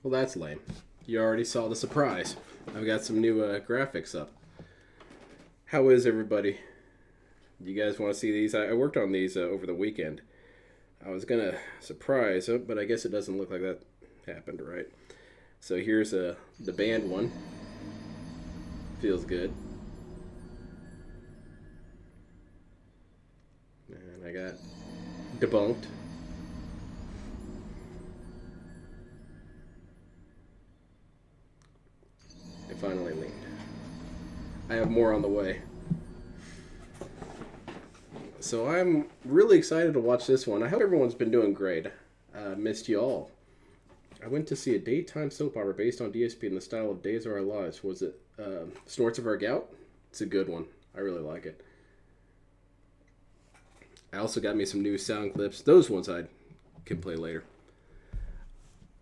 Well, that's lame. You already saw the surprise. I've got some new graphics up. How is everybody? You guys want to see these? I worked on these over the weekend. I was gonna surprise, but I guess it doesn't look like that happened right. So here's the band one. Feels good. And I got Debunked. It finally leaned. I have more on the way. So I'm really excited to watch this one. I hope everyone's been doing great. Missed you all. I went to see a daytime soap opera based on DSP in the style of Days of Our Lives. Was it Snorts of Our Gout? It's a good one. I really like it. I also got me some new sound clips. Those ones I can play later.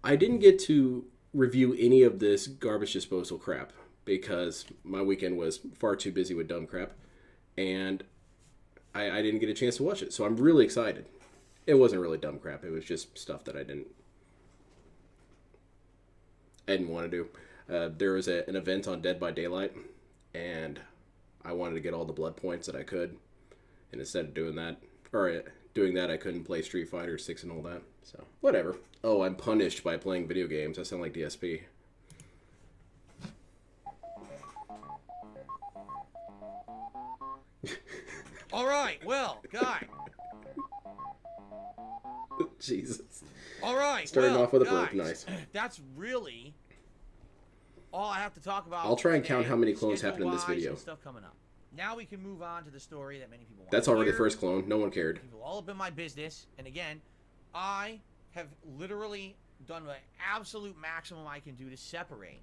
I didn't get to review any of this garbage disposal crap because my weekend was far too busy with dumb crap. And I didn't get a chance to watch it. So I'm really excited. It wasn't really dumb crap. It was just stuff that I didn't want to do. There was an event on Dead by Daylight, and I wanted to get all the blood points that I could. And instead of doing that, I couldn't play Street Fighter 6 and all that. So, whatever. Oh, I'm punished by playing video games. I sound like DSP. All right, well, guy. Jesus. All right, Starting well, off with a guys, burp, nice. That's really all I have to talk about. I'll try and today, count how many clones happened in this schedule-wise video. and stuff coming up. Now we can move on to the story that many people want That's to already hear. first clone. No one cared. People all up in my business, and again, I have literally done the absolute maximum I can do to separate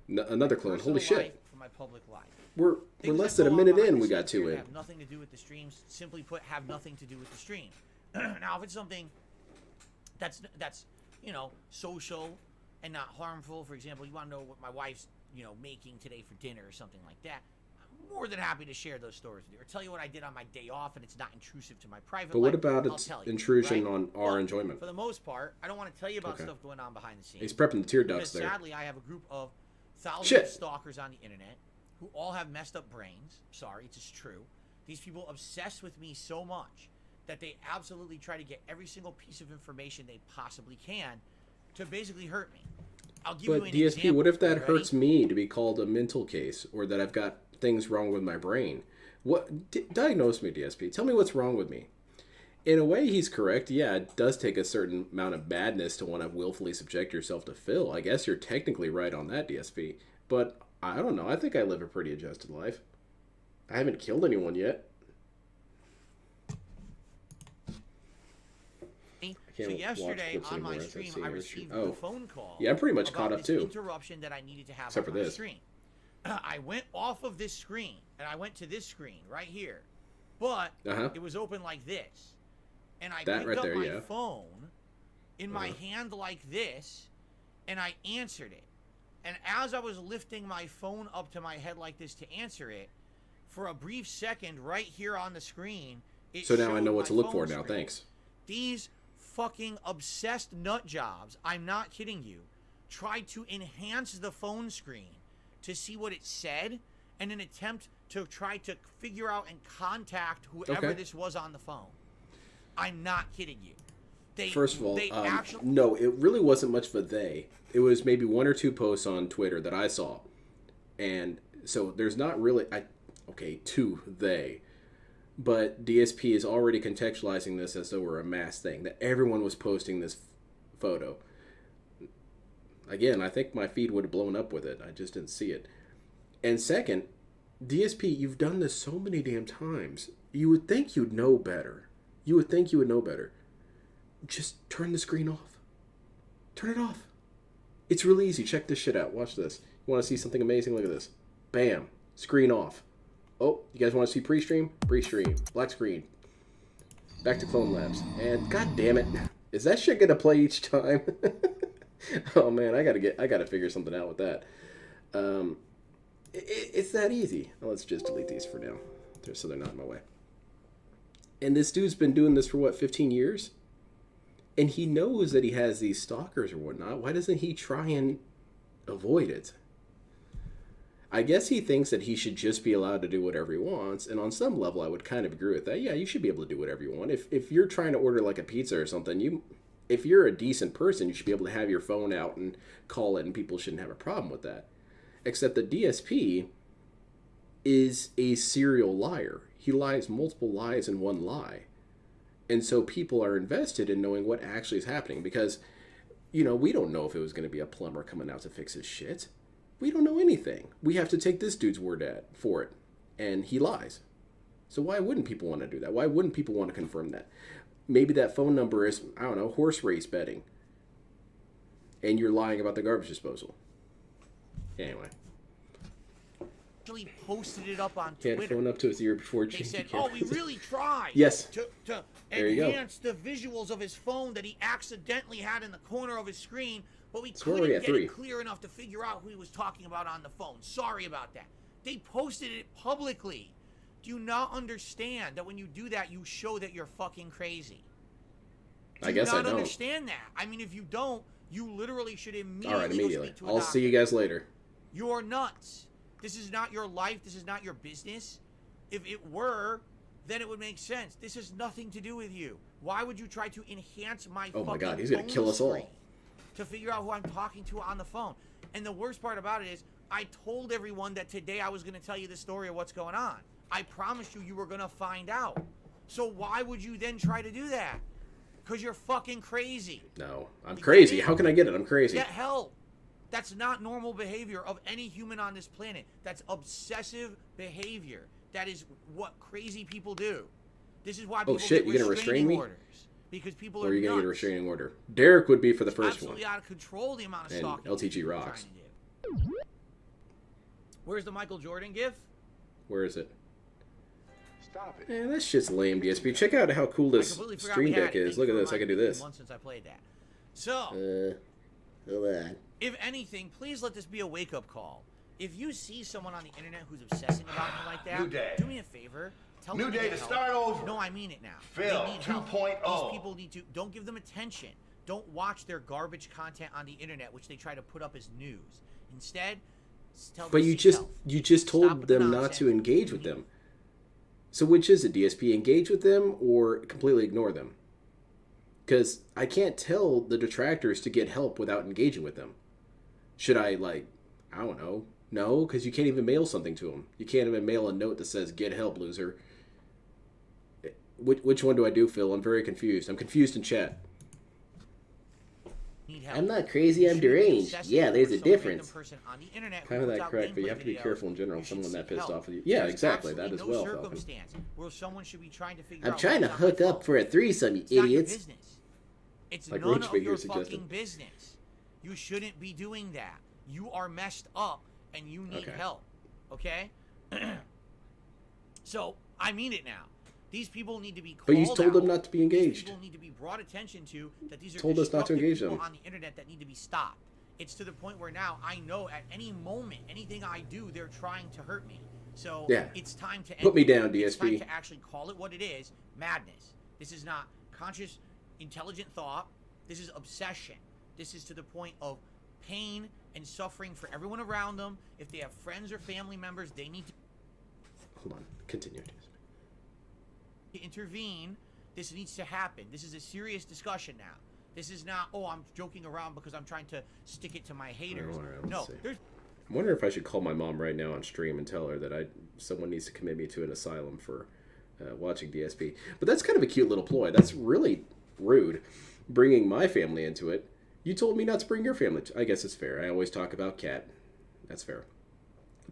Another clone. personal Holy shit. life from my public life. We're Things less that than a go on minute behind in. the We got scenes two here in. have nothing to do with the streams. Simply put, have nothing to do with the stream. Now, if it's something that's social and not harmful, for example, you want to know what my wife's making today for dinner or something like that, I'm more than happy to share those stories with you, or tell you what I did on my day off, and it's not intrusive to my private But life. what about I'll its tell you, intrusion right? on our enjoyment? For the most part, I don't want to tell you about Okay. stuff going on behind the scenes. He's prepping the tear ducts Because there. sadly, I have a group of thousands Shit. of stalkers on the internet who all have messed up brains. Sorry, it's just true. These people obsess with me so much that they absolutely try to get every single piece of information they possibly can to basically hurt me. I'll give But you an DSP, example. what if that Ready? hurts me to be called a mental case, or that I've got things wrong with my brain? Diagnose me, DSP. Tell me what's wrong with me. In a way, he's correct. Yeah, it does take a certain amount of madness to want to willfully subject yourself to Phil. I guess you're technically right on that, DSP. But I don't know. I think I live a pretty adjusted life. I haven't killed anyone yet. So yesterday clips on my anymore as I stream, see I her received stream. a phone call. Yeah, I'm pretty much about caught up this too. interruption that I needed to have Except on for my this. stream. I went off of this screen and I went to this screen right here, but it was open like this, and I That picked right up there, my yeah. phone in my hand like this, and I answered it. And as I was lifting my phone up to my head like this to answer it, for a brief second, right here on the screen, it So now I showed know what my to look phone for now. screen. Thanks. These fucking obsessed nut jobs, I'm not kidding you, tried to enhance the phone screen to see what it said in an attempt to try to figure out and contact whoever this was on the phone. I'm not kidding you. First of all, they actually, no, it really wasn't much of a they. It was maybe one or two posts on Twitter that I saw. And so there's not really, two they. But DSP is already contextualizing this as though we're a mass thing, that everyone was posting this photo. Again, I think my feed would have blown up with it. I just didn't see it. And second, DSP, you've done this so many damn times. You would think you'd know better. You would think you would know better. Just turn the screen off. Turn it off. It's really easy. Check this shit out. Watch this. You want to see something amazing? Look at this. Bam. Screen off. Oh, you guys want to see pre-stream? Pre-stream. Black screen. Back to Clone Labs. And god damn it. Is that shit gonna play each time? Oh man, I gotta figure something out with that. It's that easy. Well, let's just delete these for now, so they're not in my way. And this dude's been doing this for what, 15 years? And he knows that he has these stalkers or whatnot. Why doesn't he try and avoid it? I guess he thinks that he should just be allowed to do whatever he wants. And on some level, I would kind of agree with that. Yeah, you should be able to do whatever you want. If you're trying to order like a pizza or something, if you're a decent person, you should be able to have your phone out and call it, and people shouldn't have a problem with that. Except the DSP is a serial liar. He lies multiple lies in one lie. And so people are invested in knowing what actually is happening because, we don't know if it was going to be a plumber coming out to fix his shit. We don't know anything. We have to take this dude's word for it. And he lies. So why wouldn't people want to do that? Why wouldn't people want to confirm that? Maybe that phone number is, I don't know, horse race betting. And you're lying about the garbage disposal. Anyway. Actually posted it up on He had Twitter. phone up to his ear before They changing said, camera. we really tried Yes. to There you go. enhance the visuals of his phone that he accidentally had in the corner of his screen, but we So where couldn't are we at? get 3? it clear enough to figure out who he was talking about on the phone. Sorry about that. They posted it publicly. Do you not understand that when you do that, you show that you're fucking crazy? Do I guess I you not don't. understand that? I mean, if you don't, you literally should immediately, All right, immediately. go speak to a I'll doctor. see you guys later. You're nuts. This is not your life. This is not your business. If it were, then it would make sense. This has nothing to do with you. Why would you try to enhance my Oh fucking my God, he's gonna phone kill us all. screen to figure out who I'm talking to on the phone? And the worst part about it is I told everyone that today I was going to tell you the story of what's going on. I promised you were going to find out. So why would you then try to do that? Because you're fucking crazy. No, I'm You crazy. get it? How can I get it? I'm crazy. Get help. That's not normal behavior of any human on this planet. That's obsessive behavior. That is what crazy people do. This is why people shit, get you gonna restraining restrain me? orders. Because people Or are are you going to get a nuts. restraining order? Derek would be for the It's first one. absolutely out of control, the amount of And stalking LTG people are rocks. trying to do. Where's the Michael Jordan gif? Where is it? Stop it. Man, that shit's lame, DSP. Check out how cool I this completely forgot stream we had deck it. is. Thank Look you at for this. I can do reminding me. this. Once since I played that. So, Hold on. if anything, please let this be a wake-up call. If you see someone on the internet who's obsessing about me like that, New day. do me a favor. Tell New them day get to help. start over. No, I mean it now. Phil, They need help. 2.0. These people need to. Don't give them attention. Don't watch their garbage content on the internet, which they try to put up as news. Instead, tell them But to you seek just help. you just Stop told with the them not nonsense. to engage with them. So which is it, DSP? Engage with them or completely ignore them? Because I can't tell the detractors to get help without engaging with them. Should I, I don't know. No, because you can't even mail something to them. You can't even mail a note that says, get help, loser. Which one do I do, Phil? I'm very confused. I'm confused in chat. Need help. I'm not crazy, You I'm shouldn't be deranged. obsessing Yeah, there's over a some random difference. person on the internet who Kind of puts that out correct, but you gameplay have to be videos. careful in general. You should Someone that seek pissed help. off with you. Yeah, There's exactly. That absolutely as no well, Falcon. circumstance where someone should be trying to figure I'm out trying to what's on my hook up phone. for a threesome, you It's not your idiots. business. It's Like none Rage of Figure your suggested. fucking business. You shouldn't be doing that. You are messed up and you need Okay. help. Okay? So, I mean it now. These people need to be called But you told them out. not to be These engaged. people need to be brought attention to that these are Told us not to destructive engage people them. on the internet that need to be stopped. It's to the point where now I know at any moment, anything I do, they're trying to hurt me. So Yeah. it's time to end Put me it. down, It's time DSP. to actually call it what it is, madness. This is not conscious, intelligent thought. This is obsession. This is to the point of pain and suffering for everyone around them. If they have friends or family members, they need to Hold on. Continue. intervene. This needs to happen. This is a serious discussion now. This is not, oh, I'm joking around because I'm trying to stick it to my haters. Let's No, see. there's I wonder if I should call my mom right now on stream and tell her that someone needs to commit me to an asylum for watching DSP. But that's kind of a cute little ploy. That's really rude, bringing my family into it. You told me not to bring your family. I guess it's fair. I always talk about Cat. That's fair.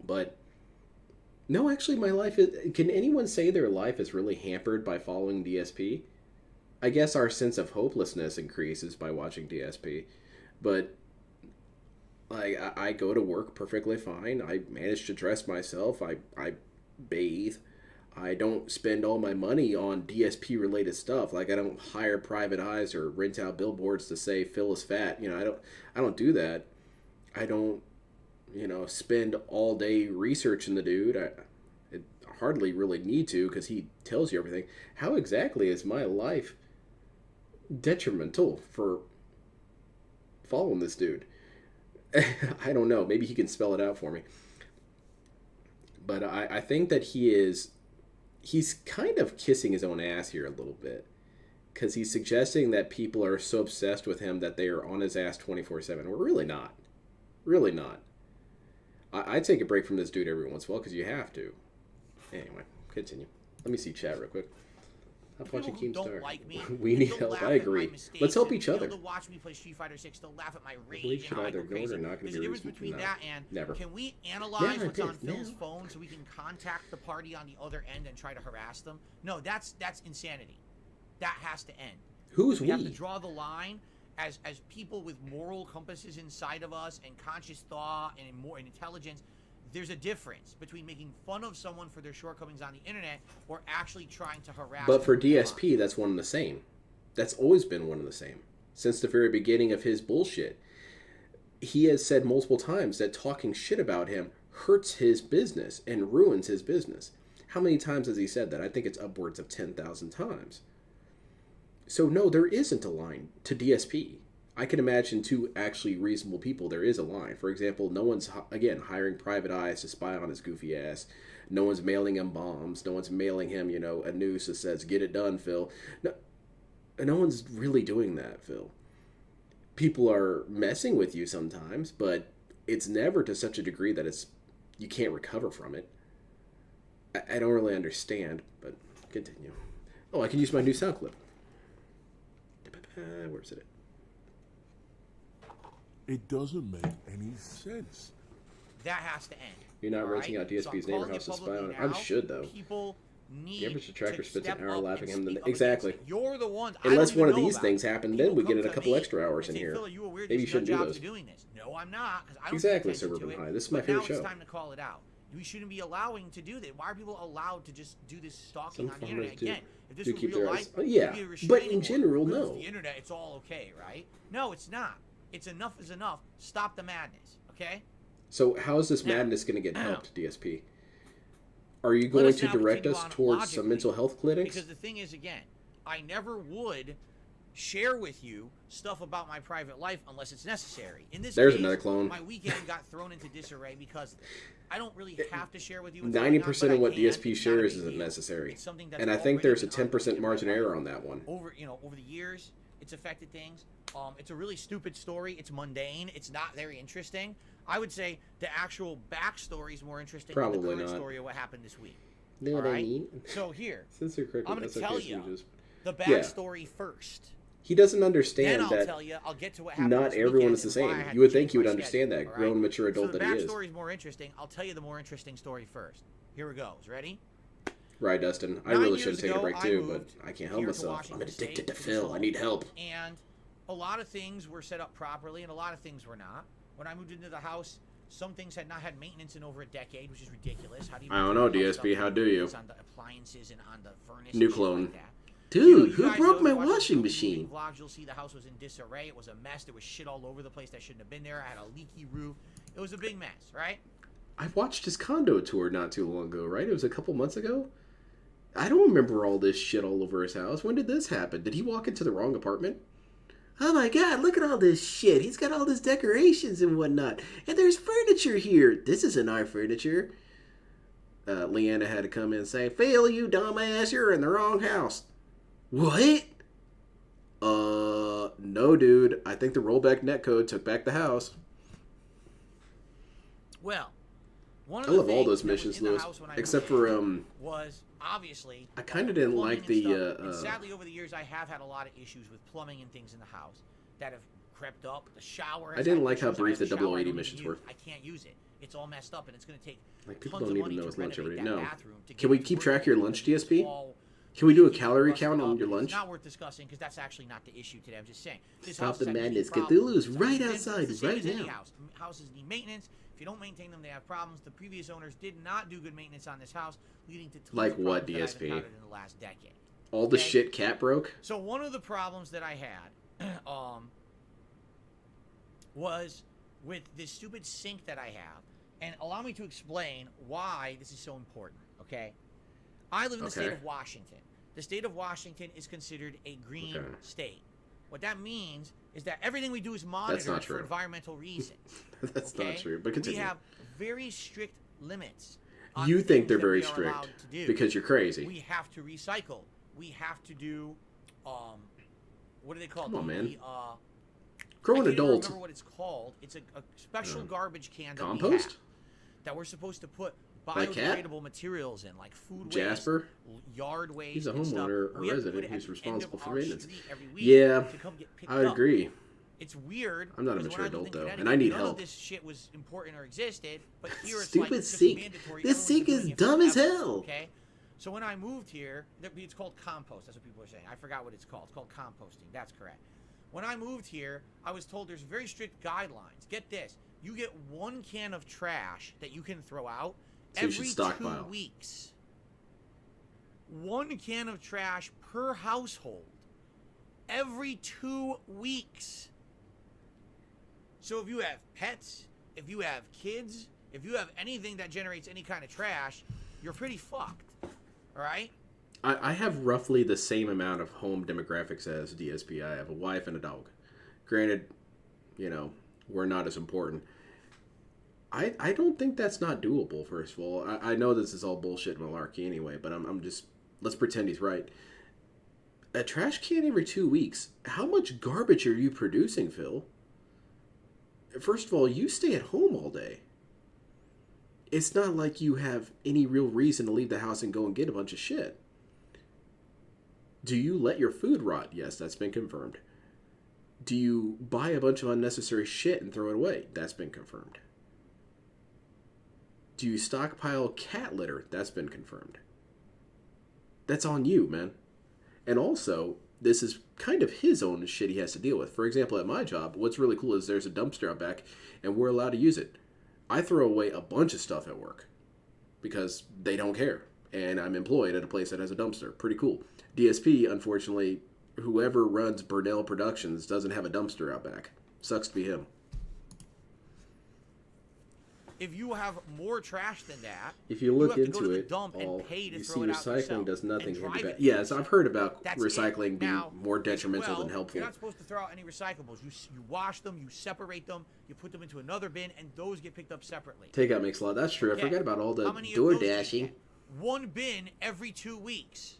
But no, actually, my life is. Can anyone say their life is really hampered by following DSP? I guess our sense of hopelessness increases by watching DSP, but I go to work perfectly fine. I manage to dress myself. I bathe. I don't spend all my money on DSP related stuff. Like I don't hire private eyes or rent out billboards to say Phil is fat. I don't do that. I don't spend all day researching the dude. I hardly really need to because he tells you everything. How exactly is my life detrimental for following this dude. I don't know. Maybe he can spell it out for me. But I think that he's kind of kissing his own ass here a little bit. Because he's suggesting that people are so obsessed with him that they are on his ass 24/7. We're really not. Really not. I take a break from this dude every once in a while because you have to. Anyway, continue. Let me see chat real quick. Stop watching Keemstar. Like me, we need help. I agree. Let's help each other. They'll watch me play Street Fighter 6. They'll laugh at my rage. We should either go or not. There's a difference between that and never. Can we analyze what's on Phil's phone so we can contact the party on the other end and try to harass them? No, that's insanity. That has to end. Who's we? We have to draw the line as people with moral compasses inside of us and conscious thought and more intelligence. There's a difference between making fun of someone for their shortcomings on the internet or actually trying to harass them. But for DSP, that's one and the same. That's always been one and the same. Since the very beginning of his bullshit. He has said multiple times that talking shit about him hurts his business and ruins his business. How many times has he said that? I think it's upwards of 10,000 times. So no, there isn't a line to DSP. I can imagine two actually reasonable people, there is a line. For example, no one's, again, hiring private eyes to spy on his goofy ass. No one's mailing him bombs. No one's mailing him, a noose that says, get it done, Phil. No one's really doing that, Phil. People are messing with you sometimes, but it's never to such a degree that you can't recover from it. I don't really understand, but continue. Oh, I can use my new sound clip. Where's it at? It doesn't make any sense. That has to end. You're not renting out DSP's neighbor house to spy on it. I should, though. People need the average detractor spends an hour laughing at him. Exactly. You're the ones. Unless one of these things happen, then we get a couple extra hours in here. Maybe you shouldn't do those. Doing this. No, I'm not. I don't exactly, Suburban High. This is my favorite show. Now it's time to call it out. We shouldn't be allowing to do that. Why are people allowed to just do this stalking on the internet? Again, if this was real life, yeah, but in general, no. The internet, it's all okay, right? No, it's not. It's enough is enough. Stop the madness, okay? So how is this madness going to get helped, DSP? Are you going to direct us towards some mental health clinics? Because the thing is, again, I never would share with you stuff about my private life unless it's necessary. In this There's case, another clone. My weekend got thrown into disarray because I don't really have to share with you. 90% of what DSP shares isn't necessary, and I think there's a 10% margin error on that one. Over the years, it's affected things. It's a really stupid story. It's mundane. It's not very interesting. I would say the actual backstory is more interesting than the current story of what happened this week. You know what I mean? So here, I'm going to tell you the backstory first. He doesn't understand then that tell you, I'll get to what happened not everyone is the same. You would think he would understand that, right? grown, mature adult so that he is. The backstory is more interesting. I'll tell you the more interesting story first. Here it goes. Ready? Right, Dustin. I really should take a break too, but I can't help myself. I'm addicted to Phil. I need help. And a lot of things were set up properly, and a lot of things were not. When I moved into the house, some things had not had maintenance in over a decade, which is ridiculous. How do you? I don't know, DSP. How do you? On the appliances and on the furnace. New clone. Like that. Dude, who broke my washing machine? Vlogs, you'll see the house was in disarray. It was a mess. There was shit all over the place that shouldn't have been there. I had a leaky roof. It was a big mess, right? I watched his condo tour not too long ago, right? It was a couple months ago. I don't remember all this shit all over his house. When did this happen? Did he walk into the wrong apartment? Oh my god, look at all this shit. He's got all this decorations and whatnot. And there's furniture here. This isn't our furniture. Leanna had to come in and say, Phil, you dumbass, you're in the wrong house. What? No, dude. I think the rollback netcode took back the house. Well, I love all those missions, Lewis, except for was obviously I kind of didn't like the. And sadly, over the years, I have had a lot of issues with plumbing and things in the house that have crept up. The shower. I didn't like how brief the 0080 missions were. I can't use it. It's all messed up, and it's going to take. Like people don't even know his lunch every day. No. Can Can we keep track of your lunch, DSP? Can we do a calorie count on your lunch? It's not worth discussing because that's actually not the issue today. I'm just saying. Stop the madness. Cthulhu is right outside right now. Houses need maintenance. If you don't maintain them, they have problems. The previous owners did not do good maintenance on this house, leading to like what, DSP? That I've encountered in the last decade. All the shit cat broke? So one of the problems that I had was with this stupid sink that I have. And allow me to explain why this is so important, okay? I live in the state of Washington. The state of Washington is considered a green state, What that means is that everything we do is monitored for environmental reasons. That's not true, but continue. We have very strict limits. You think they're very strict because you're crazy. We have to recycle. We have to do, what do they call it? Come on, man. I Grown can't adults. remember what it's called. It's a special garbage can that compost? we have that we're supposed to put biodegradable materials in, like food Jasper? waste, yard waste. He's a and stuff. homeowner, a We have to resident put it who's at the responsible end for of our maintenance. street every week Yeah, to come get picked I would up. agree. It's weird. I'm not a because mature when I lived adult, in though, and Connecticut, I need none help. of this shit was important or existed, but here it's Stupid like just sink. mandatory. This Everyone's sink been is doing it dumb as forever, hell. Okay, so when I moved here, it's called compost. That's what people are saying. I forgot what it's called. It's called composting. That's correct. When I moved here, I was told there's very strict guidelines. Get this: you get 1 can of trash that you can throw out every 2 weeks. 1 can of trash per household every 2 weeks. So if you have pets, if you have kids, if you have anything that generates any kind of trash, you're pretty fucked. All right? I have roughly the same amount of home demographics as DSP. I have a wife and a dog. Granted, we're not as important. I don't think that's not doable, first of all. I know this is all bullshit malarkey anyway, but I'm just... Let's pretend he's right. A trash can every 2 weeks. How much garbage are you producing, Phil? First of all, you stay at home all day. It's not like you have any real reason to leave the house and go and get a bunch of shit. Do you let your food rot? Yes, that's been confirmed. Do you buy a bunch of unnecessary shit and throw it away? That's been confirmed. Do you stockpile cat litter? That's been confirmed. That's on you, man. And also, this is kind of his own shit he has to deal with. For example, at my job, what's really cool is there's a dumpster out back, and we're allowed to use it. I throw away a bunch of stuff at work because they don't care. And I'm employed at a place that has a dumpster. Pretty cool. DSP, unfortunately, whoever runs Burnell Productions doesn't have a dumpster out back. Sucks to be him. If you have more trash than that, if you look have to go into to the it, dump and pay to you throw see it out recycling yourself does nothing and here drive to it. Yes, I've heard about That's recycling being now, more detrimental than helpful. You're not supposed to throw out any recyclables. You wash them, you separate them, you put them into another bin, and those get picked up separately. Takeout makes a lot. That's true. I forgot about all the How many door of those dashing. 1 bin every 2 weeks.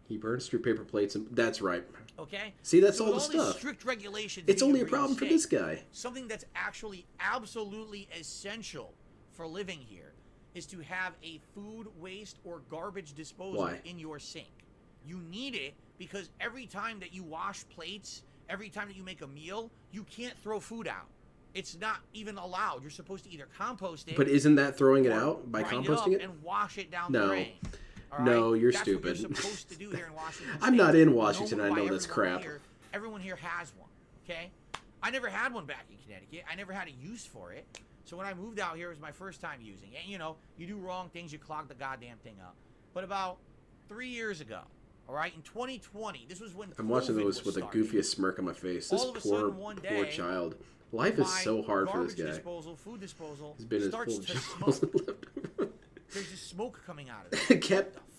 He burns through paper plates, and that's right. Okay. See, that's so all the with all these stuff. Strict regulations. It's only a problem for this guy. Something that's actually absolutely essential for living here is to have a food waste or garbage disposal in your sink. You need it because every time that you wash plates, every time that you make a meal, you can't throw food out. It's not even allowed. You're supposed to either compost it. But isn't that throwing it out by composting it? And wash it down the drain. No, you're that's stupid. What you're supposed to do here in Washington State. I'm not in Washington. I know that's crap. Everyone here has one. Okay, I never had one back in Connecticut. I never had a use for it. So when I moved out here, it was my first time using it. And you do wrong things, you clog the goddamn thing up. But about 3 years ago, all right, in 2020, this was when I'm watching COVID those with the goofiest smirk on my face. This poor child. Life is so hard for this guy. Food disposal His bin is full of disposal left. There's just smoke coming out of it.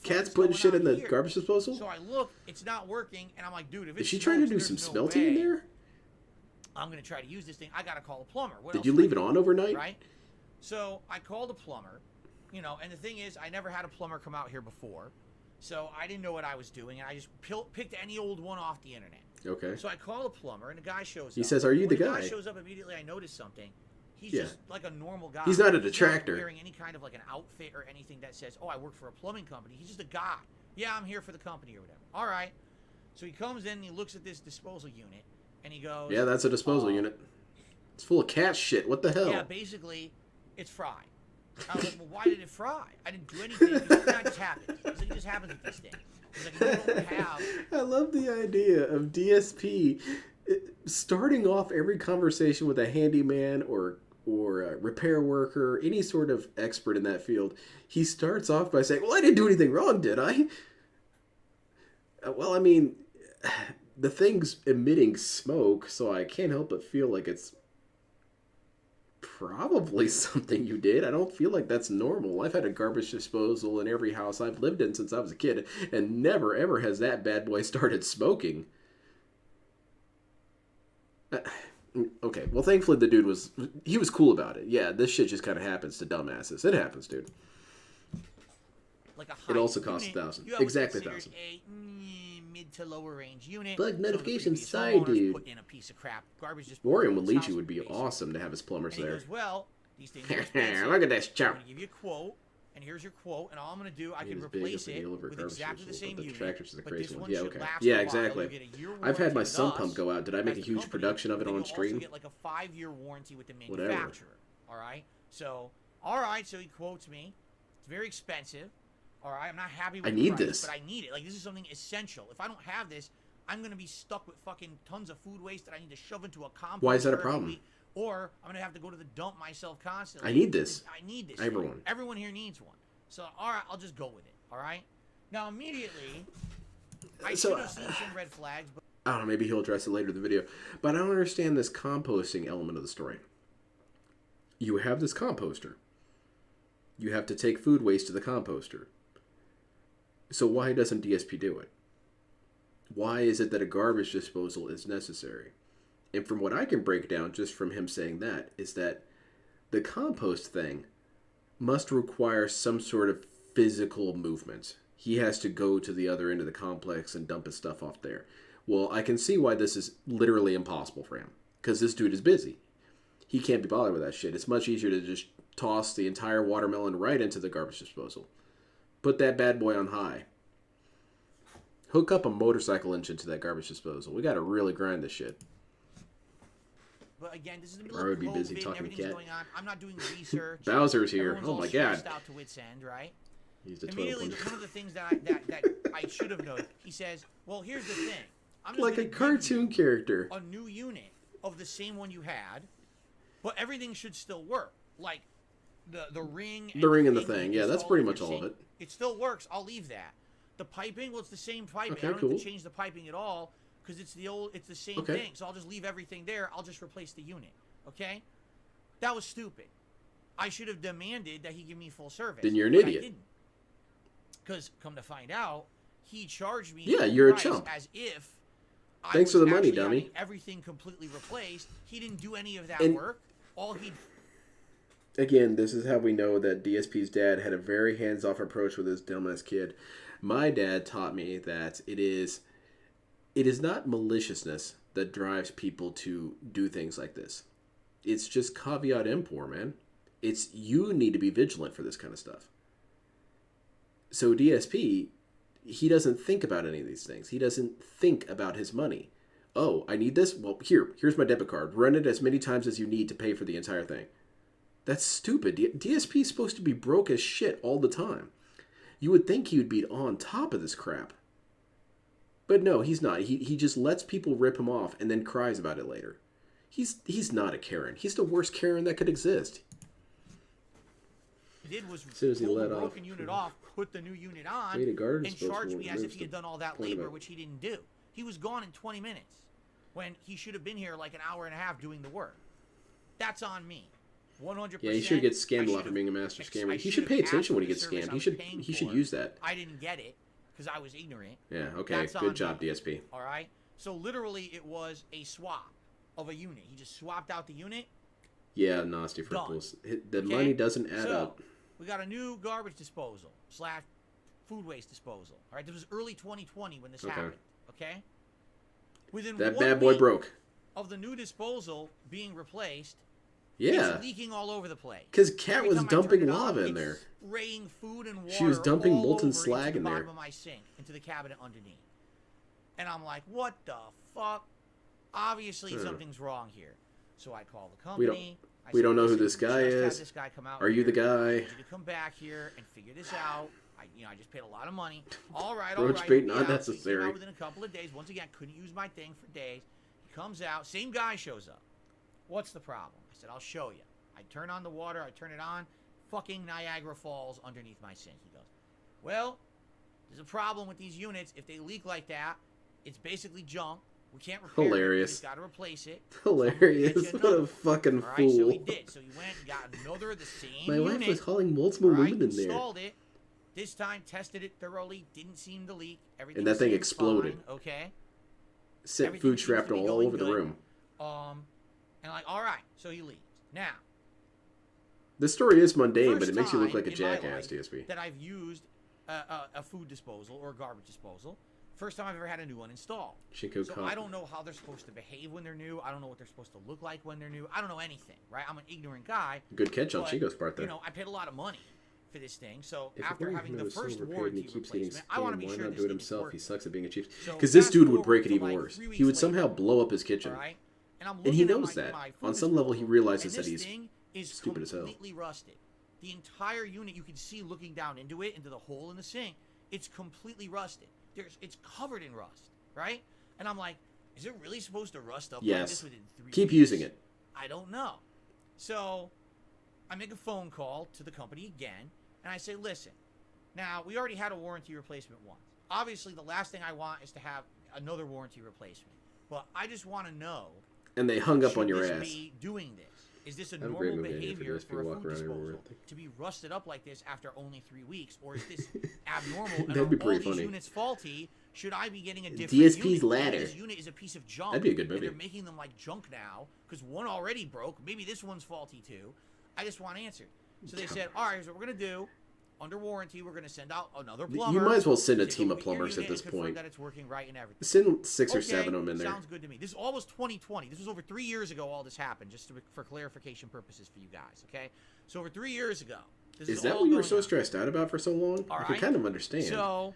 Cat's putting shit in the garbage disposal? So I look, it's not working, and I'm like, dude, if it's Is she trying to do some smelting in there? I'm going to try to use this thing. I got to call a plumber. Did you leave it on overnight? Right? So I called a plumber, and the thing is, I never had a plumber come out here before. So I didn't know what I was doing, and I just picked any old one off the internet. Okay. So I call a plumber, and the guy shows up. He says, are you the guy? When the guy shows up, immediately I notice something. He's just like a normal guy. He's not a detractor. He's not wearing any kind of like an outfit or anything that says, oh, I work for a plumbing company. He's just a guy. Yeah, I'm here for the company or whatever. All right. So he comes in and he looks at this disposal unit and he goes, yeah, that's a disposal unit. It's full of cat shit. What the hell? Yeah, basically, it's fried. I was like, well, why did it fry? I didn't do anything. He's like, that just happened. He's like, it just happens with this thing. He's like, you don't have... I love the idea of DSP starting off every conversation with a handyman or a repair worker, any sort of expert in that field. He starts off by saying, well, I didn't do anything wrong, did I? Well, I mean, the thing's emitting smoke, so I can't help but feel like it's probably something you did. I don't feel like that's normal. I've had a garbage disposal in every house I've lived in since I was a kid, and never, ever has that bad boy started smoking. Okay, well, thankfully the dude was cool about it. Yeah, this shit just kind of happens to dumbasses. It happens, dude. Like a high It also costs unit, $1,000. you have Exactly what's considered $1,000. a mid to lower range unit. Bug So the notification, previous sorry, homeowners dude. Put in a piece of crap garbage disposal. Warren in his house Walichi would be basically. awesome to have his plumbers And he there. goes, well, these things are expensive. Look at this I'm chop. going to give you a quote, and here's your quote, and all I'm going to do, I can It is big replace if it they deliver with garbage exactly the disposal, same but the unit. tractors are the But crazy this ones. one Yeah, should okay. last Yeah, a while. exactly. You get a year I've had warranty my with sump us pump go out. Did I as make a the huge company, production of it then on you'll stream? also get like a 5-year warranty with the Whatever. manufacturer. All right? So, all right, so he quotes me. It's very expensive. All right, I'm not happy with I the need price, this. but I need it. Like, this is something essential. If I don't have this, I'm going to be stuck with fucking tons of food waste that I need to shove into a compost. Why is that a problem? Or I'm going to have to go to the dump myself constantly. I need this. I need this. Everyone. thing. Everyone here needs one. So, all right, I'll just go with it. All right? Now, immediately, I So, should have seen some red flags, but I don't know, maybe he'll address it later in the video. But I don't understand this composting element of the story. You have this composter. You have to take food waste to the composter. So why doesn't DSP do it? Why is it that a garbage disposal is necessary? And from what I can break down just from him saying that, is that the compost thing must require some sort of physical movement. He has to go to the other end of the complex and dump his stuff off there. Well, I can see why this is literally impossible for him. Because this dude is busy. He can't be bothered with that shit. It's much easier to just toss the entire watermelon right into the garbage disposal. Put that bad boy on high. Hook up a motorcycle engine to that garbage disposal. We gotta really grind this shit. But again, this is the middle Or I of would be COVID busy and talking to everything's Cat. going on. I'm not doing research. Bowser's here. Everyone's Oh all my stressed god. out to wit's end, right? He's the Immediately, toilet one of the things that I should have known, he says, well, here's the thing. I'm just like a gonna give cartoon you character. a new unit of the same one you had, but everything should still work. Like the ring and The ring and the thing thing. you Yeah, that's install pretty in much your all of sink, it. It still works. I'll leave that. The piping, well, it's the same piping. Okay, I don't cool. have to change the piping at all because it's the same Okay. thing. So I'll just leave everything there. I'll just replace the unit. Okay? That was stupid. I should have demanded that he give me full service. Then you're an but idiot. I didn't. Because come to find out, he charged me Yeah, full you're a price chump. as if I Thanks was for the money, actually dummy. having everything completely replaced. He didn't do any of that And- work. All he Again, this is how we know that DSP's dad had a very hands-off approach with his dumbass kid. My dad taught me that it is not maliciousness that drives people to do things like this. It's just caveat emptor, man. It's you need to be vigilant for this kind of stuff. So DSP, he doesn't think about any of these things. He doesn't think about his money. Oh, I need this? Well, here's my debit card. Run it as many times as you need to pay for the entire thing. That's stupid. DSP is supposed to be broke as shit all the time. You would think he would be on top of this crap. But no, he's not. He just lets people rip him off and then cries about it later. He's not a Karen. He's the worst Karen that could exist. did was As soon as he pull the let off, broken unit off, put the new unit on, Made a garden and disposal charge me and as if removes he had the done all that point labor, about- which he didn't do. He was gone in 20 minutes when he should have been here like an hour and a half doing the work. That's on me. 100%. Yeah, he should get I scammed a lot should've- for being a master I scammer. He should should have pay asked attention for when he the gets service scammed. I He was should paying he should for. use that. I didn't get it because I was ignorant. Yeah, okay. That's on Good job, me. DSP. All right. So literally, it was a swap of a unit. He just swapped out the unit. Yeah, nasty for Done. fools. The Okay? money doesn't add So, up. we got a new garbage disposal / food waste disposal. All right. This was early 2020 when this Okay. happened. Okay. Within That 1 bad boy week broke. of the new disposal being replaced, Yeah. it's leaking all over the place. Because Cat Every was time I turn dumping it on, lava in it's there. spraying food and water. She was dumping all molten over slag into in the there. bottom of my sink, into the cabinet underneath. And I'm like, what the fuck? Obviously, something's wrong here. So I call the company. We don't know who "Listen, this guy just have is. this guy come out Are you the here. I guy? need you to come back here and figure this out. I just paid a lot of money. All right, Roach all right. bait he'll be not out." So he came necessary. out within a couple of days. Once again, couldn't use my thing for days. He comes out. Same guy shows up. What's the problem? I said, I'll show you. I turn on the water. I turn it on. Fucking Niagara Falls underneath my sink. He goes, well, there's a problem with these units. If they leak like that, it's basically junk. We can't repair Hilarious. it. We just got to replace it. Hilarious. Get you What a another. fucking All right, fool. so he did. So he went and got another of the same My unit. wife was hauling multiple All right, women in there. installed it. This time, tested it thoroughly. Didn't seem to leak. Everything And that thing seemed exploded. fine, okay. Set everything food seems shrapnel to be all going over the good. room. And like, all right, so he leaves. Now, This story is mundane, but first it makes you look time like a in my jackass, life DSP. that I've used a food disposal or a garbage disposal. First time I've ever had a new one installed. Chico So I don't know how they're supposed to behave when they're new. I don't know what they're supposed to look like when they're new. I don't know anything, right? I'm an ignorant guy. Good catch on but, Chico's part there. You know, I paid a lot of money for this thing. So If after a having the is so first overpaid warranty and he keeps getting replacement, I want to be why sure not this do it thing is himself? He working. sucks at being a chief. So Because this fast dude would forward break it to, even like, worse. 3 weeks He would later, somehow blow up his kitchen. All right? And I'm And he looking at knows that. my food On some level, he disposal, realizes and that this he's thing is stupid as hell. completely rusted. The entire unit, you can see looking down into it, into the hole in the sink, it's completely rusted. It's covered in rust, right? And I'm like, is it really supposed to rust up like Yes. this within 3 weeks? Keep using it. I don't know. So I make a phone call to the company again, and I say, listen, now we already had a warranty replacement once. Obviously, the last thing I want is to have another warranty replacement. But I just want to know, And they hung up should on your this ass. be doing this? Is this a I have a great normal movie idea for behavior this. for a People walk food around everywhere. disposal to be rusted up like this after only 3 weeks? Or is this abnormal? And That'd be are all pretty these funny. units faulty? Should I be getting a different DSP's unit? ladder. This unit is a piece of junk. That'd be a good And movie. they're making them like junk now because one already broke. Maybe this one's faulty too. I just want answers. So they said, all right, here's what we're going to do. Under warranty, we're going to send out another plumber. You might as well send a to team go of look at your plumbers at unit this and confirm point. that it's working right and everything. Send 6 or Okay, 7 of them in there. Sounds good to me. This all was 2020. This was over 3 years ago. All this happened, just for clarification purposes for you guys. Okay, so over 3 years ago. This Is is that all what you were going so on. stressed out about for so long? All I can right. kind of understand. So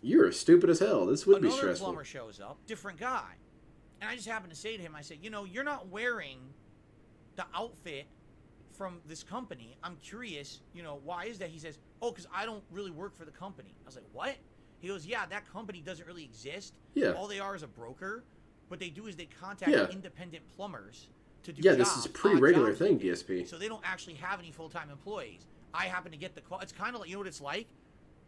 You're stupid as hell. This would be another stressful. plumber shows up, different guy, and I just happened to say to him, I said, you know, you're not wearing the outfit from this company. I'm curious, you know, why is that? He says, oh, because I don't really work for the company. I was like, what? He goes, yeah, that company doesn't really exist. Yeah. All they are is a broker. What they do is they contact Yeah. independent plumbers to do Yeah, jobs. this is a pretty regular odd jobs thing, they do. DSP. So they don't actually have any full-time employees. I happen to get the call. It's kind of like, you know what it's like?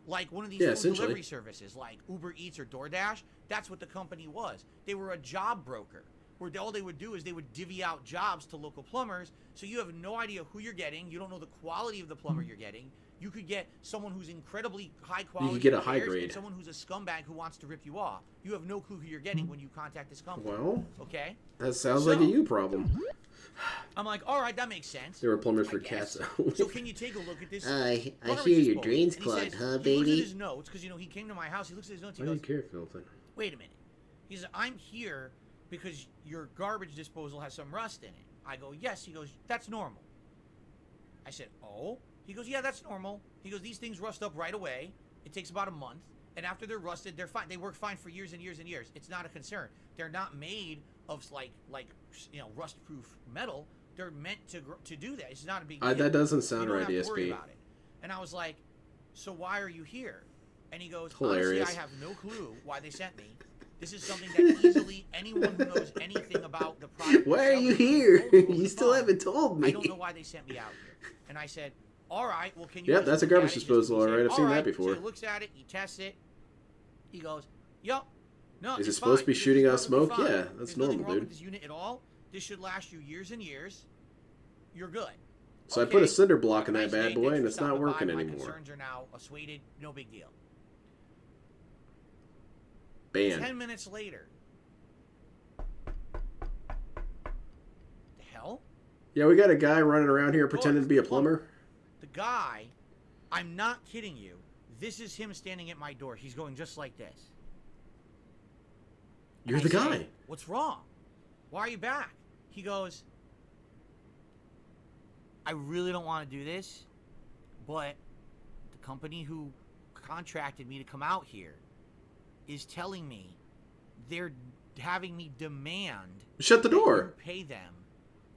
Like one of these Yeah, food essentially. delivery services, like Uber Eats or DoorDash. That's what the company was. They were a job broker, where all they would do is they would divvy out jobs to local plumbers. So you have no idea who you're getting. You don't know the quality of the plumber you're getting. You could get someone who's incredibly high quality. get a high repairs, grade. and someone who's a scumbag who wants to rip you off. You have no clue who you're getting when you contact this company. Well, Okay. that sounds like a you problem. I'm like, all right, that makes sense. There were plumbers I for guess. cats. So can you take a look at this? I garbage hear your disposal? drain's And he clogged, says- huh, He looks baby? at his notes because, you know, he came to my house. He looks at his notes. He Why do goes, you care, Philton? wait a minute. He says, I'm here because your garbage disposal has some rust in it. I go, yes. He goes, that's normal. I said, oh? He goes, yeah, that's normal. He goes, these things rust up right away. It takes about a month. And after they're rusted, they're fine. They work fine for years and years and years. It's not a concern. They're not made of like you know, rust-proof metal. They're meant to do that. It's not a big deal. That doesn't You sound don't right, have to worry DSP. about it. And I was like, so why are you here? And he goes, Hilarious. honestly, I have no clue why they sent me. This is something that easily anyone who knows anything about the product. Why are itself you would here? know over You the still phone. haven't told me. I don't know why they sent me out here. And I said, all right, well, can you Yep, just that's a look garbage at it?" He disposal, said, all right. I've seen that "All right." before. So he looks at it, he tests it. He goes, yup. No, Is it's it supposed to be fine. shooting out This is perfectly smoke? fine. Yeah, that's There's normal, nothing wrong dude. with this unit at all. This should last you years and years. You're good. So I put a Okay, cinder block in have a that nice bad day. boy, Thanks and for it's not stopping by. working My anymore. concerns are now assuaded. No big deal. Banned. 10 minutes later. The hell? Yeah, we got a guy running around here pretending to be a plumber. The guy, I'm not kidding you. This is him standing at my door. He's going just like this. You're And the I say, guy. what's wrong? Why are you back? He goes, I really don't want to do this, but the company who contracted me to come out here is telling me they're having me demand Shut the that door. you pay them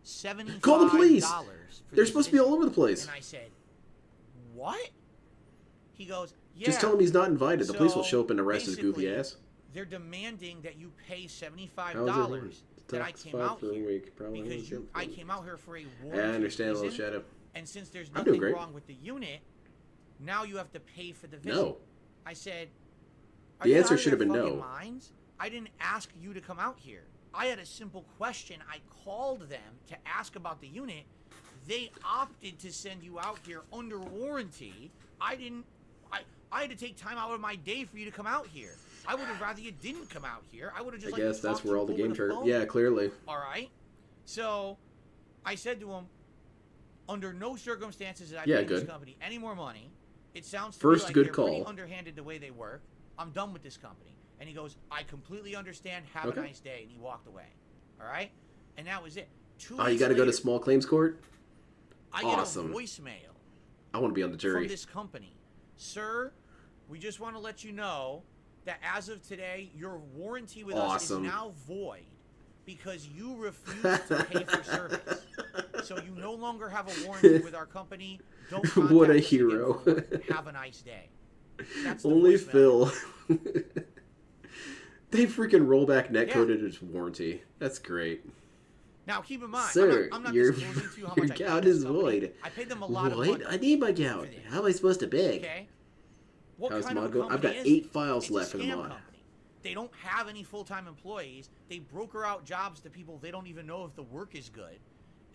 $75 Call the police. for They're this supposed to be all visit. over the place. And I said, what? He goes, yeah. Just tell him he's not invited. The police will So, show up and arrest his goofy basically, ass. They're demanding that you pay $75 How's it that I came out for a here week. Probably because I came out here for a Yeah, warranty I understand, little reason, shadow. and since there's I'm doing nothing great. wrong with the unit, now you have to pay for the visit. No. I said, are The you answer out of should have your been fucking no. minds? I didn't ask you to come out here. I had a simple question. I called them to ask about the unit. They opted to send you out here under warranty. I didn't. I had to take time out of my day for you to come out here. I would have rather you didn't come out here. I would have just I guess that's where all the games are. phone. Yeah, clearly. All right. So I said to him, under no circumstances did I pay this company any more money. It sounds to me like they're pretty underhanded the way they work. I'm done with this company. And he goes, I completely understand. Have a nice day. And he walked away. All right? And that was it. 2 weeks You got to go to small claims court? I get a voicemail. I want to be on the jury. From this company. Sir, we just want to let you know that as of today, your warranty with us is now void because you refused to pay for service. So you no longer have a warranty with our company. Don't contact What a us again hero. for work. Have a nice day. That's the Only voicemail. Phil. They freaking roll back netcoded his warranty. That's great. Now keep in mind, Sir, I'm not your disclosing to you how much I paid gout this is company. void. I paid them a lot of money. I need my gout. How am I supposed to beg? Okay. What How's kind of mod a going? I've company got is 8 it? files It's left a in the scam mod. company. They don't have any full-time employees. They broker out jobs to people they don't even know if the work is good.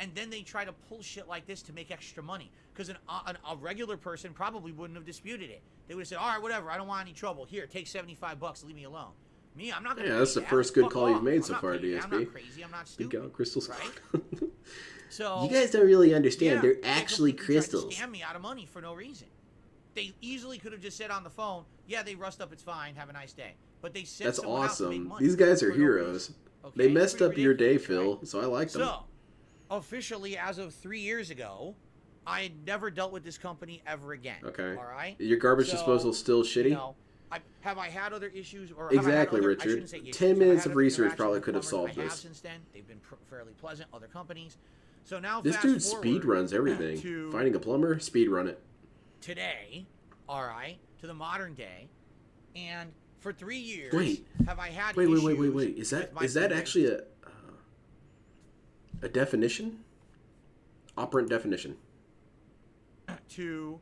And then they try to pull shit like this to make extra money. Because a regular person probably wouldn't have disputed it. They would have said, all right, whatever, I don't want any trouble. Here, take $75, leave me alone. Me, I'm not going to that's the first good call you've made so far, DSP. I'm not crazy, I'm not stupid. Good crystals. Right? So you guys don't really understand. They're actually completely tried to crystals. scam me out of money for no reason. They easily could have just said on the phone, yeah, they rust up, it's fine, have a nice day. But they said That's someone else to make awesome. money These guys are for no heroes. reason. Okay? They messed up Pretty your day, ridiculous, Phil, right? so I like them. So, officially, as of 3 years ago, I had never dealt with this company ever again. Okay. All right? Your garbage disposal still shitty? You know, have I had other issues? Or Exactly, have I had other, Richard. I shouldn't say issues. 10 Have I minutes had of other research interactions probably with could have plumbers? solved I have this. since then. They've been fairly pleasant, other companies. So now This fast dude forward speed runs everything. to Finding a plumber, speed run it. today, all right, to the modern day, and for 3 years, have I had wait. issues Is that with my actually a definition? Operant definition. to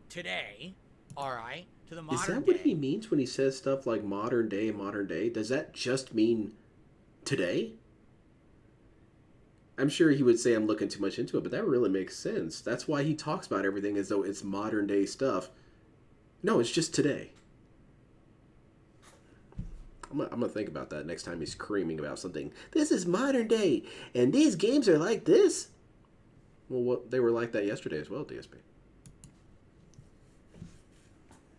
today, all right, to the modern Is that day. what he means when he says stuff like modern day? Does that just mean today? I'm sure he would say I'm looking too much into it, but that really makes sense. That's why he talks about everything as though it's modern day stuff. No, it's just today. I'm gonna think about that next time he's screaming about something. This is modern day, and these games are like this. Well, they were like that yesterday as well, DSP.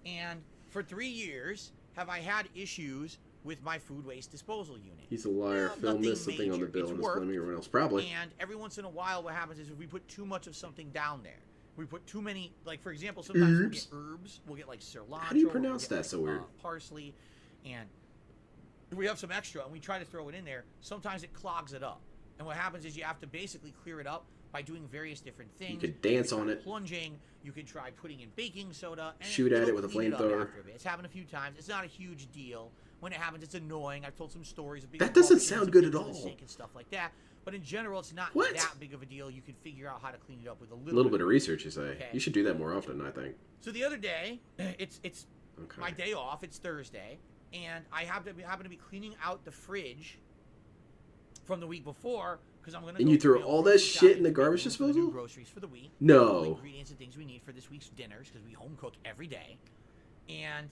And for 3 years, have I had issues with my food waste disposal unit? He's a liar. Phil missed something on the bill and is blaming everyone else. Probably. And every once in a while, what happens is if we put too much of something down there, we put too many, like for example, sometimes we'll get herbs. We'll get like cilantro. How do you pronounce that so weird? Parsley, and we have some extra, and we try to throw it in there. Sometimes it clogs it up, and what happens is you have to basically clear it up by doing various different things. You could dance on it. Plunging. You could try putting in baking soda. And shoot at it with a clean up flamethrower. after a bit. It's happened a few times. It's not a huge deal. When it happens, it's annoying. I've told some stories of that doesn't sound good at all. Sink and stuff like that. But in general, it's not that big of a deal. You can figure out how to clean it up with a little bit of research, you say. Okay. You should do that more often, I think. So the other day, it's my day off. It's Thursday, and I happen to be cleaning out the fridge from the week before because I'm gonna. And you threw all that shit in the garbage disposal? Do groceries for the week. No. All the ingredients and things we need for this week's dinners because we home cook every day, and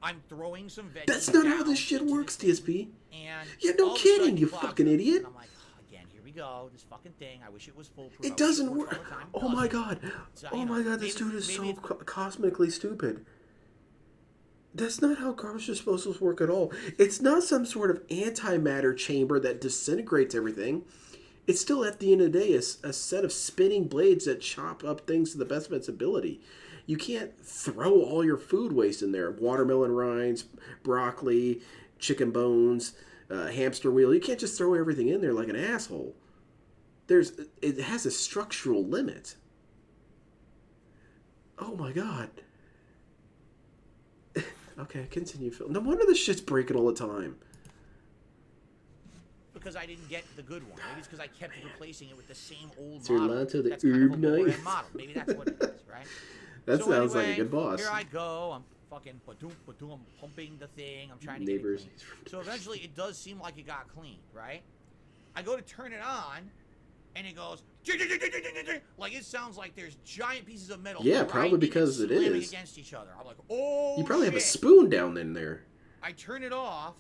I'm throwing some veggies. That's not how this shit works, DSP. And yeah, no kidding, you fucking idiot. And I'm like, again, here we go. This fucking thing. I wish it was foolproof. It doesn't work. Oh my god. So, oh my god, this dude is so cosmically stupid. That's not how garbage disposals work at all. It's not some sort of antimatter chamber that disintegrates everything. It's still, at the end of the day, a set of spinning blades that chop up things to the best of its ability. You can't throw all your food waste in there. Watermelon rinds, broccoli, chicken bones, hamster wheel. You can't just throw everything in there like an asshole. It has a structural limit. Oh my god. Okay, continue, Phil. No wonder this shit's breaking all the time. Because I didn't get the good one. Maybe it's because I kept replacing it with the same old Sir model. Lanto, the that's kind of a herb lower-end knife. model. Maybe that's what it is, right? That so sounds anyway, like a good boss. Here I go. I'm fucking I'm pumping the thing. I'm trying to Neighbors. get it clean. So eventually it does seem like it got clean, right? I go to turn it on, and it goes like it sounds like there's giant pieces of metal. Yeah, probably because it is against each other. I'm like, oh. You probably shit. have a spoon down in there. I turn it off,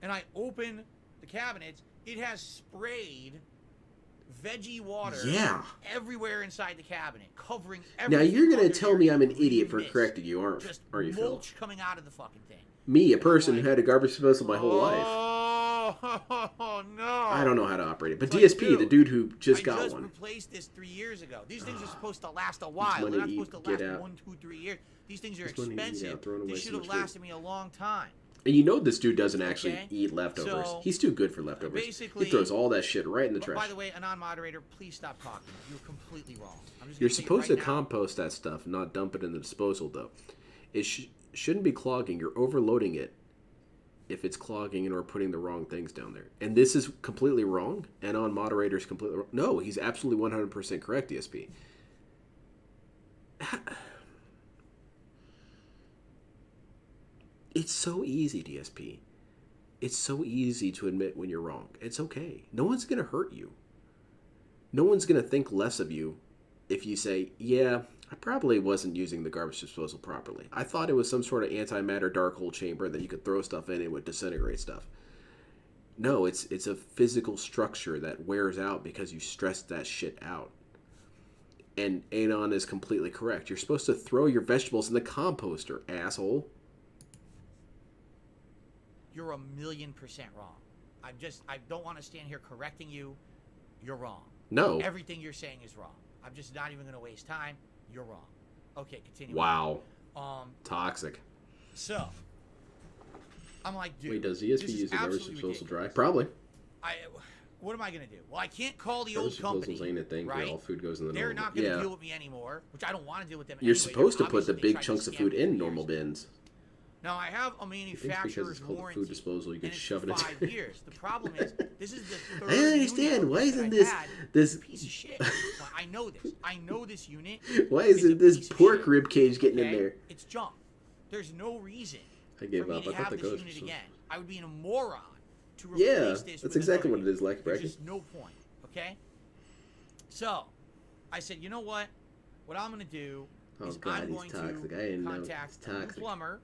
and I open the cabinets. It has sprayed veggie water everywhere inside the cabinet, covering everything. Now you're gonna tell me I'm an idiot for correcting you, aren't you, Phil? Mulch coming out of the fucking thing. Me, a person who had a garbage disposal my whole life. Oh no! I don't know how to operate it. But DSP, the dude who just got one. I just replaced this 3 years ago. These things are supposed to last a while. They're not supposed to last 1, 2, 3 years. These things are expensive. They should have lasted me a long time. And you know this dude doesn't actually eat leftovers. So, he's too good for leftovers. Basically, he throws all that shit right in the trash. By the way, a non-moderator, please stop talking. You're completely wrong. You're supposed to compost that stuff, not dump it in the disposal, though. It shouldn't be clogging. You're overloading it if it's clogging and or putting the wrong things down there. And this is completely wrong. And on moderators completely wrong. No, he's absolutely 100% correct, DSP. It's so easy, DSP. It's so easy to admit when you're wrong. It's okay. No one's going to hurt you. No one's going to think less of you if you say, yeah, I probably wasn't using the garbage disposal properly. I thought it was some sort of antimatter dark hole chamber that you could throw stuff in and it would disintegrate stuff. No, it's a physical structure that wears out because you stressed that shit out. And Anon is completely correct. You're supposed to throw your vegetables in the composter, asshole. You're 1,000,000% wrong. I don't want to stand here correcting you. You're wrong. No. Everything you're saying is wrong. I'm just not even going to waste time. You're wrong. Okay, continue. Wow. Toxic. So, I'm like, dude. Wait, does ESP use the garbage disposal dry? Probably. What am I going to do? Well, I can't call the old company. Ain't a thing, right? All food goes in the They're not going to deal with me anymore, which I don't want to deal with them. You're supposed to put the big chunks of food in normal bins. Now, I have a manufacturer's warranty, food disposal, you can shove it in 5 years. The problem is, this is the third I understand. Why isn't this piece of shit? Well, I know this. I know this unit. Why isn't this pork rib cage getting in there? It's junk. There's no reason for me to have this unit again. I would be a moron to replace this. That's exactly what it is like, There's just no point. Okay? So, I said, you know what? What I'm going to do is I'm going to contact a plumber.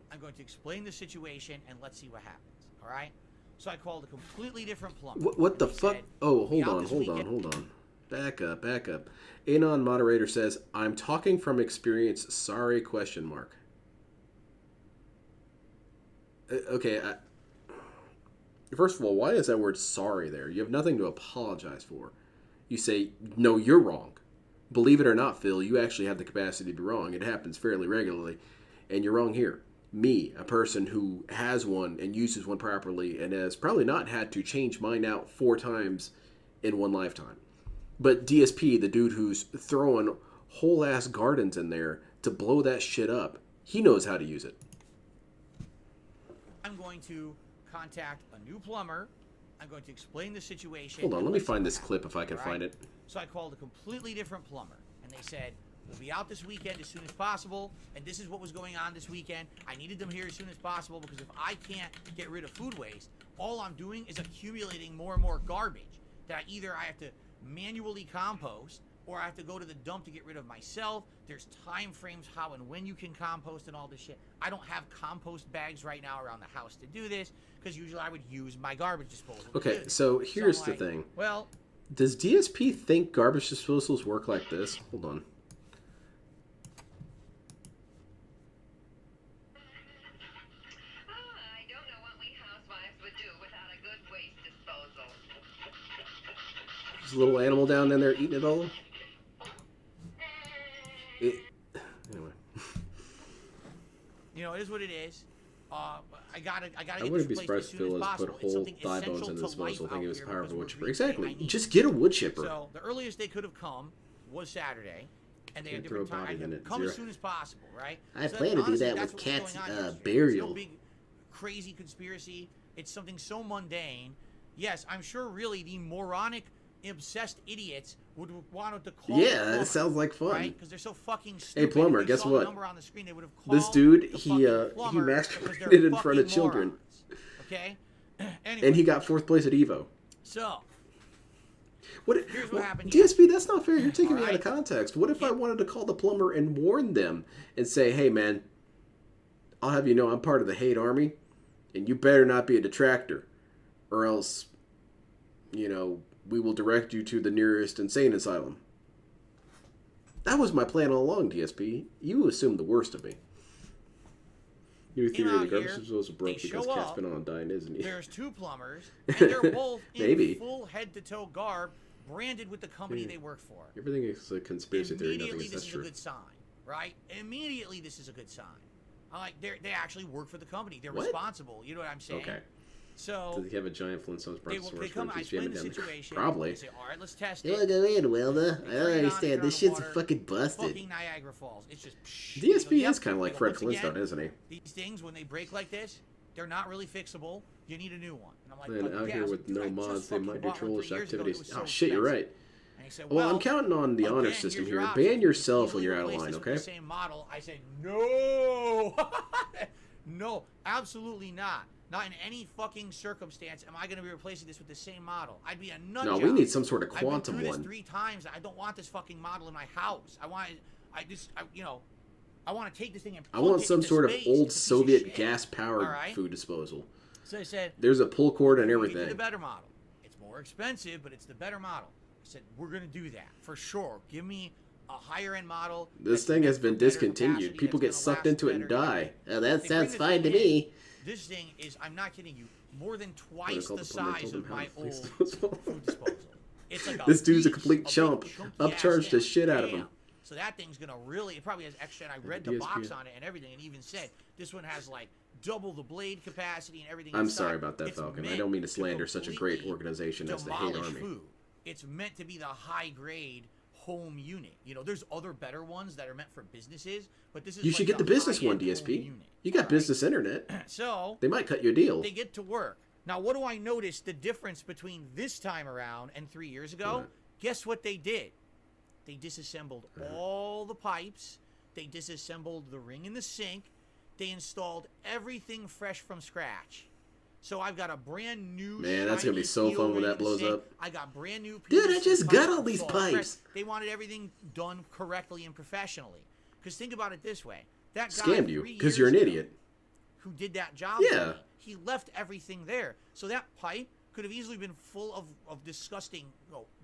I'm going to explain the situation, and let's see what happens. All right? So I called a completely different plumber. What the fuck? Oh, hold on. Back up. Anon moderator says, I'm talking from experience. Sorry, question mark. Okay. First of all, why is that word sorry there? You have nothing to apologize for. You say, no, you're wrong. Believe it or not, Phil, you actually have the capacity to be wrong. It happens fairly regularly, and you're wrong here. Me, a person who has one and uses one properly and has probably not had to change mine out 4 times in one lifetime. But DSP, the dude who's throwing whole ass gardens in there to blow that shit up, he knows how to use it. I'm going to contact a new plumber. I'm going to explain the situation. Hold on, let me find this clip if I can find it. So I called a completely different plumber, and they said, we'll be out this weekend as soon as possible, and this is what was going on this weekend. I needed them here as soon as possible because if I can't get rid of food waste, all I'm doing is accumulating more and more garbage that either I have to manually compost or I have to go to the dump to get rid of myself. There's time frames how and when you can compost and all this shit. I don't have compost bags right now around the house to do this because usually I would use my garbage disposal. Okay, so here's the thing. Well, does DSP think garbage disposals work like this? Hold on. There's a little animal down in there eating it all. Anyway. You know, it is what it is. I gotta I get wouldn't this be surprised if Phil has put whole thigh bones in the disposal thinking it was a powerful wood chipper. Exactly. Just get a wood chipper. So the earliest they could have come was Saturday. And they had different time. Come as soon as possible, right? I plan to do that with Cat's burial. It's no big, crazy conspiracy. It's something so mundane. Yes, I'm sure really the moronic, obsessed idiots would want to call. Yeah, it sounds like fun. Right? Because they're so fucking stupid. Hey, plumber, guess what? On the screen, they would have called this dude, he masturbated in front of children. Okay? Anyway, and he got 4th place at Evo. So, Here's what happened. DSP, that's not fair. You're taking me out Alright. of context. What if I wanted to call the plumber and warn them and say, hey, man, I'll have you know I'm part of the hate army, and you better not be a detractor, or else, you know, we will direct you to the nearest insane asylum. That was my plan all along, DSP. You assumed the worst of me. Your theory of the garbage disposal broke because Cat's been on dying, isn't he? There's two plumbers, and they're both Maybe. in full head-to-toe garb, branded with the company they work for. Everything is a conspiracy theory. Nothing is This that's is true. a good sign, right? Immediately, this is a good sign. Like they actually work for the company. They're responsible. You know what I'm saying? Okay. So does he have a giant Flintstones brontosaurus? they come. I explain the situation. Probably. They say, all right, let's test You it. wanna go in, Wilda? I don't understand. This shit's water, fucking busted. Fucking Niagara Falls. It's just. DSP is kind of like They go, Fred once Flintstone, again, isn't he? These things, when they break like this, they're not really fixable. You need a new one. And I'm like, And but out yeah, here I was with like, dude, no I just mods, they fucking might do bought one 3 trollish years ago. It activities. was so Oh shit, you're expensive. right. And he said, Well, I'm counting on the honor again, system here's your here. option. Ban yourself when Easily you're out of replace line, this with okay? the same model. I said, no. No, absolutely not. Not in any fucking circumstance am I going to be replacing this with the same model. I'd be a nut No, job. we need some sort of I've been quantum through this one. 3 times. I don't want this fucking model in my house. I want to take this thing and I plug want it some into sort of space. old It's a piece of Soviet shit. gas-powered Alright? food disposal. So I said, There's a pull cord and "We'll get you everything. the better model. It's more expensive, but it's the better model." I said, "We're going to do that for sure. Give me a higher end model." This that's thing has meant been for better discontinued. capacity, People get that's sucked gonna into it last and better. die. That They bring sounds this fine to thing in. me. This thing is, I'm not kidding you, more than What twice I call the plumber size told him of how my to old fix food disposal. disposal. It's like This dude's a beast, complete big chump. chunky Upcharged ass the thing. shit out of Bam. him. So that thing's gonna really, it probably has extra, and I read the the DSP. box on it and everything, and even said this one has like double the blade capacity and everything. I'm inside. sorry about that, It's Falcon. I meant don't mean to slander such a great completely organization as the Hate demolish Army. food. It's meant to be the high grade home unit. You know, there's other better ones that are meant for businesses, but this is You like should get the business one, high-end home DSP. unit. You got Alright? business internet. So They might cut you a deal. they get to work. Now, what do I notice the difference between this time around and 3 years ago? What? Guess what they did? They disassembled all the pipes. They disassembled the ring in the sink. They installed everything fresh from scratch. So I've got a brand new. Man, that's gonna be shiny so steel fun when ring that in the blows sink. up. I got brand new. Dude, I PVC just got all pipes these installed fresh. pipes. They wanted everything done correctly and professionally. Because think about it this way: that guy Scammed you 3 because you're an years ago idiot. who did that job. Yeah. For me, he left everything there. So that pipe could have easily been full of disgusting,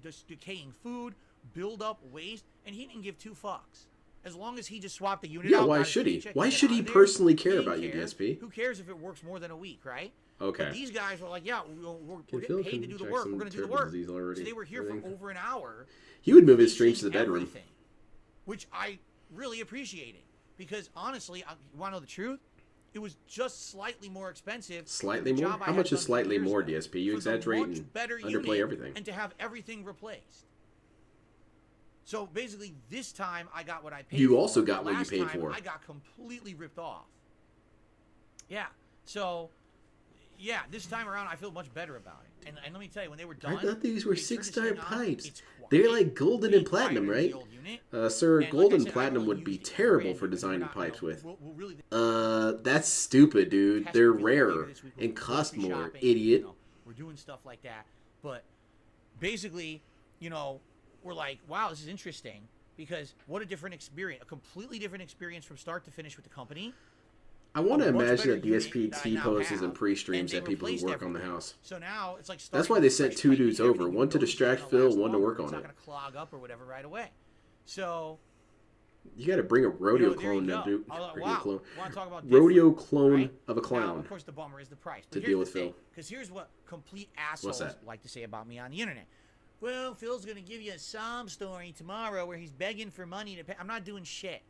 just decaying food, build up waste, and he didn't give 2 fucks. As long as he just swapped the unit Yeah, out. why got his should he? paycheck, Why get should out he of there. personally care He about didn't you, care. DSP? Who cares if it works more than a week, right? Okay. But these guys were like, yeah, we're Can getting Phil paid to do the check work. some We're going to do the terrible work. disease already? So they were here for Everything? over an hour. He would move his streams to the fixing bedroom. everything, which I really appreciated. Because honestly, you want to know the truth? It was just slightly more expensive. Slightly than the more? job I How had much is done slightly 3 years more, ago DSP? You for the exaggerate much and better underplay unit everything. and to have everything replaced. So basically, this time I got what I paid for. You also got what you Last paid time, for. I got completely ripped off. Yeah. So, yeah, this time around I feel much better about it. And let me tell you, when they were done, I thought these were they turned this 6-star thing on, pipes. it's They're quiet, like golden way and platinum, quieter than right? the old unit. Sir, And like gold I and said, I platinum really would use be the terrible brand for new, but designing we're not, pipes with. we'll really That's stupid, dude. test They're review later rarer this week. We'll and go cost grocery more, shopping, idiot. you know, we're doing stuff like that. But basically, we're like, wow, this is interesting. Because what a different experience. A completely different experience from start to finish with the company. I want to a much imagine better that unit DSP that I now T-poses have, and pre-streams and they at people who replaced work on the everything. house. So now it's like That's starting why they with sent fresh 2 piping, dudes over, everything. one to You know it's distract gonna Phil, last one to longer, work on it's it. not going to clog up or whatever right away. So You got to bring a rodeo there clone you to go. do. I was like, rodeo wow. clone. Want to talk about Rodeo different, clone right? of a Now, clown. of course, the bummer is the price. To But deal here's with the thing, Phil. because here's what complete What's assholes that? like to say about me on the internet. Well, Phil's going to give you a sob story tomorrow where he's begging for money to pay. I'm not doing shit.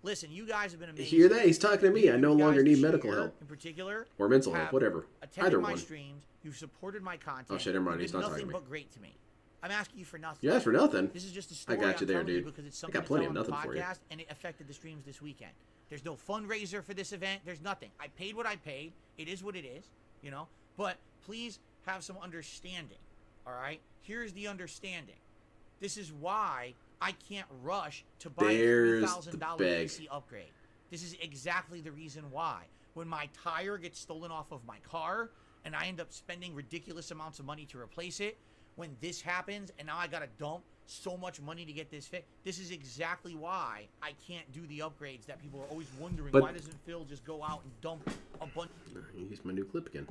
Listen, you guys have been amazing. Hear that? He's talking to me. I no You longer guys need this medical year, help. in particular, Or mental help, have whatever. attended Either my one. streams. You've supported my content. Oh, shit, never mind. You've He's been not nothing talking to me. but great to me. I'm asking you for nothing. You asked for nothing. This is just a I story got you I'm there, telling dude. because it's I something got plenty that of fell on nothing the for you. podcast, and it affected the streams this weekend. There's no fundraiser for this event. There's nothing. I paid what I paid. It is what it is, But please have some understanding, all right? Here's the understanding. This is why I can't rush to buy There's a $3,000 the bag. PC upgrade. This is exactly the reason why. When my tire gets stolen off of my car and I end up spending ridiculous amounts of money to replace it, when this happens and now I gotta dump so much money to get this fixed. This is exactly why I can't do the upgrades that people are always wondering. But why doesn't Phil just go out and dump a bunch? Use my new clip again.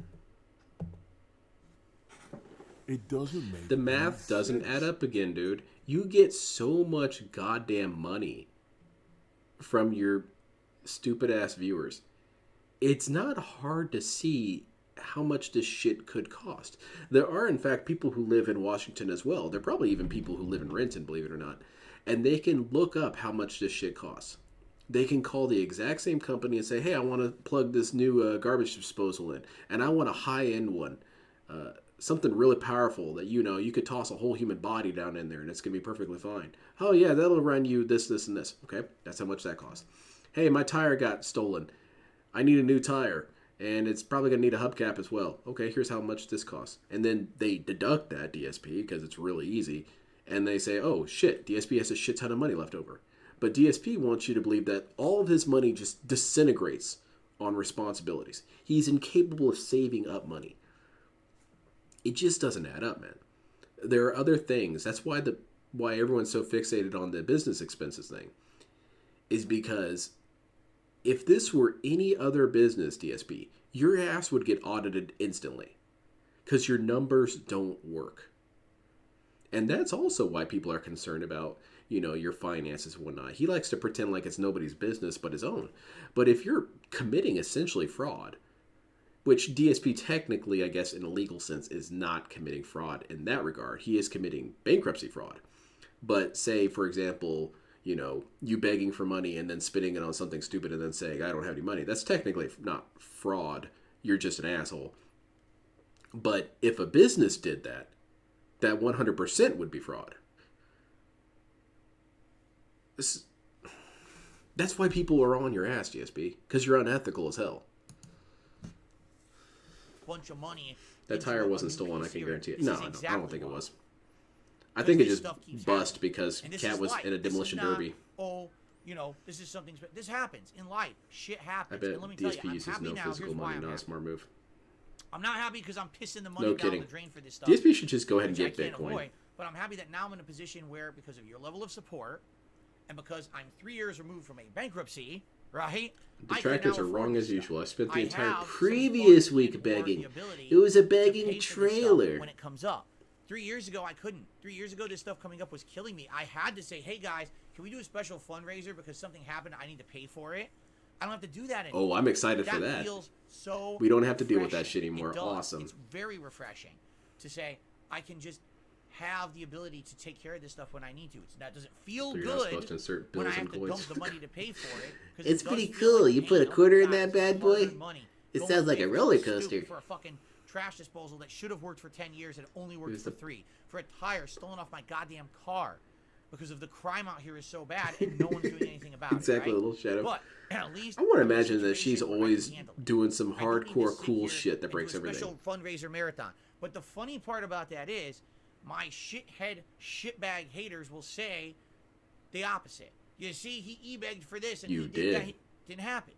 It doesn't make The math doesn't add up again, dude. You get so much goddamn money from your stupid ass viewers. It's not hard to see how much this shit could cost. There are, in fact, people who live in Washington as well. There are probably even people who live in Renton, believe it or not. And they can look up how much this shit costs. They can call the exact same company and say, hey, I want to plug this new garbage disposal in. And I want a high-end one. Something really powerful that, you could toss a whole human body down in there and it's going to be perfectly fine. Oh, yeah, that'll run you this, this, and this. Okay, that's how much that costs. Hey, my tire got stolen. I need a new tire. And it's probably going to need a hubcap as well. Okay, here's how much this costs. And then they deduct that DSP because it's really easy. And they say, oh, shit, DSP has a shit ton of money left over. But DSP wants you to believe that all of his money just disintegrates on responsibilities. He's incapable of saving up money. It just doesn't add up, man. There are other things. That's why everyone's so fixated on the business expenses thing. Is because if this were any other business, DSP, your ass would get audited instantly. Because your numbers don't work. And that's also why people are concerned about, your finances and whatnot. He likes to pretend like it's nobody's business but his own. But if you're committing essentially fraud, which DSP technically, I guess, in a legal sense, is not committing fraud in that regard. He is committing bankruptcy fraud. But say, for example, you begging for money and then spending it on something stupid and then saying, I don't have any money. That's technically not fraud. You're just an asshole. But if a business did that, that 100% would be fraud. That's why people are on your ass, DSP. Because you're unethical as hell. Bunch of money. That tire wasn't stolen, I can guarantee it. No, I don't think it was. I Because think it this just stuff keeps bust happening. because And this Cat is was life. in a This is demolition not, derby. This is something. This happens in life. Shit I happens. bet And let me tell you, DSP I'm uses happy no now. physical Here's why money, I'm not a happy. smart move. I'm not happy because I'm pissing the money No down kidding. the drain for this stuff. DSP should just go ahead and which get I can't Bitcoin. avoid, but I'm happy that now I'm in a position where, because of your level of support, and because I'm 3 years removed from a bankruptcy, right? Detractors are wrong as usual. I spent the entire have some previous fun week and or begging. the ability It was a to begging pay for this stuff trailer. when it comes up. 3 years ago, I couldn't. 3 years ago, this stuff coming up was killing me. I had to say, hey guys, can we do a special fundraiser because something happened? I need to pay for it. I don't have to do that anymore. Oh, I'm excited for that. Feels so We don't have to deal with that refreshing. shit anymore. It does. Awesome. It's very refreshing to say I can just have the ability to take care of this stuff when I need to. That doesn't feel So you're not supposed to good insert when I bills have and to coins. dump the money to pay for it. 'cause It's it does pretty feel cool. like You pain. put a Oh my quarter in God, that it's bad hard-earned boy? money. It Going sounds to like pay a for roller something coaster. stupid for a fucking trash disposal that should have worked for 10 years and only worked for 3. For a tire stolen off my goddamn car because of the crime out here is so bad and no one's doing anything about Exactly, it. Right? little shadow. But at least I want to I'm in a imagine that she's situation where I can always handle it. doing some I don't need to hardcore sit cool here shit that and breaks do a everything. Special fundraiser marathon. But the funny part about that is, my shithead shitbag haters will say the opposite. You see, he e-begged for this and You he did. that. Didn't happen,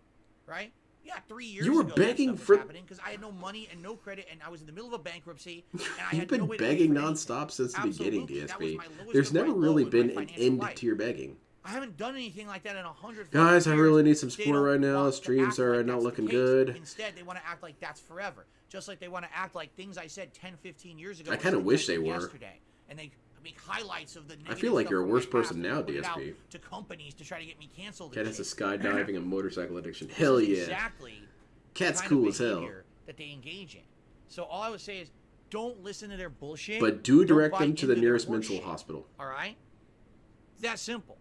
right? Yeah, 3 years You were ago, begging that stuff for- was happening because I had no money and no credit and I was in the middle of a bankruptcy and I You've had been no way to pay begging for anything. nonstop since the beginning, Absolutely. That was DSP. my lowest There's of never my low really in my been an financial end life. to your begging. I haven't done anything like that in 100 Guys, I years. really need some They support don't right now. want to Streams act are like not that's the looking case. good. Instead, they want to act like that's forever. Just like they want to act like things I said 10, 15 years ago. I were kinda things wish said they were. Yesterday. And they make highlights of the I negative feel like stuff you're a from worse my person past now, and put it out DSP. to companies to try to get me canceled. Cat and has a shit. skydiving and motorcycle addiction. This Hell is yeah. Exactly. Cat's the kind of cool as hell. behavior that they engage in. So all I would say is, don't listen to their bullshit. But do Don't direct buy them to the into their nearest mental horseshit. hospital. All right? It's that simple.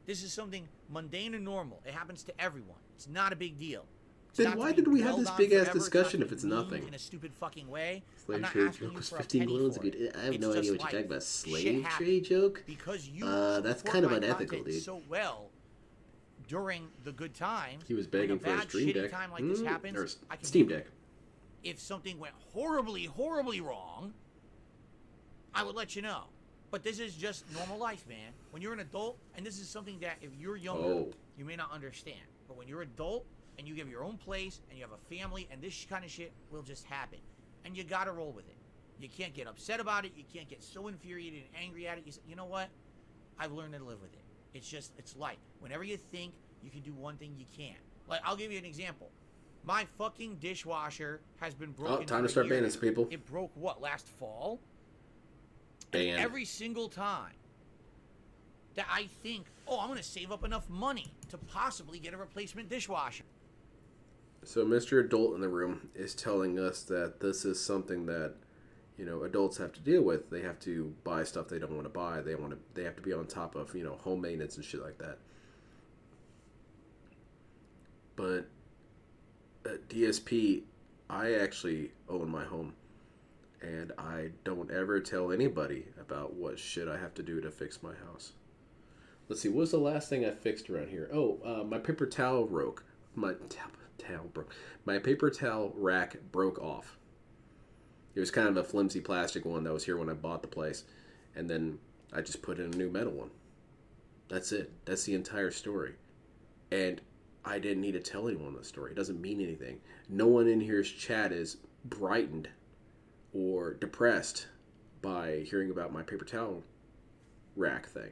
This is something mundane and normal. It happens to everyone. It's not a big deal. It's Then not to why be did we have dwelled this on big ass forever. discussion not if to it's be memed nothing? in a stupid fucking way. Slave I'm not trade asking joke you was for a 15 penny balloons for ago. it. I have It's no idea just what you're talking life. about. Shit Slave happens. trade joke? Because you that's support kind of my unethical, content dude. so well during the good times. He was when begging a for a bad, Stream shitty Deck. time like this Or happens, I can Steam handle it. Deck. If something went horribly, horribly wrong, I would let you know. But this is just normal life, man. When you're an adult, and this is something that if you're younger, you may not understand. But when you're adult and you have your own place and you have a family and this kind of shit will just happen. And you gotta roll with it. You can't get upset about it. You can't get so infuriated and angry at it. You say, you know what? I've learned to live with it. It's life. Whenever you think you can do one thing, you can't. Like, I'll give you an example. My fucking dishwasher has been broken. Oh, time to start banning some people. It broke, what, last fall? Ban. And every single time that I think, oh, I'm going to save up enough money to possibly get a replacement dishwasher. So Mr. Adult in the room is telling us that this is something that, you know, adults have to deal with. They have to buy stuff they don't want to buy. They have to be on top of, you know, home maintenance and shit like that. But at DSP, I actually own my home, and I don't ever tell anybody about what shit I have to do to fix my house. Let's see, what was the last thing I fixed around here? Oh, my paper towel broke. My towel broke. My paper towel rack broke off. It was kind of a flimsy plastic one that was here when I bought the place, and then I just put in a new metal one. That's it. That's the entire story. And I didn't need to tell anyone the story. It doesn't mean anything. No one in here's chat is brightened or depressed by hearing about my paper towel rack thing.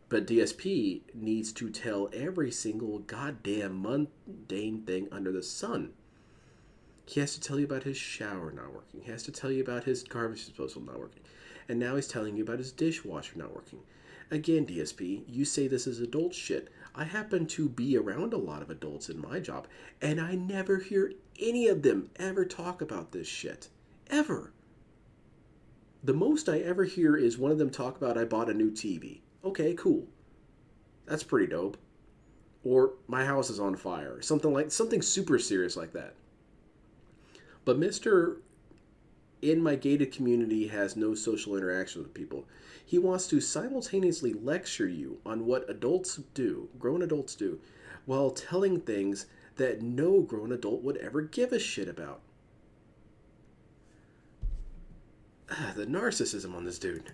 But DSP needs to tell every single goddamn mundane thing under the sun. He has to tell you about his shower not working. He has to tell you about his garbage disposal not working. And now he's telling you about his dishwasher not working. Again, DSP, you say this is adult shit. I happen to be around a lot of adults in my job, and I never hear any of them ever talk about this shit. Ever. The most I ever hear is one of them talk about, I bought a new TV. Okay, cool. That's pretty dope. Or my house is on fire. Something super serious like that. But Mr. in my gated community has no social interaction with people. He wants to simultaneously lecture you on what adults do, grown adults do, while telling things that no grown adult would ever give a shit about. The narcissism on this dude.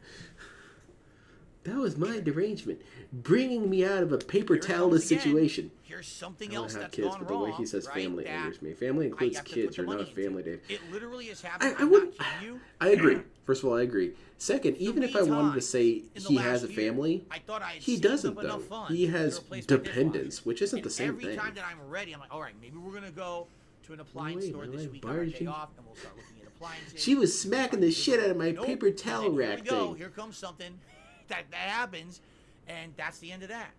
That was my derangement, bringing me out of a paper towelless situation. Here's something I don't else have that's kids, gone but the wrong. way he says right? family that angers me. Family includes I have to kids. put the You're not a money into. family, Dave. It literally has happened. I wouldn't. I'm not kidding you. I agree. First of all, I agree. Second, even if I wanted to say he has a year, family, I thought I had he saved doesn't up though. enough funds He to has replace my dependence, dishwasher. which isn't And the same thing. Every time that I'm ready, I'm like, all right, maybe we're gonna go to an appliance Wait, store no, this I week on our day barged off, and we'll start looking at appliances. She was smacking the shit out of my Nope. paper towel And then rack here we go. thing. Here comes something that happens, and that's the end of that.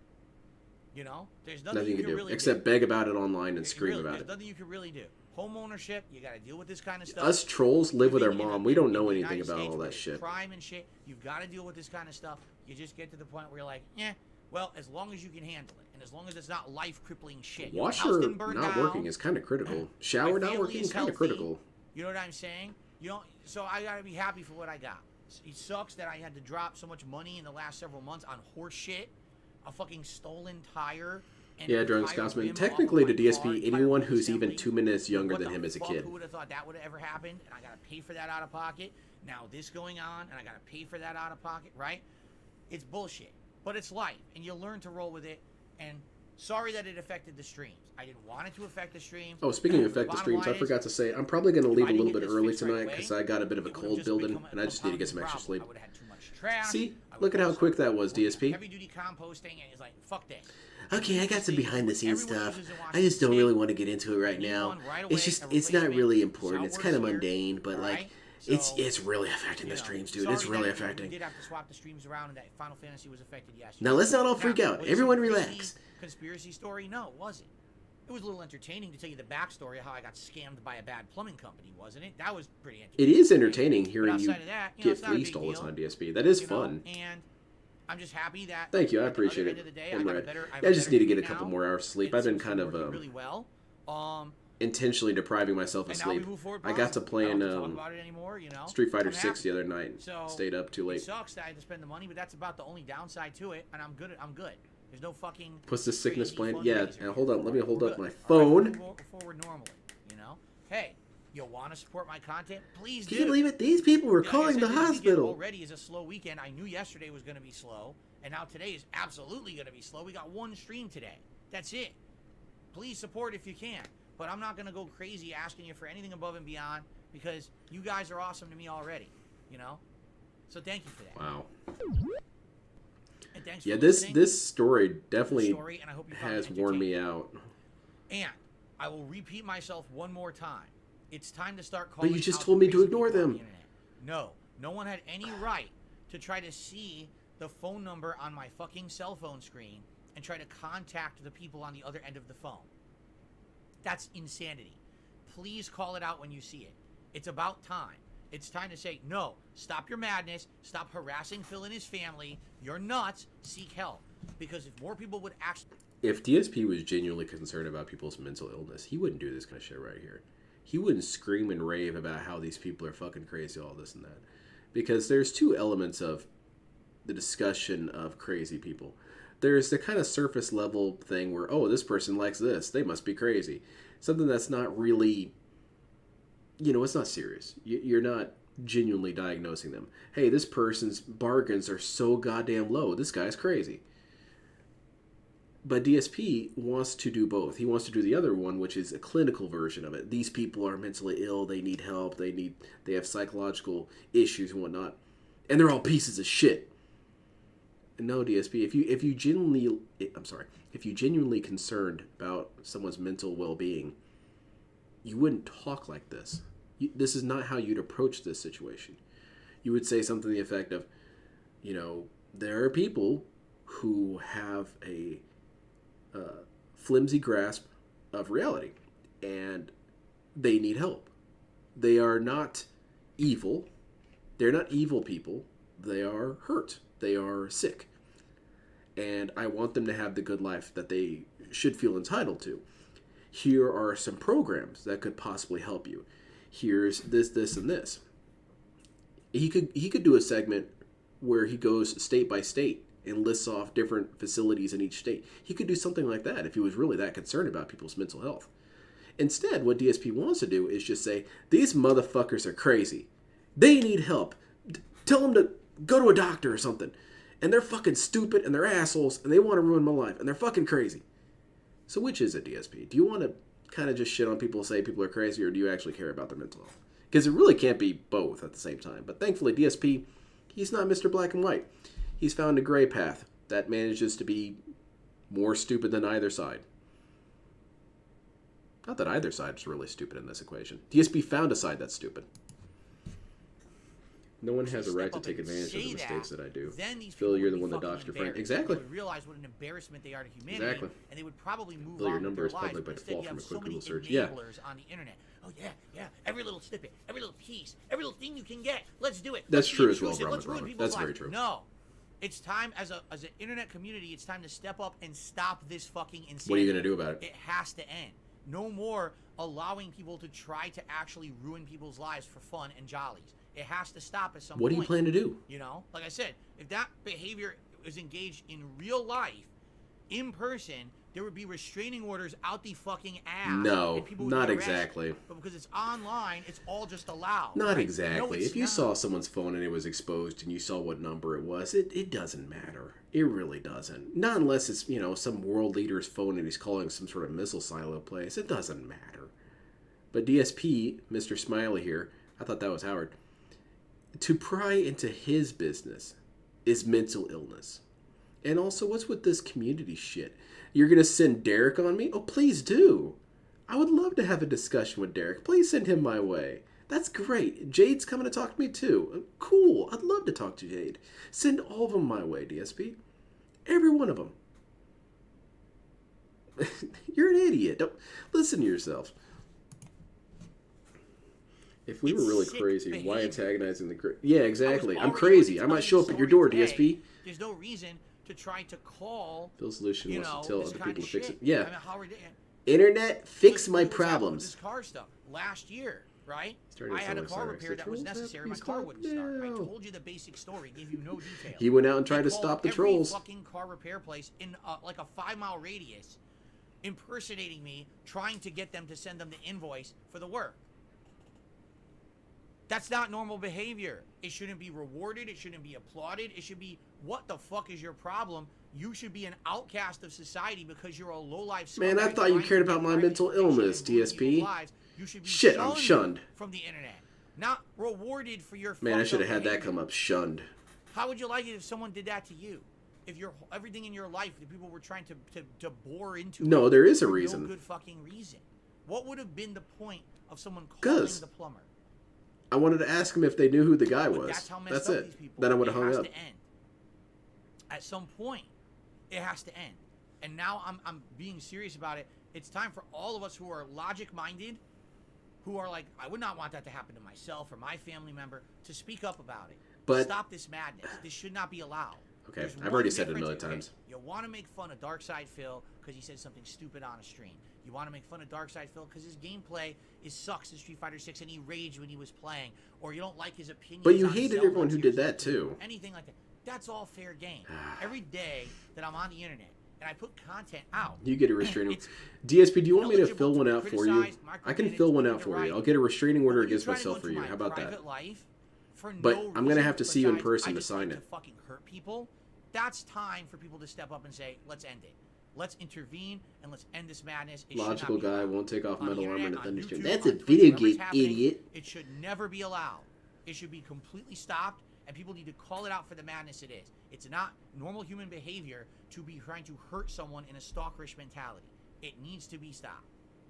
You know, there's nothing you can do really except do. beg about it online and scream Really, about there's it. nothing you can really do. Home ownership, you got to deal with this kind of stuff. Us trolls live with our Living in mom. a- We don't in know the anything United about States all where that there's shit. Crime and shit. You've got to deal with this kind of stuff. You just get to the point where you're like, well, as long as you can handle it, and as long as it's not life-crippling shit. Your house Washer didn't burn not down, working is kind of critical. Shower my not family working is is kind of healthy. critical. You know what I'm saying? You don't. So I gotta be happy for what I got. It sucks that I had to drop so much money in the last several months on horse shit, a fucking stolen tire. And Yeah, a during tire Scotsman. rim off Technically, of to my DSP, car, anyone tire who's even assembly. 2 minutes younger What than the him is a fuck? kid. Who would have thought that would have ever happened? And I gotta pay for that out of pocket. Now this going on, and I gotta pay for that out of pocket, right? It's bullshit, but it's life, and you learn to roll with it. And sorry that it affected the streams. I didn't want it to affect the streams. Oh, speaking of affect the Bottom streams, I line forgot is, to say, I'm probably going to if leave I a didn't little get bit this early fixed right tonight away, because I got a bit of a it would've cold just building, become and a I just need to get some compounding extra sleep. problem. I would have had too much trash. See? I Look at would've how quick that was, started DSP. Heavy duty composting, and it's like, fuck this. Okay, I got some behind the scenes Everyone stuff. uses in I Washington just don't State. really want to get into it right I need now. one right It's away, just, a it's not replacement. really So important. it It's works kind of here, mundane, but like, alright? it's So, really affecting the you know, streams, dude. sorry It's really that affecting. We did have to swap the streams around, and that Final Fantasy was affected yesterday. Now let's not all freak out. was it Everyone a crazy relax. Conspiracy story? No, it wasn't. It was a little entertaining to tell you the backstory of how I got scammed by a bad plumbing company, wasn't it? That was pretty entertaining. It is entertaining But hearing you outside of that, get it's not a big fleeced all the deal, time, DSP. That is you know, fun. And I'm just happy that. Thank you, I at the other appreciate end it. of the day, I'm I got a right. better- I just need to better get a gig couple now. more hours sleep. It I've been seems to kind be of working really well. intentionally depriving myself of And now we sleep. move forward I got to positive. play I don't in have to talk about it anymore, you know. Street Fighter I'm 6 happy. the other night. So, Stayed up too It late. sucks that I had to spend the money, but that's about the only downside to it, and I'm good. I'm good. There's no fucking. What's the sickness crazy plan? Yeah, fundraiser and hold on. Let me hold We're up good. my All right, phone. we'll go forward normally, you know. Hey, you want to support my content? Please do. Can you believe it? These people were Yeah, like I calling said, the this weekend hospital. already is a slow weekend. I knew yesterday was going to be slow, and now today is absolutely going to be slow. We got one stream today. That's it. Please support if you can. But I'm not going to go crazy asking you for anything above and beyond. because you guys are awesome to me already, you know? So thank you for that. Wow. And thanks Yeah, for this listening. this story definitely Story, and I hope you found it has worn me entertaining. out. And I will repeat myself one more time. It's time to start calling. But you just out told the me to crazy ignore people on them. the internet. No one had any right to try to see the phone number on my fucking cell phone screen and try to contact the people on the other end of the phone. That's insanity. Please call it out when you see it. It's about time. It's time to say, no, stop your madness, stop harassing Phil and his family, you're nuts, seek help. Because if more people would actually... If DSP was genuinely concerned about people's mental illness, he wouldn't do this kind of shit right here. He wouldn't scream and rave about how these people are fucking crazy, all this and that. Because there's two elements of the discussion of crazy people. There's the kind of surface level thing where, oh, this person likes this, they must be crazy. Something that's not really, it's not serious. You're not genuinely diagnosing them. Hey, this person's bargains are so goddamn low, this guy's crazy. But DSP wants to do both. He wants to do the other one, which is a clinical version of it. These people are mentally ill, they need help, they have psychological issues and whatnot. And they're all pieces of shit. No, DSP, if you genuinely concerned about someone's mental well-being, you wouldn't talk like this. This is not how you'd approach this situation. You would say something to the effect of, there are people who have a flimsy grasp of reality, and they need help. They are not evil. They're not evil people. They are hurt. They are sick. And I want them to have the good life that they should feel entitled to. Here are some programs that could possibly help you. Here's this, and this. He could do a segment where he goes state by state and lists off different facilities in each state. He could do something like that if he was really that concerned about people's mental health. Instead, what DSP wants to do is just say, these motherfuckers are crazy. They need help. Tell them to go to a doctor or something. And they're fucking stupid, and they're assholes, and they want to ruin my life, and they're fucking crazy. So which is it, DSP? Do you want to kind of just shit on people, say people are crazy, or do you actually care about their mental health? Because it really can't be both at the same time. But thankfully, DSP, he's not Mr. Black and White. He's found a gray path that manages to be more stupid than either side. Not that either side is really stupid in this equation. DSP found a side that's stupid. No one has a right to take advantage of the mistakes that I do. Then these Phil, people you're would the be one that fucking doxed your friend. embarrassed. Exactly. They would realize what an embarrassment they are to humanity. Exactly. And they would probably move Phil, your on with number their is lives. public by But instead, default you from have a so quick many Google search. Yeah. enablers on the internet. Oh yeah. Every little snippet, every little piece, every little thing you can get. Let's do it. That's Let's be true as well, intrusive. Brahma, Let's ruin Brahma. people's That's very lives. true. No. It's time, as an internet community, it's time to step up and stop this fucking insanity. What are you going to do about it? It has to end. No more allowing people to try to actually ruin people's lives for fun and jollies. It has to stop at some point. What do you plan to do? Like I said, if that behavior is engaged in real life, in person, there would be restraining orders out the fucking ass. No, and people would not be arrested. exactly. But because it's online, it's all just allowed. Not right? exactly. No, it's if you not. saw someone's phone and it was exposed and you saw what number it was, it doesn't matter. It really doesn't. Not unless it's, some world leader's phone and he's calling some sort of missile silo place. It doesn't matter. But DSP, Mr. Smiley here, I thought that was Howard, to pry into his business is mental illness. And also, what's with this community shit? You're going to send Derek on me? Oh, please do. I would love to have a discussion with Derek. Please send him my way. That's great. Jade's coming to talk to me too. Cool. I'd love to talk to Jade. Send all of them my way, DSP. Every one of them. You're an idiot. Don't listen to yourself. If we were really crazy, behavior. why antagonizing the... Yeah, exactly. I'm already crazy. going I to might tell show you up the at your door, story today. DSP. There's no reason to try to call... Phil's solution was to tell this other kind people of to fix shit. it. Yeah. I mean, how ridiculous. Internet, fix Look my what's happened with problems. This car stuff. Last year, right? Started I had a with car Cyrus. repair that was The trolls necessary. have My car stopped wouldn't start. I now. told you the basic story. Gave you no detail. He went out and tried They to called stop the every trolls. Fucking car repair place in like a 5-mile radius, impersonating me, trying to get them to send them the invoice for the work. That's not normal behavior. It shouldn't be rewarded. It shouldn't be applauded. It should be, what the fuck is your problem? You should be an outcast of society because you're a low-life Man, I thought you cared about my mental illness, DSP. You should be Shit, I'm shunned. from the internet, not rewarded for your. Man, I should have had that behavior. come up. Shunned. How would you like it if someone did that to you? If your everything in your life, the people were trying to bore into. No, it there is a for reason. No good fucking reason. What would have been the point of someone calling the plumber? I wanted to ask him if they knew who the guy was. That's how messed That's up it. these people. Then I would have It hung has up. to end. At some point, it has to end. And now I'm being serious about it. It's time for all of us who are logic-minded, who are like, I would not want that to happen to myself or my family member, to speak up about it. But stop this madness. This should not be allowed. Okay, There's I've one already said it a difference. million times. You want to make fun of Darkside Phil because he said something stupid on a stream. You want to make fun of Darkside Phil because his gameplay sucks in Street Fighter 6 and he raged when he was playing, or you don't like his opinion. But you hated everyone who did that too. Anything like that. That's all fair game. Every day that I'm on the internet and I put content out, You get a restraining order. DSP, do you want me to fill one out for you? criticized, I can fill one out for you. I'll get a restraining order against You're trying to myself go for you. into How my about that? private life for But no I'm gonna have to reason see you in besides person I to just sign like it. To fucking hurt people. That's time for people to step up and say, let's end it. Let's intervene and let's end this madness. It should not Logical be guy allowed. won't take off On the metal armor internet, and a on thunderstream. YouTube, That's on a Twitch, video wherever it's game, happening, idiot. It should never be allowed. It should be completely stopped, and people need to call it out for the madness it is. It's not normal human behavior to be trying to hurt someone in a stalkerish mentality. It needs to be stopped.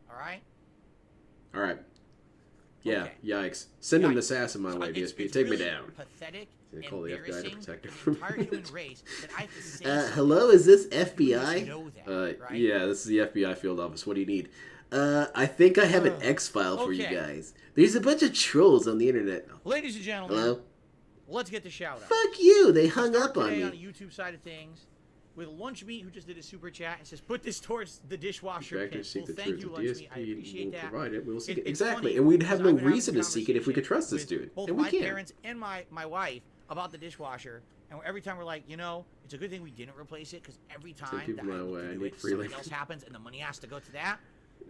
All right? All right. Yeah, Okay. yikes. Send an Yikes. assassin my So way, it's DSP. Take really me down. Pathetic. They call the FBI to Embarrassing protect for him the entire human race that I have to say hello, is this You just FBI? know that, right? Yeah, this is the FBI field office. What do you need? I think I have an X file for you okay. guys. There's a bunch of trolls on the internet. Ladies and gentlemen, Hello? let's get the shout out. Fuck you! They hung Start up on today on the me. YouTube side of things with Lunch Meat, who just did a super chat and says, "Put this towards the dishwasher pit." Directors seek Well, the thank truth. you, The Lunch Meat. I DSP appreciate will that. provide it. We'll seek it. It's Exactly, funny and we'd have because no I've been having reason to seek it if we could trust this conversation dude, with and both we my can't. parents and my wife about the dishwasher, and every time we're like, it's a good thing we didn't replace it because every time people that I my look way, to I do need it, free something labor. else happens, and the money has to go to that.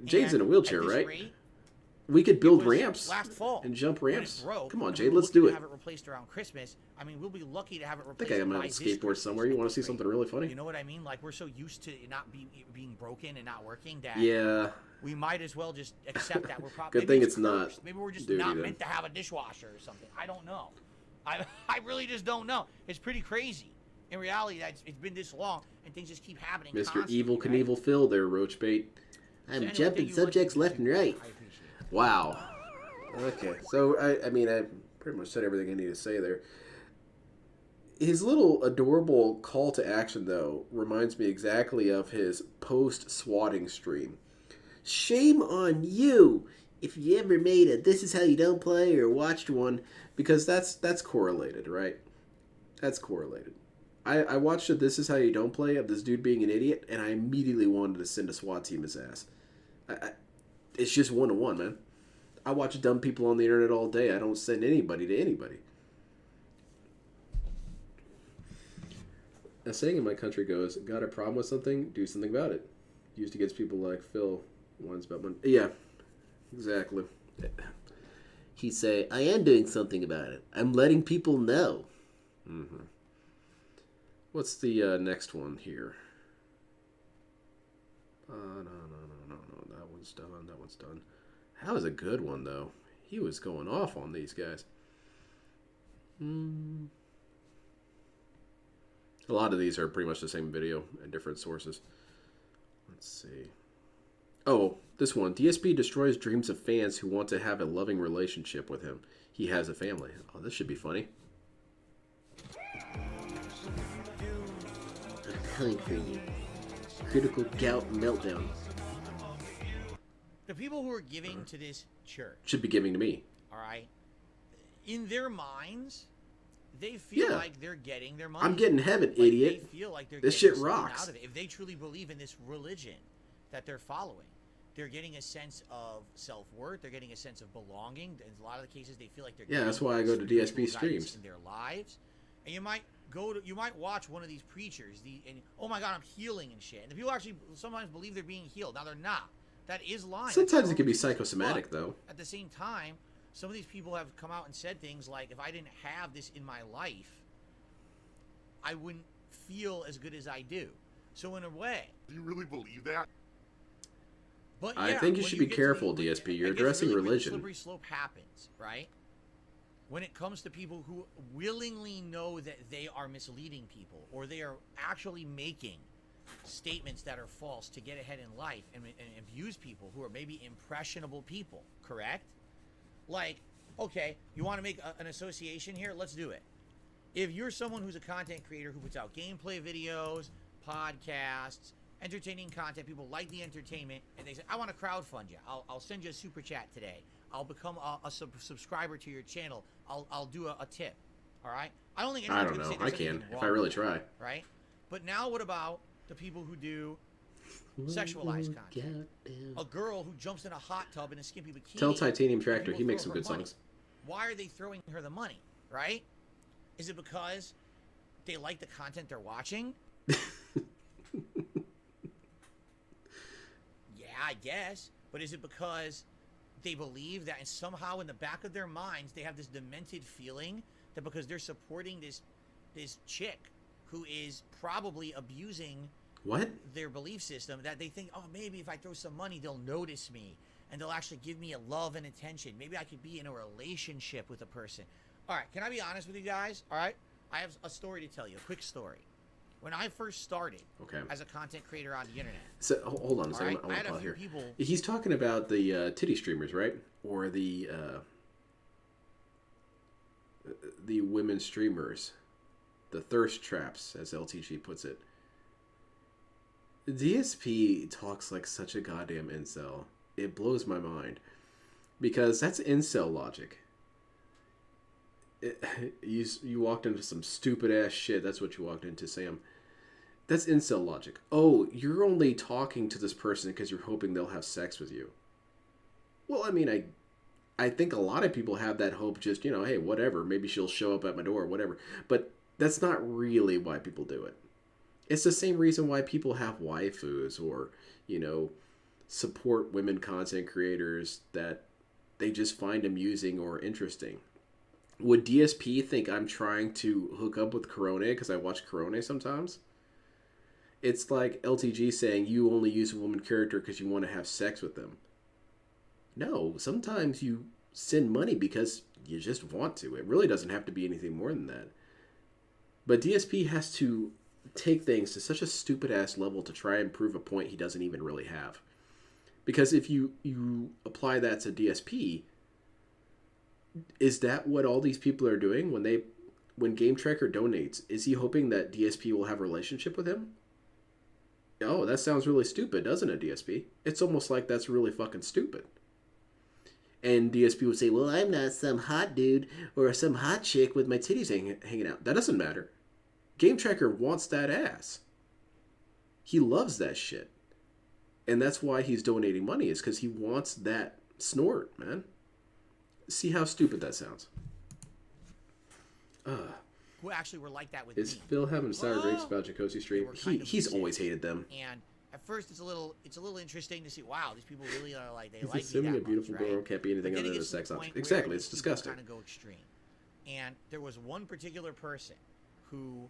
Jade's in And a wheelchair, at this right? rate, We could build it was ramps last fall and jump when it ramps. broke, Come on, and Jade, we were let's do looking it. to have it replaced around Christmas. I mean, we'll be lucky to have it I replaced. think I might by have a this skateboard Christmas somewhere. You at want to see this something rate. really funny? You know what I mean? Like, we're so used to it not being broken and not working that Yeah. we might as well just accept that we're probably. Good thing it's not cursed. Maybe we're just duty not then. meant to have a dishwasher or something. I don't know. I really just don't know. It's pretty crazy. In reality, it's been this long and things just keep happening. Mr. constantly, Evil right? Knievel Phil there, Roachbait. I'm anyway, jumping thank you, subjects Lunch left Meat. and right. I appreciate it. Wow. Okay, so I mean, I pretty much said everything I need to say there. His little adorable call to action, though, reminds me exactly of his post-swatting stream. Shame on you if you ever made a "This Is How You Don't Play" or watched one, because that's correlated, right? That's correlated. I watched a "This Is How You Don't Play" of this dude being an idiot, and I immediately wanted to send a SWAT team his ass. It's just 1-to-1, man. I watch dumb people on the internet all day. I don't send anybody to anybody. A saying in my country goes, got a problem with something, do something about it. Used against people like Phil. One's about money. Yeah, exactly. He say, I am doing something about it. I'm letting people know. Mm-hmm. What's the next one here? No. That one's done. That one's done. That was a good one, though. He was going off on these guys. A lot of these are pretty much the same video and different sources. Let's see. Oh, this one. DSP destroys dreams of fans who want to have a loving relationship with him. He has a family. Oh, this should be funny. I'm coming for you. Critical gout meltdown. The people who are giving to this church, Should be giving to me. all right, in their minds, they feel Yeah. like they're getting their money. I'm getting heaven, Like, idiot. They feel like they're This getting shit something rocks. out of it. If they truly believe in this religion that they're following, they're getting a sense of self-worth. They're getting a sense of belonging. In a lot of the cases, they feel like they're Yeah, that's getting why I go to spiritual DSP guidance streams. in their lives. And you might watch one of these preachers, and oh my God, I'm healing and shit. And the people actually sometimes believe they're being healed. Now they're not. That is lying. Sometimes it can be That's psychosomatic, but though. At the same time, some of these people have come out and said things like, if I didn't have this in my life, I wouldn't feel as good as I do. So in a way, Do you really believe that? But I yeah, think you when should be get to careful, when- DSP. I You're guess addressing really where the religion. slippery slope happens, right? When it comes to people who willingly know that they are misleading people, or they are actually making statements that are false to get ahead in life and abuse people who are maybe impressionable people, correct? Like, okay, you want to make an association here? Let's do it. If you're someone who's a content creator who puts out gameplay videos, podcasts, entertaining content, people like the entertainment, and they say, I want to crowdfund you. I'll send you a super chat today. I'll become a subscriber to your channel. I'll do a tip. All right? I don't think I anyone's don't going to know. say I there's can anything if I wrong really with try. it, right? But now what about the people who do sexualized content? A girl who jumps in a hot tub in a skimpy bikini. Tell Titanium and Tractor, people he makes throw some her good money. songs. Why are they throwing her the money, right? Is it because they like the content they're watching? Yeah, I guess. But is it because they believe that, and somehow in the back of their minds they have this demented feeling that because they're supporting this chick who is probably abusing What? their belief system, that they think, oh, maybe if I throw some money they'll notice me and they'll actually give me a love and attention. Maybe I could be in a relationship with a person. All right, can I be honest with you guys? All right, I have a story to tell you, a quick story. When I first started as a content creator on the internet. So hold on a second. Right? I want I to had a pause few here. people. He's talking about the titty streamers, right? Or the women streamers, the thirst traps, as LTG puts it. DSP talks like such a goddamn incel. It blows my mind because that's incel logic. You walked into some stupid ass shit. That's what you walked into, Sam. That's incel logic. Oh, you're only talking to this person because you're hoping they'll have sex with you. Well, I mean, I think a lot of people have that hope. Just, you know, hey, whatever. Maybe she'll show up at my door, or whatever. But that's not really why people do it. It's the same reason why people have waifus or, you know, support women content creators that they just find amusing or interesting. Would DSP think I'm trying to hook up with Corona because I watch Corona sometimes? It's like LTG saying you only use a woman character because you want to have sex with them. No, sometimes you send money because you just want to. It really doesn't have to be anything more than that. But DSP has to take things to such a stupid ass level to try and prove a point he doesn't even really have. Because if you apply that to DSP, is that what all these people are doing when Game Tracker donates? Is he hoping that DSP will have a relationship with him? Oh, that sounds really stupid, doesn't it, DSP? It's almost like that's really fucking stupid. And DSP would say, well, I'm not some hot dude or some hot chick with my titties hanging out. That doesn't matter. Game Tracker wants that ass. He loves that shit. And that's why he's donating money, is because he wants that snort, man. See how stupid that sounds. Who actually were like that with Is me. Phil having sour grapes about Jokosi Stream? He's always hated them. And at first it's a little interesting to see, wow, these people really are like, they He's like assuming me a that beautiful much, right? girl can't be anything But then other it than a gets to sex the object. point Exactly, where it's these people disgusting. kind of go extreme. And there was one particular person who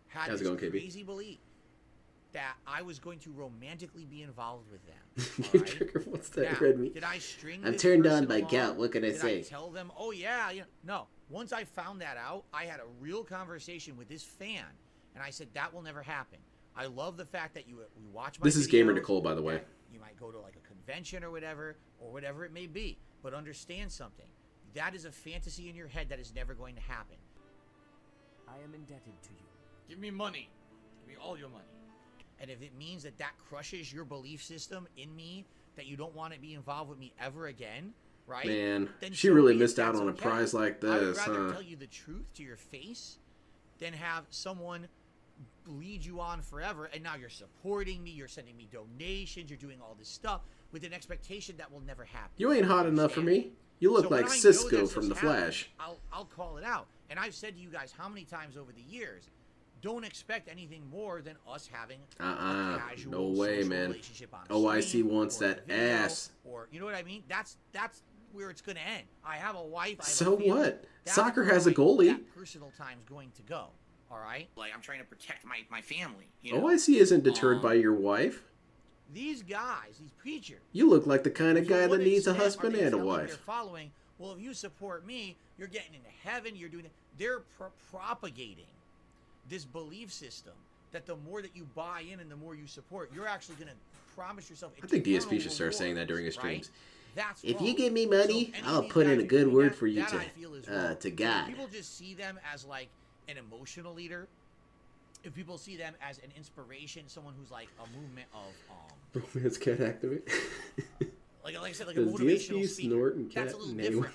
had How's it this going, KB? crazy belief that I was going to romantically be involved with them. Game all right? Tracker wants that Now, red meat. did I string I'm this turned on person by along? gout. What can I Did say? I tell them, oh yeah, no. Once I found that out, I had a real conversation with this fan, and I said that will never happen. I love the fact that we watch my This is Gamer videos, Nicole, by the way. that you might go to like a convention or whatever it may be. But understand something. That is a fantasy in your head that is never going to happen. I am indebted to you. Give me money. Give me all your money. And if it means that crushes your belief system in me, that you don't want to be involved with me ever again, right? Man, then she so really be it. missed out That's on a okay. prize like I would this, rather huh? tell you the truth to your face than have someone lead you on forever, and now you're supporting me, you're sending me donations, you're doing all this stuff with an expectation that will never happen. You ain't hot enough for Understand? me. You look So when like I know Cisco that's from The what's happening, Flash. I'll call it out. And I've said to you guys how many times over the years, don't expect anything more than us having a casual no way, social man. relationship on a OIC stream wants or a that video, ass. or you know what I mean? That's where it's going to end. I have a wife. I have So a family. what? That's Soccer where has a goalie. That personal time's going to go. All right. Like I'm trying to protect my family. You know? OIC isn't deterred by your wife. These guys, these preachers. You look like the kind of to guy what that needs a extent are husband they and a telling wife. Their following, well, if you support me, you're getting into heaven. You're doing it. They're propagating this belief system that the more that you buy in and the more you support, you're actually going to promise yourself. I think DSP should start saying that during his streams. If you give me money, I'll put in a good word for you to God. People just see them as like an emotional leader. If people see them as an inspiration, someone who's like a movement of Romance cat activate. like I said, like Does a motivational DSP speaker. snort and That's cat a little name? different.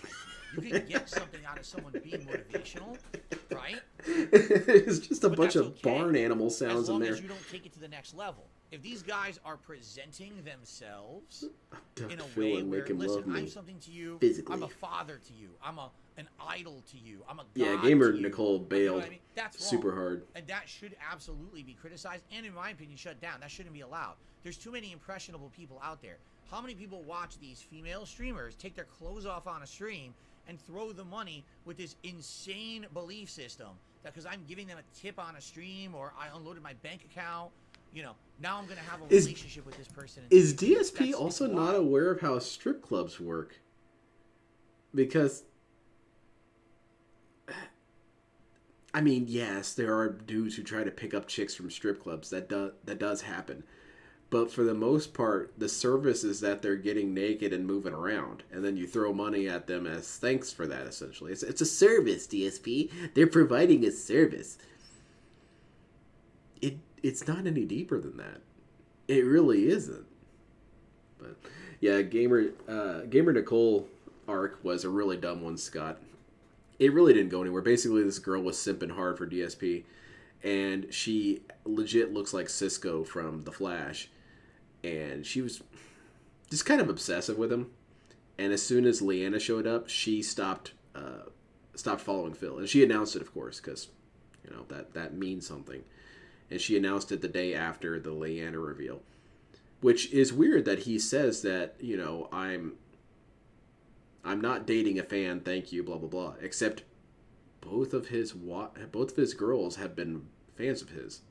You can get something out of someone being motivational, right? It's just a But bunch that's of okay, barn animal sounds as long in there. as you don't take it to the next level. If these guys are presenting themselves in a way where, listen, I'm something to you, physically. I'm a father to you, I'm an idol to you, I'm a god Yeah, gamer to you. Nicole bailed You know what I mean? That's wrong. super hard. And that should absolutely be criticized and, in my opinion, shut down. That shouldn't be allowed. There's too many impressionable people out there. How many people watch these female streamers take their clothes off on a stream and throw the money with this insane belief system that because I'm giving them a tip on a stream or I unloaded my bank account, you know, now I'm going to have a relationship with this person. Is DSP also not aware of how strip clubs work? Because, I mean, yes, there are dudes who try to pick up chicks from strip clubs. That does happen. But for the most part, the service is that they're getting naked and moving around. And then you throw money at them as thanks for that, essentially. It's a service, DSP. They're providing a service. It's not any deeper than that. It really isn't. But, yeah, Gamer Nicole arc was a really dumb one, Scott. It really didn't go anywhere. Basically, this girl was simping hard for DSP. And she legit looks like Cisco from The Flash. And she was just kind of obsessive with him. And as soon as Leanna showed up, she stopped following Phil. And she announced it, of course, because, you know, that means something. And she announced it the day after the Leanna reveal. Which is weird that he says that, you know, I'm not dating a fan, thank you, blah, blah, blah. Except both of his girls have been fans of his.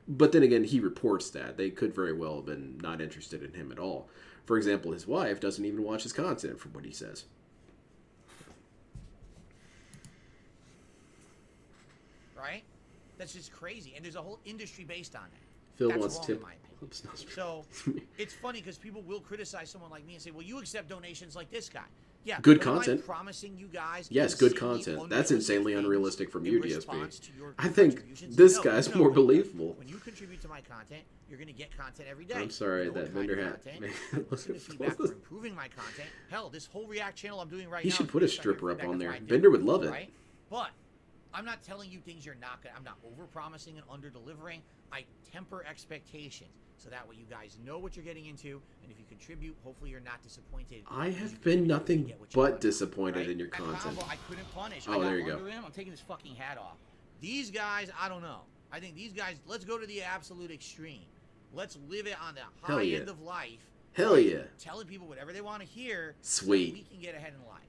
But then again, he reports that. They could very well have been not interested in him at all. For example, his wife doesn't even watch his content, from what he says. Right? That's just crazy. And there's a whole industry based on it. Phil That's wants wrong, to... in my opinion. So, it's funny because people will criticize someone like me and say, well, you accept donations like this guy. Yeah, good but am I content. Promising you guys yes, good content. That's insanely unrealistic from you, DSP. I think this guy's more believable. When you contribute to my content, you're going to get content every day. I'm sorry, that vendor hat. Listen to feedback for improving my content. Hell, this whole React channel I'm doing right now. He should put a stripper up on there. Vendor would love it. Right? But I'm not telling you things you're not going to. I'm not over-promising and under-delivering. I temper expectations. So that way you guys know what you're getting into, and if you contribute, hopefully you're not disappointed. I have been nothing but disappointed in your content. I couldn't punish. Oh, there you go. I'm taking this fucking hat off. These guys, I don't know. I think these guys, let's go to the absolute extreme. Let's live it on the high end of life. Hell yeah. Telling people whatever they want to hear. Sweet. So we can get ahead in life.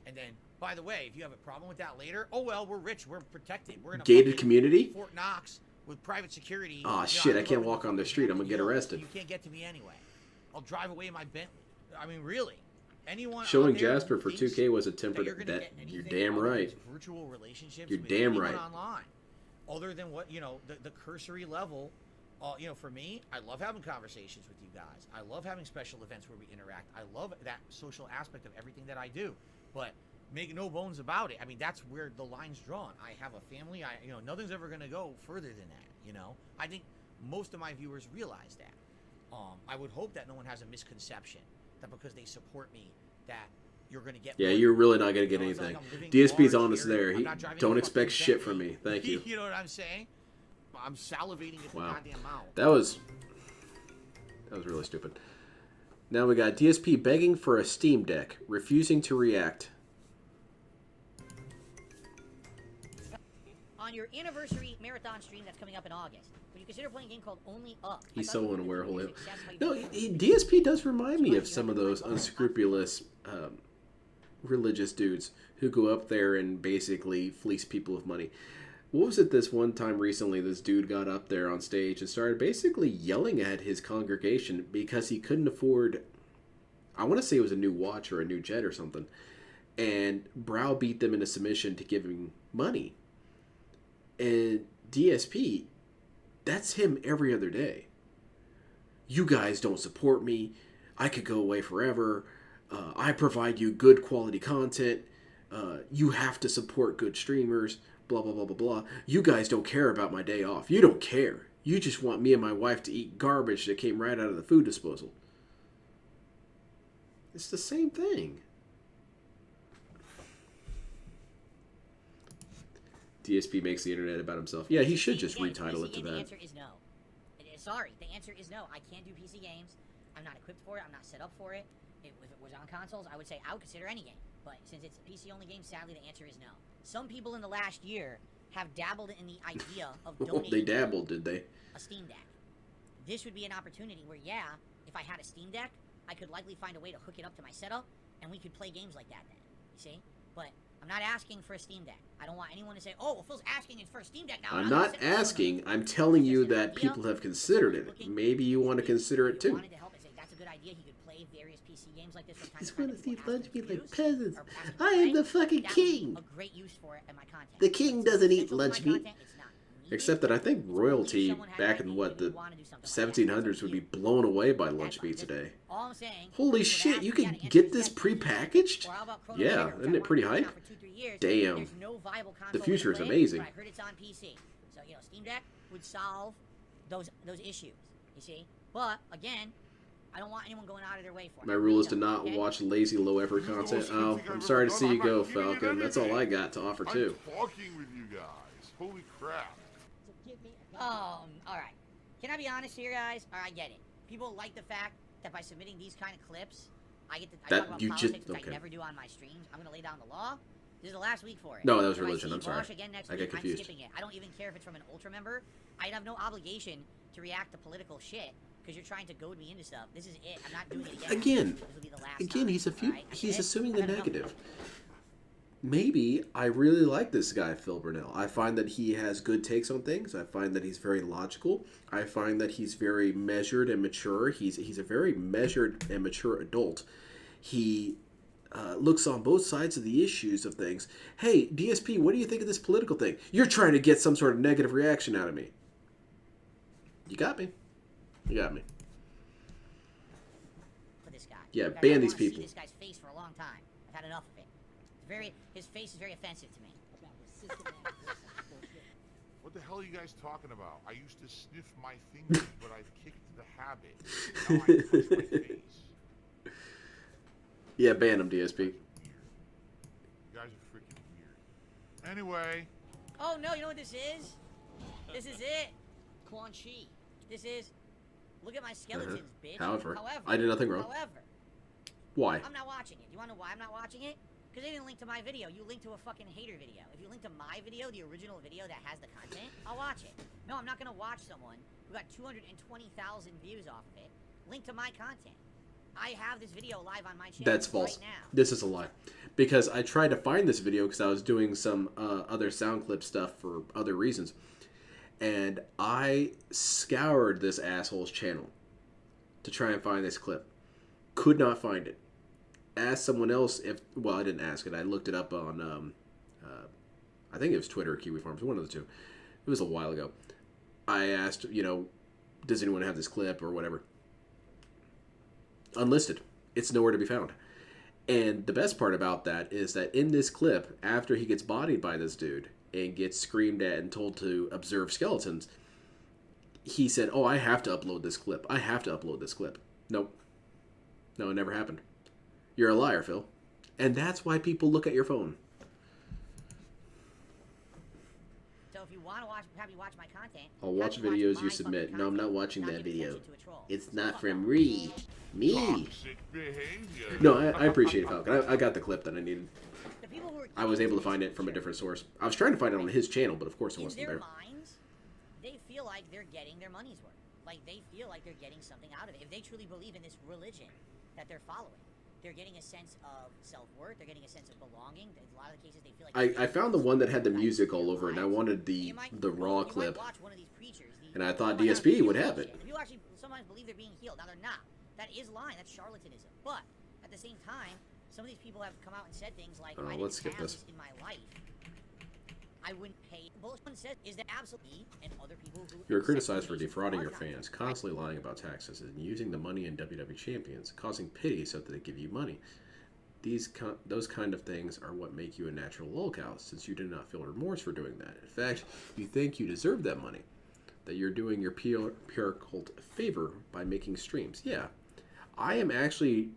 And then, by the way, if you have a problem with that later, oh well, we're rich, we're protected. We're in a gated community? Fort Knox. With private security. Oh, shit, I can't walk on the street. I'm going to get arrested. You can't get to me anyway. I'll drive away in my Bentley. I mean, really. Anyone showing Jasper for 2K was a temper that you're damn right. Virtual relationships you're with damn right. Online. Other than what, you know, the cursory level. You know, for me, I love having conversations with you guys. I love having special events where we interact. I love that social aspect of everything that I do. But make no bones about it. I mean, that's where the line's drawn. I have a family. Nothing's ever going to go further than that. You know, I think most of my viewers realize that. I would hope that no one has a misconception that because they support me, that you're going to get. Yeah, you're really not going to get anything. Like DSP's honest there. Don't expect shit from me. Thank you. You know what I'm saying? I'm salivating at the goddamn mouth. That was really stupid. Now we got DSP begging for a Steam Deck, refusing to react. On your anniversary marathon stream that's coming up in August, would you consider playing a game called Only Up? He's so unaware. No, DSP does remind me of some of those unscrupulous religious dudes who go up there and basically fleece people of money. What was it this one time recently? This dude got up there on stage and started basically yelling at his congregation because he couldn't afford, I want to say it was a new watch or a new jet or something, and browbeat them into submission to give him money. And DSP, that's him every other day. You guys don't support me. I could go away forever. I provide you good quality content. You have to support good streamers. Blah, blah, blah, blah, blah. You guys don't care about my day off. You don't care. You just want me and my wife to eat garbage that came right out of the food disposal. It's the same thing. DSP makes the internet about himself. Yeah, he should just retitle it to that. The answer is no. Sorry, the answer is no. I can't do PC games. I'm not equipped for it. I'm not set up for it. If it was on consoles, I would say I would consider any game. But since it's a PC-only game, sadly, the answer is no. Some people in the last year have dabbled in the idea of donating. They dabbled, did they? A Steam Deck. This would be an opportunity where, yeah, if I had a Steam Deck, I could likely find a way to hook it up to my setup, and we could play games like that then. You see? But I'm not asking for a Steam Deck. I don't want anyone to say, oh, well, Phil's asking for a Steam Deck now. I'm not asking. I'm telling you that people have considered it. Maybe you want to consider it too. That's a good idea. He could play various PC games like this from time Just to time. want to see lunch meat like peasants. I am the fucking king. A great use for it in my content. The king doesn't eat lunch meat. Except that I think royalty back in what the 1700s would be blown away by lunch meat today. Holy shit! You can get this prepackaged? Yeah, isn't it pretty hype? Damn. The future is amazing. I heard it's on PC, so Steam Deck would solve those issues. You see, but again, I don't want anyone going out of their way for it. My rule is to not watch lazy, low-effort content. Oh, I'm sorry to see you go, Falcon. That's all I got to offer, too. I'm talking with you guys. Holy crap. Alright. Can I be honest here, guys? I get it. People like the fact that by submitting these kind of clips, I get to talk about politics, which I never do on my streams. I'm going to lay down the law. This is the last week for it. No, that was religion. I'm sorry. Again next I week, get confused. I'm skipping it. I don't even care if it's from an Ultra member. I have no obligation to react to political shit because you're trying to goad me into stuff. This is it. I'm not doing it again. This will be the last time, he's assuming the negative. Maybe I really like this guy, Phil Burnell. I find that he has good takes on things. I find that he's very logical. I find that he's very measured and mature. He's a very measured and mature adult. He looks on both sides of the issues of things. Hey, DSP, what do you think of this political thing? You're trying to get some sort of negative reaction out of me. You got me. You got me. For this guy. Yeah, ban these people. I've seen this guy's face for a long time. I've had enough of it. His face is very offensive to me. What the hell are you guys talking about? I used to sniff my fingers, but I've kicked the habit. Now I touch my face. Yeah, ban him, DSP. You guys are freaking weird. Anyway. Oh no, you know what this is? This is it. Quan Chi. This is. Look at my skeletons, bitch. However, I did nothing wrong. However. Why? I'm not watching it. Do you want to know why I'm not watching it? Because they didn't link to my video. You linked to a fucking hater video. If you link to my video, the original video that has the content, I'll watch it. No, I'm not going to watch someone who got 220,000 views off of it link to my content. I have this video live on my channel. That's false. Right now. This is a lie. Because I tried to find this video because I was doing some other sound clip stuff for other reasons. And I scoured this asshole's channel to try and find this clip. Could not find it. Asked someone else if, well, I didn't ask it. I looked it up on, I think it was Twitter or Kiwi Farms, one of the two. It was a while ago. I asked, does anyone have this clip or whatever? Unlisted. It's nowhere to be found. And the best part about that is that in this clip, after he gets bodied by this dude and gets screamed at and told to observe skeletons, he said, oh, I have to upload this clip. I have to upload this clip. Nope. No, it never happened. You're a liar, Phil. And that's why people look at your phone. So if you want to have me watch my content, I'll watch videos you submit. No, I'm not watching that video. It's not from me. Me. No, I appreciate it, Falcon. I got the clip that I needed. I was able to find it from a different source. I was trying to find it on his channel, but of course it wasn't there. In their minds, they feel like they're getting their money's worth. Like they feel like they're getting something out of it. If they truly believe in this religion that they're following. they're getting a sense of self-worth. They're getting a sense of belonging. In a lot of the cases, they feel like I found the one that had the music all over it, and I wanted You the raw you clip, might watch one of these preachers, and I thought oh my God, DSP you would heal have shit. it. And people actually sometimes believe they're being healed. Now they're not. That is lying. That's charlatanism. But at the same time, some of these people have come out and said things like, if I let's didn't skip have this. this in my life, I wouldn't pay. Well, someone says is that absolutely, and other people who You're accept criticized for donations defrauding are your not. fans, constantly lying about taxes, and using the money in WWE champions, causing pity so that they give you money. Those kind of things are what make you a natural lolcow, since you do not feel remorse for doing that. In fact, you think you deserve that money, that you're doing your PR cult a favor by making streams. Yeah, I am actually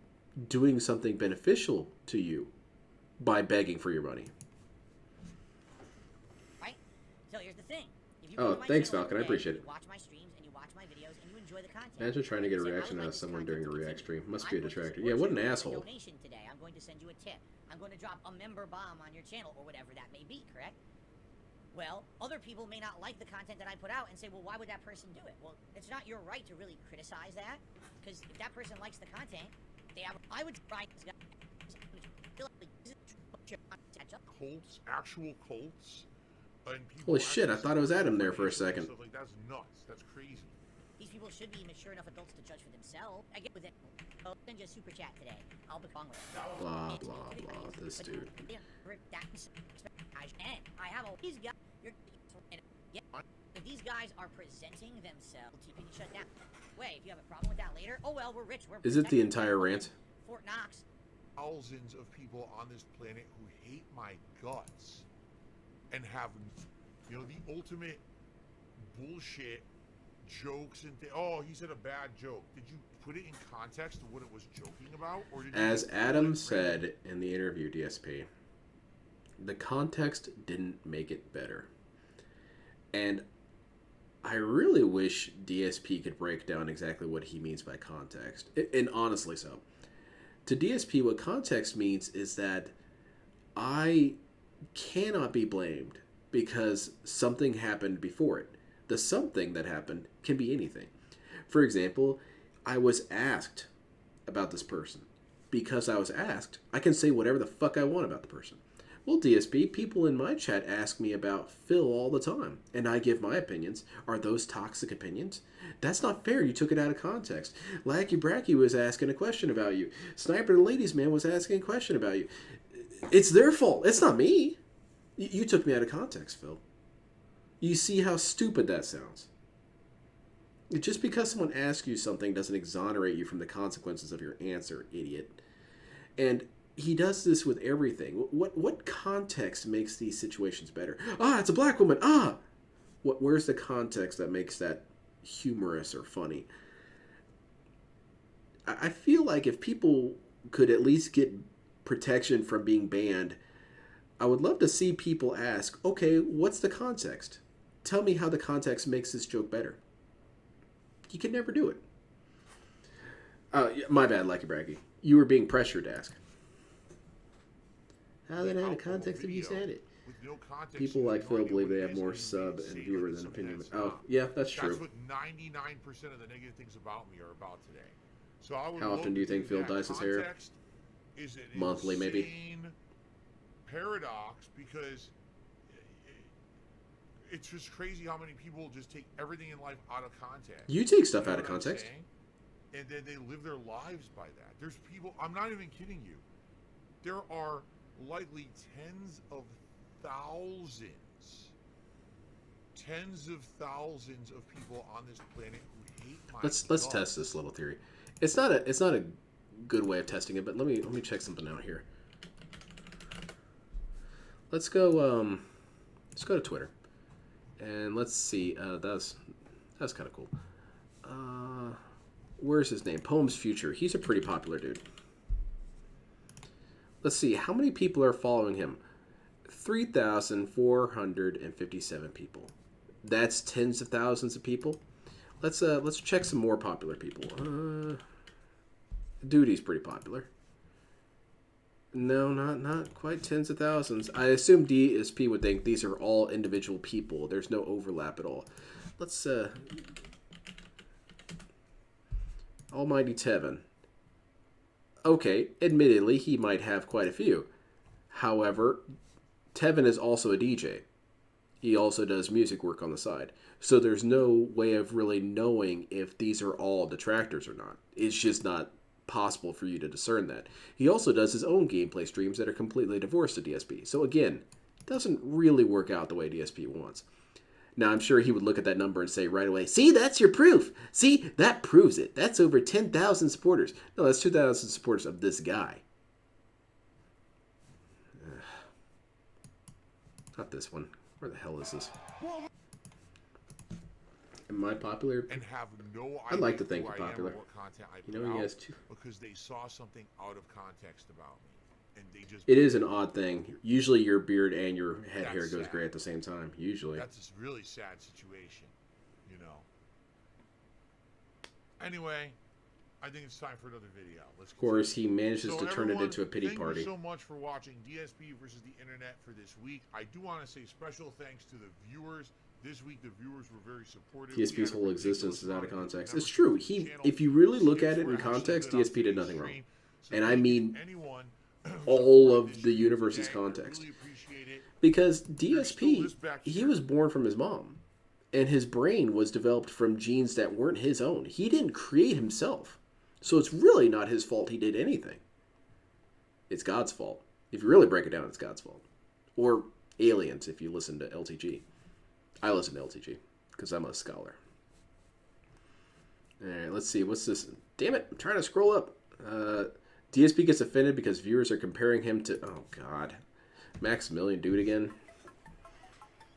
doing something beneficial to you by begging for your money. Right? So here's the thing. If you Oh, go to my thanks, channel Falcon. I every day, appreciate you it. watch my streams and you watch my videos and you enjoy the content. Imagine trying to get a You say, "I would reaction like out of this someone content during a to React continue. stream. Must I'm be a going to detractor. support Yeah, what you an with a asshole. donation today. I'm going to send you a tip. I'm going to drop a member bomb on your channel or whatever that may be, correct? Well, other people may not like the content that I put out and say, well, why would that person do it? Well, it's not your right to really criticize that, because if that person likes the content, they have. I would try this guy. Cults, actual cults, and people. Holy shit, I actually thought it was Adam there for a stuff second. like that's nuts. That's crazy. These people should be mature enough adults to judge for themselves. I get with it. I'll send you a super chat today. I'll be wrong with it. Blah, blah, blah, this dude. I have all these guys. If these guys are presenting themselves, you can shut down. Wait, if you have a problem with that later, oh well, we're rich. We're Is it the protected. entire rant? Fort Knox. Thousands of people on this planet who hate my guts and have, you know, the ultimate bullshit jokes and oh, he said a bad joke. Did you put it in context of what it was joking about, or did you As just Adam put it said in the interview, DSP, the context didn't make it better. And I really wish DSP could break down exactly what he means by context. And honestly so. To DSP, what context means is that I cannot be blamed because something happened before it. The something that happened can be anything. For example, I was asked about this person. Because I was asked, I can say whatever the fuck I want about the person. Well, DSP, people in my chat ask me about Phil all the time, and I give my opinions. Are those toxic opinions? That's not fair. You took it out of context. Lackey Bracky was asking a question about you. Sniper the Ladies Man was asking a question about you. It's their fault. It's not me. You took me out of context, Phil. You see how stupid that sounds. Just because someone asks you something doesn't exonerate you from the consequences of your answer, idiot. And he does this with everything. What context makes these situations better? Ah, it's a black woman. Ah! Where's the context that makes that humorous or funny? I feel like if people could at least get protection from being banned, I would love to see people ask, okay, what's the context? Tell me how the context makes this joke better. You could never do it. My bad, Lucky Braggy. You were being pressured to ask. How did I know the context if you said it? with no context? People you like have Phil no idea believe what they it have is, more and you sub say and it viewer like than something opinion. that's Oh, not. yeah, that's true. That's what 99% of the negative things about me are about today. So I would How often love do you to think Phil that. dyes his hair? Context is an Monthly, maybe? insane paradox, because it's just crazy how many people just take everything in life out of context. You take stuff You know out of what I'm context. saying? And then they live their lives by that. There's people, I'm not even kidding you. There are likely tens of thousands of people on this planet who hate my Let's guts. test this little theory. It's not a good way of testing it, but let me check something out here. Let's go to Twitter. And let's see. That's kind of cool. Where's his name? Poems Future. He's a pretty popular dude. Let's see. How many people are following him? 3,457 people. That's tens of thousands of people. Let's check some more popular people. Duty's pretty popular. No, not quite tens of thousands. I assume DSP would think these are all individual people. There's no overlap at all. Let's Almighty Tevin. Okay, admittedly, he might have quite a few. However, Tevin is also a DJ. He also does music work on the side. So there's no way of really knowing if these are all detractors or not. It's just not possible for you to discern that. He also does his own gameplay streams that are completely divorced to DSP. So again, it doesn't really work out the way DSP wants. Now, I'm sure he would look at that number and say right away, see, that's your proof. See, that proves it. That's over 10,000 supporters. No, that's 2,000 supporters of this guy. Not this one. Where the hell is this? Am I popular? And have no I'd idea like to think who you're I am popular. or what content I You put know, he out has two. because they saw something out of context about me, and they just. It is an odd thing. Usually your beard and your head That's hair goes sad. gray at the same time. Usually. That's a really sad situation, you know. Anyway, I think it's time for another video. Let's. Of course, he manages So to turn it everyone, into a pity thank party. you so much for watching DSP versus the Internet for this week. I do want to say special thanks to the viewers. This week, the viewers were very supportive. DSP's whole existence is out of context. It's true. If you really look at it in context, DSP did nothing wrong. And I mean all of the universe's context. Because DSP, he was born from his mom. And his brain was developed from genes that weren't his own. He didn't create himself. So it's really not his fault he did anything. It's God's fault. If you really break it down, it's God's fault. Or aliens, if you listen to LTG. I listen to LTG, because I'm a scholar. Alright, let's see. What's this? Damn it, I'm trying to scroll up. DSP gets offended because viewers are comparing him to... Oh, God. Maximilian, do it again.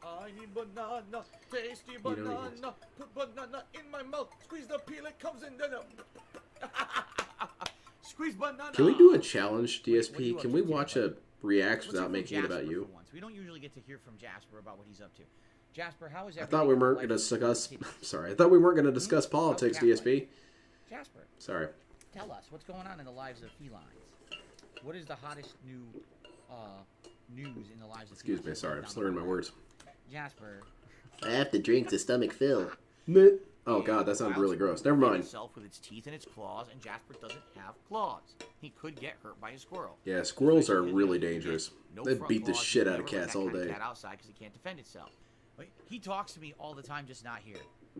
I need banana, tasty banana, put banana in my mouth, squeeze the peel, it comes in there. Squeeze banana. Can we do a challenge, DSP? What are you up Can to we today, watch buddy? a reacts Let's without hear from making it about Jasper you? for once. We don't usually get to hear from Jasper about what he's up to. Jasper, how is I everything? thought we weren't going to discuss... Sorry, I thought we weren't going to discuss politics, DSP. Jasper, Sorry. tell us what's going on in the lives of felines. What is the hottest new news in the lives of Excuse me, felines? sorry, I'm slurring my words. Jasper. I have to drink to stomach fill. Oh God, that sounds really gross. Never mind. Itself with its teeth and its claws, and Jasper doesn't have claws. He could get hurt by a squirrel. Yeah, squirrels are really dangerous. No They front beat the claws, shit you out of never let cats that all kind of day. cat outside because it can't defend itself. But he talks to me all the time, just not here.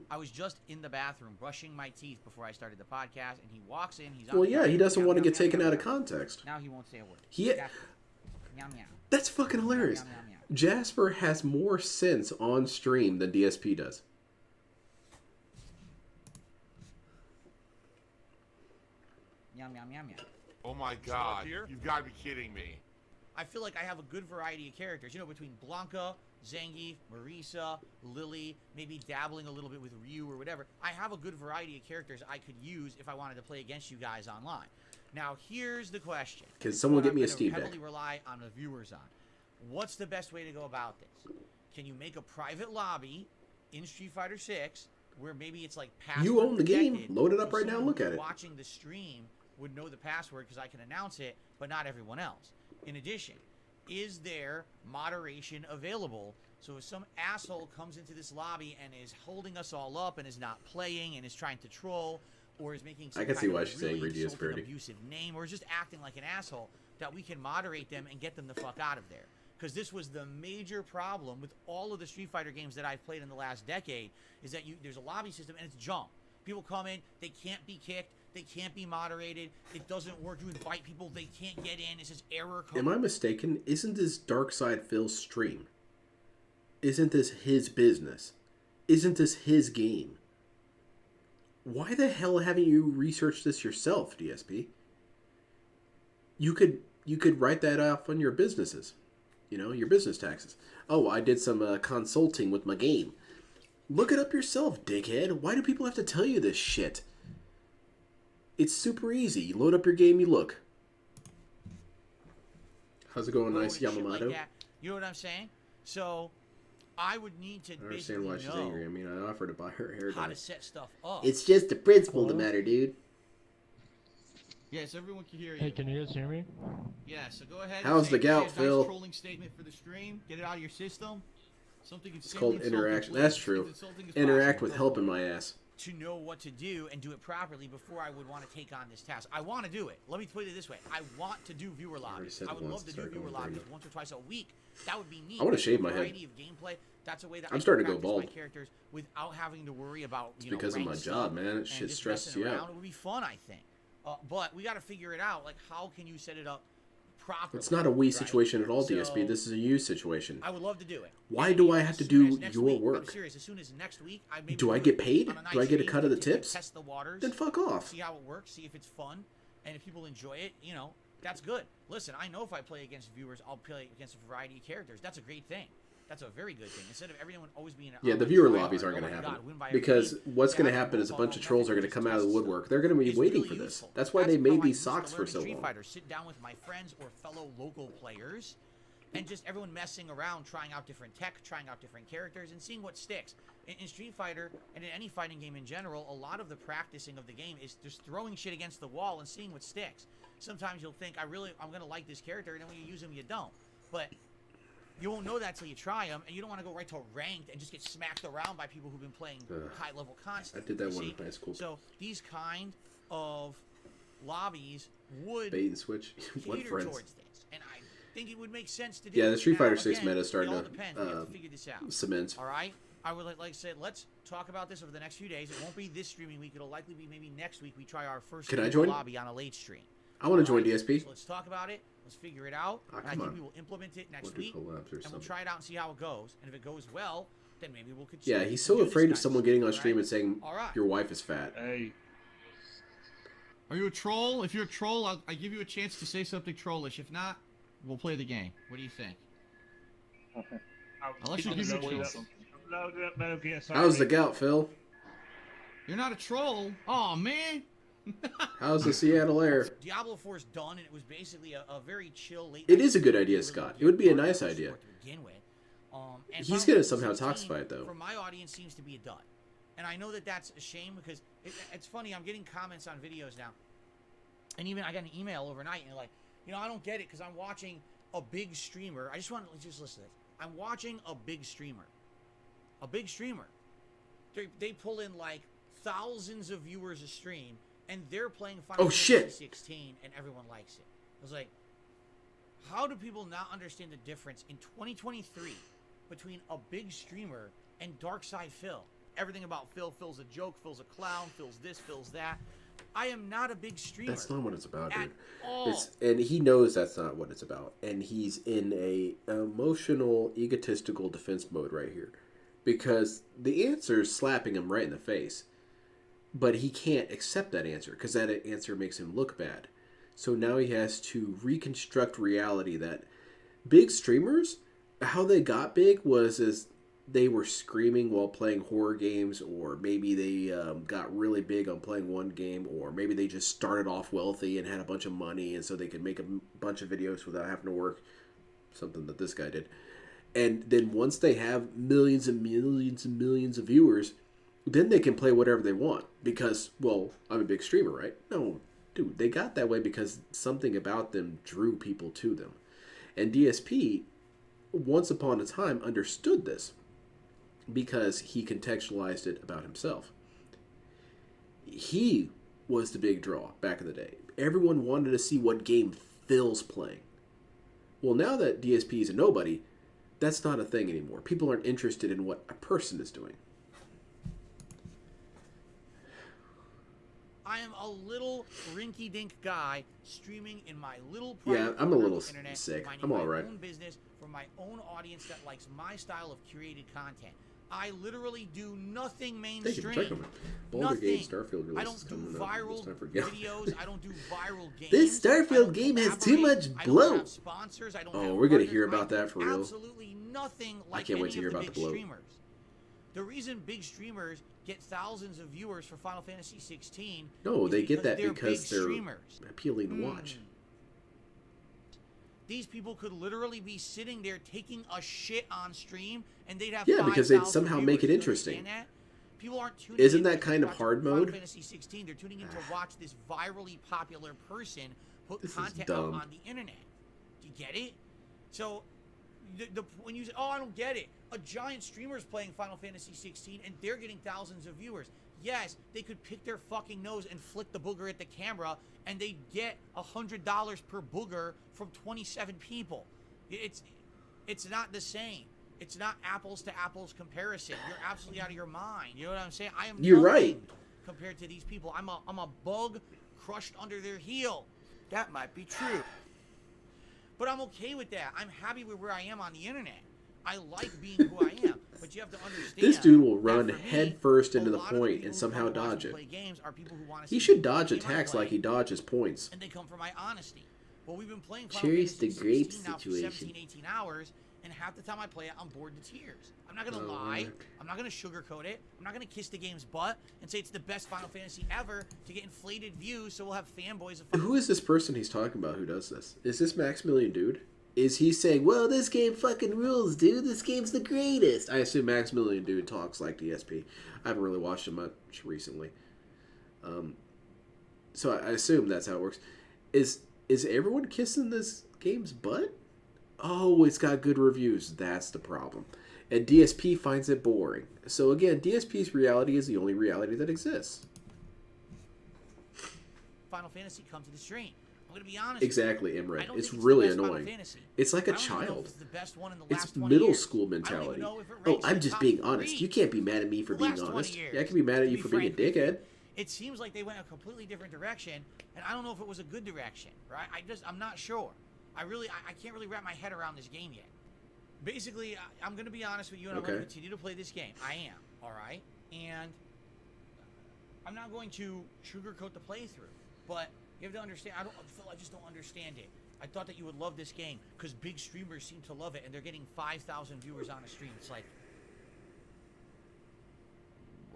I was just in the bathroom brushing my teeth before I started the podcast, and he walks in. He's on Well, the yeah, he couch, doesn't meow, want to meow, get meow, taken meow, out of meow. context. Now he won't say a word. He... Jasper, meow meow. That's fucking hilarious. Meow, meow, meow. Jasper has more sense on stream than DSP does. Meow meow meow meow. Oh my God! You've got to be kidding me. I feel like I have a good variety of characters. You know, between Blanca, Zangief, Marisa, Lily, maybe dabbling a little bit with Ryu or whatever. I have a good variety of characters I could use if I wanted to play against you guys online. Now, here's the question. Can someone get me a I'm gonna Steam Deck? heavily rely on the viewers on. What's the best way to go about this? Can you make a private lobby in Street Fighter 6 where maybe it's like password You own the game. protected, Load it up so right now. someone Look who's at it. watching the stream would know the password because I can announce it, but not everyone else. In addition, is there moderation available? So if some asshole comes into this lobby and is holding us all up and is not playing and is trying to troll or is making some I can see kind why of she's really angry, insulting, DS30. abusive name or is just acting like an asshole, that we can moderate them and get them the fuck out of there. Because this was the major problem with all of the Street Fighter games that I've played in the last decade, is that there's a lobby system and it's junk. People come in, they can't be kicked, they can't be moderated, it doesn't work. You invite people, they can't get in, it says error code. Am I mistaken? Isn't this Darkside Phil's stream? Isn't this his business? Isn't this his game? Why the hell haven't you researched this yourself, DSP? You could write that off on your businesses. You know, your business taxes. Oh, I did some consulting with my game. Look it up yourself, dickhead. Why do people have to tell you this shit? It's super easy. You load up your game, you look. How's it going, nice Yamamoto? Like you know what I'm saying? So, I would need to I understand why she's know angry. I mean, I offered to buy her hair how dye. to set stuff up. It's just the principle the matter, dude. Yes, everyone can hear you. Hey, can you guys hear me? Yeah, so go ahead. How's say, the gout, say a nice Phil? trolling statement for the stream. Get it out of your system. Something It's called interaction. That's true. Interact with helping my ass. to know what to do and do it properly before I would want to take on this task. I want to do it. Let me put it this way. I want to do viewer lobbies. I would love to do viewer lobbies once or twice a week. That would be neat. I want to shave my head. Of gameplay. That's a way that I'm starting to go practice bald. my characters without having to worry about It's because of my job, man. It shit stresses you out. It would be fun, I think. But we got to figure it out. Like, how can you set it up properly? It's not a we situation at all, DSP. This is a you situation. I would love to do it. Why do I have to do your work? I'm serious. As soon as next week, I maybe Do I get paid? on a nice Do I get a stream cut of the to tips? Test the waters. Then fuck off. See how it works. See if it's fun, and if people enjoy it. You know, that's good. Listen, I know if I play against viewers, I'll play against a variety of characters. That's a great thing. That's a very good thing. Instead of everyone always being Yeah, the viewer lobbies aren't going to happen. Because what's going to happen is a bunch of trolls are going to come out of the woodwork. They're going to be waiting for this. That's why they made these socks for so long. Sit down with my friends or fellow local players, and just everyone messing around, trying out different tech, trying out different characters, and seeing what sticks. In Street Fighter, and in any fighting game in general, a lot of the practicing of the game is just throwing shit against the wall and seeing what sticks. Sometimes you'll think, I'm going to like this character, and then when you use him, you don't. But you won't know that till you try them, and you don't want to go right to ranked and just get smacked around by people who've been playing high level constantly. I did that one in high school. So these kind of lobbies would bait and switch. What cater friends? towards this, and I think it would make sense to do. Yeah, the Street Fighter Now, 6 again, meta is starting it all to depends. We have to figure this out. cement. All right. I would like I said, let's talk about this over the next few days. It won't be this streaming week. It'll likely be maybe next week. We try our first Can I join? lobby on a late stream. I want to join DSP. So let's talk about it. Let's figure it out. Ah, And I come think on. we will implement it next We'll do week, collabs or and we'll something. try it out and see how it goes. And if it goes well, then maybe we'll continue. Yeah, he's to so do this afraid kind of someone getting on stuff, stream right? and saying All right. your wife is fat. Hey, Are you a troll? If you're a troll, I give you a chance to say something trollish. If not, we'll play the game. What do you think? Unless you give me a chance. no, How's the gout, Phil? You're not a troll. Oh man. How's the Seattle air? Diablo 4's done, and it was basically a very chill late. It is a good idea, Scott. It would be a nice idea. To begin with. And He's Final gonna somehow Fantasy toxify it, though. For my audience, seems to be a dud, and I know that that's a shame because it's funny. I'm getting comments on videos now, and even I got an email overnight, and they're like, I don't get it because I'm watching a big streamer. I just want to just listen to this. I'm watching a big streamer. A big streamer. They pull in like thousands of viewers a stream, and they're playing Final Fantasy 16, and everyone likes it. I was like, how do people not understand the difference in 2023 between a big streamer and Dark Side Phil? Everything about Phil. Phil's a joke. Phil's a clown. Phil's this. Phil's that. I am not a big streamer. That's not what it's about, dude. At all. And he knows that's not what it's about. And he's in a emotional, egotistical defense mode right here. Because the answer is slapping him right in the face. But he can't accept that answer because that answer makes him look bad. So now he has to reconstruct reality that big streamers, how they got big was as they were screaming while playing horror games, or maybe they got really big on playing one game, or maybe they just started off wealthy and had a bunch of money and so they could make a bunch of videos without having to work, something that this guy did. And then once they have millions and millions and millions of viewers, then they can play whatever they want because, well, I'm a big streamer, right? No, dude, they got that way because something about them drew people to them. And DSP, once upon a time, understood this because he contextualized it about himself. He was the big draw back in the day. Everyone wanted to see what game Phil's playing. Well, now that DSP is a nobody, that's not a thing anymore. People aren't interested in what a person is doing. I am a little rinky-dink guy streaming in my little Yeah, I'm a corner little of the internet, sick. minding I'm all right. my own business for my own audience that likes my style of curated content. I literally do nothing Thank you mainstream. for checking me. Boulder Nothing. Gate Starfield release I is don't do coming up. viral It's time for Ganon. videos. I don't do viral games. This I Starfield don't game has too collaborate. much I bloat. don't have sponsors. I don't Oh, have we're gonna partners. hear about I that do for real. Absolutely nothing like can't wait any to hear of the about the big bloat. streamers. The reason big streamers get thousands of viewers for Final Fantasy 16 No, is they get that they're because big they're streamers. appealing to watch. These people could literally be sitting there taking a shit on stream, and they'd have Yeah, because they'd 5,000 somehow make it viewers. You interesting. understand that? People aren't tuning Isn't in that to kind of watch hard Final mode? Fantasy 16. They're tuning in to watch this virally popular person put This is content dumb. out on the internet. Do you get it? So, when you say, oh, I don't get it. A giant streamer is playing Final Fantasy 16 and they're getting thousands of viewers. Yes, they could pick their fucking nose and flick the booger at the camera and they'd get $100 per booger from 27 people. It's not the same. It's not apples to apples comparison. You're absolutely out of your mind. You know what I'm saying? I am You're nothing right. compared to these people. I'm a bug crushed under their heel. That might be true. But I'm okay with that. I'm happy with where I am on the internet. I like being who I am. But you have to understand. This dude will run that for me, head first into a the lot of point people and who somehow come to watch dodge and it. play games are people who want to He see should the dodge game I attacks play, like he dodges points. and they come from my honesty. Well, we've been playing Final Cherry's Fantasy the grape 16 now for situation. 17, 18 hours, and half the time I play it, I'm bored to tears. I'm not going to Oh, lie. Mark. I'm not going to sugarcoat it. I'm not going to kiss the game's butt and say it's the best Final Fantasy ever to get inflated views so we'll have fanboys of Who is this person he's talking about who does this? Is this Maximilian Dude? Is he saying, well, this game fucking rules, dude. This game's the greatest. I assume Maximilian Dude talks like DSP. I haven't really watched him much recently. So I assume that's how it works. Is everyone kissing this game's butt? Oh, it's got good reviews. That's the problem. And DSP finds it boring. So again, DSP's reality is the only reality that exists. Final Fantasy come to the stream. I'm going to be honest. Exactly, with you. Imran. I don't It's think really the best Final annoying. Fantasy. It's like a I don't even know if child. it's the best one in the It's last 20 middle years. school I don't even mentality. know if it Oh, ranks in I'm the just top being 3 honest. You can't be mad at me for the being last 20 honest. years, Yeah, I can be mad at to you be for being a frank with you. dickhead. It seems like they went a completely different direction, and I don't know if it was a good direction, right? I'm not sure. I can't really wrap my head around this game yet. Basically, I'm going to be honest with you, and I'm going to Okay. continue to play this game. I am, all right? And I'm not going to sugarcoat the playthrough, but you have to understand. I just don't understand it. I thought that you would love this game because big streamers seem to love it, and they're getting 5,000 viewers on a stream. It's like,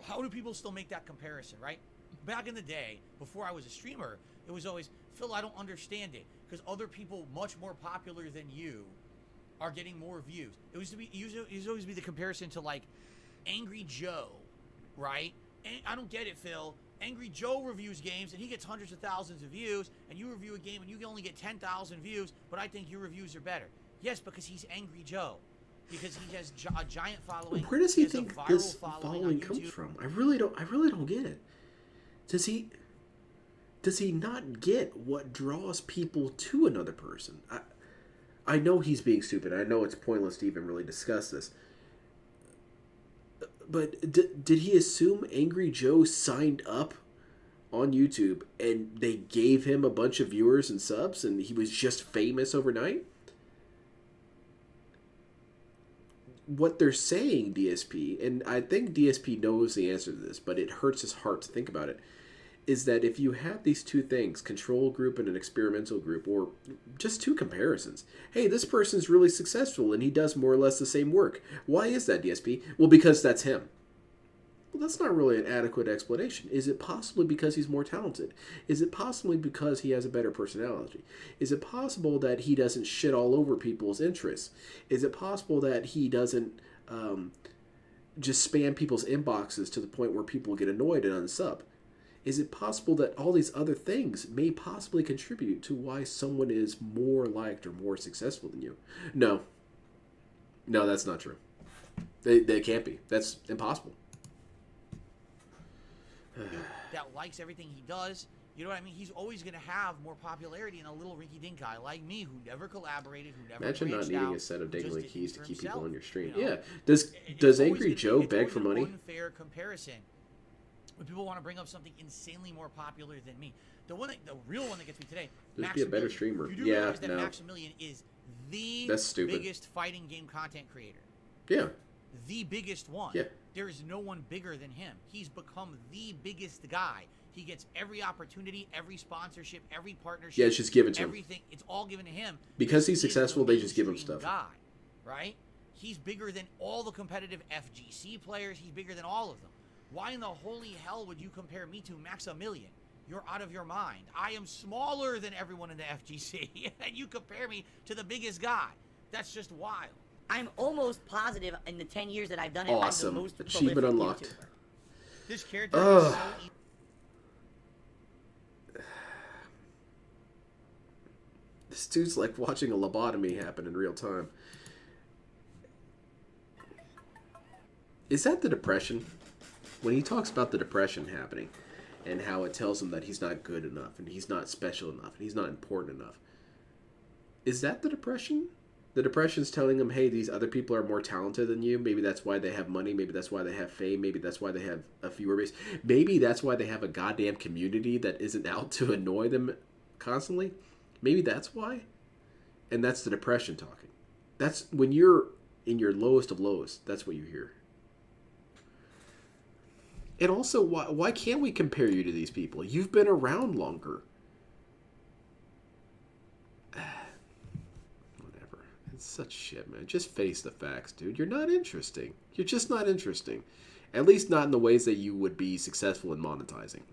how do people still make that comparison, right? Back in the day, before I was a streamer, it was always, Phil, I don't understand it because other people much more popular than you are getting more views. It used to always be the comparison to like Angry Joe, right? And I don't get it, Phil. Angry Joe reviews games and he gets hundreds of thousands of views, and you review a game and you can only get 10,000 views, but I think your reviews are better. Yes, because he's Angry Joe. Because he has a giant following. Where does he has a think viral this following following on comes YouTube. from? I really don't get it. Does he not get what draws people to another person? I know he's being stupid. I know it's pointless to even really discuss this. But did he assume Angry Joe signed up on YouTube and they gave him a bunch of viewers and subs and he was just famous overnight? What they're saying, DSP, and I think DSP knows the answer to this, but it hurts his heart to think about it, is that if you have these two things, control group and an experimental group, or just two comparisons, hey, this person's really successful and he does more or less the same work. Why is that, DSP? Well, because that's him. Well, that's not really an adequate explanation. Is it possibly because he's more talented? Is it possibly because he has a better personality? Is it possible that he doesn't shit all over people's interests? Is it possible that he doesn't just spam people's inboxes to the point where people get annoyed and unsub? Is it possible that all these other things may possibly contribute to why someone is more liked or more successful than you? No. No, that's not true. They can't be. That's impossible. That likes everything he does. You know what I mean? He's always going to have more popularity than a little rinky-dink guy like me who never collaborated, who never Imagine not branched needing out, a set of who just dangling did keys things to for keep people himself, on your stream. you know? Yeah. Does It's Angry always Joe it's beg always for an money? Unfair comparison when people want to bring up something insanely more popular than me. The real one that gets me today. Just be a better Maximilian. streamer. You do Yeah, realize that no. Maximilian is the That's stupid. biggest fighting game content creator. Yeah. The biggest one. Yeah. There is no one bigger than him. He's become the biggest guy. He gets every opportunity, every sponsorship, every partnership. Yeah, it's just given to him. Everything. It's all given to him. Because he's the successful, they just give him mainstream stuff. Guy, right? He's bigger than all the competitive FGC players. He's bigger than all of them. Why in the holy hell would you compare me to Maximilian? You're out of your mind. I am smaller than everyone in the FGC, and you compare me to the biggest guy. That's just wild. I'm almost positive in the 10 years that I've done it, Awesome. I'm the most Achievement prolific unlocked. YouTuber. This character Ugh. is so easy. This dude's like watching a lobotomy happen in real time. Is that the depression? When he talks about the depression happening and how it tells him that he's not good enough and he's not special enough and he's not important enough. Is that the depression? The depression's telling him, hey, these other people are more talented than you. Maybe that's why they have money. Maybe that's why they have fame. Maybe that's why they have a viewer base. Maybe that's why they have a goddamn community that isn't out to annoy them constantly. Maybe that's why. And that's the depression talking. That's when you're in your lowest of lows. That's what you hear. And also, why can't we compare you to these people? You've been around longer. It's such shit, man. Just face the facts, dude. You're not interesting. You're just not interesting. At least not in the ways that you would be successful in monetizing.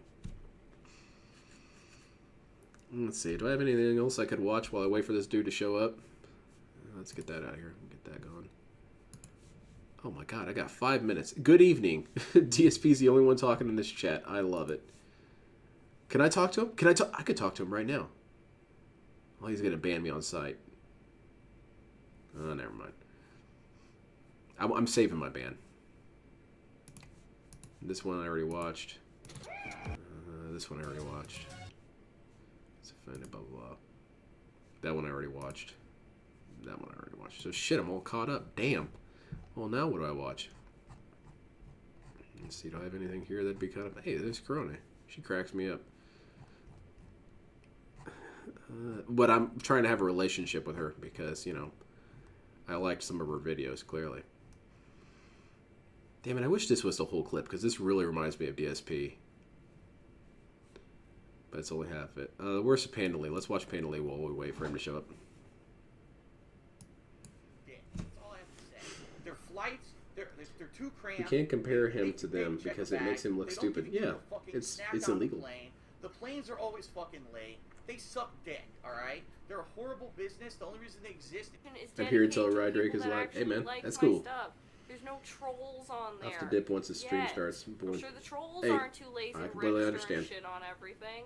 Let's see. Do I have anything else I could watch while I wait for this dude to show up? Let's get that out of here. Get that going. Oh my god, I got 5 minutes. Good evening. DSP's the only one talking in this chat. I love it. Can I talk to him? I could talk to him right now. Well, he's going to ban me on site. Oh, never mind. I'm saving my ban. This one I already watched. This one I already watched. It's offended, blah, blah, blah. That one I already watched. That one I already watched. So shit, I'm all caught up. Damn. Well, now what do I watch? Let's see, do I have anything here that'd be kind of... Hey, there's Corona. She cracks me up. But I'm trying to have a relationship with her because, you know... I liked some of her videos, clearly. Damn it, I wish this was the whole clip, because this really reminds me of DSP. But it's only half it. Where's Pandalay? Let's watch Pandalay while we wait for him to show up. Yeah, that's all I have to say. Their flights, they're too cramped. You can't compare him to them because it makes him look stupid. Yeah, it's illegal. The planes are always fucking late. They suck dick, alright? They're a horrible business. The only reason they exist I'm here until Rydrake is like, hey man, that's cool. There's no trolls on there. I'll have to dip once the stream starts. I'm sure the trolls aren't too lazy to register shit on everything.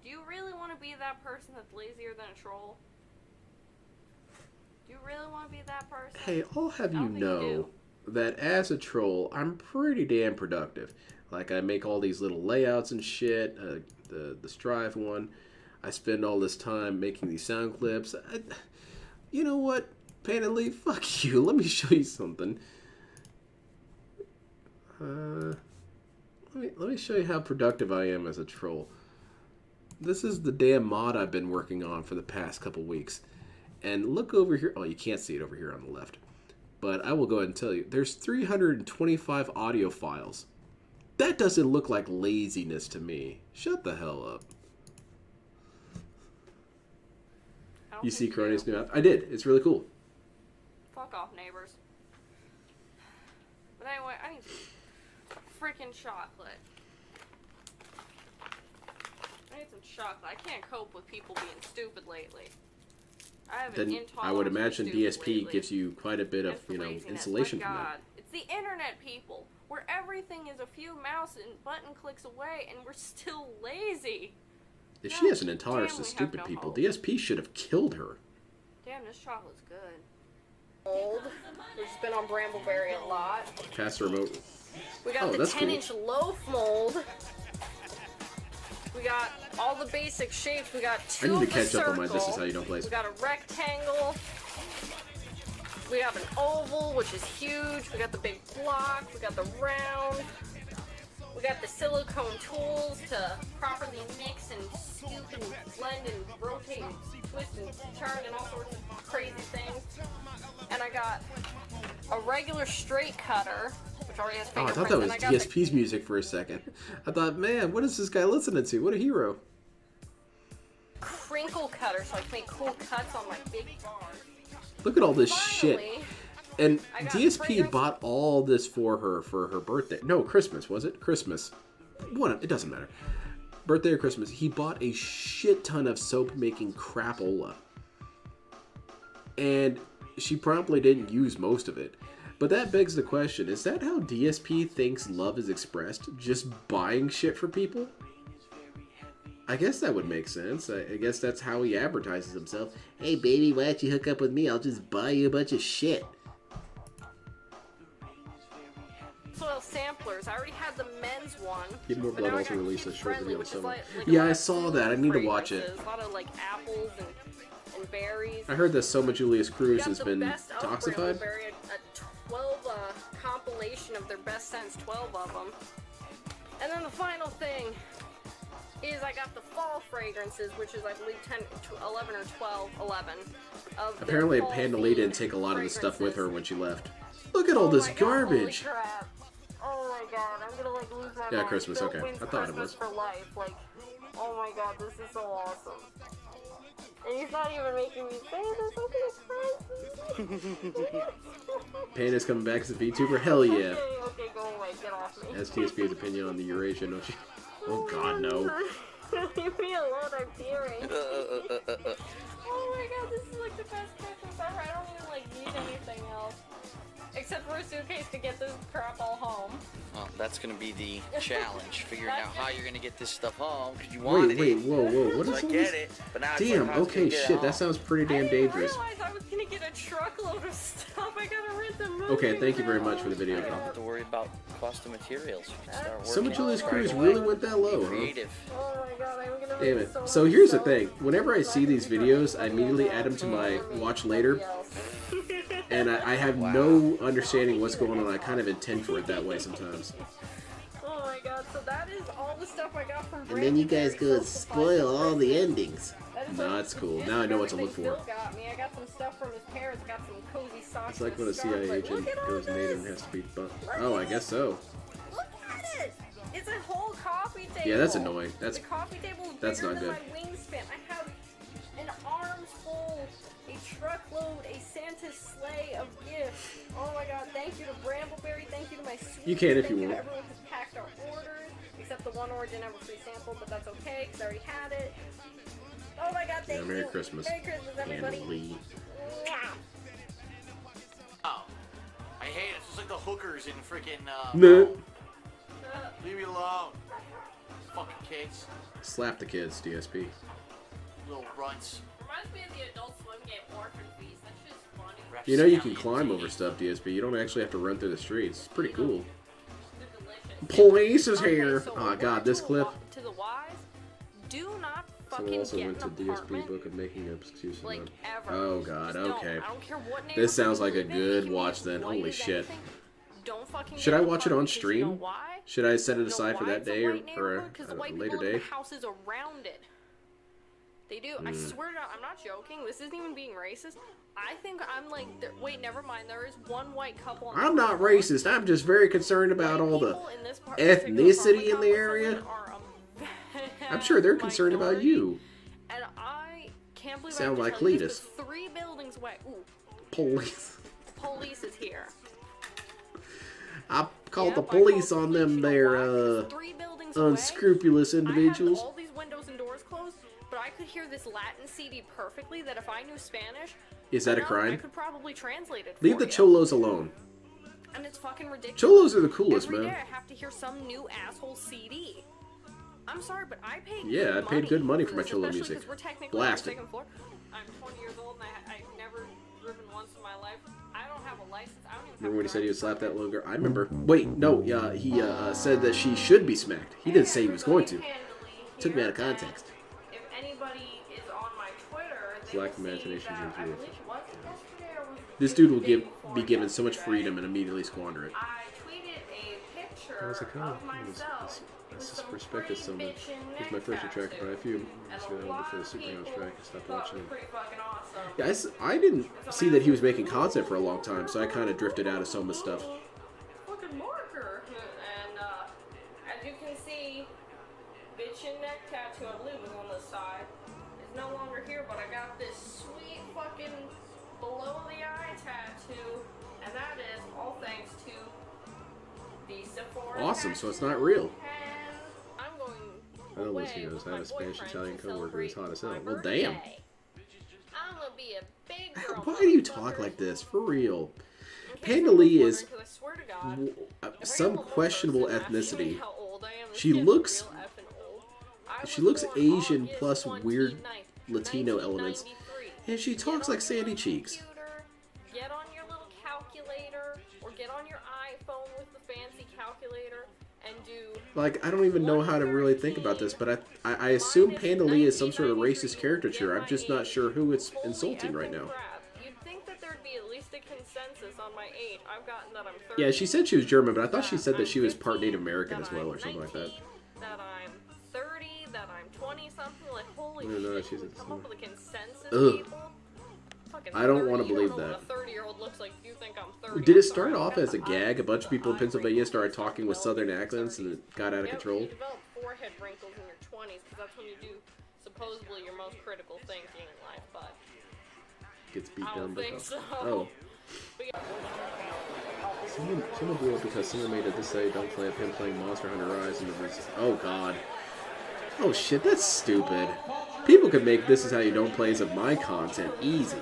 Do you really want to be that person that's lazier than a troll? Do you really want to be that person? Hey, I'll have you know that as a troll, I'm pretty damn productive. Like, I make all these little layouts and shit. The Strive one. I spend all this time making these sound clips. You know what, Panelly? Fuck you. Let me show you something. Let me show you how productive I am as a troll. This is the damn mod I've been working on for the past couple weeks. And look over here. Oh, you can't see it over here on the left. But I will go ahead and tell you. There's 325 audio files. That doesn't look like laziness to me. Shut the hell up. You see Crony's new app? I did. It's really cool. Fuck off, neighbors. But anyway, I need some freaking chocolate. I need some chocolate. I can't cope with people being stupid lately. I have an intolerance. I would imagine DSP lately. gives you quite a bit of, you know, insulation from that. It's the internet, people, where everything is a few mouse and button clicks away, and we're still lazy. If she has an intolerance to stupid people, DSP should have killed her. Damn, this chocolate's good. Mold, which has been on Brambleberry a lot. Pass the remote. We got the 10-inch loaf mold. We got all the basic shapes. We got two. I need to catch circle. up on my This Is How You Don't Play. We got a rectangle. We have an oval, which is huge. We got the big block. We got the round. We got the silicone tools to properly mix and scoop and blend and rotate and twist and turn and all sorts of crazy things. And I got a regular straight cutter, which already has fingerprints. Oh, I thought that was DSP's music for a second. I thought, man, what is this guy listening to? What a hero. Crinkle cutter, so I can make cool cuts on my big bars. Look at all this shit. And DSP bought all this for her birthday. No, Christmas, was it? Christmas. It doesn't matter. Birthday or Christmas. He bought a shit ton of soap-making crapola. And she promptly didn't use most of it. But that begs the question, is that how DSP thinks love is expressed? Just buying shit for people? I guess that would make sense. I guess that's how he advertises himself. Hey baby, why don't you hook up with me? I'll just buy you a bunch of shit. colors. I already had the men's one. Get More but Blood now I also got released a Cute short Friendly, video which this is summer. like a Yeah, lot I of saw fruit that. I need to watch it. fragrances, a lot of like apples and berries. I heard that Soma Julius Cruz Got has the been best of toxified. Brambleberry, a 12 compilation of their best scents, 12 of them. And then the final thing is I got the fall fragrances, which is I believe 10, 11 or 12, 11. Of their Apparently, fall Panda Lee didn't themed take a lot of the stuff with her fragrances. when she left. Look at all this my God, garbage. holy crap. Oh my God, I'm gonna like lose my Yeah, mind. Christmas, Bill okay. wins I thought it Christmas was. for life. Like, oh my God, this is so awesome. And he's not even making me say this. I'm gonna cry. Panda's coming back as a VTuber? Hell yeah. Okay, go away. Get off me. Has TSP's opinion on the Eurasia. No, she... Oh god, no. Leave me alone. I'm tearing. Oh my God, this is like the best Christmas ever. I don't even like need anything else. Except for a suitcase to get this crap all home. Well, that's gonna be the challenge, figuring out how you're gonna get this stuff home, because you Wait, wanted wait, it. whoa, what So is I all get this? it, but now it's Damn, like, how's it okay, gonna get shit, it that home? sounds pretty damn I didn't dangerous. realize I was gonna get a truckload of stuff. I gotta rent the movie. Okay, thank you very much for the video, You don't John. have to worry about cost of materials. You can start working. Soma Julius right Cruz away. really went that low, Be huh? creative. Oh my God, I'm gonna Damn make it. so So much here's the stuff. thing. Whenever I see these videos, I immediately add them to my watch later, and I have no understanding what's going on. I kind of intend for it that way sometimes. Oh my God, so that is all the stuff I got from And then you guys go Brandon. spoil all the endings. That is No, like- it's cool. it's Now I know what to everything look for. Phil got me. I got some stuff from his parents. Got some cozy socks. It's like and when a scarf. CIA Like, agent look at all goes native and this. has to be Oh, I guess so. Look at it. It's a whole coffee table. Yeah, that's annoying. That's the coffee table is that's bigger not than good. my wingspan. I have an arms full, a truckload, a Santa's sleigh of gifts. Oh my God! Thank you to Brambleberry. Thank you to my sweet. You can if you Thank want. to everyone who's packed our orders, except the one order didn't have a free sample, but that's okay because I already had it. Oh my God! Thank Yeah, you. Merry Christmas. Merry Christmas, everybody. Panda Lee. Mwah. Oh, I hate it. It's just like the hookers in freaking. No. Leave me alone. Fucking kids. Slap the kids, DSP. Little runts. Reminds me of the Adult Swim game Orphan Feast. That's just funny. You know you can climb over stuff, DSP. You don't actually have to run through the streets. It's pretty cool. They're delicious. Police is here. So Oh word god, this to clip. To the wise, do not Someone fucking also get went an to DSP apartment, book of making excuses. like, on. ever. Oh god, Just don't. okay. I don't care what This sounds like neighborhood a you live in. good You can watch be then. as Holy white as shit. anything. Don't fucking Should get I an watch it on apartment, 'cause you know stream? why? Should I set it You know aside for why that it's a day white or neighborhood? 'Cause the a white later people live day? in houses around it. They do. I swear to God, I'm not joking. This isn't even being racist. I think I'm like, wait, never mind. There is one white couple. On I'm the not floor. racist. I'm just very concerned about White all the people in this ethnicity in the particular area. apartment complex are a I'm sure they're vast concerned about minority. you. And I can't believe Sound I have like to tell you this, Cletus. but 3 buildings away. Ooh, Police. police is here. I called Yep, the I police called on the them police. You know there why? 'Cause 3 buildings away, unscrupulous I had individuals. all these windows and doors closed, but I could hear this Latin CD perfectly. That if I knew Spanish, Is that a I crime? could probably translate it. Leave for the you. cholos alone. And it's fucking ridiculous. Cholos are the coolest, Every man. day I have to hear some new asshole CD. I'm sorry, but I paid Yeah, good I paid good money for my this, Cholo especially music. 'cause we're technically Blast on the it. second floor. I'm 20 years old and I've never driven once in my life. I don't have a license. I don't even Remember when he have said he would a slap that little girl? I remember. Wait, no, he said that she should be smacked. He didn't say he was going to. Took me out of context. If anybody is on my Twitter, they Black will see imagination that is I real. believe it was yesterday or was This it dude will the day be before given so much yesterday. freedom and immediately squander it. I tweeted a picture How's it going? of myself. Let's just respect this so much. He's my first attracted by a few. Just got over for the Superman strike and stopped watching him. Yeah, I didn't see that he was making content for a long time, so I kind of drifted out of Soma's stuff. Fucking marker. And as you can see, bitch and neck tattoo I believe was on this side. It's no longer here, but I got this sweet fucking below the eye tattoo, and that is all thanks to the Sephora. Awesome, so it's not tattoo. real. And I'm going I know away Lucy knows. with I my have a Spanish boyfriend Italian to coworker who's hot as hell. celebrate Well, my damn. birthday. I'm gonna be a big girl. Why do you talk like this? For real. Panda Lee is some questionable ethnicity. She looks Asian plus weird Latino elements, and she talks like Sandy Cheeks. Get on your little calculator, or get on your iPhone with the fancy calculator, and do. Like, I don't even know how to really think about this, but I assume Panda Lee is some sort of racist caricature. I'm just not sure who it's insulting right now. You'd think that there'd be at least a consensus on my age. I've gotten that I'm 30. Yeah, she said she was German, but I thought she said that she was part Native American as well, or something like that. That I'm 30, that I'm 20 something. Like, holy No, shit, she's you come up with a consensus, Ugh. people? Fucking I don't 30, want to believe you don't know that. what a 30-year-old looks like. You think I'm 30. Did it I'm start sorry. off as a gag? A bunch of people in Pennsylvania started talking with southern accents and it got out of control? You develop forehead wrinkles in your 20s because that's when you do supposedly your most critical thinking in life, but Gets beat I down don't think so. Oh. But yeah. Someone blew up because someone made a this say don't play of him playing Monster Hunter Rise and it was, oh god. Oh shit, that's stupid. People could make This Is How You Don't Plays of my content easy.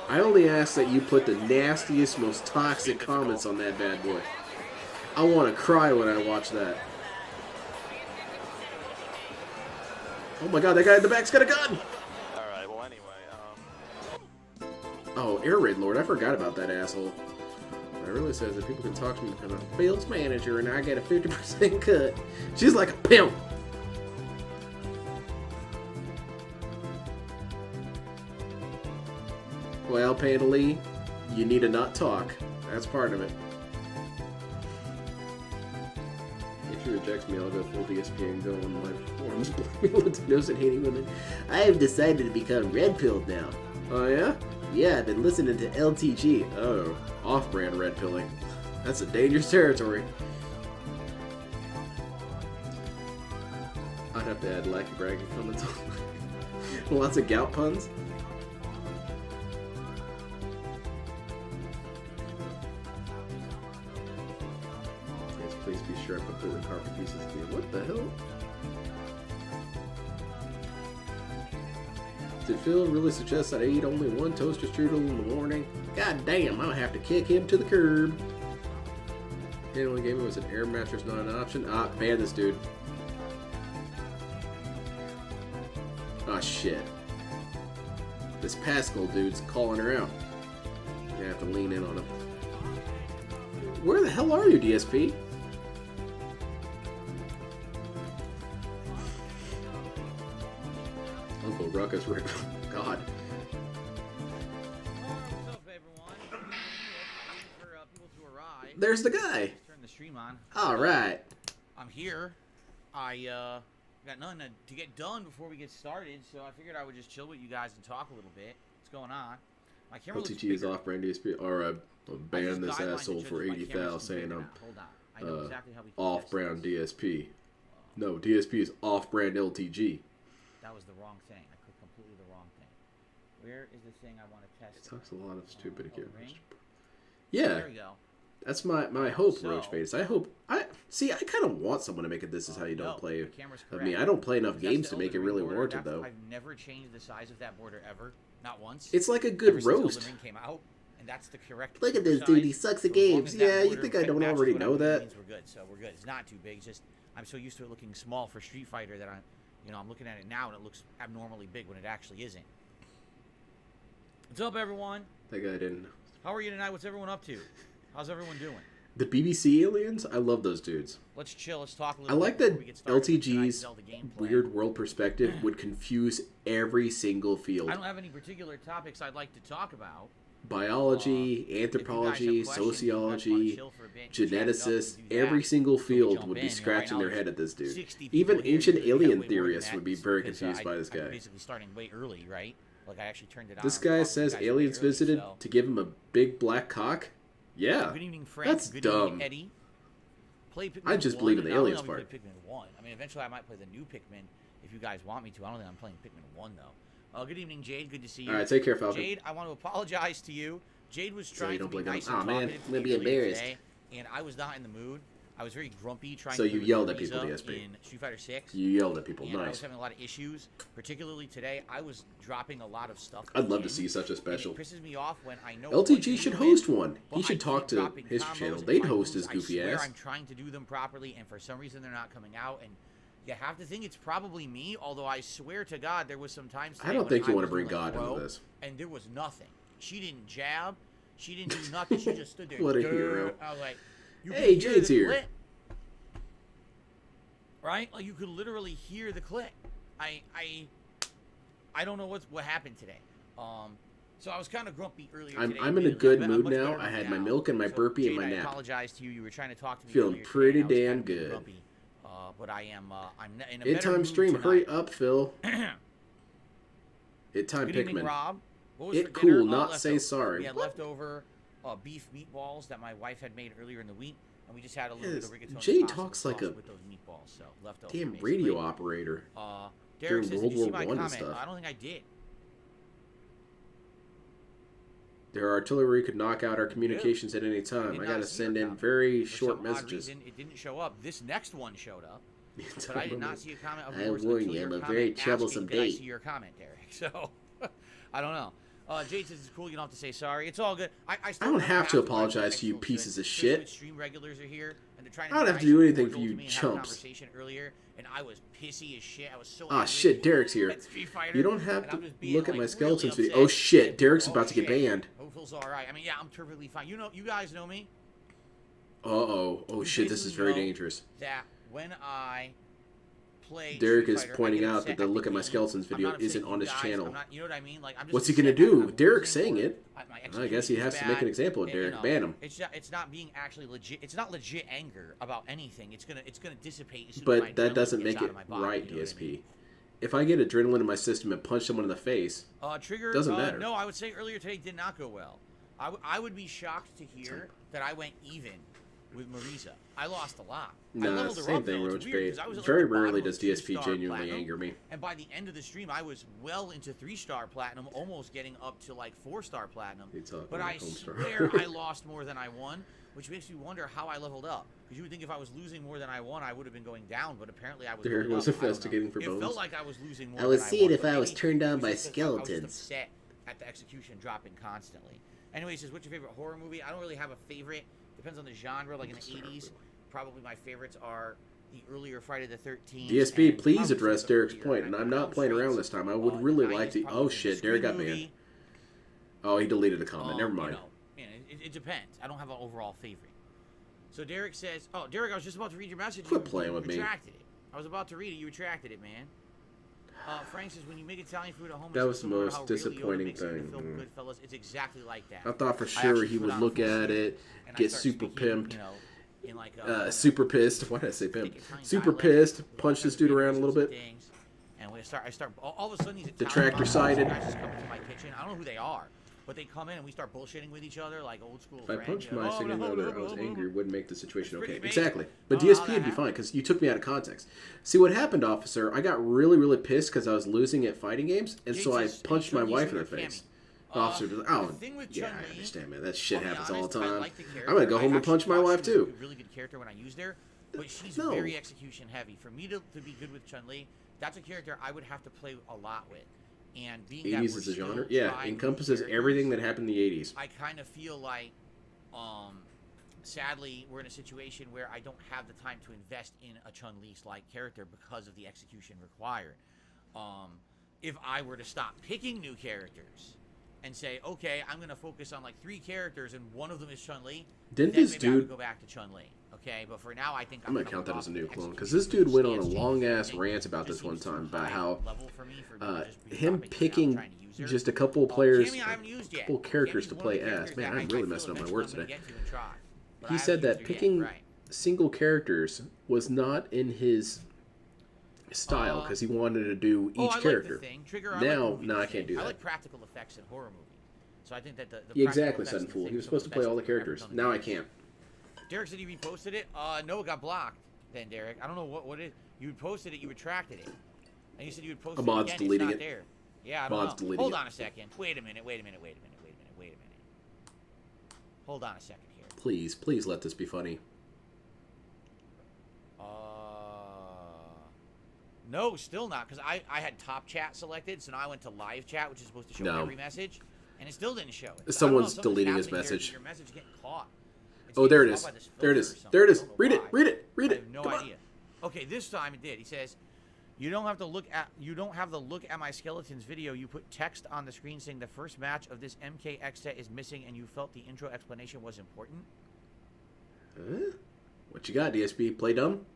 I only ask that you put the nastiest, most toxic comments on that bad boy. I want to cry when I watch that. Oh my god, that guy in the back's got a gun! Alright, well anyway, Oh, Air Raid Lord, I forgot about that asshole. It really says that people can talk to me because I'm a fields manager and I get a 50% cut. She's like a pimp! Well, Panda Lee, you need to not talk. That's part of it. If she rejects me, I'll go full DSP and go on my forums blaming Latinos and hating women. I have decided to become red-pilled now. Oh yeah? Yeah, I've been listening to LTG. Oh, off-brand red pilling. That's a dangerous territory. I'd have to add lackey bragging comments on. Lots of gout puns. Yes, please be sure I put the carpet pieces to me. What the hell? Did Phil really suggest that I eat only one toaster strudel in the morning? God damn, I'll have to kick him to the curb. The only game was an air mattress, not an option. Ah, ban this dude. Ah, shit. This Pascal dude's calling her out. You're gonna have to lean in on him. Where the hell are you, DSP? Uncle Ruckus, God. What's up, everyone? For people to arrive. There's the guy. Turn the stream on. All right. I'm here. I got nothing to get done before we get started, so I figured I would just chill with you guys and talk a little bit. What's going on? My camera looks LTG is bigger. off-brand DSP. Alright, I'll ban this asshole for 80,000 saying I'm Hold on. I know exactly how we can off-brand test this. DSP. No, DSP is off-brand LTG. That was the wrong thing. I clicked completely the wrong thing. Where is the thing I want to test? It talks a lot of stupid ring? Yeah, There we go. that's my hope, So- Roach Face. I hope I kind of want someone to make it. This is how you don't No, play. the camera's I correct. mean, I don't play enough That's games the to make it Elden Ring really border. warranted, That's- though. I've never changed the size of that border ever, not once. It's like a Ever good since roast. Elden Ring came out, and that's the correct. Look at this size. dude. He sucks at So as long games. as that Yeah, you border think I don't matches already what know I'm that? means we're good. So we're good. It's not too big. It's just I'm so used to it looking small for Street Fighter that I'm looking at it now and it looks abnormally big when it actually isn't. What's up, everyone? That guy didn't. How are you tonight? What's everyone up to? How's everyone doing? The BBC aliens. I love those dudes. Let's chill. Let's talk a I little like bit that before we get started with tonight's LTG's Zelda gameplay. weird world perspective would confuse every single field. I don't have any particular topics I'd like to talk about. Biology, If you guys have anthropology, questions, if you guys wanna sociology, chill for a bit and chat it up, geneticists, we can do that. every single Before we field jump would in, be right scratching now their there's head at this dude. 60 people Even here, ancient usually we got alien way more than theorists that would be very because, confused by this I'm guy. basically starting way early, right? Like I actually turned it on. This I'm guy talking to says you guys way aliens early, visited so- to give him a big black cock? Yeah. Good evening, Frank. That's Good dumb. evening, Eddie. Play Pikmin I just 1. believe in the I don't aliens think I'll part. play Pikmin 1. I mean, eventually I might play the new Pikmin if you guys want me to. I don't think I'm playing Pikmin 1 though. Good evening, Jade. Good to see you. All right, take care, Falcon. Jade, I want to apologize to you. Jade was So you trying to don't be play Ganon. nice Aw, and man, talkative I'm gonna to be me earlier embarrassed. today, and I was not in the mood. I was very grumpy trying So to you play with yelled at people, Teresa DSP. in Street Fighter 6. You yelled at people. And I was Nice. having a lot of issues, particularly today. I was dropping a lot of stuff. I'd love to in, see such a and special. It pisses me off when I know LTG what should to host win, one. but He I should keep talk to dropping his combos channel. and They'd my host moves. his goofy I swear ass. I'm trying to do them properly, and for some reason they're not coming out. And you have to think it's probably me. Although I swear to God, there was some times. I don't today think when you want to was bring doing a God into throw, this. And there was nothing. She didn't jab. She didn't do nothing. She just stood there. What a "Durr." hero. I was like, you Hey, can hear Jade's the here. split. right? Like you could literally hear the click. I don't know what happened today. So I was kind of grumpy earlier today. I'm in a admittedly. good I'm mood much now. better I had now. my milk and my So, burpee and Jade, my I nap. apologize to you. You were trying to talk to me Feeling earlier pretty today, and I was damn kind of good. grumpy. But I am. I'm in a better Time mood stream, tonight. hurry up, Phil. Time Good evening, Pikmin. Rob. What was It for dinner? cool, not say Leftovers. sorry. We had leftover beef meatballs that my wife had made earlier in the week, and we just had a little bit of rigatoni Jay pasta talks with like sauce a with those meatballs. So leftovers. Damn basically. radio operator. Derek during says, World "Did you see War my I and comment?" stuff. I don't think I did. Their artillery could knock out our communications at any time. I gotta send in very short For some odd messages. reason, it didn't show up. This next one showed up, You but don't I did know. not see a comment of I yours warn until you, your I'm a comment very asking, troublesome "Did I date." see your comment, Derek?" So I don't know. Jade says it's cool. You don't have to say sorry. It's all good. I don't have to apologize to you pieces of shit. Stream regulars are here, and they're trying I don't be have to nice do and anything for cordial you to me and have a chumps. Conversation earlier, and I was pissy as shit. I was so Ah, angry shit, Derek's here. at Street Fighter, You don't have and to I'm just being, look at like, my really skeletons video. upset. Oh shit, Derek's Oh, about to get shit. banned. Hopeful's all right. I mean, yeah, I'm perfectly fine. You know, you guys know me. Uh-oh. Oh You shit, this is basically very know dangerous. That when I play Derek Street is Fighter, I pointing get out upset that the at Look at My game. Skeletons I'm video not upset isn't at on you his guys. channel. I'm not, you know what I mean? Like, I'm just What's he gonna upset that do? I'm Derek's losing saying or it. my I guess he execution has is to make an bad, example of and, Derek. Ban him. It's not being actually legit. It's not legit anger about anything. It's gonna dissipate as soon as my But that adrenaline doesn't gets make out it of my body, right, you know what I DSP. mean? If I get adrenaline in my system and punch someone in the face, Trigger doesn't matter. No, I would say earlier today did not go well. I would be shocked to hear that I went even with Marisa. I lost a lot. I nah, leveled her same up, thing, though. Roach It's weird, Bait. 'cause I was at, like, Very the bottom rarely of does DSP 2-star genuinely platinum, anger me. And by the end of the stream, I was well into 3-star platinum, almost getting up to like 4-star platinum. You talking But like I Homestar. swear I lost more than I won, which makes me wonder how I leveled up. Because you would think if I was losing more than I won, I would have been going down. But apparently I was Derek going was up. I don't know. investigating for It bones. felt like I was losing more I was than seeing won, if but I was maybe turned on it was by just 'cause I was just skeletons. upset at the execution dropping constantly. Anyway, he says, what's your favorite horror movie? I don't really have a favorite. Depends on the genre. Like in the 80s, probably my favorites are the earlier Friday the 13th. DSP, and please probably address some of the Derek's earlier point, and I'm not Elm playing around Streets. this time. I would In really the like 90s, to. probably Oh the shit, Scream Derek got movie. banned. Oh, he deleted a comment. Never mind. It depends. I don't have an overall favorite. So Derek says, "Oh, Derek, I was just about to read your message. Quit You playing with me. retracted it. I was about to read it. You retracted it, man." Frank says, "When you make Italian food at home, That it's was the similar to most how Ray Liotta disappointing makes it in the thing. film Goodfellas. It's exactly like that. I thought for I sure actually he put would on look full at sleeve, it, and I get start super speaking, pimped, you know, in like super pissed. Why did I say pimped? Italian Super dialect, pissed. with Punch all this kinds dude of around a little bit. things, and I start all of a sudden these The Italian tractor mobsters sided. guys just come into my kitchen. I don't know who they are, but they come in and we start bullshitting with each other like old school If I friends. punched you know, my "Oh, significant no, other, no, I was no, angry, it wouldn't make the situation It's okay. pretty amazing. Exactly. But I don't know DSP how would that be fine because you took me out of context. See what happened, officer? I got really, really pissed because I was losing at fighting games, and so I Jesus, punched my Chun-Li's wife in the with her face. Cammy. The officer was like, oh, the thing with yeah, I Chun-Li, understand, man. That shit I'll be happens all honest, the I time. like the I'm going to go character. home I and punch actually my thought wife, she was too. a really good character when I used her, but she's No. very execution heavy. For me to be good with Chun-Li, that's a character I would have to play a lot with. And being that 80s we're is a still genre? Yeah, trying new encompasses characters, everything that happened in the 80s. I kind of feel like, sadly, we're in a situation where I don't have the time to invest in a Chun-Li-like character because of the execution required. If I were to stop picking new characters and say, okay, I'm going to focus on like 3 characters and one of them is Chun-Li, Didn't then this maybe I would dude... go back to Chun-Li. Okay, but for now, I think I'm going to gonna count that hold as a off new with the clone, because execution. this dude went on a Stance change, long-ass I think, rant about just this one seems too time, about high how level for me for me to just be him stopping picking now, trying to use her. just a couple players, Cammy, I haven't used yet. couple characters Cammy's to one play of the as. characters Man, that I'm I really feel messing up my eventually words I'm gonna today. get to and try, but I He haven't said that used her yet, picking right. single characters was not in his style because he wanted to do each I character. Like the thing. Trigger, I Now, like no, I can't do I that. like practical effects in horror movies. So I think that the Yeah, practical exactly, effects Sudden in the Fool. thing He was are some supposed of to the play all the best they've ever characters. done in Now I movies. can't. Derek said he reposted it. No, it got blocked. Then Derek, I don't know what it. You posted it, you retracted it, and you said you would post A it mod's again. deleting it's not it. there. Yeah, I don't Mod's know. deleting Hold it. on a second. Wait a minute. Hold on a second here. Please, please let this be funny. No, still not, because I had top chat selected, so now I went to live chat, which is supposed to show No. every message, and it still didn't show it. So I don't know, Someone's something's deleting his happening here. message. Your message getting caught. It's Oh, there getting it caught is. by this There it filter is. or something. There it I is. don't know Read it. why. Read it. Read I it. have no Come on. idea. Okay, this time it did. He says, you don't have to look at my skeletons video. You put text on the screen saying the first match of this MKX set is missing, and you felt the intro explanation was important. Huh? What you got, DSP? Play dumb?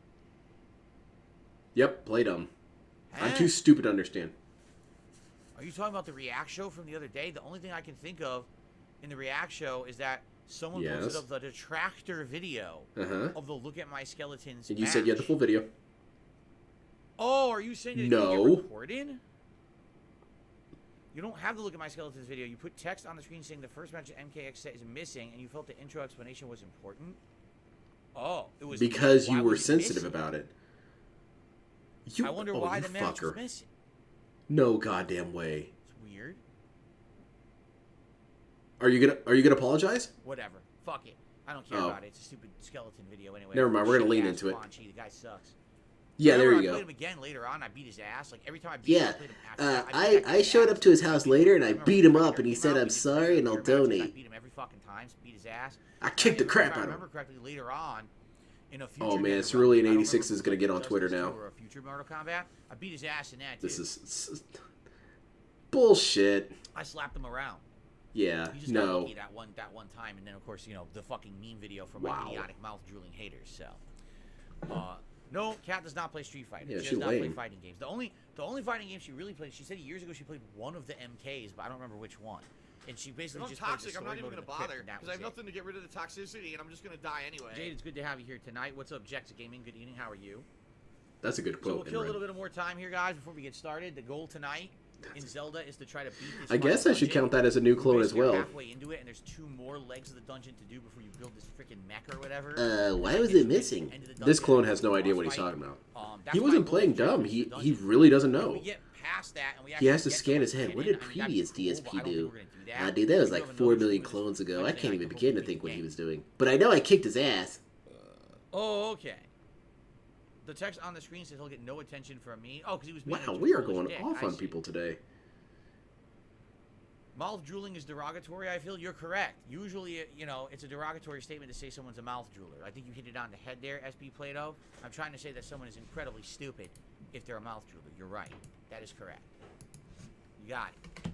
Yep, play dumb. I'm Huh? too stupid to understand. Are you talking about the React show from the other day? The only thing I can think of in the React show is that someone posted Yes. up the detractor video Uh-huh. of the Look at My Skeletons And you said you had the match. full video. Oh, are you saying it No. didn't get recorded? You don't have the Look at My Skeletons video. You put text on the screen saying the first match at MKX set is missing, and you felt the intro explanation was important? Oh, it was... Because why you were was it sensitive missing? about it. I wonder why you the match was fucker. missing. No goddamn way. It's weird. Are you gonna apologize? Whatever. Fuck it. I don't care Oh. about it. It's a stupid skeleton video anyway. Never mind, we're gonna lean Shitty-ass into it. Quan-Chi, the guy sucks. Yeah, there Remember, you I go. played him again later on. I beat his ass. Like every time I beat him, I Yeah, played him after that. I beat that I guy's showed ass. up to his house later and I remember beat him when up and he came said, out, I'm we did sorry and I'll matches, I donate. beat him every fucking time. Beat his ass. I kicked the And crap if out I of him. remember correctly, later on, in a future Oh, man, Mega it's really Run, an I don't 86 remember is if gonna it get was on Twitter Justice now. 2 Or a future Mortal Kombat. I beat his ass in that too. This is bullshit. I slapped him around. Yeah, He just got no. lucky that one time, and then of course the fucking meme video from Wow. my idiotic mouth drooling haters. So, no, Kat does not play Street Fighter. Yeah, she she does not play lame. fighting games. The only fighting game she really played. She said years ago she played one of the MKs, but I don't remember which one. And she basically I'm just toxic. played I'm the not story even mode gonna in the crypt, bother and that because I have was it. nothing to get rid of the toxicity, and I'm just gonna die anyway. Jade, it's good to have you here tonight. What's up, Jex Gaming? Good evening. How are you? That's a good So quote. we'll kill a Imran. little bit of more time here, guys, before we get started. The goal tonight in Zelda is to try to beat this. I guess I final should dungeon. count that as a new We're clone as basically well. halfway into it, and there's 2 more legs of the dungeon to do before you build this freaking mech or whatever. Why was it missing? This clone has no idea what he's talking about. He wasn't playing dumb. He really doesn't know. We get past that, and we He has to actually get scan the his head. dungeon. What did I mean, that'd previous be cool, but DSP I don't think do? we're gonna do that. Dude, that was We like don't even 4 know if million it's clones ago. I like can't a even couple begin to weeks think what game. he was doing. But I know I kicked his ass. Oh, okay. The text on the screen says he'll get no attention from me. Oh, because he was being Wow, a we are trollish going dick. off I on see. people today. Mouth drooling is derogatory. I feel you're correct. Usually, it's a derogatory statement to say someone's a mouth drooler. I think you hit it on the head there, SB Plato. I'm trying to say that someone is incredibly stupid if they're a mouth drooler. You're right. That is correct. You got it.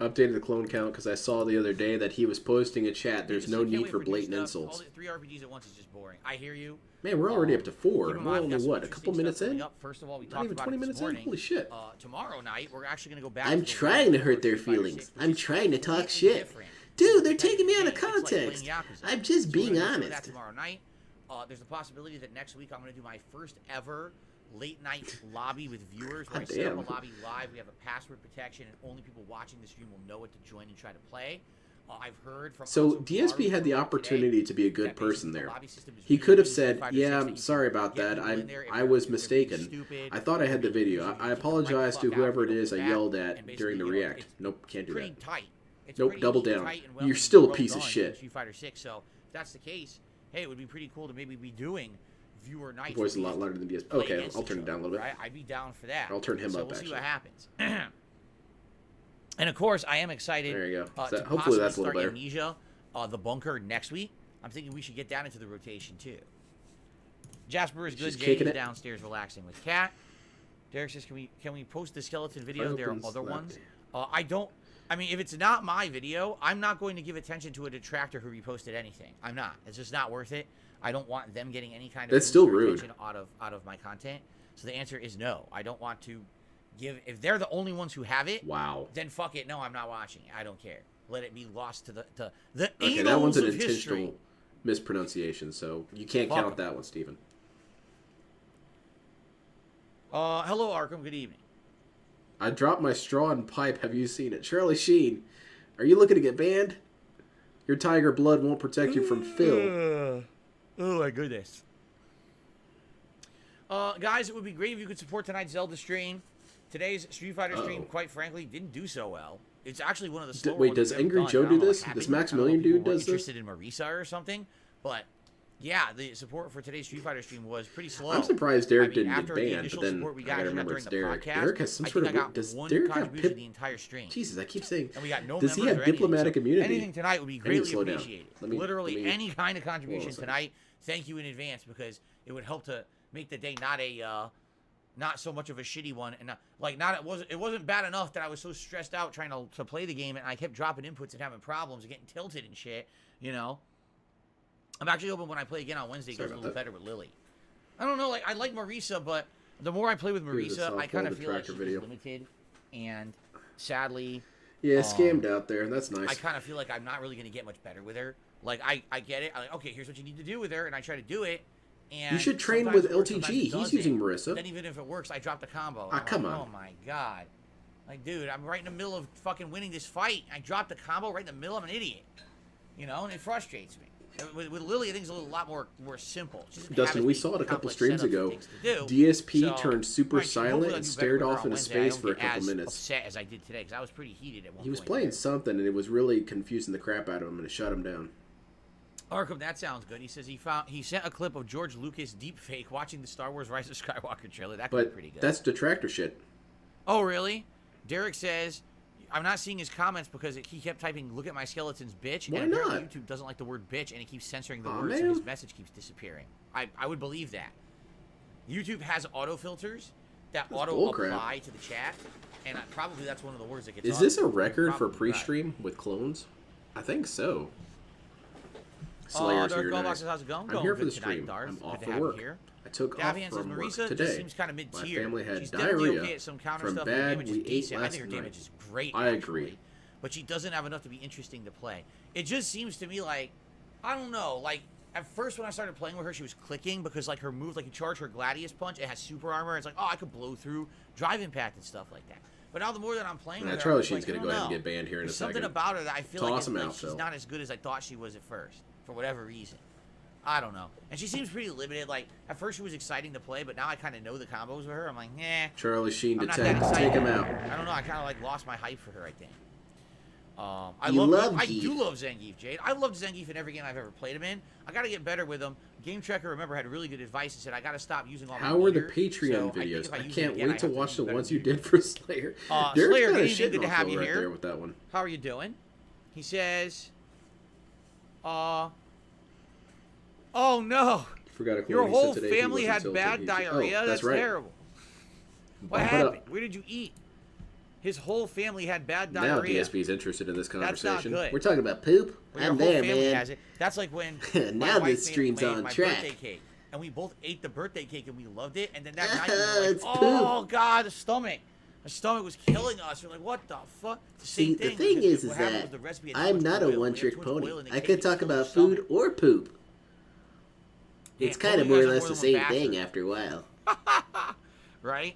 Updated the clone count because I saw the other day that he was posting a chat. There's Just no can't need wait for new blatant stuff. insults. All the 3 RPGs at once is just boring. I hear you. Man, we're already up to 4. Keep in We're mind, we only got some what, a couple interesting minutes stuff coming in? up. First of all, we Not talked even about 20 it this minutes in? morning. Holy shit. Tomorrow night, we're actually going to go back I'm to the trying to original hurt their Street Fighter feelings. 6, I'm which is trying to talk completely shit. different. Dude, they're It's like taking me out of it's like playing context. Yakuza. I'm just So we're being gonna go through honest. That tomorrow night. There's a possibility that next week I'm going to do my first ever late night lobby with viewers where I set up Damn. a lobby live. We have a password protection, and only people watching the stream will know what to join and try to play. I've heard from So Anso DSP Kimaru had the today opportunity to be a good that person basically the there. lobby system is He really could have good in said, Street Fighter "Yeah, 6 that I'm you sorry can about get that. people in there if I they're- was if they're mistaken. stupid, I thought I had the or video. you I keep the apologize fuck to out, whoever you it don't is I go back, yelled and at basically, during the it's react. Nope, can't do pretty that. tight. It's Nope, pretty double neat and down. tight and You're well- still a well piece of done in shit. Street Fighter 6. So if that's the case, hey, it would be pretty cool to maybe be doing viewer nights. Voice a where lot we louder than DSP. play Okay, against I'll each turn it down a other, little bit. right? I'd be down for that. I'll turn him so up, we'll see actually. what happens. And of course, I am excited. There you go. To Hopefully possibly that's a little start better. Amnesia, the bunker next week. I'm thinking we should get down into the rotation too. Jasper is good. She's Jay kicking is it. downstairs relaxing with Kat. Derek says, "Can we post the skeleton video? There are opens other that- ones. I don't. I mean, if it's not my video, I'm not going to give attention to a detractor who reposted anything. I'm not. It's just not worth it. I don't want them getting any kind of That's boost still or rude. attention out of my content. So the answer is no. I don't want to give. If they're the only ones who have it, Wow. then fuck it. No, I'm not watching it. I don't care. Let it be lost to the Okay, that one's annals an of history. intentional mispronunciation, so you can't Fuck count 'em. that one, Steven. Hello, Arkham. Good evening. I dropped my straw and pipe. Have you seen it? Charlie Sheen, are you looking to get banned? Your tiger blood won't protect you from Phil. Oh my goodness. Guys, it would be great if you could support tonight's Zelda stream. Today's Street Fighter stream, quite frankly, didn't do so well. It's actually one of the slower Wait, ones does we've ever Angry done. Joe I don't do know what this? happened. This I don't know if Maximilian people dude were does this? interested in Marisa or something, but yeah, the support for today's Street Fighter stream was pretty slow. I'm surprised Derek didn't after get the banned, initial but then support we I got gotta here remember during it's the Derek. podcast, Derek has some I sort think of I got does one Derek have contribution the entire stream. Jesus, I keep saying. And we got no Does he members have or anything, diplomatic so immunity? anything tonight would be I need to greatly slow down. appreciated. Let me- Literally let me- any kind of contribution Hold on a second. tonight. Thank you in advance because it would help to make the day not so much of a shitty one, and it wasn't bad enough that I was so stressed out trying to play the game and I kept dropping inputs and having problems and getting tilted and shit. You know, I'm actually hoping when I play again on Wednesday it Sorry goes a about little that. better with Lily. I don't know, I like Marisa, but The more I play with Here's a Marisa, I kind softball of feel like detractor she's video. limited, and sadly, Yeah, scammed out there. That's nice. I kind of feel like I'm not really going to get much better with her. Like, I get it. I'm like, okay, here's what you need to do with her, and I try to do it. And you should train sometimes with it works, sometimes LTG. it He's doesn't. using Marisa. Then even if it works, I drop the combo. Ah, I'm come like, on. Oh my god. Like, dude, I'm right in the middle of fucking winning this fight. I dropped the combo right in the middle. I'm an idiot. You know, and it frustrates me. With Lily, things a lot more simple. She doesn't Dustin, have we as saw it a many couple complex streams setups and ago. things to do. DSP So, turned super right, hopefully silent I'll and do better stared with her off on into Wednesday. I space don't for a get couple as minutes. upset as I did today because I was pretty heated at one He was point. playing something, and it was really confusing the crap out of him, and it shut him down. Arkham, that sounds good. He says he sent a clip of George Lucas deepfake watching the Star Wars Rise of Skywalker trailer. That could be But pretty good. that's detractor shit. Oh, really? Derek says, I'm not seeing his comments because he kept typing, look at my skeletons, bitch. Why and apparently not? YouTube doesn't like the word bitch, and it keeps censoring the Aw, words, so man. his message keeps disappearing. I would believe that. YouTube has auto filters that That's auto bullcrap. apply to the chat, and probably that's one of the words that gets Is this a auto-filled. record for Probably right. pre-stream with clones? I think so. Slayer's Dark here Goldbox, tonight. how's it going? I'm Going here for good the tonight, stream. Darth. I'm Good off to for have you work. here. I took Davian off says from work Marisa just today. seems kind of mid-tier. My family had She's definitely diarrhea okay at some counter from stuff, and her bad damage is we ate decent. I last think her night. damage is great. I actually. agree. But she doesn't have enough to be interesting to play. It just seems to me like, I don't know, like, at first when I started playing with her, she was clicking because, like, her move, like, you charge her Gladius Punch, it has super armor, it's like, oh, I could blow through Drive Impact and stuff like that. But now the more that I'm playing with her, Charlie I'm just Sheen's like, going I to go don't ahead and know. get banned here in There's a second. something about her that I feel Toss him like out, she's Phil. not as good as I thought she was at first, for whatever reason. I don't know. And she seems pretty limited. Like, at first she was exciting to play, but now I kind of know the combos with her. I'm like, nah. Charlie Sheen to I'm not that excited. take him out. I don't know. I kind of like lost my hype for her, I think. I You love I Geef. do love Zangief, Jade. I loved Zangief in every game I've ever played him in. I got to get better with him. Game Tracker, remember, had really good advice and said I got to stop using all my How are the meter. Patreon So videos? I I use can't it again, I wait to have watch do the better ones you meter. did for Slayer. Slayer, Derek's good kinda evening, shitting good to on have Phil you right here. there with that one. How are you doing? He says, oh no. Forgot a clue Your he said whole today he family wasn't had tilted. bad He- diarrhea? Oh, That's right. terrible. What Bump it up. happened? Where did you eat? His whole family had bad Now diarrhea. DSP's interested in this That's not conversation. good. We're talking about poop. Well, your I'm whole there, family man. has it. That's like when Now my wife this stream's made on my track. birthday cake, and we both ate the birthday cake and we loved it. And then that night we Ah, were like, it's "Oh God, the stomach! The stomach was killing us." We're like, "What the fuck?" It's the See, same the thing thing because is what happened that was the recipe had too I'm much not oil. a We had one-trick too much pony. oil in the I cake, could it talk killed your about food stomach. or poop. Damn, It's kind of both more or you guys less have the more than same one thing bastard. after a while. Right?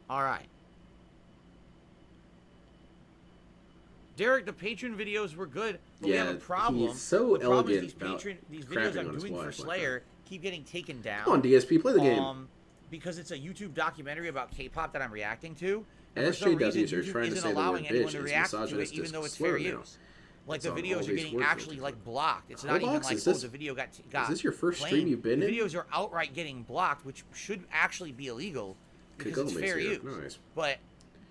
All right. Derek, the patron videos were good, but we have a Yeah, problem. he's so the problem is elegant about these videos crapping I'm on his doing for wife like Slayer keep getting taken down. Come on, DSP, play the game. Because it's a YouTube documentary about K-pop that I'm reacting to. And for SJWs some reason, are YouTube trying to isn't say the allowing word anyone bitch to is react to it, misogynistic even though it's slur fair now. use. Like It's the on all videos are these getting words actually looking like for. blocked. It's not even Goldbox, like is this- the video got is this your first claimed. stream you've been The in? videos are outright getting blocked, which should actually be illegal because it's Kagome's fair here. use. Nice. But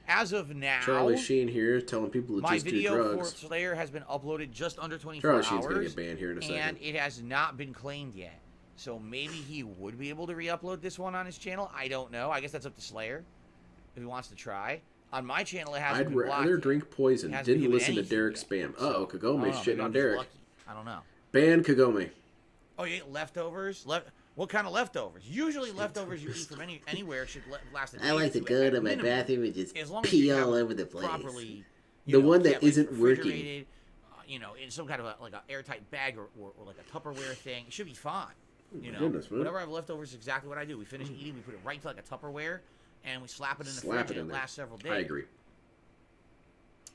as of now, Charlie Sheen here telling people to my just do video for drugs. Slayer has been uploaded just under 24 Charlie hours. Sheen's going to get banned here in a second. And it has not been claimed yet. So maybe he would be able to re-upload this one on his channel. I don't know. I guess that's up to Slayer if he wants to try. On my channel, it hasn't I'd been blocked rather yet. drink poison. It hasn't been Didn't given listen to anything Derek's yet. spam. So, Uh-oh, I don't Kagome's know, maybe shitting I'm on just Derek. lucky. I don't know. Ban Kagome. Oh, you ate leftovers? What kind of leftovers? Usually leftovers you eat from anywhere should last a day I like or to two go at to my minimum, bathroom and just as long as pee you have all it over the place. properly, The one that kept, like, isn't working. refrigerated, in some kind of like an airtight bag or like a Tupperware thing. It should be fine. Goodness, man. Whatever I have leftovers is exactly what I do. We finish eating, we put it right into like a Tupperware, and we slap it in the Slap fridge, it and in it there. lasts several days. I agree.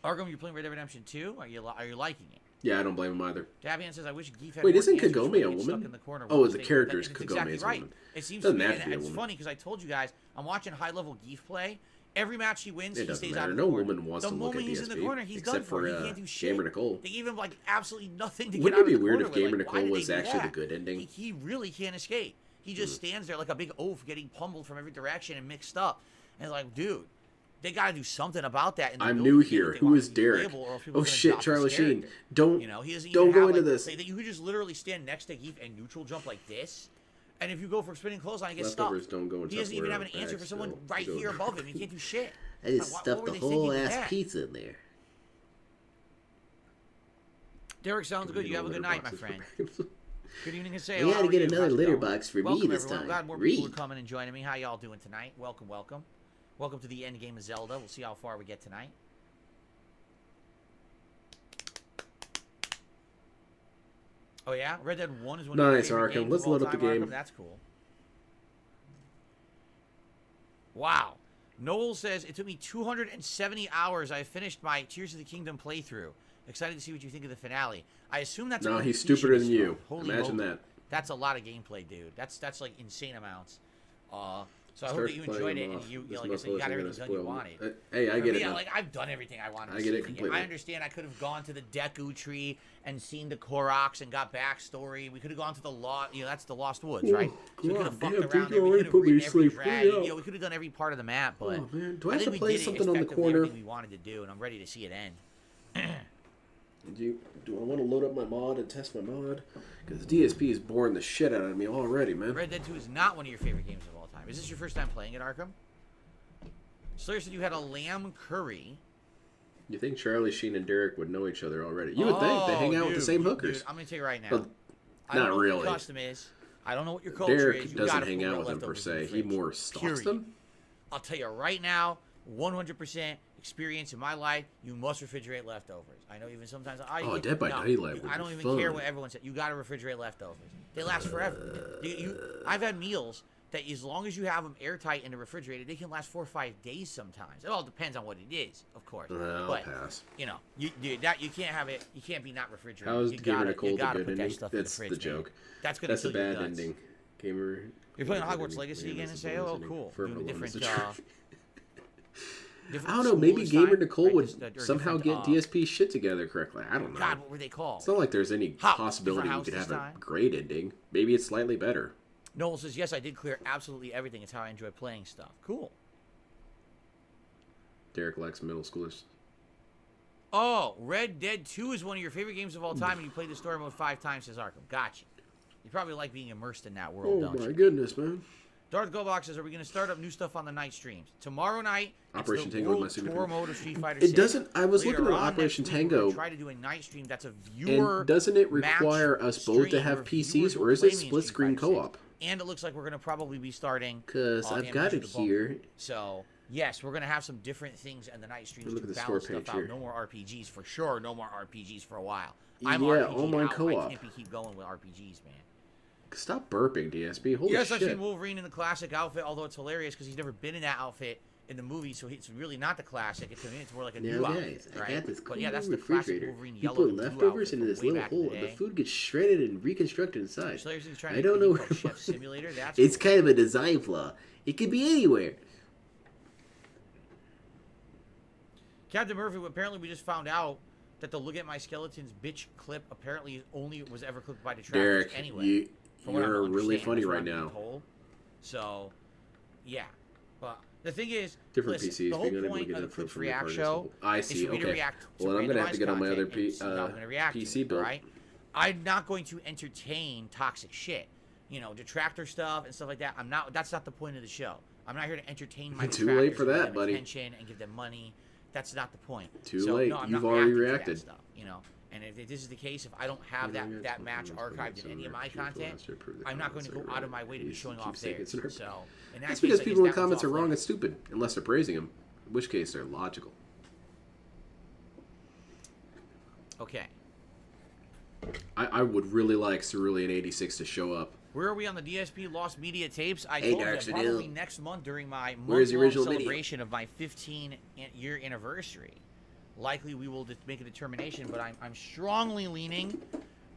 Arkham, you're playing Red Dead Redemption 2? Are you liking it? Yeah, I don't blame him either. Davian says, I wish Geef had Wait, more isn't answers Kagome before he a gets woman? stuck in the corner Oh, with the mistakes. character is That's Kagome exactly is a right. woman. It seems Doesn't to me, have to be a and it's woman. funny because I told you guys, I'm watching high-level Geef play. Every match he wins, It he doesn't stays matter. out of No the corner. woman wants the to look moment at he's in the DSP, corner, he's except done for. for, He can't do shit. Gamer Nicole. They give him like absolutely nothing to Wouldn't get out it be of the weird corner if with. Gamer Like, why Nicole did was they do actually the that? good ending? He really can't escape. He just stands there like a big oaf getting pummeled from every direction and mixed up. And it's like, dude, they got to do something about that. In the I'm build new to get here. it. They Who want is it to be Derek? playable, or else people Oh are gonna shit, adopt Charlie his Sheen. character. Don't He doesn't don't even go have, into like, this. You could just literally stand next to Geef and neutral jump like this. And if you go for spinning clothesline, he gets stuck. Leftovers don't go in He doesn't even Tupperware have an answer bags for someone still. right Go- here above him. He can't do shit. I just Like, stuffed what the were they whole thinking with ass that? pizza in there. Derek, sounds good. You have a good night, my Boxes for friend. bags. Good evening, and say We how had to are get you? another How's it litter going? box for Welcome, me this everyone. time. Glad more people are Reed. coming and joining me. How y'all doing tonight? Welcome, welcome. Welcome to the end game of Zelda. We'll see how far we get tonight. Oh yeah, Red Dead 1 is one of your Nice, favorite Arkham. games Let's of all load up the time, game. Arkham? That's cool. Wow. Noel says, it took me 270 hours. I finished my Tears of the Kingdom playthrough. Excited to see what you think of the finale. I assume that's... No, a he's completion stupider than stuff. you. Holy Imagine moly. that. That's a lot of gameplay, dude. That's like insane amounts. So I hope Start that you playing enjoyed it him and off. you This like I said, you got motherfucker's everything gonna done you spoil me. wanted. Hey, I get it. Yeah, now. like I've done everything I wanted. I to get see it in the game. completely. I understand. I could have gone to the Deku tree and seen the Koroks and got backstory. We could have gone to the lost. You know, that's the Lost Woods, right? So we could have fucked around there. We could have ridden every dragon. You know, we could have done every part of the map. But Oh, man. Do I have think to we play did something on the effectively corner? everything we wanted to do, and I'm ready to see it end. Do I want to load up my mod and test my mod? Because DSP is boring the shit out of me already, man. Red Dead 2 is not one of your favorite games of all time. Is this your first time playing it, Arkham? Slayer said you had a lamb curry. You think Charlie Sheen and Derek would know each other already? You would think. They hang out with the same hookers. Dude, I'm going to tell you right now. But I don't not know what really. your custom is. I don't know what your culture is. Derek You doesn't gotta hang put out real with them per leftovers in the se. He fridge. more stalks Period. them. I'll tell you right now, 100% experience in my life, you must refrigerate leftovers. I know even sometimes... Dead by Daylight would I don't be even care fun. what everyone said. You got to refrigerate leftovers. They last forever. I've had meals that as long as you have them airtight in the refrigerator, they can last 4 or 5 days sometimes. It all depends on what it is, of course. I'll but, pass. you know, you can't have it. You can't be not refrigerated. How's you Gamer Nicole the gotta good put that ending? stuff That's in the the fridge, man. joke. That's gonna That's a kill your bad guts. ending. Gamer. You're playing Gamer Hogwarts ending. Legacy Yeah, again that's and the say, bonus oh, ending. cool. For Doing everyone, different, it's a joke. different I don't know. school Maybe this Gamer time, Nicole right? would Or somehow get different, DSP shit together correctly. I don't know. God, what were they called? It's not like there's any House. possibility Different we could house have this a time? great ending. Maybe it's slightly better. Noel says, yes, I did clear absolutely everything. It's how I enjoy playing stuff. Cool. Derek likes middle schoolers. Oh, Red Dead 2 is one of your favorite games of all time, and you played the story mode 5 times, says Arkham. Gotcha. You probably like being immersed in that world, Oh don't my you? goodness, man. Darth Gobox says, are we going to start up new stuff on the night streams? Tomorrow night, Operation it's the Tango with my World Super Tour Crew. mode of Street Fighter It 6. doesn't. I was Later looking at on Operation next week, we're gonna Tango. try to do a night stream that's a viewer And doesn't it match require us both to stream have where viewers PCs, will or is play it me in split Street screen Fighter 6. co-op? And it looks like we're going to probably be starting... Because I've got it here. So, yes, we're going to have some different things in the night streams Look to at the balance store stuff page out. here. No more RPGs for sure. No more RPGs for a while. Yeah, I'm RPG online out. co-op. I can't keep going with RPGs, man. Stop burping, DSP. Holy Yes, I've shit. seen Wolverine in the classic outfit, although it's hilarious because he's never been in that outfit in the movie, so it's really not the classic. It's more like a new Now, outfit, guys, right? I got this cool But yeah, that's the classic refrigerator. Wolverine You yellow put and blue leftovers outfit into from this way little back in hole, the and the day. food gets shredded and reconstructed inside. Slayer's trying I to don't make know a where. Chef Simulator. That's It's cool. kind of a design flaw. It could be anywhere. Captain Murphy, apparently we just found out that the Look at My Skeletons bitch clip apparently only was ever clipped by detractors Derek, anyway. from what I'm you're really understanding, funny that's what right I'm being now. told. So, yeah. But the thing is, Different listen, PCs the whole being unable to point get of it the from Clips React parties. show I is see. for me to Okay. react to Well, I'm gonna have randomized to get on my other content and see how I'm gonna react to PC it, build. right? I'm not going to entertain toxic shit. You know, detractor stuff and stuff like that. I'm not. That's not the point of the show. I'm not here to entertain my Too detractors late for and give that, them buddy. attention and give them money. That's not the point. Too so, late. No, I'm You've not already reacting to that reacted. stuff, you know. And if this is the case, if I don't have that match archived in any of my content, I'm not going to go out of my way to be showing off theirs. So, in that That's case, because I guess people in the that one's comments are off wrong and limits. stupid, unless they're praising them, in which case they're logical. Okay. I would really like Cerulean 86 to show up. Where are we on the DSP Lost Media tapes? I Hey, told you Dark that Citadel. probably next month during my Where's the month-long original video? celebration of my 15-year anniversary. Likely we will make a determination, but I'm strongly leaning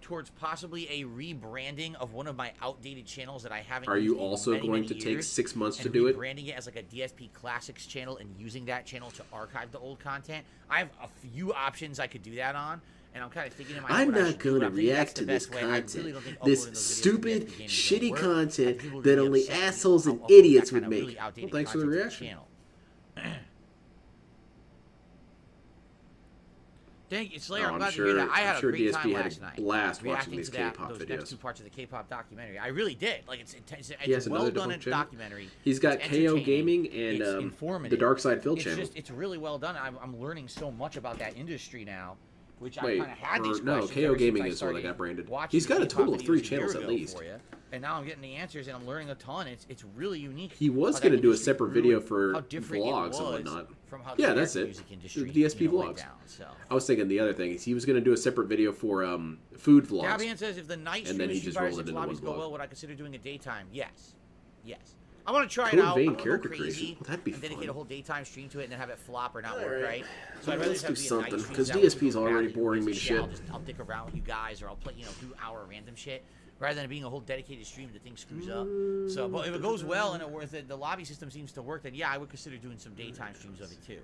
towards possibly a rebranding of one of my outdated channels that I haven't Are you used in also many, going many to take years, 6 months to and do it? rebranding it as like a DSP Classics channel and using that channel to archive the old content? I have a few options I could do that on. And I'm kind of thinking in my head I'm what I not should do, going but to I'm thinking that's react the to this best way. I really content. don't think This uploading those videos stupid, at the beginning is shitty gonna work. content People would that be only upset with me. assholes and I'll upload idiots that would kind of make. really outdated Well, thanks for the content to reaction. channel. Thank you, Slayer. Oh, I'm glad to sure- hear that. I had I'm sure a great DSP time had a last night. blast watching reacting these to that, K-pop those videos. next two parts of the K-pop documentary. I really did. Like it's He has well another done Debunked channel? documentary. He's got It's KO entertaining. Gaming It's and the informative. Dark Side Phil It's channel. just it's really well done. I'm learning so much about that industry now, which I Wait, kind of had or these no, questions KO ever Gaming since I is where they started got branded. watching He's got a K-pop total of 3 videos a year channels at ago least. for you. And now I'm getting the answers, and I'm learning a ton. It's really unique. He was how that going to do a industry separate grew video and for how different it vlogs and was whatnot. from how Yeah, the that's American it. music industry, The DSP went vlogs. down, so. I was thinking the other thing is he was going to do a separate video for food vlogs. Dabian says, if the night And then he stream just rolled it into lobbies one go vlog. well, would I consider doing a daytime? Yes. Yes. I want to try Code it out. Vein I'm character crazy creation. Well, that'd be and dedicate fun. a whole daytime stream to it and then have it flop or not All work right. right. So I'd rather Let's just do have it be a night something, stream, 'cause that way DSP is people already badly boring me use to shit. shit. I'll dick around with you guys, or I'll play, do hour random shit, rather than it being a whole dedicated stream the thing screws up. So, but if it goes well and the lobby system seems to work, then yeah, I would consider doing some daytime streams of it too.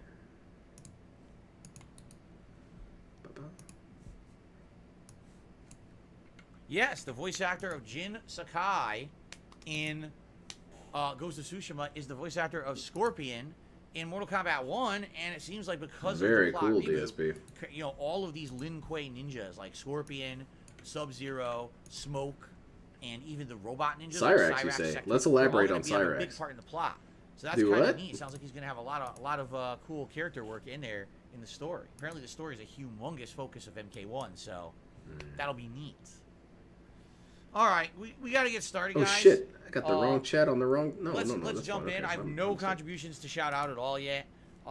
Yes, the voice actor of Jin Sakai in Ghost of Tsushima is the voice actor of Scorpion in Mortal Kombat 1, and it seems like because Very of the plot cool, reboot, DSP. all of these Lin Kuei ninjas like Scorpion, Sub-Zero, Smoke, and even the robot ninjas. Cyrax, you say? Sector, Let's they're all elaborate gonna on be having a Cyrax. big part in the plot. So that's Do kind of what? neat. It sounds like he's gonna have a lot of cool character work in there in the story. Apparently, the story is a humongous focus of MK1, so that'll be neat. All right, we got to get started, Oh guys. shit! I got the wrong chat on the wrong. No, let's no, let's that's jump fine. in. Okay, I have fine. no I'm sorry. contributions to shout out at all yet.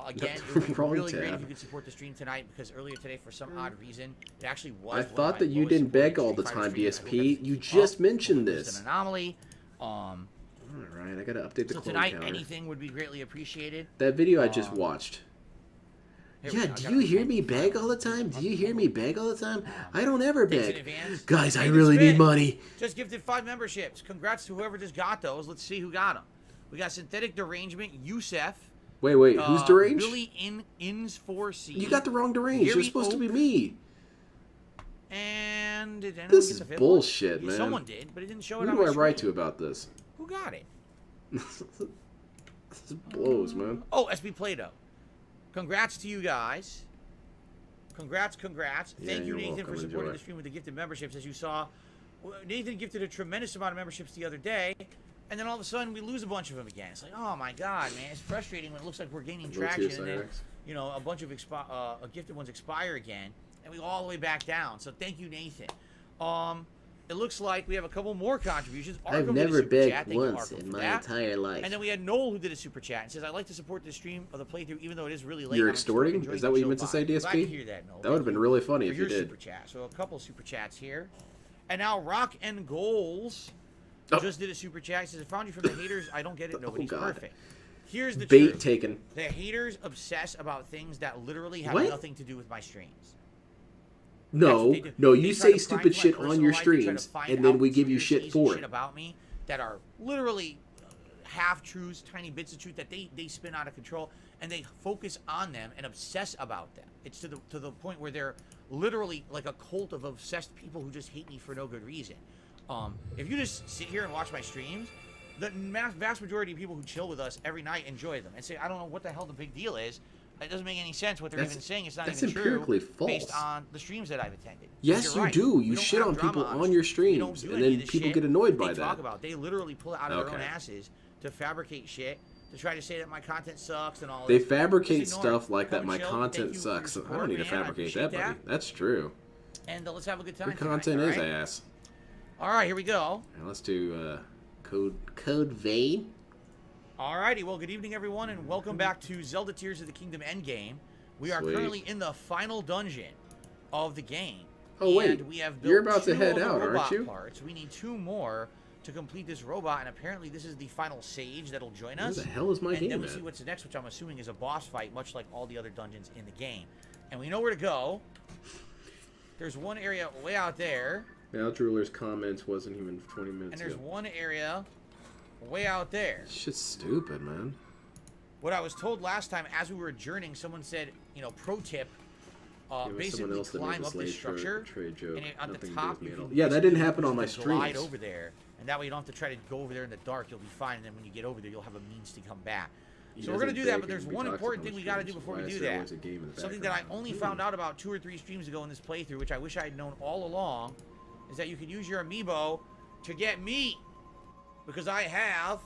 Again, Got it the would be wrong really great tab. if you could support the stream tonight, because earlier today, for some odd reason, it actually was. I one of thought my that you lowest didn't beg supported all the Street Fighter time, streams. I hope DSP. that You keeps just up. mentioned It's this. an anomaly. All right, I gotta update the So clone tonight, counter. anything would be greatly appreciated. That video I just watched. Here we Yeah, go. I do got you it. hear me beg all the time? Do you hear me beg all the time? I don't ever Thanks in beg. advance. Guys, I Hey, really Smith need money. Just gifted 5 memberships. Congrats to whoever just got those. Let's see who got them. We got Synthetic Derangement, Yusef. Wait, who's deranged? Billy Ins 4C. You got the wrong deranged. You're Gary supposed to be Oak. me. And did anyone This get is the fifth bullshit, one? man. Someone did, but it didn't show it Who on do my I write to screen. about this? Who got it? This blows, man. Oh, SB Play-Doh. Congrats to you guys. Congrats. Yeah, Thank you, you're Nathan, welcome. for supporting Enjoy. the stream with the gifted memberships. As you saw, Nathan gifted a tremendous amount of memberships the other day, and then all of a sudden we lose a bunch of them again. It's like, oh my god, man, it's frustrating when it looks like we're gaining Go to traction, and then Cyrax. a bunch of gifted ones expire again, and we go all the way back down. So thank you, Nathan. It looks like we have a couple more contributions. I've Arkham did a never super begged chat. Thank you, once Arkham, in for my that. entire life. And then we had Noel, who did a super chat and says, "I'd like to support the stream of the playthrough, even though it is really late. You're I'm still extorting? enjoying Is that the what you show meant to say, live." Glad to DSP? hear that, Noel. That would have Thank been you really funny for if you your did. super chat. So a couple super chats here, and now Rock and Goals Oh. just did a super chat. He says, "I found you from the haters. I don't get it. Nobody's God. perfect." Here's the Bait truth. taken. The haters obsess about things that literally have What? nothing to do with my streams. That's No, what they do. no, They you try say to pry stupid into my shit on personal your life. They try to streams, find and then out we give you shit conspiracies for and it. about me that are literally half truths, tiny bits of truth that they spin out of control, and they focus on them and obsess about them. It's to the point where they're literally like a cult of obsessed people who just hate me for no good reason. If you just sit here and watch my streams, the vast majority of people who chill with us every night enjoy them and say, I don't know what the hell the big deal is. It doesn't make any sense what they're That's- even saying. It's not that's even empirically true based false. on the streams that I've attended. Yes, You're you right. do. We You don't shit have on drama people on on your We don't streams, do and any of then this people shit get annoyed by they talk that. about. They literally pull it out of their own Okay. asses to fabricate shit, to try to say that my content sucks and all They this. fabricate Just ignore it. stuff like Come that and my chill. content Thank you for your sucks. I support, don't need to man. I fabricate that, appreciate buddy. That's true. And let's have a good time. Your tonight, content all is right? ass. All right, here we go. Now let's do Code Vein? Alrighty, well, good evening, everyone, and welcome back to Zelda Tears of the Kingdom Endgame. We are Sweet. currently in the final dungeon of the game. Oh, wait. And we have built You're about to 2 head of the out, aren't robot you? Parts. We need 2 more to complete this robot, and apparently this is the final sage that'll join Where us. the hell is my and game then we at? see what's next, which I'm assuming is a boss fight, much like all the other dungeons in the game. And we know where to go. There's one area way out there, Now Drooler's comments wasn't even 20 minutes and there's ago. one area way out there. Shit's stupid, man. What I was told last time, as we were adjourning, someone said, pro tip, It was someone basically else that made climb this up this late structure, trade joke. and on the Nothing to do top, with me you at all. can Yeah, that basically didn't happen on my use the glide streams. over there, and that way you don't have to try to go over there in the dark. You'll be fine, and then when you get over there, you'll have a means to come back. He So we're gonna doesn't do that, beg but there's and be one toxic important on thing the we gotta do streams. before Why we is do there that. always a game in the Something that I background? only found out about 2 or 3 streams ago in this playthrough, which I wish I had known all along, is that you can use your amiibo to get meat, because I have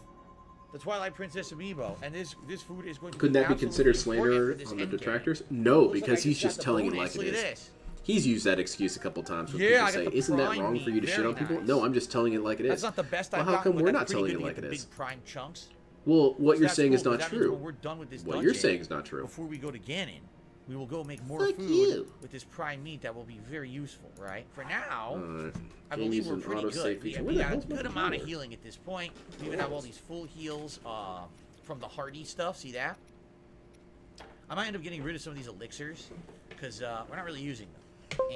the Twilight Princess amiibo, and this food is going to Couldn't be that be considered absolutely important slander for this on the endgame. detractors? No, Looks like I because just he's got just the telling it bonus. like it Look at is. this. He's used that excuse a couple times when Yeah, I people got say, the "Isn't that prime wrong meat. for you to shit Very on people?" nice. No, I'm just telling it like it is. That's not the best Well, I've how gotten, come but we're that's not pretty telling good it like to it get the is? big prime chunks. Well, what you're That's saying cool, is not 'cause that means true. when we're done with this What dungeon, you're saying is not true. Before we go to Ganon, we will go make more Fuck food you. with this prime meat that will be very useful, right? For now, Alright. I Can't believe use we're an pretty autosave good. feature. We Where the got a hell's my good amount of controller? healing at this point. We even have all these full heals from the hardy stuff. See that? I might end up getting rid of some of these elixirs because we're not really using them.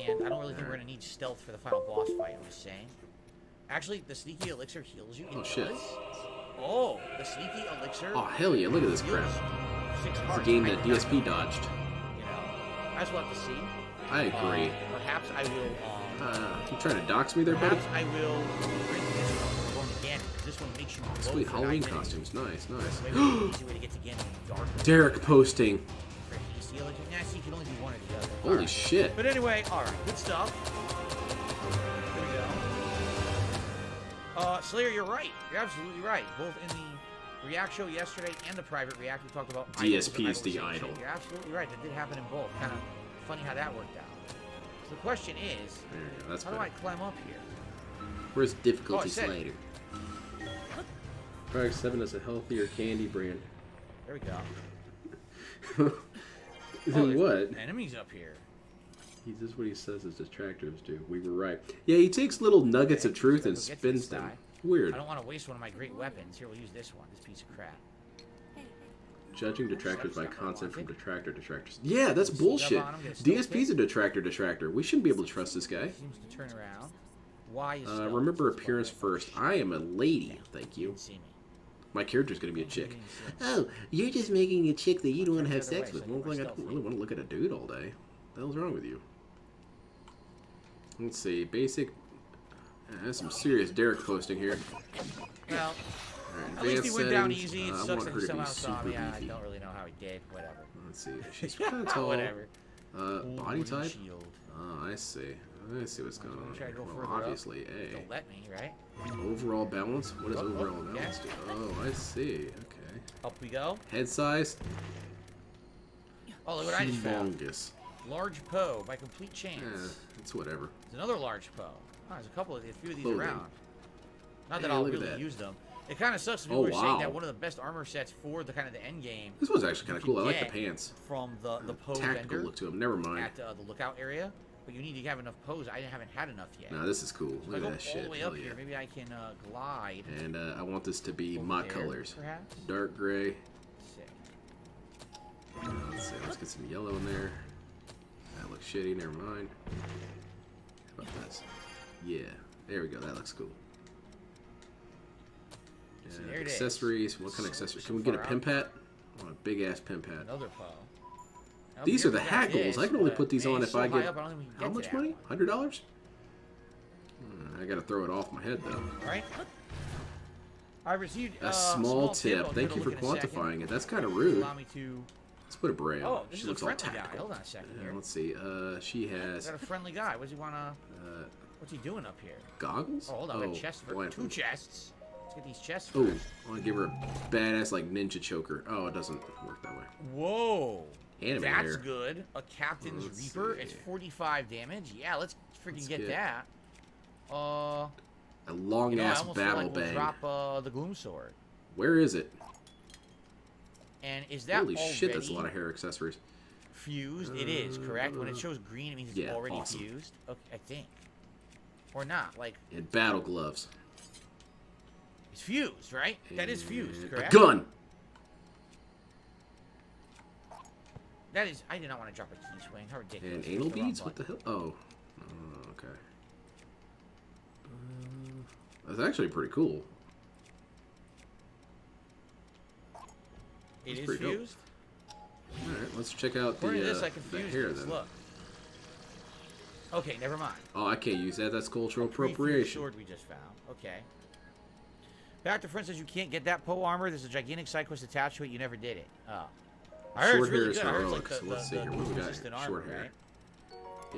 And I don't really think we're going to need stealth for the final boss fight, I'm just saying. Actually, the sneaky elixir heals you. Oh, shit. Oh, the sneaky elixir. Oh, hell yeah, look at this heals crap. 6 It's a hearts. game I that did not DSP know. dodged. You know, I just want to see. I agree. Perhaps I will. You trying to dox me there, buddy? Perhaps I will bring this one going to Ganon, because this one makes you glow Sweet for Halloween 9 minutes. costumes, nice, Maybe nice. it's an easy way to get to Ganon in the dark. Derek posting. For hasty elixir. Nah, see, you can only do one or the other. Holy Alright. shit. But anyway, alright, good stuff. Here we go. Slayer, you're right. You're absolutely right. Both in the React show yesterday and the private React, we talked about DSP is the idolization. idol. You're absolutely right. That did happen in both. Kind of funny how that worked out. So the question is, There you go, that's how do better. I climb up here? Where's difficulty Oh, I said it. slider? Product 7 is a healthier candy brand. There we go. Then there's what? Enemies up here. This is what he says his detractors do. We were right. Yeah, he takes little nuggets Okay, of truth so and we'll get to spins this them. guy. Weird. I don't want to waste one of my great weapons. Here, we'll use this one. This piece of crap. Judging detractors by That's not content from wanted. detractors. Yeah, that's Step bullshit. on him, get a stealth DSP's a detractor. We shouldn't be able to trust this guy. Seems to turn around. Why is stealth? Remember That's appearance what first. I am a lady, thank you you. didn't see me. My character's gonna be a chick. You didn't see me. Oh, you're just making a chick that you don't want to have Turn the other sex way, with. so I Well, can like, I stealth don't you. really want to look at a dude all day. What the hell's wrong with you? Let's see. Basic. That's some serious Derek posting here. Well, Alright, at least he advanced went down settings. easy. It I sucks want that her he to be somehow saw super me. I beefy. don't really know how he did. Whatever. Let's see. She's kind of tall. Whatever. Body Wooden type. Shield. Oh, I see. I see what's going on. Try to here. go Well, further up. obviously, A. Don't let me, right? Overall balance? What does Oh, oh, overall balance do? yeah. Oh, I see. Okay. Up we go. Head size? Oh, look what I just found. Humongous. Large Poe by complete chance. It's whatever. There's another large Poe. Oh, there's a few of these Clothing. around. Not that Hey, I'll look at really that. use them. It kind of sucks. People Oh, were saying wow. that one of the best armor sets for the kind of the end game This one's actually kind of you cool. I like the get pants. from the Poe Tactical vendor look to them. Never mind. at the lookout area. But you need to have enough Poes. I haven't had enough yet. Nah, this is cool. If I Look go at that all shit. the way Hell up yeah. here, maybe I can glide. And I want this to be over my there, colors. perhaps. Dark gray. Sick. Let's see. Let's get some yellow in there. That looks shitty. Never mind. How about this? Yeah. There we go. That looks cool. See, there it is. Accessories. What kind of accessories? So Can we get a far pimp hat? I want a big ass pimp hat. Another Poe. Now, These here are the we got hackles. this, I can only but, put these man, on it's if so I high get. up, I don't think we can How get to much that money? one. $100? I gotta throw it off my head though. All right. I received A small tip. I'll Thank give you a for look in a second. quantifying it. That's kind of rude. Allow me to. Let's put a bray on. Oh, it. this She is a looks all friendly guy. tactical. Hold on a second Yeah, here. let's see. She has Is that a friendly guy? What's he wanna? What's he doing up here? goggles. Oh, hold on. I got chest for two blindfold. chests. Let's get these chests Oh, first. I want to give her a badass like ninja choker. Oh, it doesn't work that way. Whoa. Anime That's hair. good. A Captain's Let's Reaper. see. It's 45 damage. Yeah, let's freaking Let's get get- that. A long You know, I ass almost feel battle like we'll bang. drop the Gloom Sword. Where is it? And is that Holy already shit, that's a lot of hair accessories. fused? It is, correct? When it shows green, it means it's Yeah, already awesome. fused. Okay, I think. Or not. Like, And battle gloves. it's fused, right? That is fused, And correct? a gun. That is. I did not want to drop a key swing. How ridiculous. And Press anal the wrong beads? What the button. hell? Oh, okay. That's actually pretty cool. It That's is pretty dope. fused? Alright, let's check out According to this, I the confused hair this. then. Look. Okay, never mind. Oh, I can't use that. That's cultural Prefused appropriation. sword we just found. Okay. Back to friend says you can't get that Poe armor. There's a gigantic side quest attached to it. You never did it. Oh. I heard Short it's really hair is good. I heard it's heroic, like so let's see here. What do we got resistant here? armor, Short hair. right?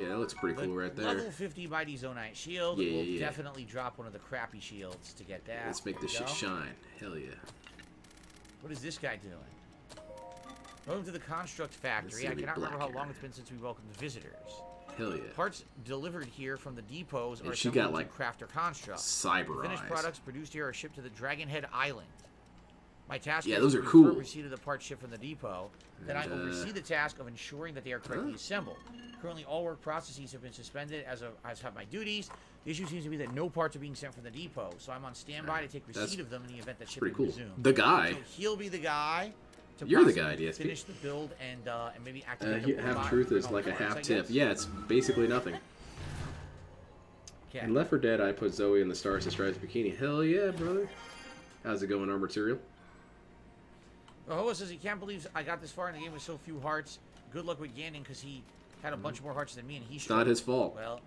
Yeah, that looks pretty cool right there. Level 50 by the Zonite shield. Yeah, We'll yeah, yeah. definitely drop one of the crappy shields to get that. Let's make this There we shit go. shine. Hell yeah. What is this guy doing? Welcome to the Construct Factory. I gonna be cannot remember black how long hair. it's been since we welcomed visitors. Hell yeah. Parts delivered here from the depots And are she assembled got, to like, craft or construct. cyber Finished eyes. products produced here are shipped to the Dragonhead Island. My task Yeah, is those to are confirm cool. receipt of the parts shipped from the depot. Then I And, oversee the task of ensuring that they are correctly assembled. Currently, all work processes have been suspended as have my duties. The issue seems to be that no parts are being sent from the depot, so I'm on standby to take receipt of them in the event that shipping Pretty cool. resumes. The guy. So he'll be the guy. To You're the possibly guy, DSP. Finish the build and maybe activate the Half robot truth is and all like the a parts, half I tip. guess. Yeah, it's basically nothing. Okay. In Left 4 Dead, I put Zoe in the Stars and Stripes bikini. Hell yeah, brother. How's it going, our material? Well, Hoa says he can't believe I got this far in the game with so few hearts. Good luck with Ganon because he had a bunch more hearts than me and he It's not his fault. Well,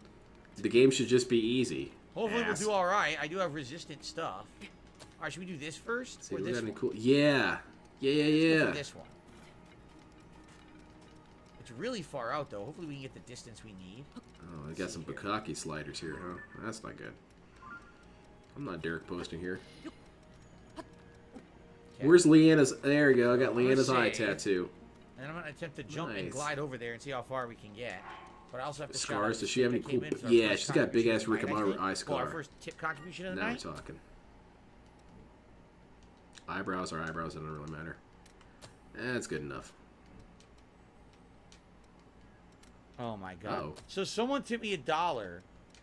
The game should just be easy. hopefully Ass. we'll do all right. I do have resistant stuff. All right, should we do this first Let's see, or we this got any one? cool? Yeah. Yeah, Let's go yeah, for yeah. this one. It's really far out though. Hopefully we can get the distance we need. Oh, I got some Bukaki sliders here, huh? That's not good. I'm not Derek posting here. Okay. Where's Leanna's? There we go. I got I'm gonna Leanna's eye save. tattoo. And I'm gonna attempt to jump and Nice. glide over there and see how far we can get. But I also have to shout Scars. out Does she have any that came cool? in for our Yeah, first she's got big ass contribution Rick of the and night, I Morty eye think. Well, our scar. first tip contribution of the Now we're night. talking. Eyebrows are eyebrows. It doesn't really matter. That's good enough. Oh my god. Uh-oh. So someone tipped me $1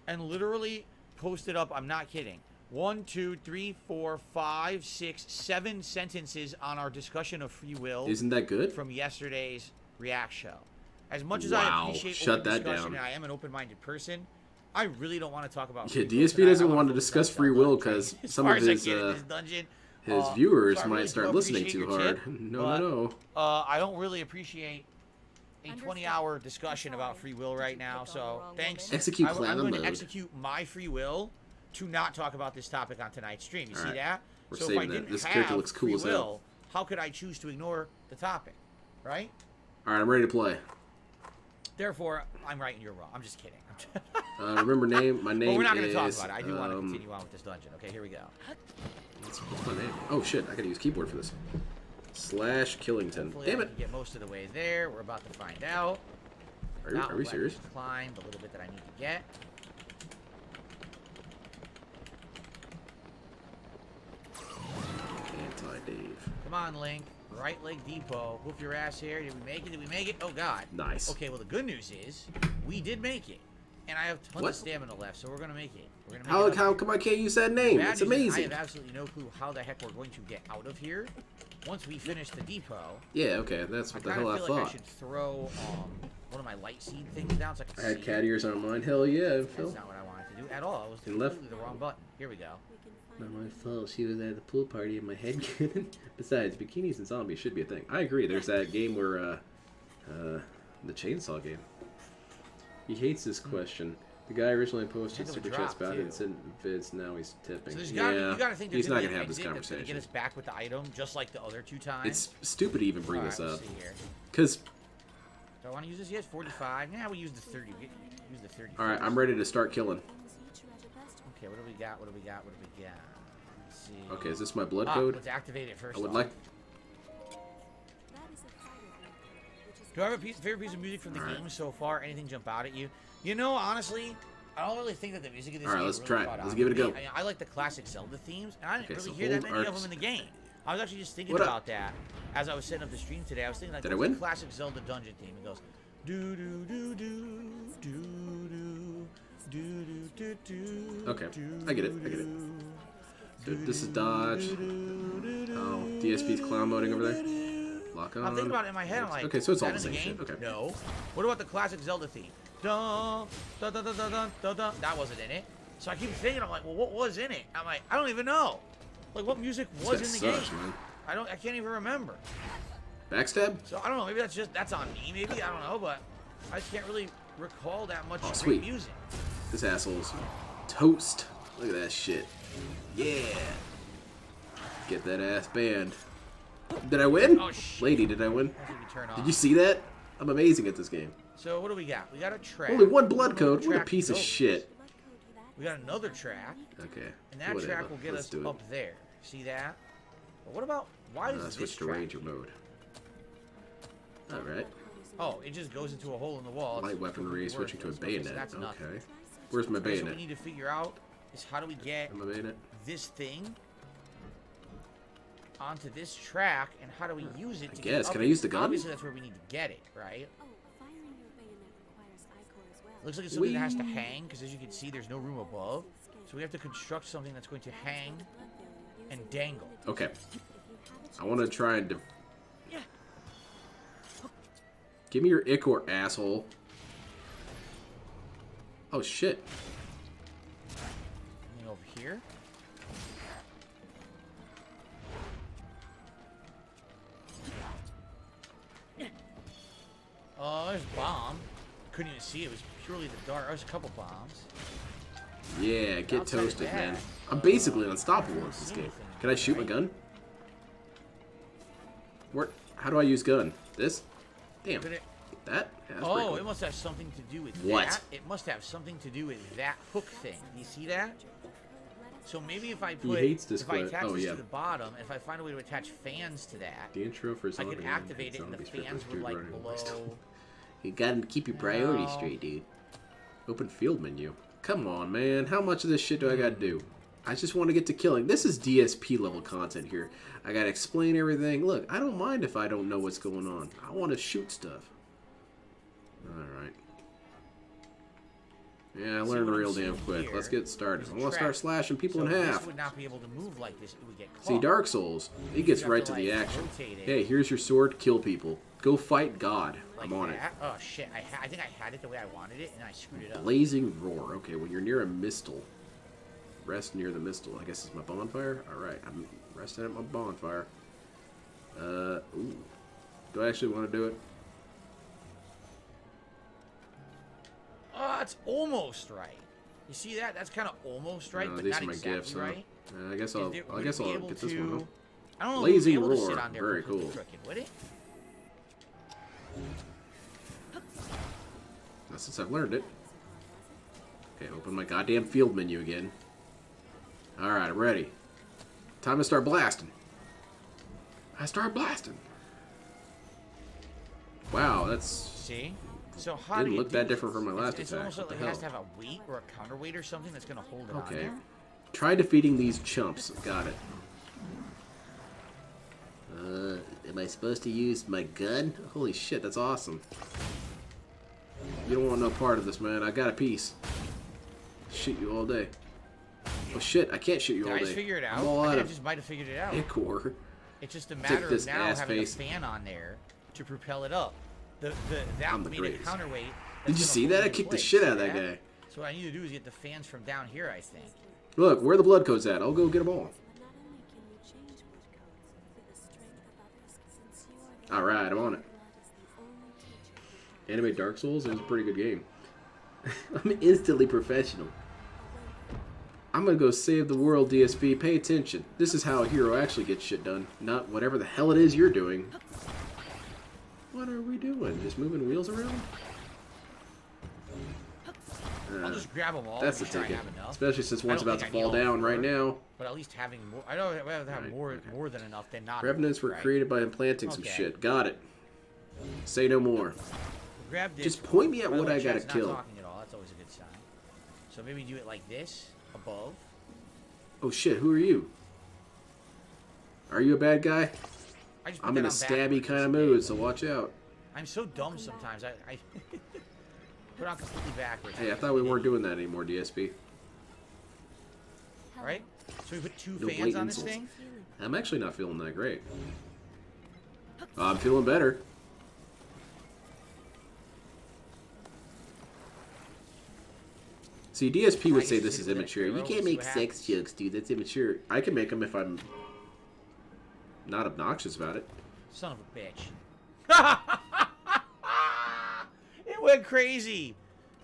and literally posted up, I'm not kidding, 1, 2, 3, 4, 5, 6, 7 sentences on our discussion of free will Isn't that good? from yesterday's React show. As much as Wow, I appreciate shut open that discussion down. and I am an open-minded person, I really don't want to talk about Yeah, free will DSP tonight. doesn't I wanna want to focus discuss on free will Zelda because training as some far of as I his can in this dungeon. viewers so I might really start do listening appreciate too your hard. tip, No, but, no. I don't really appreciate a 20-hour discussion about free will right now, so thanks. Execute I'm clan going to mode. execute my free will to not talk about this topic on tonight's stream. You see Alright, that? we're So if I saving that. didn't This character have looks cool free as hell. will, how could I choose to ignore the topic? Right? All right, I'm ready to play. Therefore, I'm right and you're wrong. I'm just kidding. Remember name? My name But we're not going is. to talk about it. I do want to continue on with this dungeon. Okay, here we go. What's my name? Oh shit! I gotta use keyboard for this. Slash Killington. Hopefully Damn I it! can get most of the way there. We're about to find out. Are we serious? Climb the little bit that I need to get. Anti-Dave. Come on, Link. Right leg depot. Whoop your ass here. Did we make it? Did we make it? Oh, God. Nice. Okay, well, the good news is we did make it. And I have tons What? of stamina left, so we're going to make it. We're gonna make How it. come I can't use that name? Bad It's news is amazing. I have absolutely no clue how the heck we're going to get out of here once we finish the depot. Yeah, okay, that's what the kind hell of I feel like I thought. should throw one of my light seed things down so I can I had see. cat ears on mine. Hell yeah, That's Phil. not what I wanted to do at all. It was And left- completely the wrong button. Here we go. Not my fault. She was at the pool party and my head cannon. Besides, bikinis and zombies should be a thing. I agree. There's that game where, the chainsaw game. He hates this question. The guy originally posted Heck of a super chats drop, about it and too. sent vids. Now he's tipping. So there's Yeah, gotta, you got to think there's he's not gonna gonna be have an this exit that's gonna get conversation. us back with the item, just like the other 2 times. It's stupid to even bring Alright, this let's up. see here. Cause, Do I want to use this yet? 45. Yeah, we use the 30. Use the 30. all right, first. I'm ready to start killing. Okay, what do we got? What do we got? What do we got? Let's see. Okay, is this my blood Ah, code? let's activate it first. I would off. like. Do I have a favorite piece of music from the Alright. game so far? Anything jump out at you? You know, honestly, I don't really think that the music of this Alright, game let's really try it. caught Let's on give it with a me. go. I like the classic Zelda themes, and I didn't Okay, really so hear that hold many of arcs. them in the game. I was actually just thinking What up? about that as I was setting up the stream today. I was thinking like, Did I what's the win? classic Zelda dungeon theme? It goes do do do do do do do do do. Okay, I get it. I get it. Dude, this is dodge. Oh, DSP's clown moding over there. Lock on. I'm thinking about it in my head. I'm like, okay, so it's is all that the in same game? shit. Okay. No. What about the classic Zelda theme? Dun, dun, dun, dun, dun, dun, dun, dun. That wasn't in it. So I keep thinking, I'm like, well, what was in it? I'm like, I don't even know. Like, what music was This in guy the sucks, game? man. I can't even remember. Backstab? So I don't know. Maybe that's on me. Maybe I don't know, but I just can't really recall that much Oh, great sweet. music. This asshole's toast. Look at that shit. Yeah. Get that ass banned. Did I win? Oh, shit. Lady, did I win? I think we turn off. Did you see that? I'm amazing at this game. So what do we got? We got a track. Only one blood I don't know code. What a track piece of goes. shit. We got another track, Okay. and that whatever. track will get Let's us do it. up there. See that? But what about why is this Switch to track? ranger mode. Alright. Oh, it just goes into a hole in the wall. Light It's weaponry completely switching to a worthless. Okay, so bayonet. that's nothing. Okay. Where's my Okay, so what we bayonet? need to figure out is how do we get My bayonet? this thing onto this track, and how do we use it to I get guess. up Can I it? use the gun? Obviously, that's where we need to get it, right? Oh, firing your bayonet requires ichor as well. Looks like it's something that has to hang, because as you can see, there's no room above. So we have to construct something that's going to hang and dangle. Okay. I want to try and... Give me your ichor, asshole. Oh, shit. Something over here. Oh, there's a bomb. Couldn't even see it. It was purely the dark. There's a couple bombs. Yeah, get Outside of toasted, that, man. I'm basically unstoppable in don't this see game. anything, Can I shoot my right? gun? Where? How do I use gun? This? Damn. Could it- That? Yeah, that's pretty Oh, cool. it must have something to do with What? that. It must have something to do with that hook thing. You see that? So maybe if I put, hates this if I clip. attach Oh, this yeah. to the bottom, and if I find a way to attach fans to that, The intro for I zombie could and activate it, and the zombie strippers fans would dude like running away blow. still. You gotta keep your priorities No. straight, dude. Open field menu. Come on, man. How much of this shit do I gotta do? I just want to get to killing. This is DSP level content here. I gotta explain everything. Look, I don't mind if I don't know what's going on. I want to shoot stuff. Alright. Yeah, I See learned what I'm real seeing damn quick. here Let's get started. is I a want to trap. start slashing people So in half. This would not be able to move like this. It would get caught. See, Dark Souls, it gets You have right to, to the like, action. rotate it Hey, here's your sword. Kill people. Go fight God. like I'm on it. that. Oh shit! I think I had it the way I wanted it, and I screwed it up. Blazing roar. Okay, when you're near a mistle, rest near the mistle. I guess it's my bonfire. All right, I'm resting at my bonfire. Ooh. Do I actually want to do it? Oh, it's almost right. You see that? That's kind of almost right, No, but these not are my exactly gifts, huh? right. I guess Is I'll. there- I would guess it be I'll able get this one. to- Huh? I don't know. Blazing if it would be able to sit roar. on there Very completely cool. Crooked, would it? Not since I've learned it. Okay, open my goddamn field menu again. All right, I'm ready. Time to start blasting. I start blasting. Wow, that's See? So how Didn't do you look do that different this? from my last It's attack. almost What like the it has to hell? have a weight or a counterweight or something that's going to hold it on Okay. there. Try defeating these chumps. Got it. Am I supposed to use my gun? Holy shit, that's awesome. You don't want no part of this, man. I got a piece. Shoot you all day. Oh shit, I can't shoot you Did all I day. just figure it out? I'm all I out think I of just might have figured it out. ichor. It's just a matter of this now ass having face. a fan on there to propel it up. That I'm the made a greatest. counterweight. Did that's you gonna see hold that? it I in kicked the place. shit out of See that guy. So what I need to do is get the fans from down here, I think. Look, where the blood codes at? I'll go get them all. But not only can you change blood codes through the strength of others, since you are the Alright, I'm on it. blood is the only teacher. Anime Dark Souls is a pretty good game. I'm instantly professional. I'm gonna go save the world, DSP. Pay attention. This is how a hero actually gets shit done, not whatever the hell it is you're doing. What are we doing? Just moving wheels around? I'll just grab them all. That's the make sure I ticket. have enough. Especially since I one's don't about to think I need fall all down right four, now. But at least having more. I don't rather have Right, more okay. more than enough than not. Revenants were right? created by implanting some Okay. shit. Got it. Say no more. Grab this. Just point me at By the what way, I gotta chat's kill. Not talking at all. That's always a good sign. So maybe do it like this above. Oh shit, who are you? Are you a bad guy? I just put I'm that in a on stabby backwards. kind of mood, so watch out. I'm so dumb sometimes. I put on completely backwards. Hey, I thought we weren't doing that anymore, DSP. All right. So we put two No fans blatant on this insults. thing. I'm actually not feeling that great. I'm feeling better. See, DSP would I say guess this hit is it with an immature. You arrow, can't see make what sex happens. jokes, dude. That's immature. I can make them if I'm not obnoxious about it. Son of a bitch. It went crazy.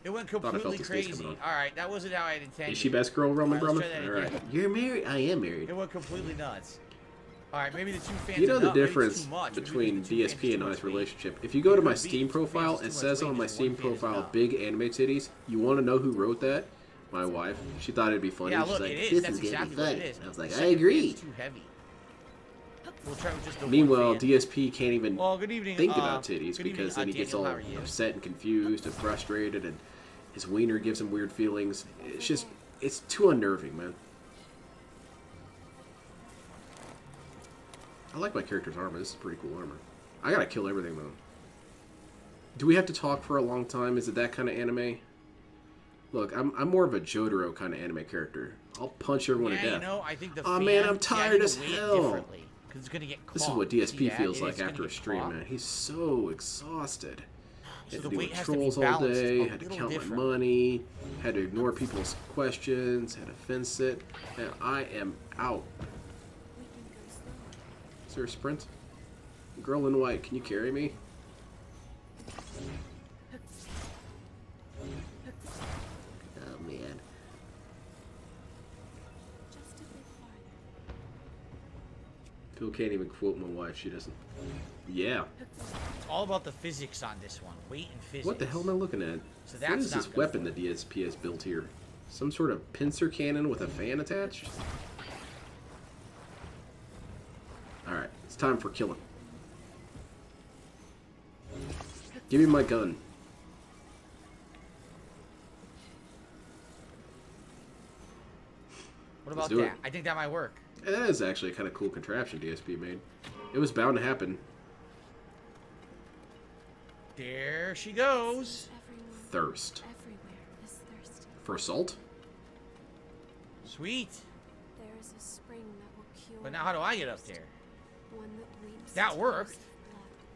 It went I felt completely the stage crazy. coming All right, that wasn't how I intended. Is she best girl, Roman All right, Brahma? let's try that All again. right. You're married? I am married. It went completely nuts. All right, maybe the two fans. You know are the enough. Maybe it's difference too much. Maybe between the two fans DSP is and too a much nice weight. relationship. If you go to my Could be. Steam Two fans is profile, too it much says weight, on my just Steam one fan is profile, enough. big anime titties. You want to know who wrote that? My wife. She thought it'd be funny. Yeah, She's look, like, it is. this That's is gonna exactly be what funny. it is. I was like, The I second agree. fan's too heavy. We'll try with just the Meanwhile, one fan. DSP can't even Well, good evening. think about titties good because evening, then he gets Daniel, all how are you? upset and confused and frustrated, and his wiener gives him weird feelings. It's just, it's too unnerving, man. I like my character's armor. This is pretty cool armor. I gotta kill everything, though. Do we have to talk for a long time? Is it that kind of anime? Look, I'm more of a Jotaro kind of anime character. I'll punch everyone to Yeah, death. you know, I think the Oh fan, man, I'm tired as weight hell. differently, 'cause it's gonna get caught. This is what See DSP that? feels It like is gonna after a get stream, caught. man. He's so exhausted. So Had the to deal weight with has to be trolls all balanced day, a had to little count different. my money, had to ignore people's questions, had to fence it, and I am out. We can go slower. Is there a sprint? Girl in white, can you carry me? Oh man. Just a bit farther. Phil can't even quote my wife, she doesn't. Yeah. It's all about the physics on this one. Weight and physics. What the hell am I looking at? So What that's is not this good weapon for the DSP has built here? Some sort of pincer cannon with a fan attached? Alright, it's time for killing. Give me my gun. What about do that? it. I think that might work. That is actually a kind of cool contraption DSP made. It was bound to happen. There she goes. Everyone, Thirst. everywhere is thirsty. For assault? Sweet. There is a spring that will cure. But now how do I get up there? One that weeps That tears worked. of blood.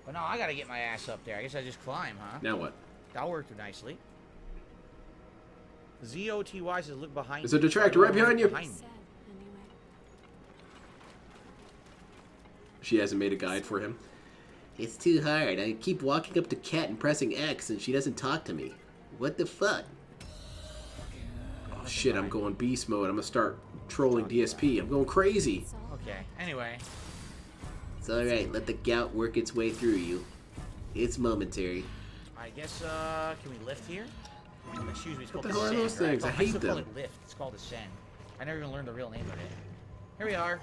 But now I gotta get my ass up there. I guess I just climb, huh? Now what? That worked nicely. ZOTY says look behind There's a detractor right behind you. Behind me. Said, anyway. She hasn't made a guide for him. It's too hard. I keep walking up to Kat and pressing X and she doesn't talk to me. What the fuck? Oh shit, I'm going beast mode. I'm gonna start trolling DSP. I'm going crazy. It's all Okay, anyway. It's alright, let the gout work its way through you. It's momentary. I guess, can we lift here? Excuse me, it's called the hell are ascend, those right? things? I used hate to call them. it lift. It's called ascend. I never even learned the real name of it. Here we are.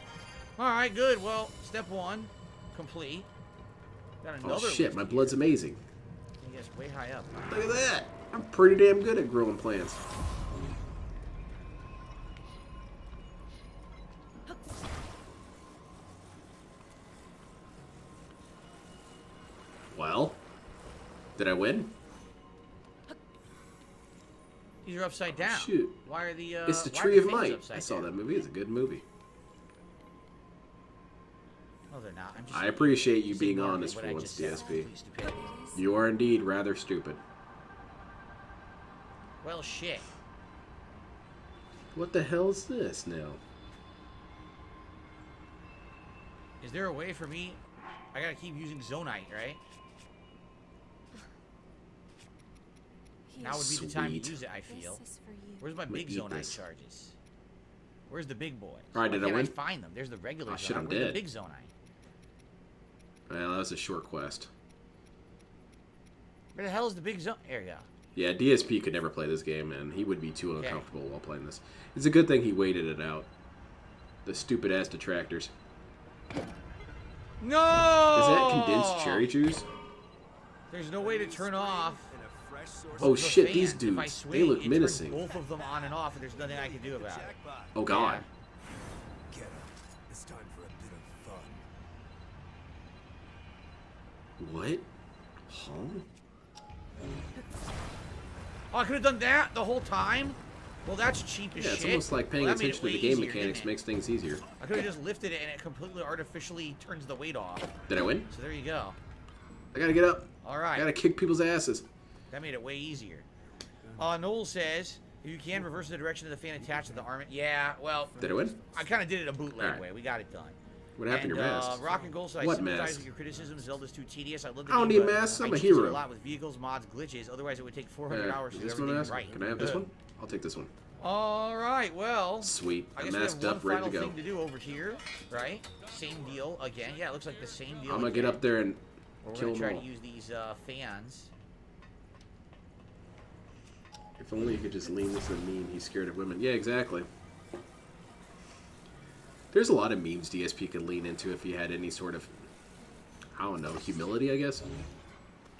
Alright, good. Well, step one, complete. Got another Oh shit, lift my here. blood's amazing. I guess way high up. Look at that. I'm pretty damn good at growing plants. Well, did I win? These are upside down. Shoot. Why are the, It's the why are Tree the of fins Might. upside I saw down? that movie. It's a good movie. No, they're not. I'm just I appreciate you just being ignore honest what for I once, just said. DSP. Complete stupidity. You are indeed rather stupid. Well, shit. What the hell is this now? Is there a way for me? I gotta keep using Zonite, right? Now would be the time Sweet. to use it, I feel. This is for you. Where's my I'm big gonna eat Zonite this. charges? Where's the big boys? Alright, Why did I can't win? find them. There's the regular Oh, Zonite. shit, I'm Where's dead. the big Zonite? Well, that was a short quest. Where the hell is the big Zonite? There you go. Yeah, DSP could never play this game, and he would be too Okay. uncomfortable while playing this. It's a good thing he waited it out. The stupid ass detractors. No! Is that condensed cherry juice? There's no way to turn off. Oh the shit, these fans. If I dudes, swing, they look it turns menacing. both of them on and off, and there's nothing I can do about it. Oh god. Get up. It's time for a bit of fun. What? Huh? Oh, I could have done that the whole time? Well, that's cheap as Yeah, shit. it's almost like paying Well, that made attention it to the way game easier, mechanics didn't it? makes things easier. I could have just lifted it and it completely artificially turns the weight off. Did I win? So there you go. I gotta get up. All right. I gotta kick people's asses. That made it way easier. Noel says, if you can, reverse the direction of the fan attached to the armament. Yeah, well, Did I win? I kind of did it a bootleg Alright. way. We got it done. What happened to and, your mask? Rock and Gold, so I What sympathize mask? with your criticism. Zelda's too tedious. I love the I don't game, need but masks, I'm a I choose it hero. a lot with vehicles, mods, glitches. Otherwise, it would take 400 hours to Is do this my everything mask? right. Can I have this one? I'll take this one. All right, well. Sweet. I I'm guess we masked have up, one ready to final go. thing to do over here, right? Same deal again. Yeah, it looks like the same deal. I'm gonna get again. up there and We're kill gonna them try all. to use these fans. If only you could just lean this and mean he's scared of women. Yeah, exactly. There's a lot of memes DSP could lean into if he had any sort of, I don't know, humility, I guess.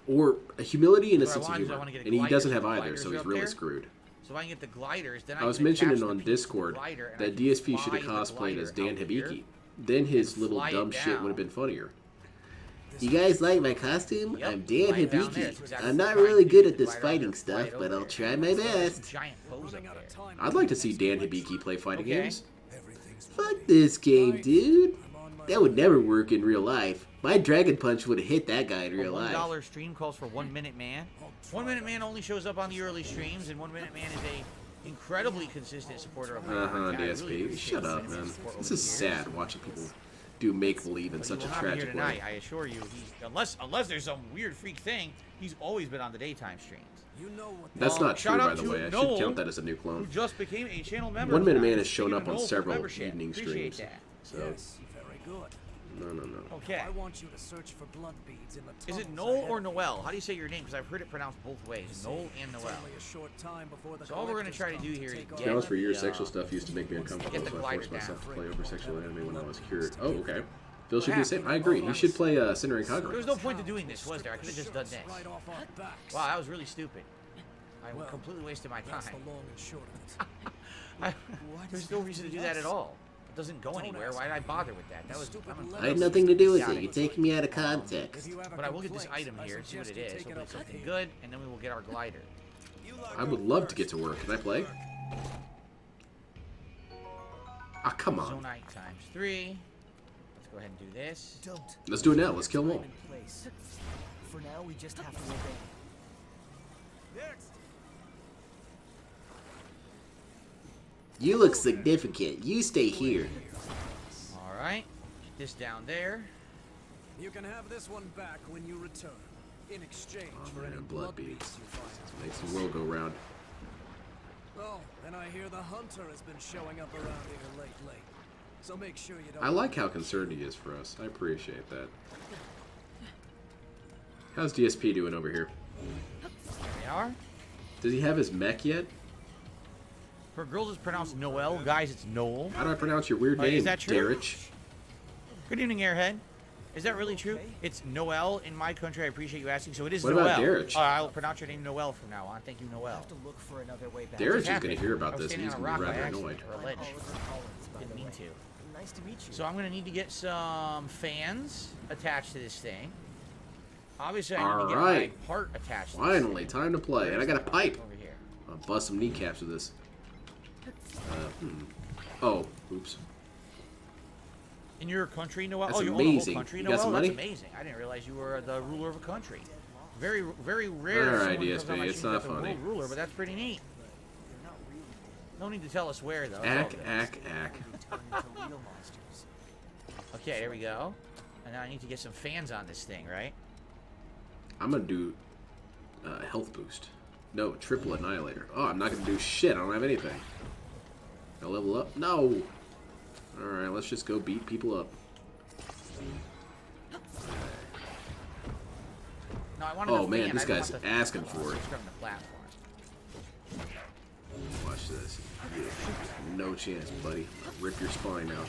Or a humility and a sense of humor. And he doesn't have either, so he's really screwed. So if I can get the gliders, then I was mentioning on Discord that DSP should have cosplayed as Dan Hibiki. Then his little dumb shit would have been funnier. You guys like my costume? Yep, I'm Dan fly it down there. Hibiki. I'm not really good at this fighting stuff, but I'll try my best. Giant foes up there. I'd like to see Dan Hibiki play fighting games. Fuck this game, dude. That would never work in real life. My Dragon Punch would have hit that guy in real life. $1 stream calls for 1 Minute Man. 1 Minute Man only shows up on the early streams, and 1 Minute Man is a incredibly consistent supporter of my DSP. Shut up, man. This is sad watching people do make-believe in such a tragic way. I assure you, unless there's some weird freak thing, he's always been on the daytime streams. That's not true, by the way. I should count that as a new Who clone. just became a channel member. 1 Minute Man has shown up on several evening streams. So, Yes, very good. no. Okay. I want you to search for blood beads in the Is it tunnels Noel ahead or of you. Noel? How do you say your name? Because I've heard it pronounced both ways. Noel and It's Noel. only a short time before the So all we're going to try to do collectors here come is take get to be honest, for years, the, sexual stuff used to make me uncomfortable, get the so I glider forced myself down. to play over sexual anime when I was cured. Oh, okay. Phil should be the same. I agree. He should play Sinner and There Kagura. was no point to doing this, was there? I could have just done this. right off our backs. Wow, that was really stupid. I Well, completely wasted my That's time. the long and short of it. There's no reason to do that at all. It doesn't go anywhere. Why did I bother with that? That was. I had nothing to do with it. You're taking me out of context. But I will get this item here, see what it is. Hopefully it's something good, and then we will get our glider. I would love to get to work. Can I play? Ah, come on. Zonite ×3. Let's go ahead and do this. Don't. Let's do it now. Let's kill them all. In place. For now, we just have to obey. You look significant. You stay here. All right. Get this down there. You can have this one back when you return. In exchange for man, any blood blood beads. beads you find. Makes the world go round. Oh, and I hear the hunter has been showing up around here lately. So make sure you don't. I like how concerned he is for us. I appreciate that. How's DSP doing over here? There we are. Does he have his mech yet? For girls, it's pronounced Noel. Guys, it's Noel. How do I pronounce your weird name, Is that true? Darich? Good evening, Airhead. Is that really true? It's Noel in my country. I appreciate you asking. So it is What Noel. about Darich? I'll pronounce your name Noel from now on. Thank you, Noel. have to look for another way back. Darich is happened? going to hear I about was this and standing he's on a going to be rock by rather accident, annoyed. or a ledge. Didn't mean to. Nice to meet you. So I'm going to need to get some fans attached to this thing. Obviously, I need to get Alright. my part attached to this Finally, thing. time to play. And I got a pipe. Over here. I'll bust some kneecaps with this. Oh, oops. In your country, Noel? That's oh, you own a whole amazing. country, You Noel? got some That's money? amazing. I didn't realize you were the ruler of a country. Very, very rare. All someone right, comes on DSP, my it's stream not that's a funny. world ruler, but that's pretty neat. No need to tell us where, though. Ack, Oh, ack, ack. okay, there we go. And now I need to get some fans on this thing, right? I'm going to do health boost. No, triple annihilator. Oh, I'm not going to do shit. I don't have anything. I'll level up? No. Alright, let's just go beat people up. No, I wanted Oh a man, fan. this I didn't guy's want the- asking for it. From the platform. Watch this. No chance, buddy. Rip your spine out.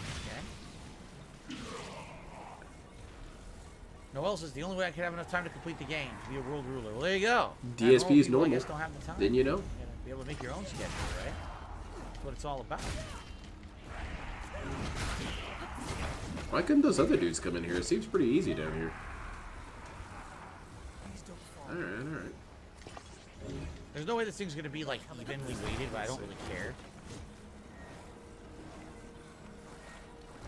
Okay. Noel says the only way I could have enough time to complete the game to be a world ruler. Well, there you go. DSP is I normal. guess don't have the time. Didn't you know? You gotta be able to make your own schedule, right? That's what it's all about. Why couldn't those other dudes come in here? It seems pretty easy down here. Alright. There's no way this thing's gonna be like evenly weighted, but I don't really care.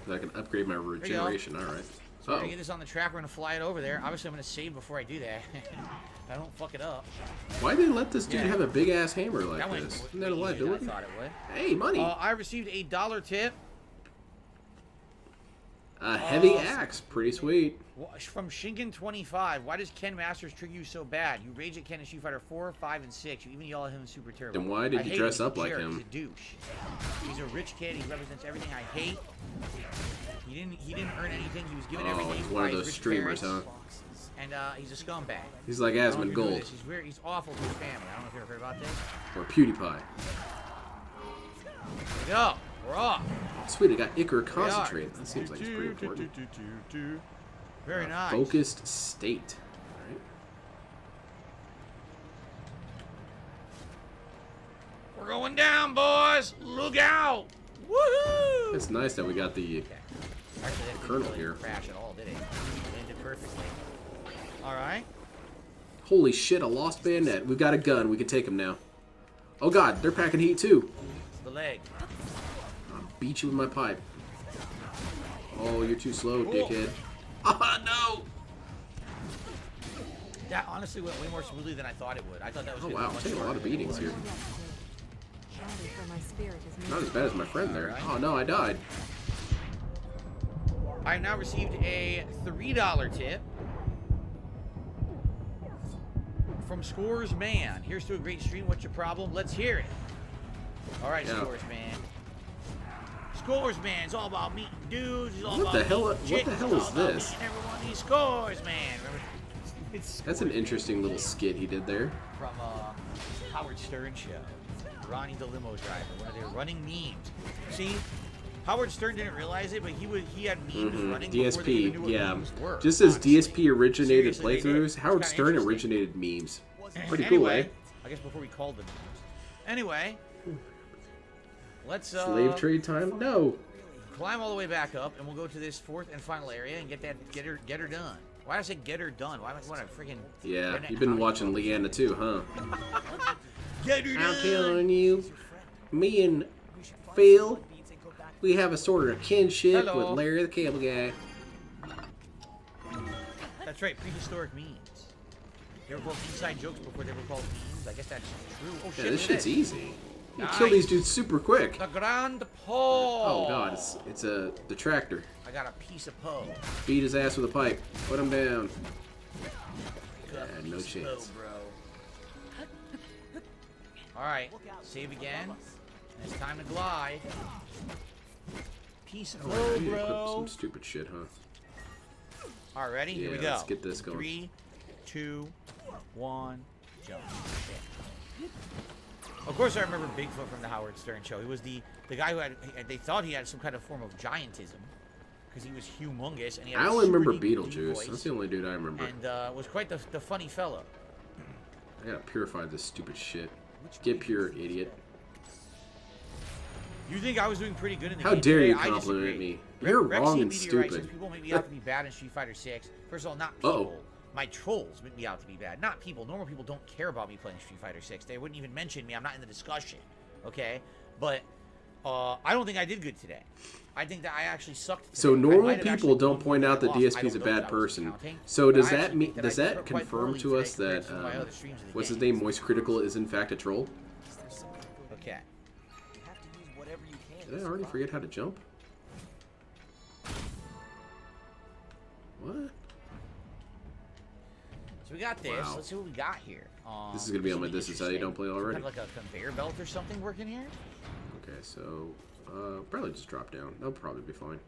I can upgrade my regeneration. Alright. So we're gonna get this on the track. We're gonna fly it over there. Obviously, I'm gonna save before I do that. I don't fuck it up. Why did they let this dude Yeah. have a big ass hammer like That went this? way Isn't that a easier than liability? I thought it would. Hey, money! I received a $1 tip. A heavy axe. Pretty sweet. From Shinken25. Why does Ken Masters trigger you so bad? You rage at Ken in Street Fighter 4, 5, and 6. You even yell at him in Super Turbo. Then why did I you hate dress him. up He's a like jerk. him? He's a douche. He's a rich kid. He represents everything I hate. He didn't earn anything. He was given Oh, everything he's by one of his those rich streamers, parents. huh? And he's a scumbag. He's like I don't know Asmund if you know Gold. this. He's awful to his family. I don't know if you ever heard about this. Or PewDiePie. There we go. We're off. Sweet, I got Ichor Concentrate. That seems like it's pretty important. Very nice. Focused State. Alright. We're going down, boys. Look out. Woohoo! It's nice that we got the Actually, that Colonel didn't really here. crash at all, did it? Landed perfectly. All right. Holy shit, a lost bayonet. We've got a gun. We can take him now. Oh god, they're packing heat too. It's the leg. I'll beat you with my pipe. Oh, you're too slow, Cool. dickhead. Ah, no! That honestly went way more smoothly than I thought it would. I thought that was Oh gonna wow, be I'm much taking a lot of shorter than it beatings was. here. Not as bad as my friend there. Oh no, I died. I now received a $3 tip from Scores Man. Here's to a great stream. What's your problem? Let's hear it. All right, Yeah. Scores Man. Scores Man. It's all about meeting dudes. It's all What about the hell? meeting What chicks. the hell It's is all about this? meeting everyone. These Scores Man. Remember? It's That's an interesting little skit he did there. from Howard Stern show. Ronnie the limo driver. One of their running memes. See, Howard Stern didn't realize it, but he had memes running before they even knew DSP, what yeah. memes were. Just as honestly. DSP originated Seriously, they did. playthroughs, It's Howard kinda Stern interesting. originated memes. Pretty Anyway, cool, I guess before we called them memes. Anyway, let's eh? Slave trade time? No. climb all the way back up, and we'll go to this fourth and final area and get her done. Why did I say get her done? Why am I freaking? Yeah, you've been watching Leanna too, huh? Get her I'm done. telling you, me and Phil, we have a sort of kinship Hello. with Larry the Cable Guy. That's right, prehistoric memes. They were called inside jokes before they were called memes. I guess that's true. Oh shit! Yeah, this look at shit's easy. You Nice. kill these dudes super quick. The Grand Pole. Oh god, it's a detractor. I got a piece of Poe. Beat his ass with a pipe. Put him down. Got a Yeah, no piece of chance. Poe, bro. All right, save again. It's time to glide. Piece of Oh, Poe, I need to equip bro. some stupid shit, huh? All right, ready? Here we Yeah, go. let's get this going. 3, 2, 1, jump. Of course, I remember Bigfoot from the Howard Stern show. He was the guy who they thought he had some kind of form of giantism because he was humongous. And he had I a only super remember deep, deep Beetlejuice. voice, That's the only dude I remember. and was quite the funny fellow. I gotta purify this stupid shit. Get pure, idiot. You think I was doing pretty good in the How game dare today? you I compliment disagree. me? You're Rexy wrong and Meteorite says stupid. People make me out to be bad in Street Fighter 6. First of all, not people. My trolls make me out to be bad. Not people. Normal people don't care about me playing Street Fighter 6. They wouldn't even mention me. I'm not in the discussion. Okay? But I don't think I did good today. I think that I actually sucked today. So I normal might have people actually don't won point more out than that I lost. I DSP's a don't know if bad that was person. counting, So but does I that actually mean think does I did that quite confirm poorly to today us that compared to some of my other streams of the what's his game. name, Moist Critical, is in fact a troll? Okay. Did I already forget how to jump? What? So we got this. Wow. Let's see what we got here. This is gonna be on my This Is How You Don't Play already. Kind of like a conveyor belt or something working here. Okay, so probably just drop down. That'll probably be fine.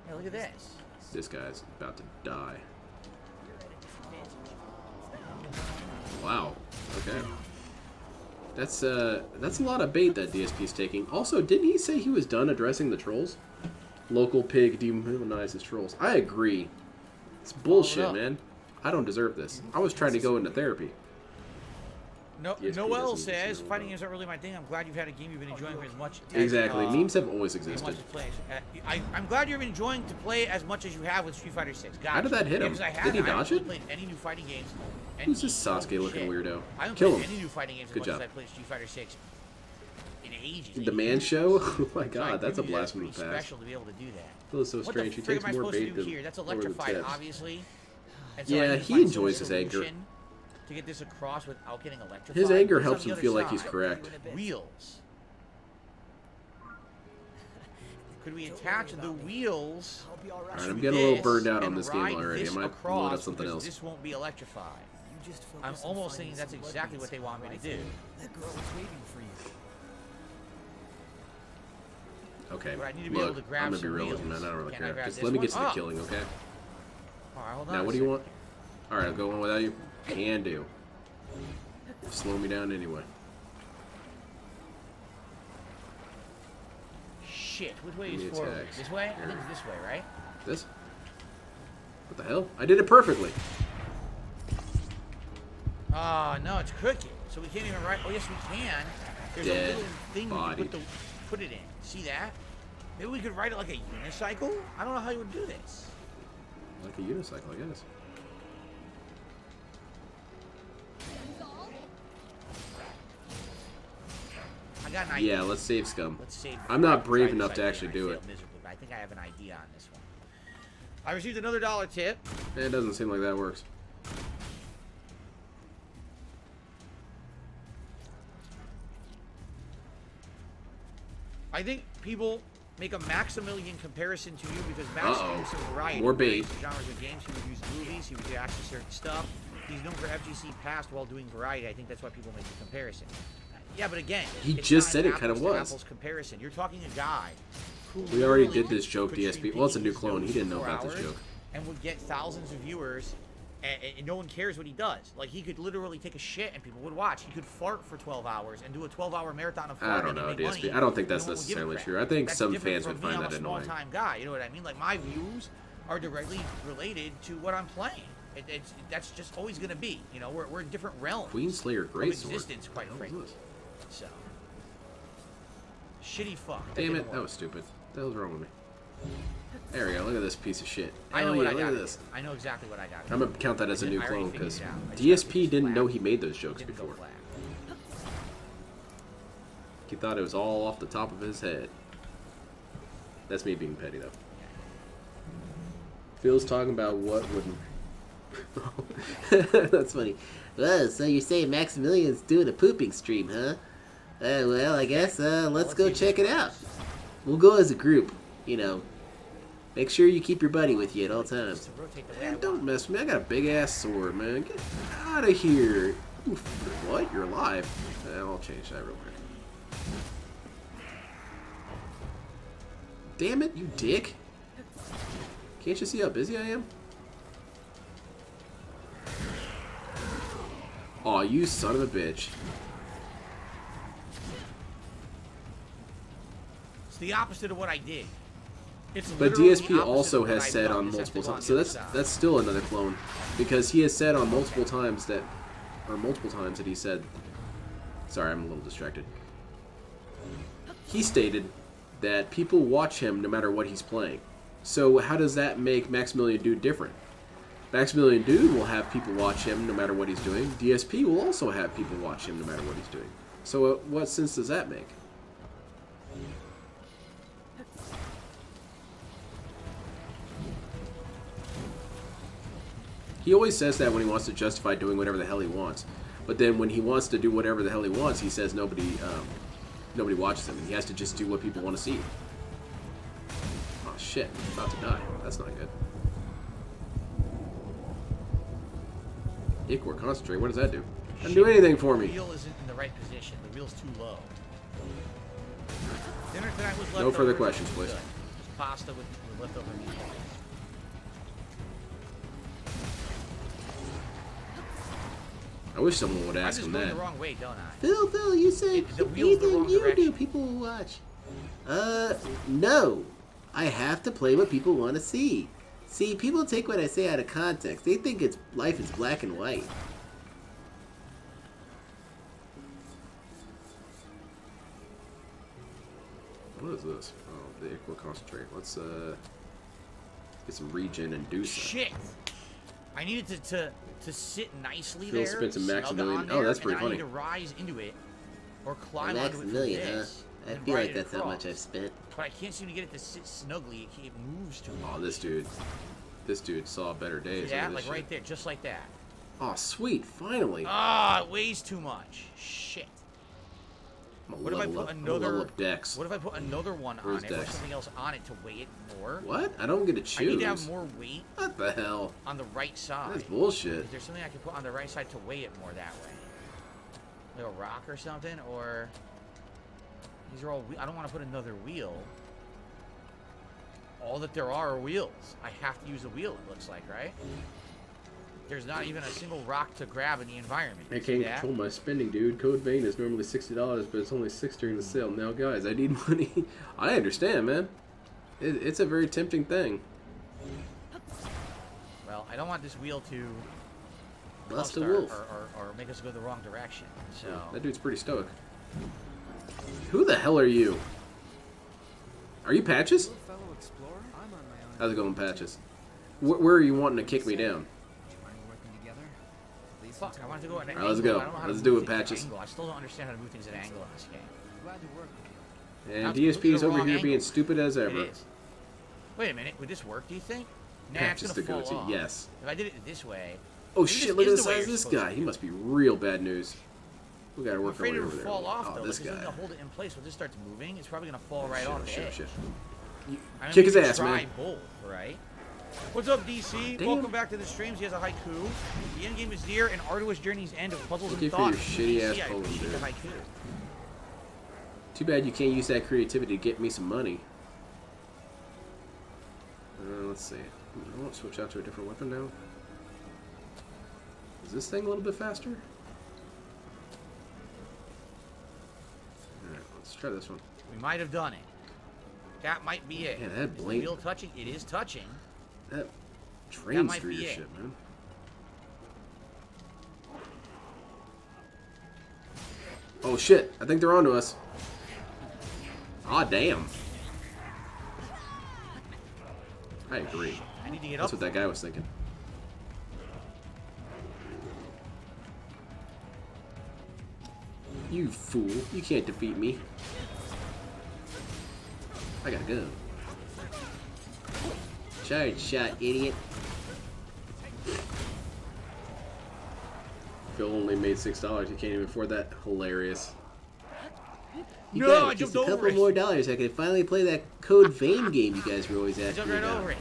Yeah, look at this. This guy's about to die. Wow. Okay. That's a lot of bait that DSP's taking. Also, didn't he say he was done addressing the trolls? Local pig demonizes trolls. I agree. It's bullshit, man. I don't deserve this. I was trying to go into therapy. No, DSP Noel doesn't says, know fighting about- games aren't really my thing. I'm glad you've had a game you've been enjoying for as much as... Exactly. Memes have always as much existed. as play. I'm glad you're enjoying to play as much as you have with Street Fighter 6. How did that hit him? Because I Did he haven't dodge it? played any new fighting games. Who's this Sasuke-looking weirdo? I haven't Kill played him. any new fighting games as Good much job. as I played Street Fighter 6 in ages. The Man Show? Oh my So I god, that's a agree with you, blasphemy pretty pass. special to be able to do that. Feels so What strange. the He frick takes am I more supposed to bait do than here? That's lower the electrified, tips. obviously. And so I Yeah, need to he find some enjoys his anger. solution to get this across without getting electrified. His anger What's on helps the him other feel like he's side? correct. Wheels. Could we attach the wheels? Alright, I'm to getting a little this burned out on and this game ride already. I this might across load up something because else. This won't be electrified. I'm almost thinking that's exactly what they want me to do. That girl was waiting for you. Okay, But I need to be able look, to grab I'm gonna be some real with you, wheels. man. I don't really Can I care. grab Just this let me one? get to the Oh. killing, okay? Alright, hold on. Now, a what do you second. want? Alright, I'll go on without you. Can do. Slow me down anyway. shit. Which way Give is me forward? attacks. This way? I think it's this way, right? This? What the hell? I did it perfectly. Oh, no, it's crooked. So we can't even write. Oh, yes, we can. There's a Dead little thing body. we can put it in. See that? Maybe we could write it like a unicycle? I don't know how you would do this. Like a unicycle, I guess. I got an idea. Yeah, let's save scum. Let's save. I'm not brave Tried this enough to idea actually and I do failed it. miserably, but I think I have an idea on this one. I received another $1 tip. It doesn't seem like that works. I think people make a Maximilian comparison to you because Max uses some variety. More bait. Genres of games. He would use movies. He would react to certain stuff. He's known for FGC past while doing variety. I think that's why people make the comparison. Yeah, but again, He it's just not said an it kind of apples to was. apples comparison. You're talking a guy who We already literally did this joke, could DSP. stream Well, it's a new videos clone. He for didn't know 4 about this hours joke. and would get thousands of viewers, and no one cares what he does. Like, he could literally take a shit and people would watch. He could fart for 12 hours and do a 12-hour marathon of farting. I don't and know, make DSP. money, I don't think and that's no one would give a necessarily crap. true. I think That's some different fans from would me. find I'm that a annoying. small-time guy. You know what I mean? Like, my views are directly related to what I'm playing. That's just always going to be. You know, we're in different realms Queenslayer of Greatsword. existence, quite frankly. So, shitty fuck. That Damn didn't it, that work. was stupid. What the hell's wrong with me? There we go. Look at this piece of shit. I know Hell what yeah, I look got. at this. I know exactly what I got. I'm gonna count that as a new I already clone figured because it out. I just gotta DSP do didn't this know flat. he made those jokes Didn't go before. flat. He thought it was all off the top of his head. That's me being petty though. Phil's talking about what would. That's funny. Well, so you're saying Maximilian's doing a pooping stream, huh? Well, I guess let's go check it out. We'll go as a group, you know. Make sure you keep your buddy with you at all times. Man, don't mess with me. I got a big ass sword, man. Get out of here. Oof, what? You're alive? I'll change that real quick. Damn it, you dick. Can't you see how busy I am? Aw, you son of a bitch. It's the opposite of what I did. It's But literally the DSP opposite also of what has I've said done. on This has to multiple go on times. the So other that's side. still another clone. Because he has said on multiple times that, or multiple times that he said, sorry, I'm a little distracted. He stated that people watch him no matter what he's playing. So how does that make Maximilian Dude different? Maximilian Dude will have people watch him no matter what he's doing. DSP will also have people watch him no matter what he's doing. So what sense does that make? He always says that when he wants to justify doing whatever the hell he wants. But then when he wants to do whatever the hell he wants, he says nobody watches him. And he has to just do what people want to see. Oh shit, I'm about to die. That's not good. Ichor concentrate, what does that do? Doesn't do anything for me. The wheel isn't in the right position. The wheel's too low. Dinner tonight was No further leftovers. questions, It was please. good. Just pasta with leftover meatballs. I wish someone would I'm ask just him going that. the wrong way, don't I? Phil, you said The wheel's the anything wrong you direction. do, people will watch. No. I have to play what people want to see. See, people take what I say out of context. They think life is black and white. What is this? Oh, the Ichor concentrate. Let's get some regen and do something. Shit! I needed to sit nicely Phil there. spent some snug Maximilian- on oh, there, that's pretty and I funny. need to rise into it or climb onto it from Maximilian, huh? this. I and feel ride like it that's how much across. I've spent. But I can't seem to get it to sit snugly. It moves too much. Oh, this dude saw better days. See Look that? at this Like shit. right there, just like that. Oh, sweet, finally. Ah, it weighs too much. Shit. I'm gonna What if I level put up- I'm gonna level another? up Dex. What if I put another one Where's on it or Dex? something else on it to weigh it more? What? I don't get to I choose. need to have more weight What the hell? on the right side. That's bullshit. Is there something I can put on the right side to weigh it more that way? Like a rock or something, or these are all. I don't want to put another wheel. All that there are wheels. I have to use a wheel. It looks like, right? There's not even a single rock to grab in the environment. I You see can't that? control my spending, dude. Code Vein is normally $60, but it's only $6 during the sale. Now, guys, I need money. I understand, man. It's a very tempting thing. Well, I don't want this wheel to Bust a our- wolf. or make us go the wrong direction. So That dude's pretty stoic. Who the hell are you? Are you Patches? Hello, fellow explorer. I'm on my own. How's it going, Patches? Where are you wanting to kick me down? Would you mind working together? Please fuck, I want to go at an Alright, let's angle. go. I don't know how Let's to do move it, things at Patches. angle. I still don't understand how to move things at angle in this game. glad to work with you. And That's DSP is completely over wrong here being angle. stupid as It ever. is. Wait a minute, would this work? Do you think? Nah, Patches it's to gonna go fall to. off. Yes. If I did it this way. Oh maybe shit! this Look at the is the way size of you're this supposed guy. to He do must be real bad news. We gotta I'm work our afraid way it over would there. fall off Oh, though. this Like, it's guy. gonna hold it in place when this starts moving. It's probably gonna fall right Shit, off the shit, edge. shit. I mean, Kick we his could ass, try man. both, right? What's up, DC? Damn. Welcome back to the streams. He has a haiku. The end game is near, an arduous journey's end of puzzles Looking and for your thoughts. shitty ass DC, I poem, appreciate dude. the haiku. Too bad you can't use that creativity to get me some money. Let's see. I want to switch out to a different weapon now. Is this thing a little bit faster? Alright, let's try this one. We might have done it. That might be it. Yeah, that Is the blink- wheel touching? It is touching. That trains might through be your it. shit, man. Oh shit, I think they're onto us. Aw, damn. I agree. I need to get That's up. what that guy was thinking. You fool. You can't defeat me. I got a gun. Charge shot, idiot. Phil only made $6. You can't even afford that. Hilarious. You No, I guys, just jumped a over couple it. more dollars. I can finally play that Code Vein game you guys were always I asking jumped me right about. over it.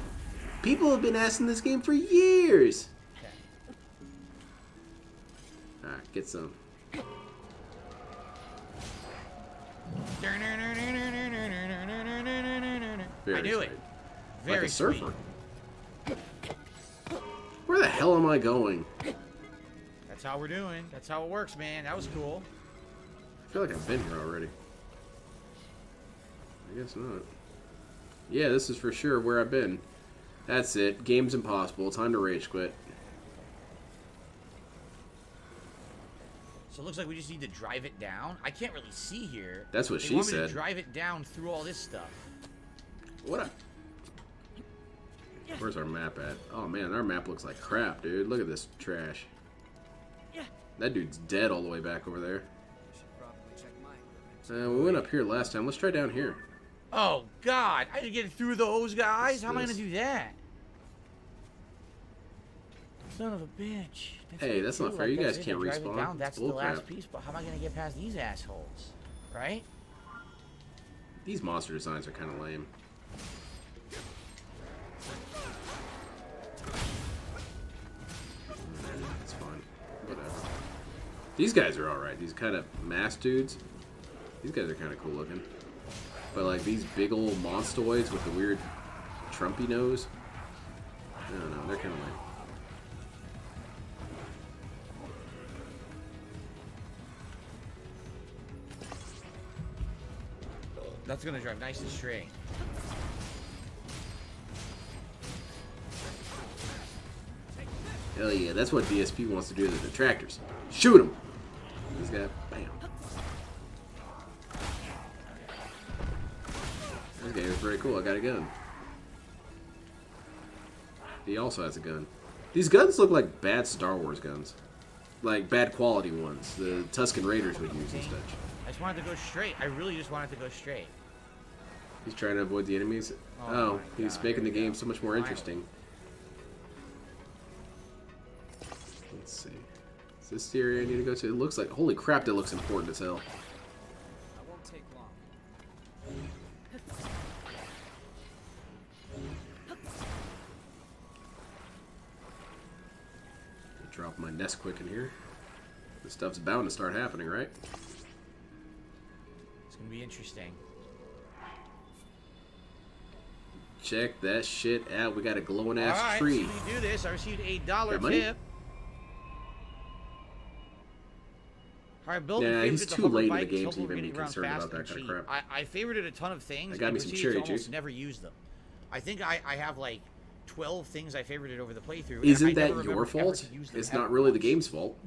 People have been asking this game for years. Alright, get some. Very I knew it. sweet. Very Like a surfer. sweet. Where the hell am I going? That's how we're doing. That's how it works, man. That was cool. I feel like I've been here already. I guess not. Yeah, this is for sure where I've been. That's it. Game's impossible. Time to rage quit. So it looks like we just need to drive it down. I can't really see here. That's what They she want me said. to drive it down through all this stuff. What up? Where's our map at? Oh man, our map looks like crap, dude. Look at this trash. That dude's dead all the way back over there. Should probably check my equipment. We went up here last time. Let's try down here. Oh, God. I didn't get through those guys. How am I What's going to do that? Son of a bitch. Hey, what that's they not do, fair. like, You that's guys it, can't they drive it respawn. down, It's that's the bull last crap. piece, but how am I going to get past these assholes? Right? These monster designs are kind of lame. It's fine. Whatever. These guys are alright. These kind of masked dudes. These guys are kind of cool looking. But like these big old monstoids with the weird Trumpy nose. I don't know. They're kind of lame. That's going to drive nice and straight. Hell yeah, that's what DSP wants to do to the detractors. Shoot him! This guy, bam. This guy was very cool. I got a gun. He also has a gun. These guns look like bad Star Wars guns. Like bad quality ones. The Tusken Raiders would use and such. I just wanted to go straight. I really just wanted to go straight. He's trying to avoid the enemies. Oh Oh, my he's God, making the here we game go. so much more Finally. interesting. Let's see. Is this the area I need to go to? It looks like, holy crap, that looks important as hell. I won't take long. Drop my Nesquik in here. This stuff's bound to start happening, right? It's going to be interesting. Check that shit out. We got a glowing ass All right, tree. so we can do this. I received a Got $1 money? tip. All right, build Nah, he's too late in the game to helpful even be getting around concerned fast about that and kind of cheap. crap. I favorited a ton of things. That got and me some proceeded cherry to almost juice. never use them. I think I have like 12 things I favorited over the playthrough. and I Isn't never that remember your ever fault? to use them It's ever not really the once. game's fault.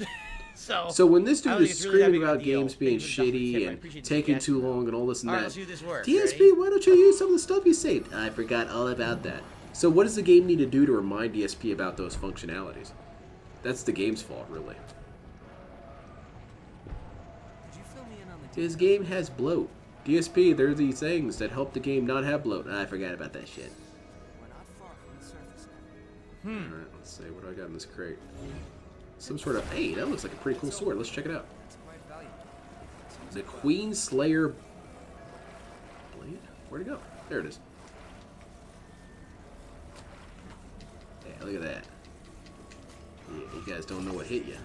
So when this I dude don't is think it's really that screaming big of a about deal. games being Things were done for shitty tip. I and appreciate the taking suggestion, too though. long and all this and All right, that, let's see this work. DSP, Ready? why don't you use some of the stuff you saved? I forgot all about that. So what does the game need to do to remind DSP about those functionalities? That's the game's fault, really. Did you fill me in on the His game has bloat. DSP, they're the things that help the game not have bloat. I forgot about that shit. We're not far from the surface now. Alright, let's see. What do I got in this crate? Some sort of... Hey, that looks like a pretty cool sword. Let's check it out. It's quite valuable. The Queen Slayer blade? Where'd it go? There it is. Yeah, look at that. Yeah, you guys don't know what hit you.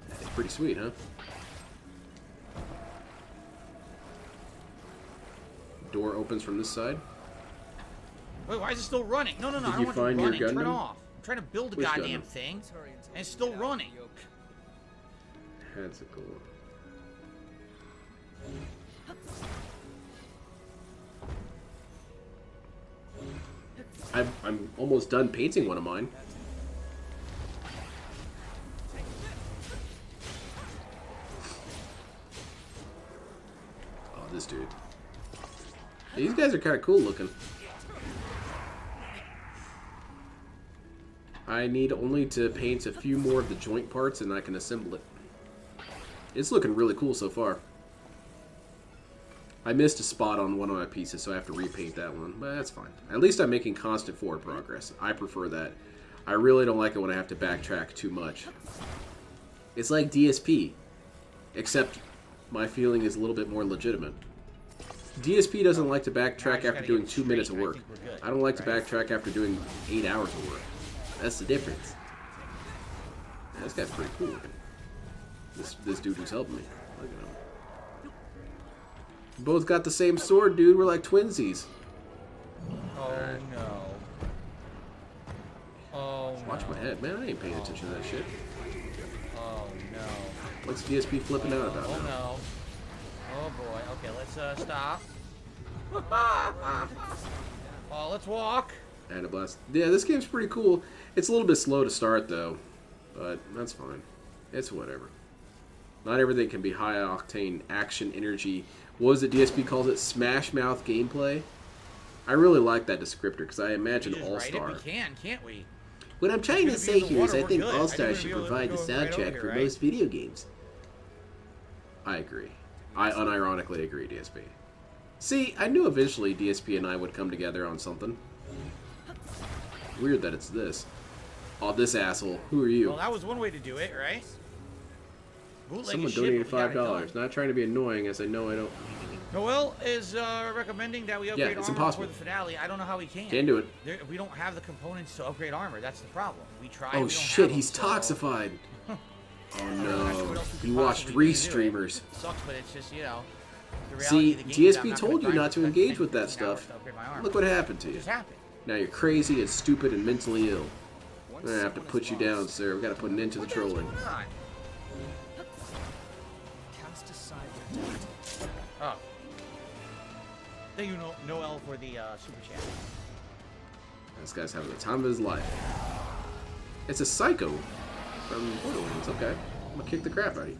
That's pretty sweet, huh? Door opens from this side. Wait, why is it still running? No, Did I don't you want find it your running. Turn Gundam? off. I'm trying to build a Which goddamn Gundam? thing, Let's hurry until and it's we still get out of running. the open. That's a cool. I'm almost done painting one of mine. Oh, this dude. These guys are kind of cool looking. I need only to paint a few more of the joint parts and I can assemble it. It's looking really cool so far. I missed a spot on one of my pieces, so I have to repaint that one, but that's fine. At least I'm making constant forward progress. I prefer that. I really don't like it when I have to backtrack too much. It's like DSP, except my feeling is a little bit more legitimate. DSP doesn't like to backtrack after doing 2 minutes of work. I don't like to backtrack after doing 8 hours of work. That's the difference. Yeah, this guy's pretty cool looking. This dude who's helping me. Look at him. We both got the same sword, dude. We're like twinsies. Oh no. Oh Watch my head, man. I ain't paying attention to that shit. Oh no. What's DSP flipping out about Oh now? no. Oh boy. Okay, let's stop. Oh, let's walk. And a blast. Yeah, this game's pretty cool. It's a little bit slow to start, though. But that's fine. It's whatever. Not everything can be high-octane action energy. What was it DSP calls it? Smash mouth gameplay? I really like that descriptor, because I imagine We just write All-Star. it? We can, can't we? What I'm trying to It's say gonna be here in the is I water, think we're good. I All-Star think should we're gonna provide the go right over soundtrack here, for right? most video games. I agree. I unironically agree, DSP. See, I knew eventually DSP and I would come together on something. Weird that it's this. Oh, this asshole. Who are you? Well, that was one way to do it, right? Bootleg Someone is shit, donated but we got it $5. done. Not trying to be annoying, as I know I don't. Noel is recommending that we upgrade it's armor impossible. for the finale. I don't know how we can. Can't do it. We don't have the components to upgrade armor. That's the problem. We tried. Oh we don't shit, have them, he's so- toxified. Oh I'm not sure what no. else we could He watched possibly do to do it. Streamers. It sucks, but it's just, you know, the reality See, of the game is I'm DSP not told gonna you grind not to for engage 10, with that 15 hours stuff. to upgrade my armor. Look what happened to It you. just happened. Now you're crazy and stupid and mentally ill. I'm gonna have to put you down, sir. We gotta put an end to the trolling. What's going on? Cast aside your doubt. Oh. Thank you, Noel, for the super chat. This guy's having the time of his life. It's a psycho from Borderlands. Okay. I'm gonna kick the crap out of you.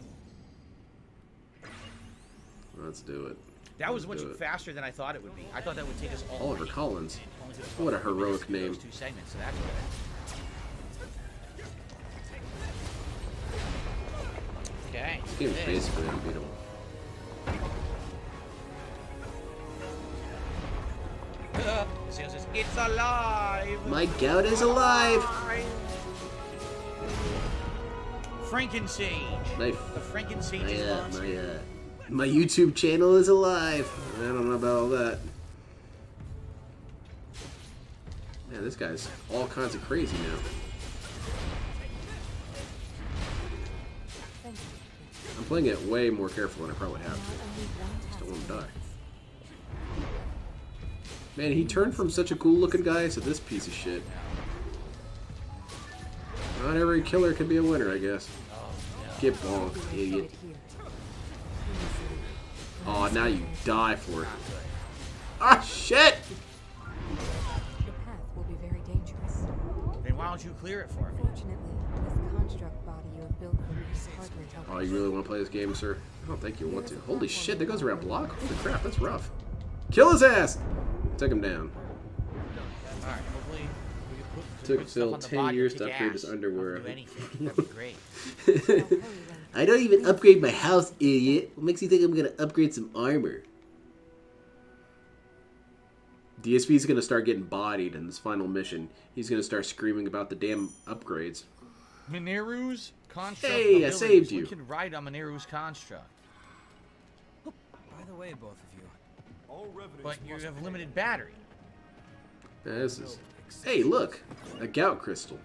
Let's do it. That was Let's much do it. faster than I thought it would be. I thought that would take us all Oliver night. Collins. Only took us What a about 40 heroic minutes to do name. those 2 segments, so that's good. Okay. This game is basically unbeatable. Seal says, it's alive! My gout is alive! Frankensage. My, The Frankensage is monster. My YouTube channel is alive. I don't know about all that. Man, this guy's all kinds of crazy now. I'm playing it way more careful than I probably have to. Just don't want to die. Man, he turned from such a cool looking guy to this piece of shit. Not every killer can be a winner, I guess. Oh, no. Get bonked, idiot. Oh, now you die for it. Ah, shit! The path will be very dangerous. Then why don't you clear it for me? Fortunately, this construct body you have built for me is hardly helpful. Oh, you really want to play this game, sir? I don't think you want to. Holy shit, that goes around block? Holy crap, that's rough. Kill his ass! Take him down. Alright, hopefully we can put Took good stuff Phil on the 10 body years and to kick upgrade ass. his underwear. I'll do anything. That'd be great. I don't even upgrade my house, idiot. What makes you think I'm gonna upgrade some armor? DSP's gonna start getting bodied in this final mission. He's gonna start screaming about the damn upgrades. Mineru's construct. Hey, I abilities. saved you. We can ride on Mineru's construct. By the way, both of you, all revenues But you must have pay. limited battery. Yeah, this is... Hey, look! A gout crystal.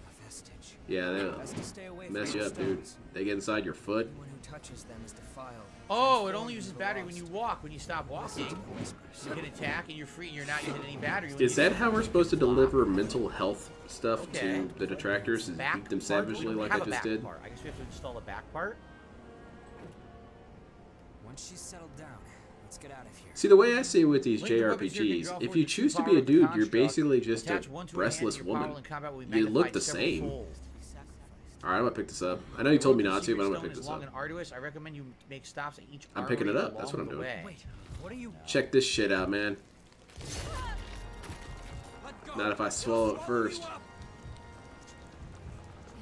A vestige. Yeah, they'll Best to stay away mess from you the up, dude. stones. They get inside your foot. Anyone who touches them is defiled. Oh, it only uses battery when you walk. When you stop walking, you can attack and you're free. You're not using any battery. When Is you that how we're supposed to deliver mental health stuff Okay. to the detractors? Is back beat them part? savagely We don't like have I a just back did? Part. I guess we have to install the back part. Once she's settled down, let's get out of here. See, the way I see it with these Link the weapons here, JRPGs, draw if for you the choose to power be a of the dude, you're construct. basically just a Attach one to a hand, breastless and your power woman. in combat will be You look magnified the several same. fold. Alright, I'm gonna pick this up. I know you told me not to, Secret but I'm gonna stone pick is this long up. and arduous. I recommend you make stops at each I'm picking it armory up. That's what along I'm the doing. way. Wait, what are you? Check this shit out, man. Not if I swallow it first.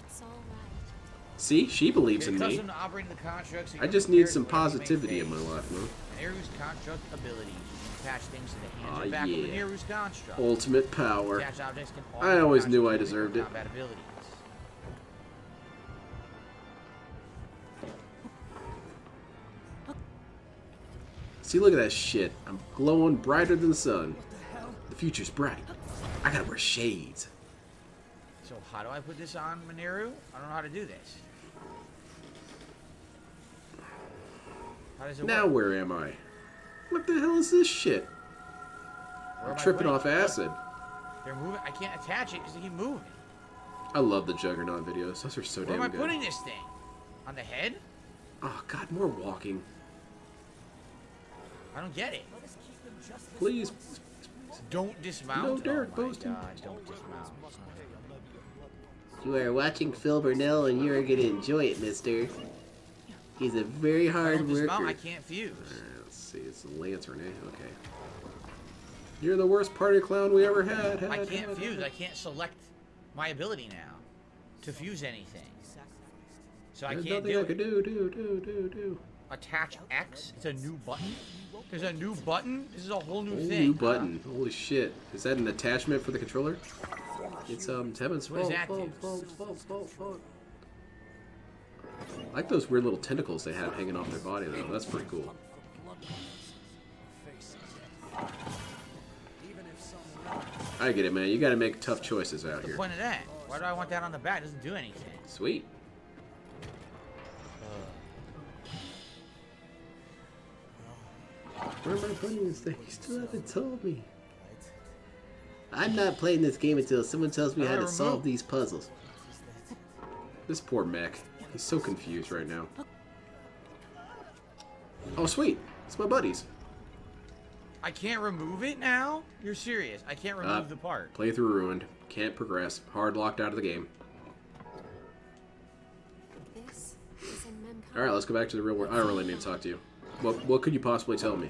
It's all right. See, she believes in Get me. accustomed to operating the construct so you I can just prepare need for some whatever you may positivity in my face. life, man. Neru's construct abilities. You can attach things to the hands Aw, and back of the yeah. Neru's construct. Ultimate power. Attached objects can I always alter the knew I construct's deserved it. combat abilities. See, look at that shit. I'm glowing brighter than the sun. The future's bright. I gotta wear shades. So how do I put this on Mineru? I don't know how to do this. How does it Now work? where am I? What the hell is this shit? Where I'm am I tripping putting off it? Look, acid. They're moving. I can't attach it because they keep moving. I love the Juggernaut videos. Those are so Where am I damn good. putting this thing? On the head? Oh god, more walking. I don't get it. Please. Don't dismount. No, Derek oh my Poston. God, don't dismount. You are watching Phil Burnell and you are gonna enjoy it, mister. He's a very If I hard don't dismount, I worker. can't fuse. Let's see, it's a lantern, eh? Okay. You're the worst party clown we ever had. I can't fuse. I can't select my ability now to fuse anything. So I There's can't nothing do I it. could do. Attach X. It's a new button. There's a new button. This is a whole new Oh, thing. new button. Holy shit. Is that an attachment for the controller? It's Tevin's What does fault, that fault. I like those weird little tentacles they have hanging off their body though. That's pretty cool. I get it, man. You gotta make tough choices out What's the here. point of that? Why do I want that on the back? It doesn't do anything. Sweet. Where am I putting this thing? You still haven't told me. I'm not playing this game until someone tells me how to Remove. solve these puzzles. This poor mech. He's so confused right now. Oh, sweet. It's my buddies. I can't remove it now? You're serious? I can't remove the part. Playthrough ruined. Can't progress. Hard locked out of the game. This is in mankind. Alright, let's go back to the real world. I don't really need to talk to you. What could you possibly tell me?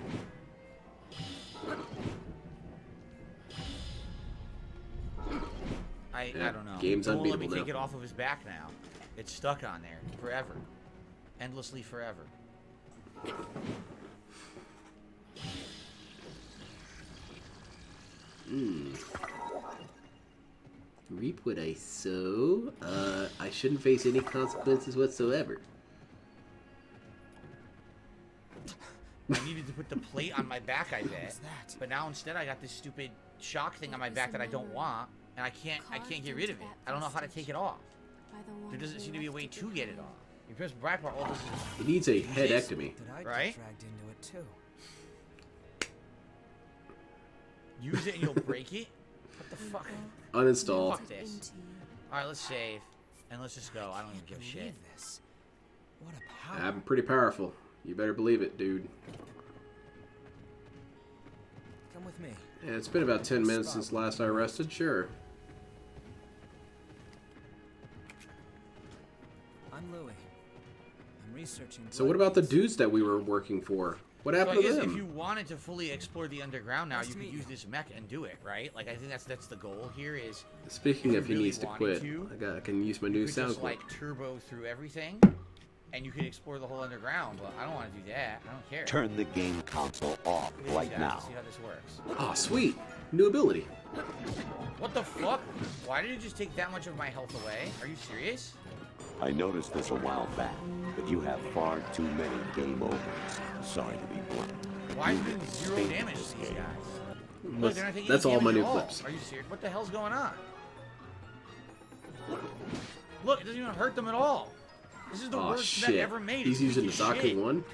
I Yeah, don't know. game's It won't let me unbeatable take now. it off of his back now. It's stuck on there forever. Endlessly forever. Reap what I sow. I shouldn't face any consequences whatsoever. I needed to put the plate on my back, I bet. But now instead I got this stupid shock thing on my back that I don't want, and I can't get rid of it. I don't know how to take it off. There doesn't seem to be a way to get it off. You press the right part, all this is It needs a headectomy. Did I Right? get dragged into it too? use it and you'll break it? What the fuck? Uninstall. Fuck this. Alright, let's save. And let's just go. I don't even give a shit. This. What a power. I'm pretty powerful. You better believe it, dude. Come with me. Yeah, it's been about 10 minutes since last I rested. Sure. I'm Louis. I'm researching. So what about the dudes that we were working for? What So happened I to guess them? if you wanted to fully explore the underground now, you could use this mech and do it, right? Like I think that's the goal here is. Speaking if of, you he really needs to wanted quit. to, I can use my you new could sound just clip. like turbo through everything, and you could explore the whole underground. But I don't want to do that. I don't care. Turn the game console off right now. See how this works. Oh, sweet. New ability. What the fuck? Why did it just take that much of my health away? Are you serious? I noticed this a while back, but you have far too many game overs. Sorry to be blunt. Why are you doing 0 damage to these guys? Look, they're not taking That's any all my damage new at all. clips. Are you serious? What the hell's going on? Look, it doesn't even hurt them at all. This is the Oh worst shit. mech ever made. He's It's using the weak as shit. Zaku 1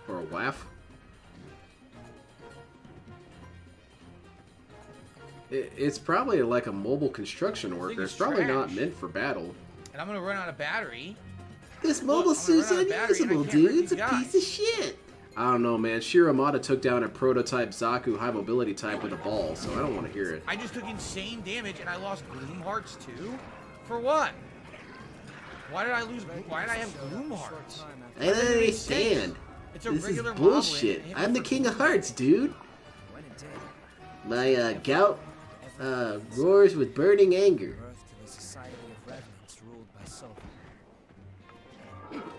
or a WAF. It's probably like a mobile construction worker. is It's probably not trash. meant for battle. And I'm gonna run out of battery. This Look, mobile I'm gonna suit's run out of battery and I unusable, can't dude. hurt It's a these piece guys. of shit. I don't know, man. Shiramada took down a prototype Zaku high mobility type with a ball, so I don't want to hear it. I just took insane damage and I lost Gloom Hearts too? For what? Why did I lose? Why did I have Gloom Hearts? I don't understand. It's a This is regular bullshit. moblin. I'm the king of hearts, dude. When it did, My gout roars with burning anger. birth to the society of revenants ruled by Silver.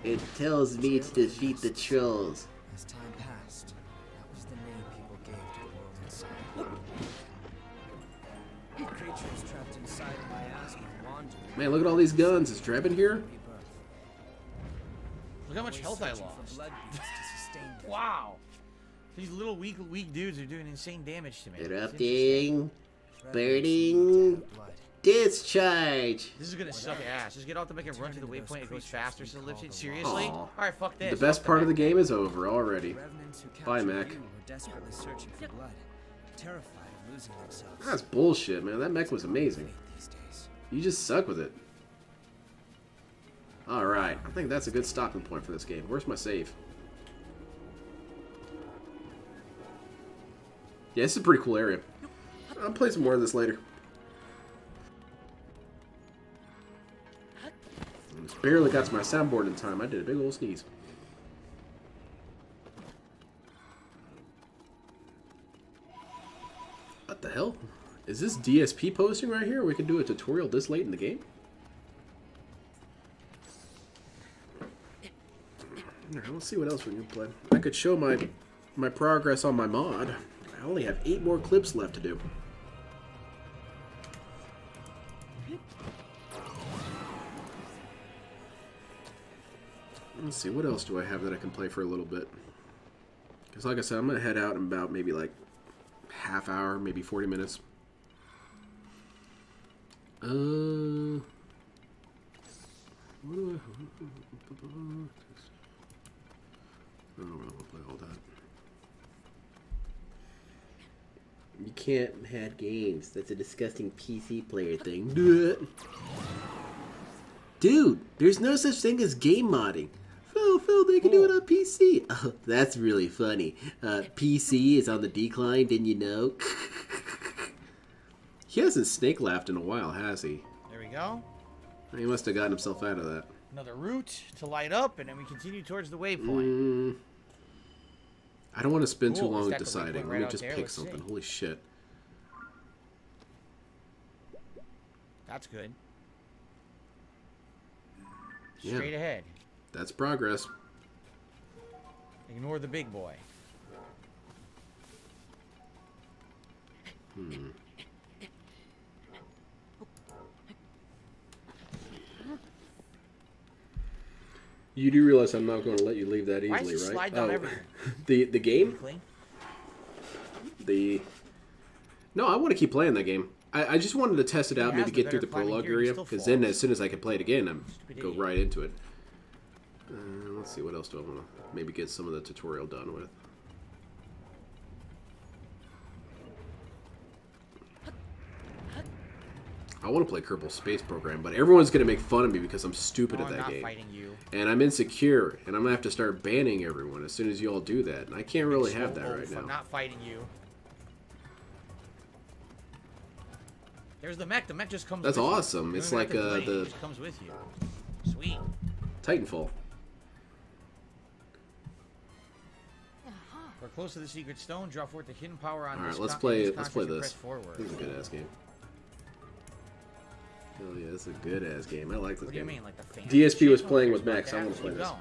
It tells me to defeat the trolls. As time passed, that was the name people gave to the world inside. Creatures trapped inside the miasma wandered. Man, look at all these guns. Is Drebin here? Rebirth. Look how much health I Searching for lost. blood beads to sustain them. Wow. These little weak dudes are doing insane damage to me. It's interesting. Erupting, Revenants burning, need to have blood. discharge. This is gonna suck ass. Just get off the mech and run to the waypoint. It goes faster, so it lifts it. Seriously? Aw. Alright, fuck this. The best part of the game is over already. Revenants who Bye, captured Mac. you were desperately searching for blood, terrified of losing themselves. That's bullshit, man. That mech was amazing. These days. You just suck with it. Alright, I think that's a good stopping point for this game. Where's my save? Yeah, this is a pretty cool area. I'll play some more of this later. Just barely got to my soundboard in time. I did a big old sneeze. What the hell? Is this DSP posting right here? We can do a tutorial this late in the game? Alright, let's see what else we can play. I could show my progress on my mod. I only have 8 more clips left to do. Let's see, what else do I have that I can play for a little bit? Because like I said, I'm going to head out in about maybe like half hour, maybe 40 minutes. What do I don't really want to play all that. You can't have games. That's a disgusting PC player thing. Dude, there's no such thing as game modding. Phil, they can do it on PC. Oh, that's really funny. PC is on the decline, didn't you know? He hasn't snake laughed in a while, has he? There we go. He must have gotten himself out of that. Another route to light up, and then we continue towards the waypoint. I don't want to spend too Cool, long is that the deciding. waypoint Let right me out just there? pick Let's something. see. Holy shit. That's good. Yeah. Straight ahead. That's progress. Ignore the big boy. You do realize I'm not going to let you leave that Why easily, does it right? slide down everything? The game? Clean? No, I want to keep playing that game. I just wanted to test it out, He maybe has get the through the better climbing prologue gear, he area, still because then falls. as soon as I can play it again, I'm Stupid go idiot. right into it. Let's see, what else do I want to maybe get some of the tutorial done with? I want to play Kerbal Space Program, but everyone's gonna make fun of me because I'm stupid No, at I'm that not game. fighting you. And I'm insecure, and I'm gonna have to start banning everyone as soon as you all do that. And I can't really have that right I'm now. not fighting you. There's the mech. The mech just comes. That's with awesome. You. It's You don't like even have to play it. the It just comes with you. Sweet. Titanfall. We're close to the secret stone. Draw forth the hidden power on All this. right, let's play. This Let's play construct and this. press forward. This is a good ass game. Hell yeah, this is a good ass game. I like this What do you game. mean, like the fan? DSP was Shit, playing no, with there's Max. no I doubt. want to play Keep this. going.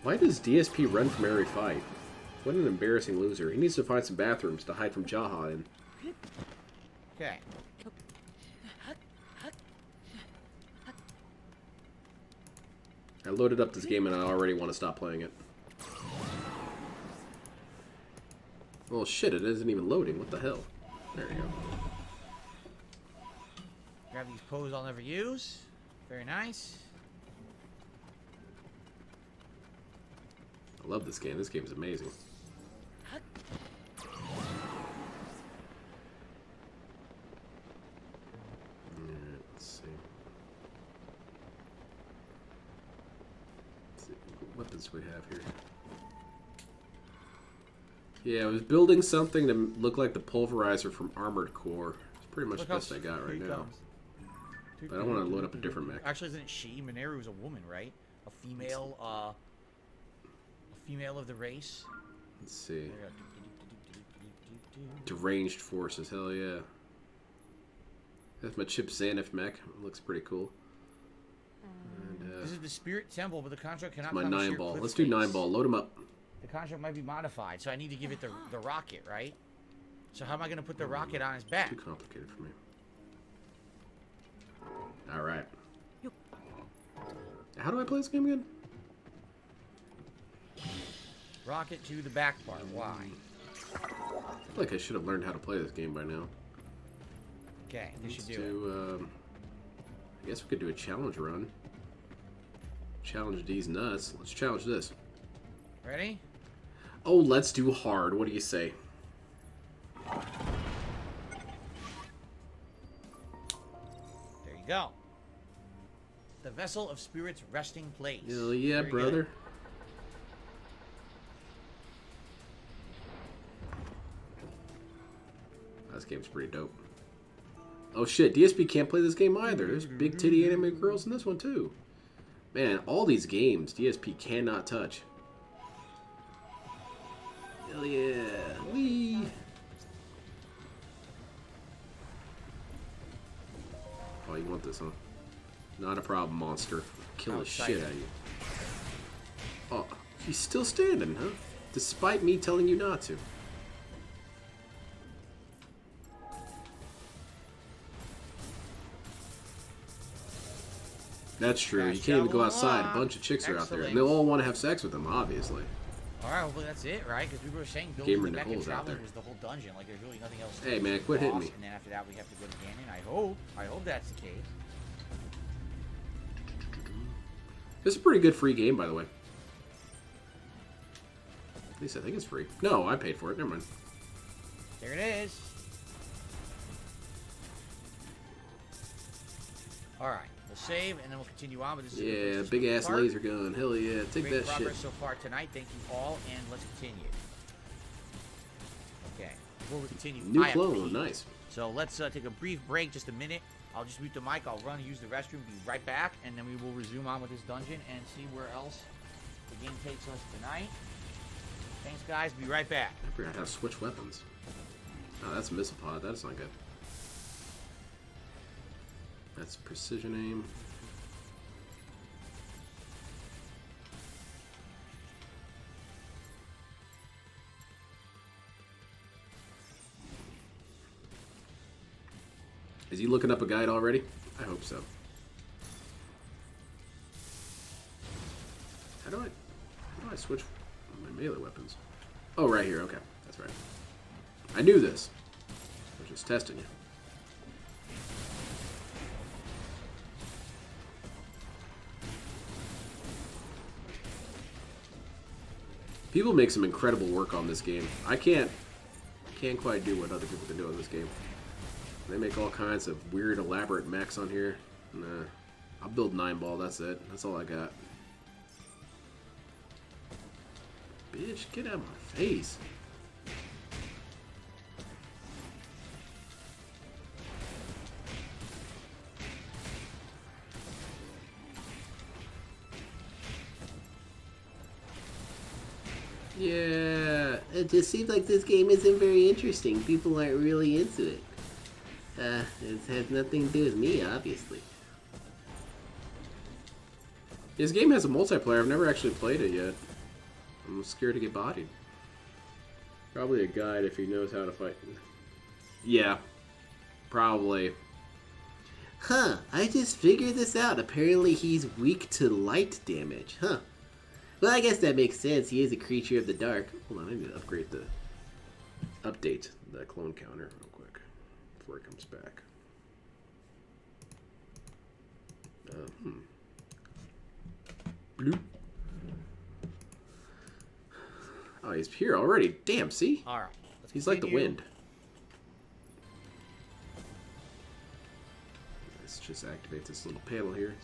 Why does DSP run from every fight? What an embarrassing loser. He needs to find some bathrooms to hide from Jaha in. Okay. I loaded up this game and I already want to stop playing it. Oh shit, it isn't even loading. What the hell? There you go. Grab these poses I'll never use. Very nice. I love this game. This game is amazing. Let's see. What weapons we have here? Yeah, I was building something to look like the pulverizer from Armored Core. It's pretty much the best I got right now. But I want to load up a different mech. Actually, isn't it she? Mineru is a woman, right? A female, a female of the race. Let's see. Deranged forces, hell yeah. That's my Chip Zanif mech. It looks pretty cool. And, This is the Spirit Temple, but the contract cannot. my climb the sheer 9-ball. cliff Let's do face. 9-ball. Load them up. The contract might be modified, so I need to give it the rocket, right? So how am I going to put the rocket on his back? Too complicated for me. Alright. How do I play this game again? Rocket to the back part. Why? I feel like I should have learned how to play this game by now. Okay, this should Let's do it. I guess we could do a challenge run. Challenge these nuts. Let's challenge this. Ready? Oh, let's do hard. What do you say? There you go. The Vessel of Spirit's resting place. Hell yeah, Very brother. good. This game's pretty dope. Oh shit, DSP can't play this game either. There's big titty anime girls in this one too. Man, all these games DSP cannot touch. Hell yeah. Wee. Oh, you want this, huh? Not a problem, monster. Kill the shit out of you. Oh, he's still standing, huh? Despite me telling you not to. That's true. You can't even go outside. A bunch of chicks are out there, and they all want to have sex with him, obviously. Alright, hopefully that's it, right? Because we were saying building Gamer the mech and Nicole's out traveling there. was the whole dungeon. Like, there's really nothing else. Hey, man, quit hitting me. And then after that, we have to go to Ganon. I hope that's the case. This is a pretty good free game, by the way. At least I think it's free. No, I paid for it. Never mind. There it is. Alright, we'll save and then we'll continue on with this. Yeah, big ass laser gun. Hell yeah, take Great that shit. progress so far tonight. Thank you all, and let's continue. Okay, before we continue, New I have to clone, pee. nice. So let's take a brief break, just a minute. I'll just mute the mic. I'll run and use the restroom. Be right back, and then we will resume on with this dungeon and see where else the game takes us tonight. Thanks, guys. Be right back. I forgot how to switch weapons. Oh, that's a missile pod. That's not good. That's precision aim. Is he looking up a guide already? I hope so. How do I switch my melee weapons? Oh, right here. Okay, that's right. I knew this. I was just testing you. People make some incredible work on this game. I can't quite do what other people can do in this game. They make all kinds of weird, elaborate mechs on here. Nah, I'll build 9-ball. That's it. That's all I got. Bitch, get out of my face. Yeah, it just seems like this game isn't very interesting. People aren't really into it. It has nothing to do with me, obviously. This game has a multiplayer. I've never actually played it yet. I'm scared to get bodied. Probably a guide if he knows how to fight. Yeah, probably. Huh, I just figured this out. Apparently he's weak to light damage. Huh. Well, I guess that makes sense. He is a creature of the dark. Hold on, I need to upgrade update the clone counter real quick before it comes back. Bloop. Oh, he's here already. Damn, see? All right. He's like the wind. Let's just activate this little panel here.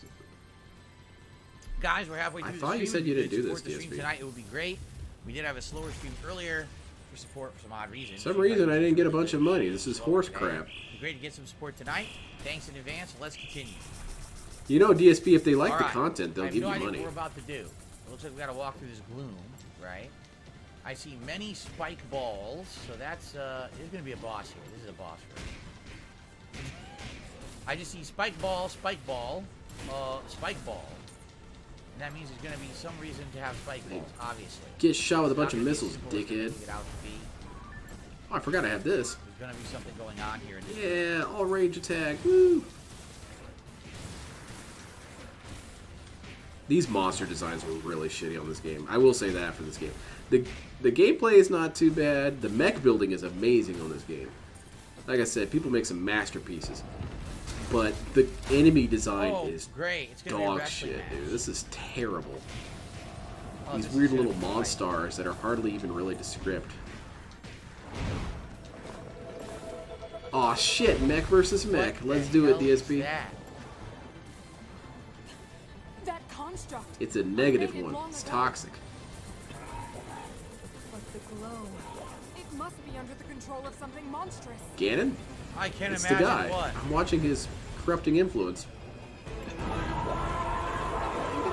Guys, we're halfway through I the thought you stream. said you didn't If do support this, the stream DSP. tonight, it would be great. We did have a slower stream earlier for support for some odd reasons. For some reason, I didn't get a bunch of money. This is horse crap. It'd be great to get some support tonight. Thanks in advance. Let's continue. You know, DSP, if they like All the right. content, they'll I have give no you idea money. what we're about to do. It looks like we got to walk through this gloom, right? I see many spike balls, so that's there's gonna be a boss here. This is a boss room. I just see spike ball, spike ball, spike ball. And that means there's gonna be some reason to have spike balls, obviously. Get shot with a It's bunch not of gonna be missiles, simple as dickhead. making it out to be. Oh, I forgot I have this. There's gonna be something going on here. In this Yeah, all rage attack. Woo! These monster designs were really shitty on this game. I will say that for this game. The gameplay is not too bad. The mech building is amazing on this game. Like I said, people make some masterpieces. But the enemy design is great. It's gonna be a dog wrestling shit, match. dude. This is terrible. Oh, These this weird is gonna little be like- monstars that are hardly even really descript. Aw, shit. Mech versus mech. What Let's the do it, hell is DSP. that? That construct. It's a negative created one. long It's ago. toxic. But the glow. It must be under the control of something monstrous. Ganon? I can't It's the imagine guy. what. I'm watching his corrupting influence. Get out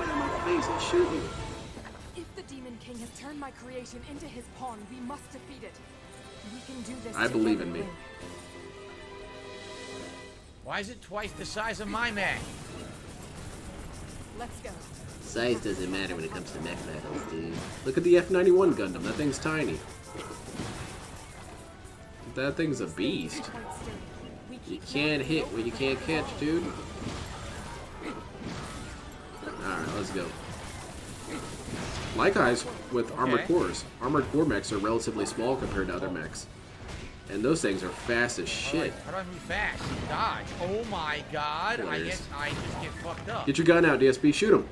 of my face and shoot me. If the Demon King has turned my creation into his pawn, we must defeat it. We can do this. I believe together, in me. Link. Why is it twice the size of my mech? Let's go. Size doesn't matter when it comes to mech battles, dude. Look at the F-91 Gundam. That thing's tiny. That thing's a beast. Quite sturdy. We You keep can't hit what you can't catch, dude. Alright, let's go. Likewise with armored Okay. cores. Armored core mechs are relatively small compared to other mechs. And those things are fast as shit. How do I move fast? Dodge. Oh my god. I Hilarious. guess I just get fucked up. Get your gun out, DSP. Shoot him.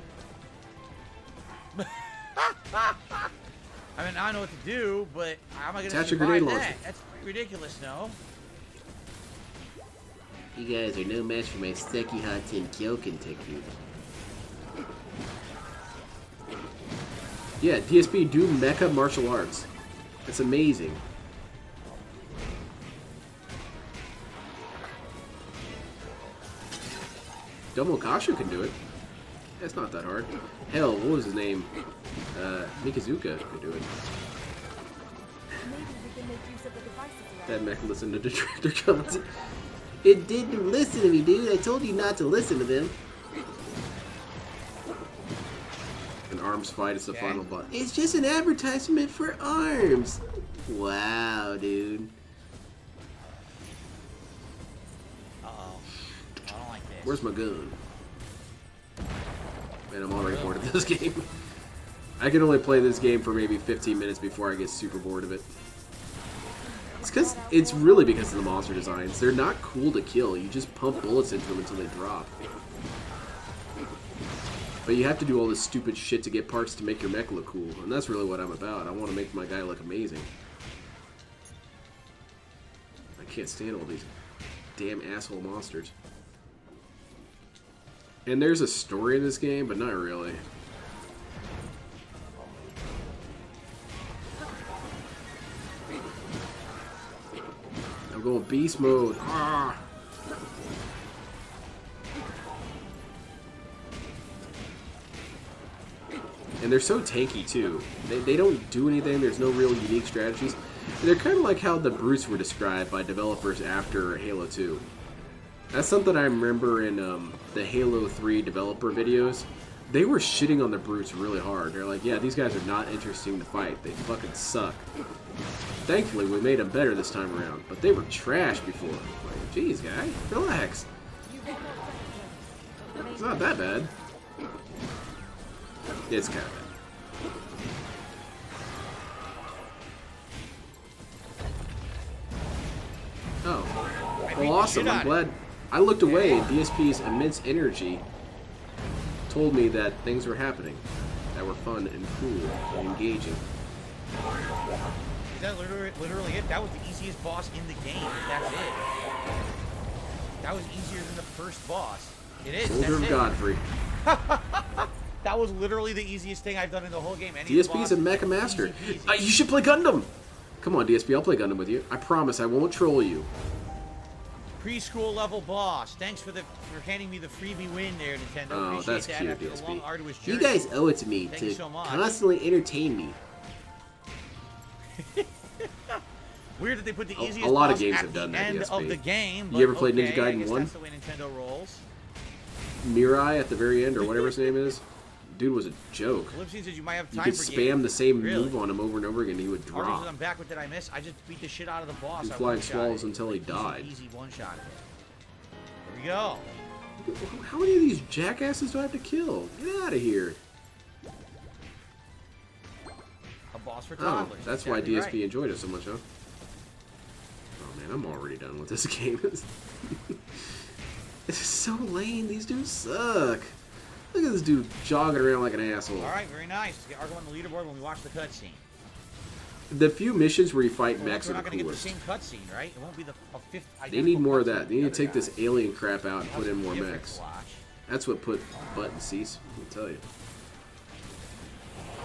I mean, I don't know what to do, but how am I going to Attach a survive grenade that? launcher. That's ridiculous, no? You guys are no match for my Sekiha Kyoken technique. Yeah, DSP, do mecha martial arts. It's amazing. Domokashu can do it. It's not that hard. Hell, what was his name? Mikazuka could do it. Maybe we can make use of the devices around. That mech listened to Detractor content. It didn't listen to me, dude. I told you not to listen to them. An arms fight is the final boss. It's just an advertisement for arms. Wow, dude. Uh-oh. I don't like this. Where's my gun? Man, I'm already bored of this game. I can only play this game for maybe 15 minutes before I get super bored of it. It's really because of the monster designs. They're not cool to kill. You just pump bullets into them until they drop. But you have to do all this stupid shit to get parts to make your mech look cool, and that's really what I'm about. I want to make my guy look amazing. I can't stand all these damn asshole monsters. And there's a story in this game, but not really. I'm going beast mode. Ah! And they're so tanky too. They don't do anything. There's no real unique strategies. They're kind of like how the brutes were described by developers after Halo 2. That's something I remember in the Halo 3 developer videos. They were shitting on the brutes really hard. They're like, yeah, these guys are not interesting to fight. They fucking suck. Thankfully, we made them better this time around. But they were trash before. Like, geez, guy, relax. It's not that bad. It's kind of bad. Oh. Well, awesome. I'm glad. I looked away, and DSP's immense energy told me that things were happening that were fun and cool and engaging. Is that literally it? That was the easiest boss in the game. That's it. That was easier than the first boss. It is. Soldier of Godfrey. That was literally the easiest thing I've done in the whole game. DSP's a mecha master. You should play Gundam. Come on, DSP. I'll play Gundam with you. I promise I won't troll you. Preschool level boss. Thanks for handing me the freebie win there, Nintendo. Oh, that's that cute, after the long, DSP. arduous journey. You guys owe it to me Thank to you so much. constantly entertain me. Weird that they put the easiest a lot of boss games at have done the that, end DSP. of the game. You ever but played Ninja okay, I Gaiden guess 1? That's the way Nintendo rolls. Mirai at the very end, or whatever his name is. Dude was a joke. Ellipses says you might have You time could for spam games. the same Really? move on him over and over again, and he would Arthur drop. says I'm back. What did I miss? I just beat the shit out of the boss. And I flying one-shot swallows it. until he died. Easy one-shot it. Here we go. How many of these jackasses do I have to kill? Get out of here. A boss for Oh, toddlers. that's why Exactly DSP right. enjoyed it so much, huh? Oh man, I'm already done with this game. This is so lame. These dudes suck. Look at this dude jogging around like an asshole. All right, very nice. Get Argo on the leaderboard when we watch the cutscene. The few missions where you fight Well, mechs we're are not the going to get the coolest. same cutscene, right? It won't be a fifth. They need more of identical that. They cutscene need to take the this other alien crap out and guys. put in more Different mechs. to watch. That's what put butt in seats, I'll tell you.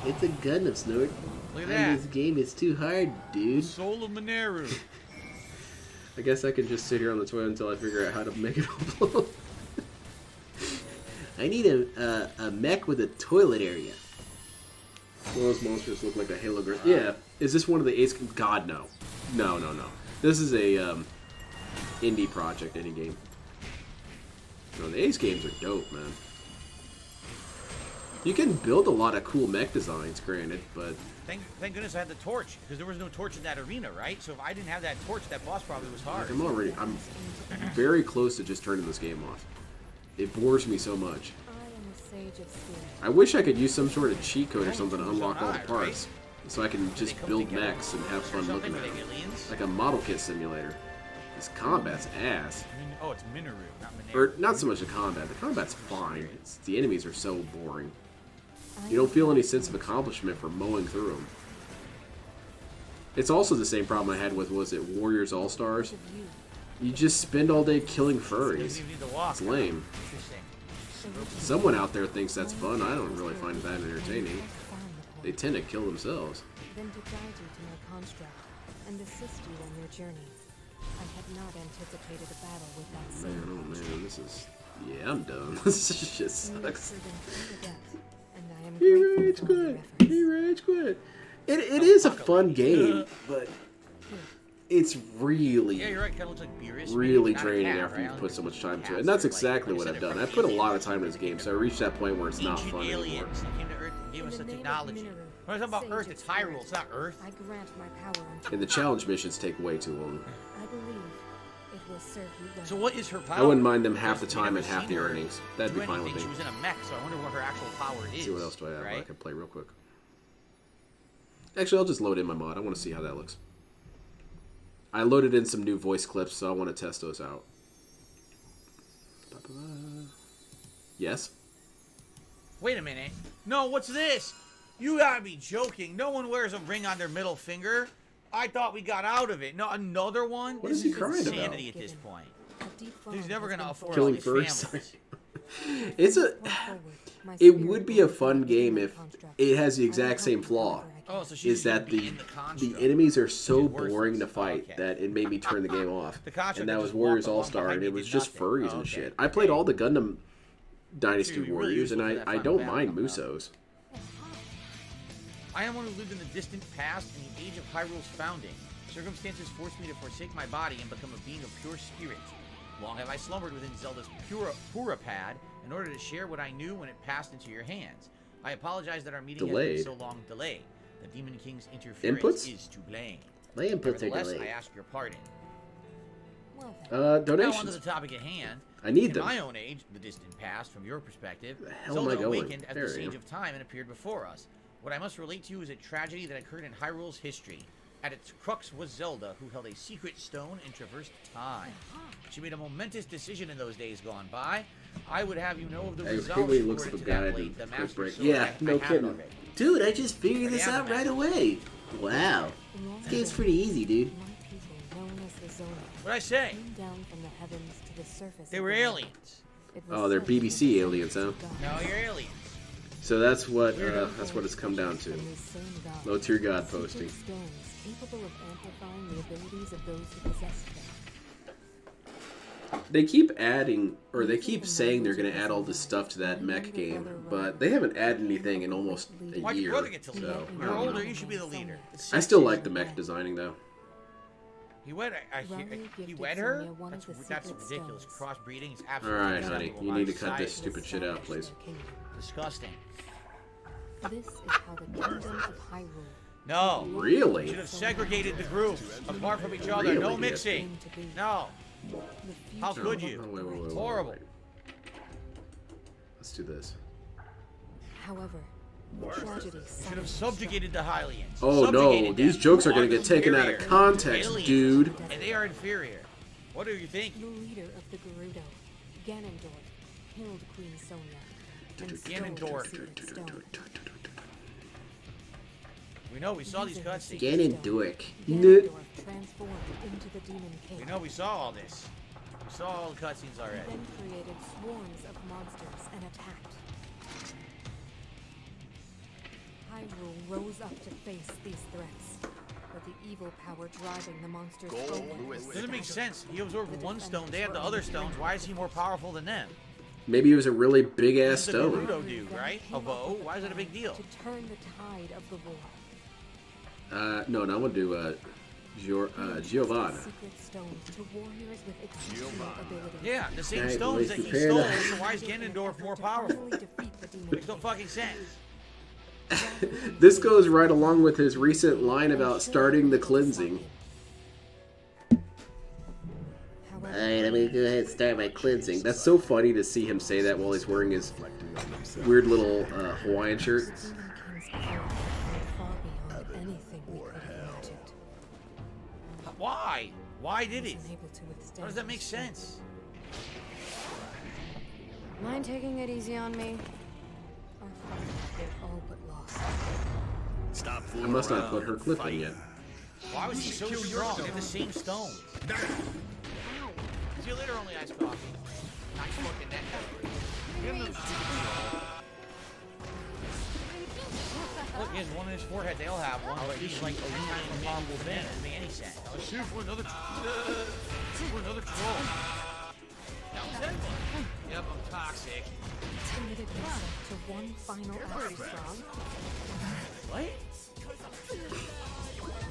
It's a Gundam, Snort. Look at And that. this game is too hard, dude. Soul of Mineru. I guess I can just sit here on the toilet until I figure out how to make it all blow. I need a mech with a toilet area. Well, those monsters look like a Halo girl. Yeah. Is this one of the Ace? God, no. No. This is a indie project, indie game. No, the Ace games are dope, man. You can build a lot of cool mech designs, granted, but Thank goodness I had the torch, because there was no torch in that arena, right? So if I didn't have that torch, that boss probably was hard. I'm very close to just turning this game off. It bores me so much. I wish I could use some sort of cheat code or something to unlock all the parts, so I can just build mechs and have fun looking at them. Like a model kit simulator. This combat's ass. Oh, it's Mineru, not Mineru. Or not so much the combat. The combat's fine. The enemies are so boring. You don't feel any sense of accomplishment for mowing through them. It's also the same problem I had with, was it Warriors All-Stars? You just spend all day killing furries. It's lame. Someone out there thinks that's fun. I don't really find that entertaining. They tend to kill themselves. Then to guide you to my construct and assist you on your journey. I had not anticipated a battle with that same Man, this is... Yeah, I'm done. This shit sucks. He rage quit. He rage quit. It is a fun game, but it's really, Yeah, you're right. Kind of looks like Beerus. really Not a draining cat, after right? you put so much time into it. Cats And that's are exactly like what I I've said, done. they're I put a lot of aliens. time in this game, so I reached that point where it's not Ancient fun anymore. aliens that came to Earth and gave us the technology. When I talk about Earth, it's Hyrule. It's not Earth. I grant my power unto And the challenge missions take way too long. I believe it will serve you well. So what is her power? I wouldn't mind them half the Because we time never and half seen the her earnings. That'd do be fine with anything. me. She was in a mech, so I wonder what her actual power is. Let's see what else do I have I right? can play real quick. Actually, I'll just load in my mod. I want to see how that looks. I loaded in some new voice clips, so I want to test those out. Yes? Wait a minute. No, what's this? You gotta be joking. No one wears a ring on their middle finger. I thought we got out of it. No, another one? What is he crying about? Insanity at this point. He's never gonna afford Killing his furries. families. It's a. It would be a fun game if it has the exact same flaw. Oh, so she's Is that gonna be the in the construct. enemies are so Which is worthless. boring to fight Okay. that it made me turn the game off. The construct And that that was just Warriors walked All along Star, behind and me it was did just nothing. furries Oh, and okay. shit. I played all the Gundam Dynasty Dude, you're really Warriors, and useful for that I final don't battle mind coming up. Musos. I am one who lived in the distant past in the age of Hyrule's founding. Circumstances forced me to forsake my body and become a being of pure spirit. Long have I slumbered within Zelda's Purapad in order to share what I knew when it passed into your hands. I apologize that our meeting has Delayed. been so long delayed. The Demon King's interference Inputs? is to blame. My inputs are Nevertheless, delayed. I ask your pardon. Well then. Now on to Donations. the topic at hand. I need In them. my own age, the distant past, from your perspective, Where the hell am I Zelda going? awakened at There the I siege am. of time and appeared before us. What I must relate to you is a tragedy that occurred in Hyrule's history. At its crux was Zelda, who held a secret stone and traversed time. She made a momentous decision in those days gone by. I would have you know of the I hate results when he looks according at to the that guy blade, and the quick Master break. Sword. Yeah, I have no it kidding. already. Dude, I just figured But this yeah, out the right Master. away. Wow. This game's pretty easy, dude. My people, known as the Zona, What'd I say? came down from the heavens to the surface. They of were the world. aliens. It was Oh, they're said BBC that the aliens, huh? gods No, you're aliens. So that's what it's come down to. from these same gods, Low tier god secret posting. stones capable of amplifying the abilities of those who possess them. They keep adding, or they keep saying they're going to add all this stuff to that mech game, but they haven't added anything in almost a Why'd your year. brother get to lead? So, I You're don't older, know. you should be the leader. It's I still sexy. like the mech designing though. He wed, he wed her? That's ridiculous. Crossbreeding is absolutely Alright, honey, unacceptable you by need to cut society. this stupid shit out, please. Disgusting. This is how the kingdom of Hyrule No. Really? Should have segregated the groups apart from each other. No Really? mixing. No. How could you? Oh, wait. Horrible. Let's do this. However, tragedy Should have subjugated the Hylians. Oh no, Subjugated these them. jokes are going to Are get taken out of inferior. context, Aliens. dude. And they are inferior. What do you think? The leader of the Gerudo, Ganondorf, killed Queen Sonia and stole Ganondorf. the secret stone. We know, we saw these cutscenes. Ganondorf. Ganondorf transformed into the Demon King. We know, we saw all this. We saw all the cutscenes He already. then created swarms of monsters and attacked. Hyrule rose up to face these threats, but the evil power driving the monsters forward was Doesn't make scattered. sense. He absorbed one stone, they had the other stones. Why is he more powerful than them? Maybe it was a really big ass This is the stone. Gerudo dude, right? A bow? Why is it a big deal? To turn the tide of the war. No, I want to do Giovanna. Secret stones to warriors with exceptional abilities. Yeah, the same Hey, stones boys, that he prepare stole, to- so why is Ganondorf more powerful? Finally defeat the Demon Makes no King. fucking sense. This goes right along with his recent line about starting the cleansing. However, Alright, I'm gonna go ahead and start my cleansing. That's so funny to see him say that while he's wearing his weird little Hawaiian shirt. the Demon King's power went far beyond anything we could have imagined. Why? Why did He it? was unable to withstand How does that the make strength. sense? Mind taking it easy on me? Our fight we're all but lost. Stop I fooling must not around. put her clip in Fight. yet. Why was he so strong? They're the same stones. See you later, only iced coffee. Nice looking that. Look, he has one in his forehead. They all have one, but he's like a tiny comparable thing. Doesn't make any sense. Shoot for another troll. That was that one. Yep, I'm toxic. Committed himself to one final act. What?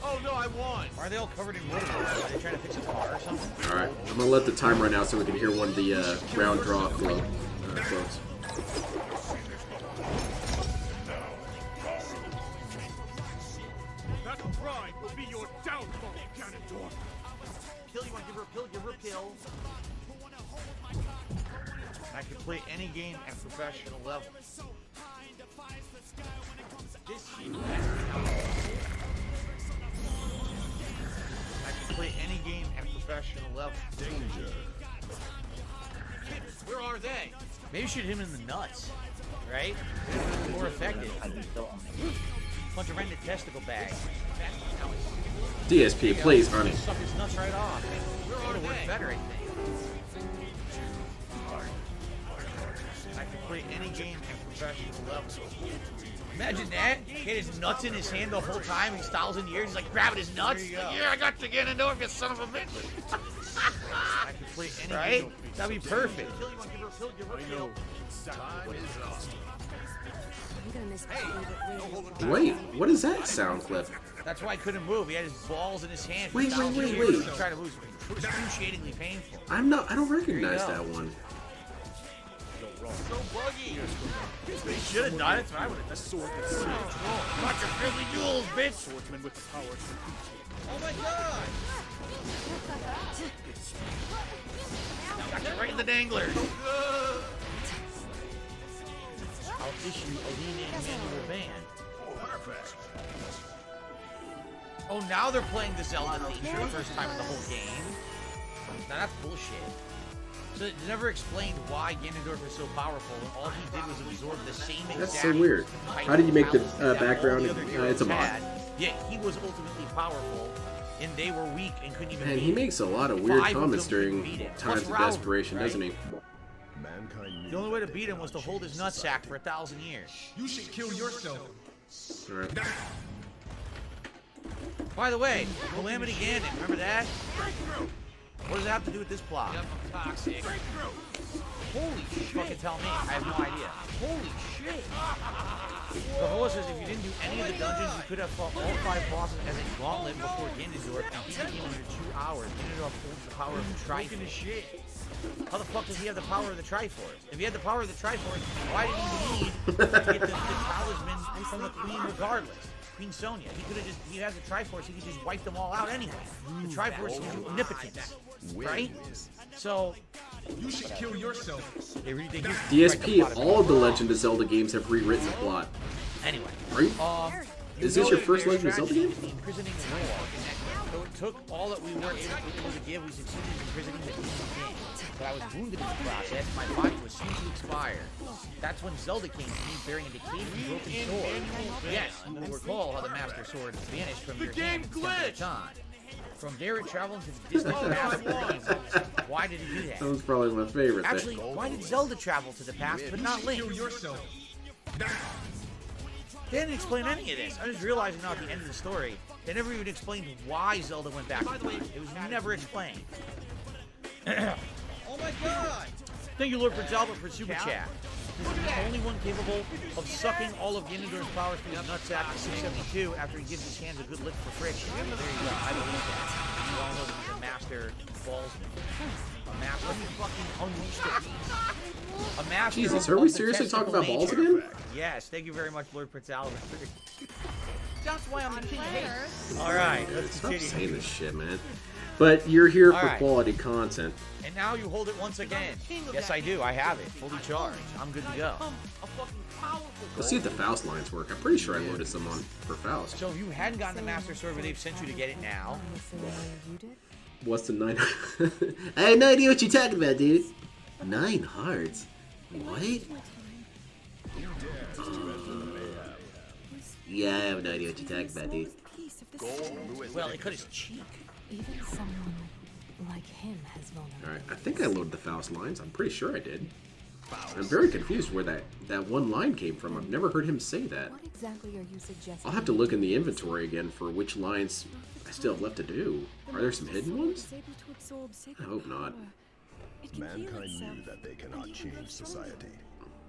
Oh no, I won. Why are they all covered in wood? Are they trying to fix a car or something? Alright, I'm gonna let the time run out so we can hear one of the round draw quotes. That pride will be your downfall, Ganondorf. Pill, you want to give her a pill? Give her a pill. I can play any game at professional level. This I can play any game at professional level. Danger. Where are they? Maybe you should hit him in the nuts. right? More effective. Bunch of rented testicle bags. DSP, please, honey. Suck his nuts right off. It would have worked better, I think. I can play any game at professional level. Imagine that. He had his nuts in his hand the whole time. He's 1,000 years. He's like grabbing his nuts. Like, yeah, I got to get into him, you son of a bitch. I can play any Right? game. That'd be perfect. Wait, what is that sound clip? That's why I couldn't move. He had his balls in his hand. For Wait. 1,000 years. He tried to move. It was excruciatingly painful. I don't recognize that one. So buggy. They should have done it. That's what I would have done. Sword Got your friendly duels, bitch. Swordsman with the power to defeat you. Oh my god. Got you right in the danglers. I'll issue a lean-in manual ban. Perfect. Oh, now they're playing the Zelda theme for the first time in the whole game. Now that's bullshit. So it never explained why Ganondorf is so powerful, and all he did was absorb the same exact... That's so weird. How did you make the background? It's a mod. Yeah, he was ultimately powerful, and they were weak and couldn't even And beat he him. makes a lot of weird 5 of comments them couldn't during beat him. times Plus of Raoul, desperation, right? doesn't he? Mankind The only way to beat him was to hold his nutsack for 1,000 years. You should kill yourself. Alright. By the way, Calamity Ganon, remember that? What does that have to do with this plot? Toxic. Holy shit. Fucking tell me. I have no idea. Holy shit. The horse says if you didn't do any of the dungeons, you could have fought all 5 bosses as a gauntlet before Ganondorf and beat the game under 2 hours. Ganondorf holds the power of the Triforce. How the fuck does he have the power of the Triforce? If he had the power of the Triforce, why did he need to get the talisman from the Queen regardless? Queen Sonya. He could have just, he has the Triforce, he could just wipe them all out anyway. The Triforce gives you omnipotence, right? So, You should kill yourself. they DSP, all of the Legend of Zelda games have rewritten the plot. Anyway. Are you? Is this your first Legend of Zelda game? Imprisoning the war. So it took all that we were able to give. We succeeded in imprisoning the demon king. But I was wounded in the process. My body was soon to expire. That's when Zelda came to me bearing a decayed and broken sword. Yes, you will recall how the Master Sword vanished from your hand at time. From there it traveled into the distant past of the game. Why did it do that? That was probably my favorite Actually, thing. why did Zelda travel to the past but not Link? Kill yourself. They didn't explain any of this. I'm just realizing now at the end of the story, they never even explained why Zelda went back. It was never explained. Oh my god! Thank you, Lord Prince Albert, for Super Chat. This is the only one capable of sucking all of Ganondorf's powers through his nutsack at 672 after he gives his hands a good lick for friction. There you go. I believe that. You all know that he's a master ballsman. A master fucking unleashed it. A master. Jesus, of are we the seriously talking about testicle balls nature. again? Yes, thank you very much, Lord Prince Albert. That's why I'm the king. All right, let's Stop continue. saying this shit, man. But you're here for All right. quality content. And now you hold it once again. Yes, I do. I have it. Fully charged. I'm good to go. Let's see if the Faust lines work. I'm pretty sure I loaded some on for Faust. So if you hadn't gotten the Master Sword, but they've sent you to get it now. What's the 9? I have no idea what you're talking about, dude. 9 hearts? What? Yeah, I have no idea what you're talking about, dude. Well, it cut his cheek. Even someone like him has vulnerability. Alright, I think I loaded the Faust lines. I'm pretty sure I did. I'm very confused where that one line came from. I've never heard him say that. What exactly are you suggesting? I'll have to look in the inventory again for which lines I still have left to do. Are there some hidden ones? I hope not. Mankind knew that they cannot change society.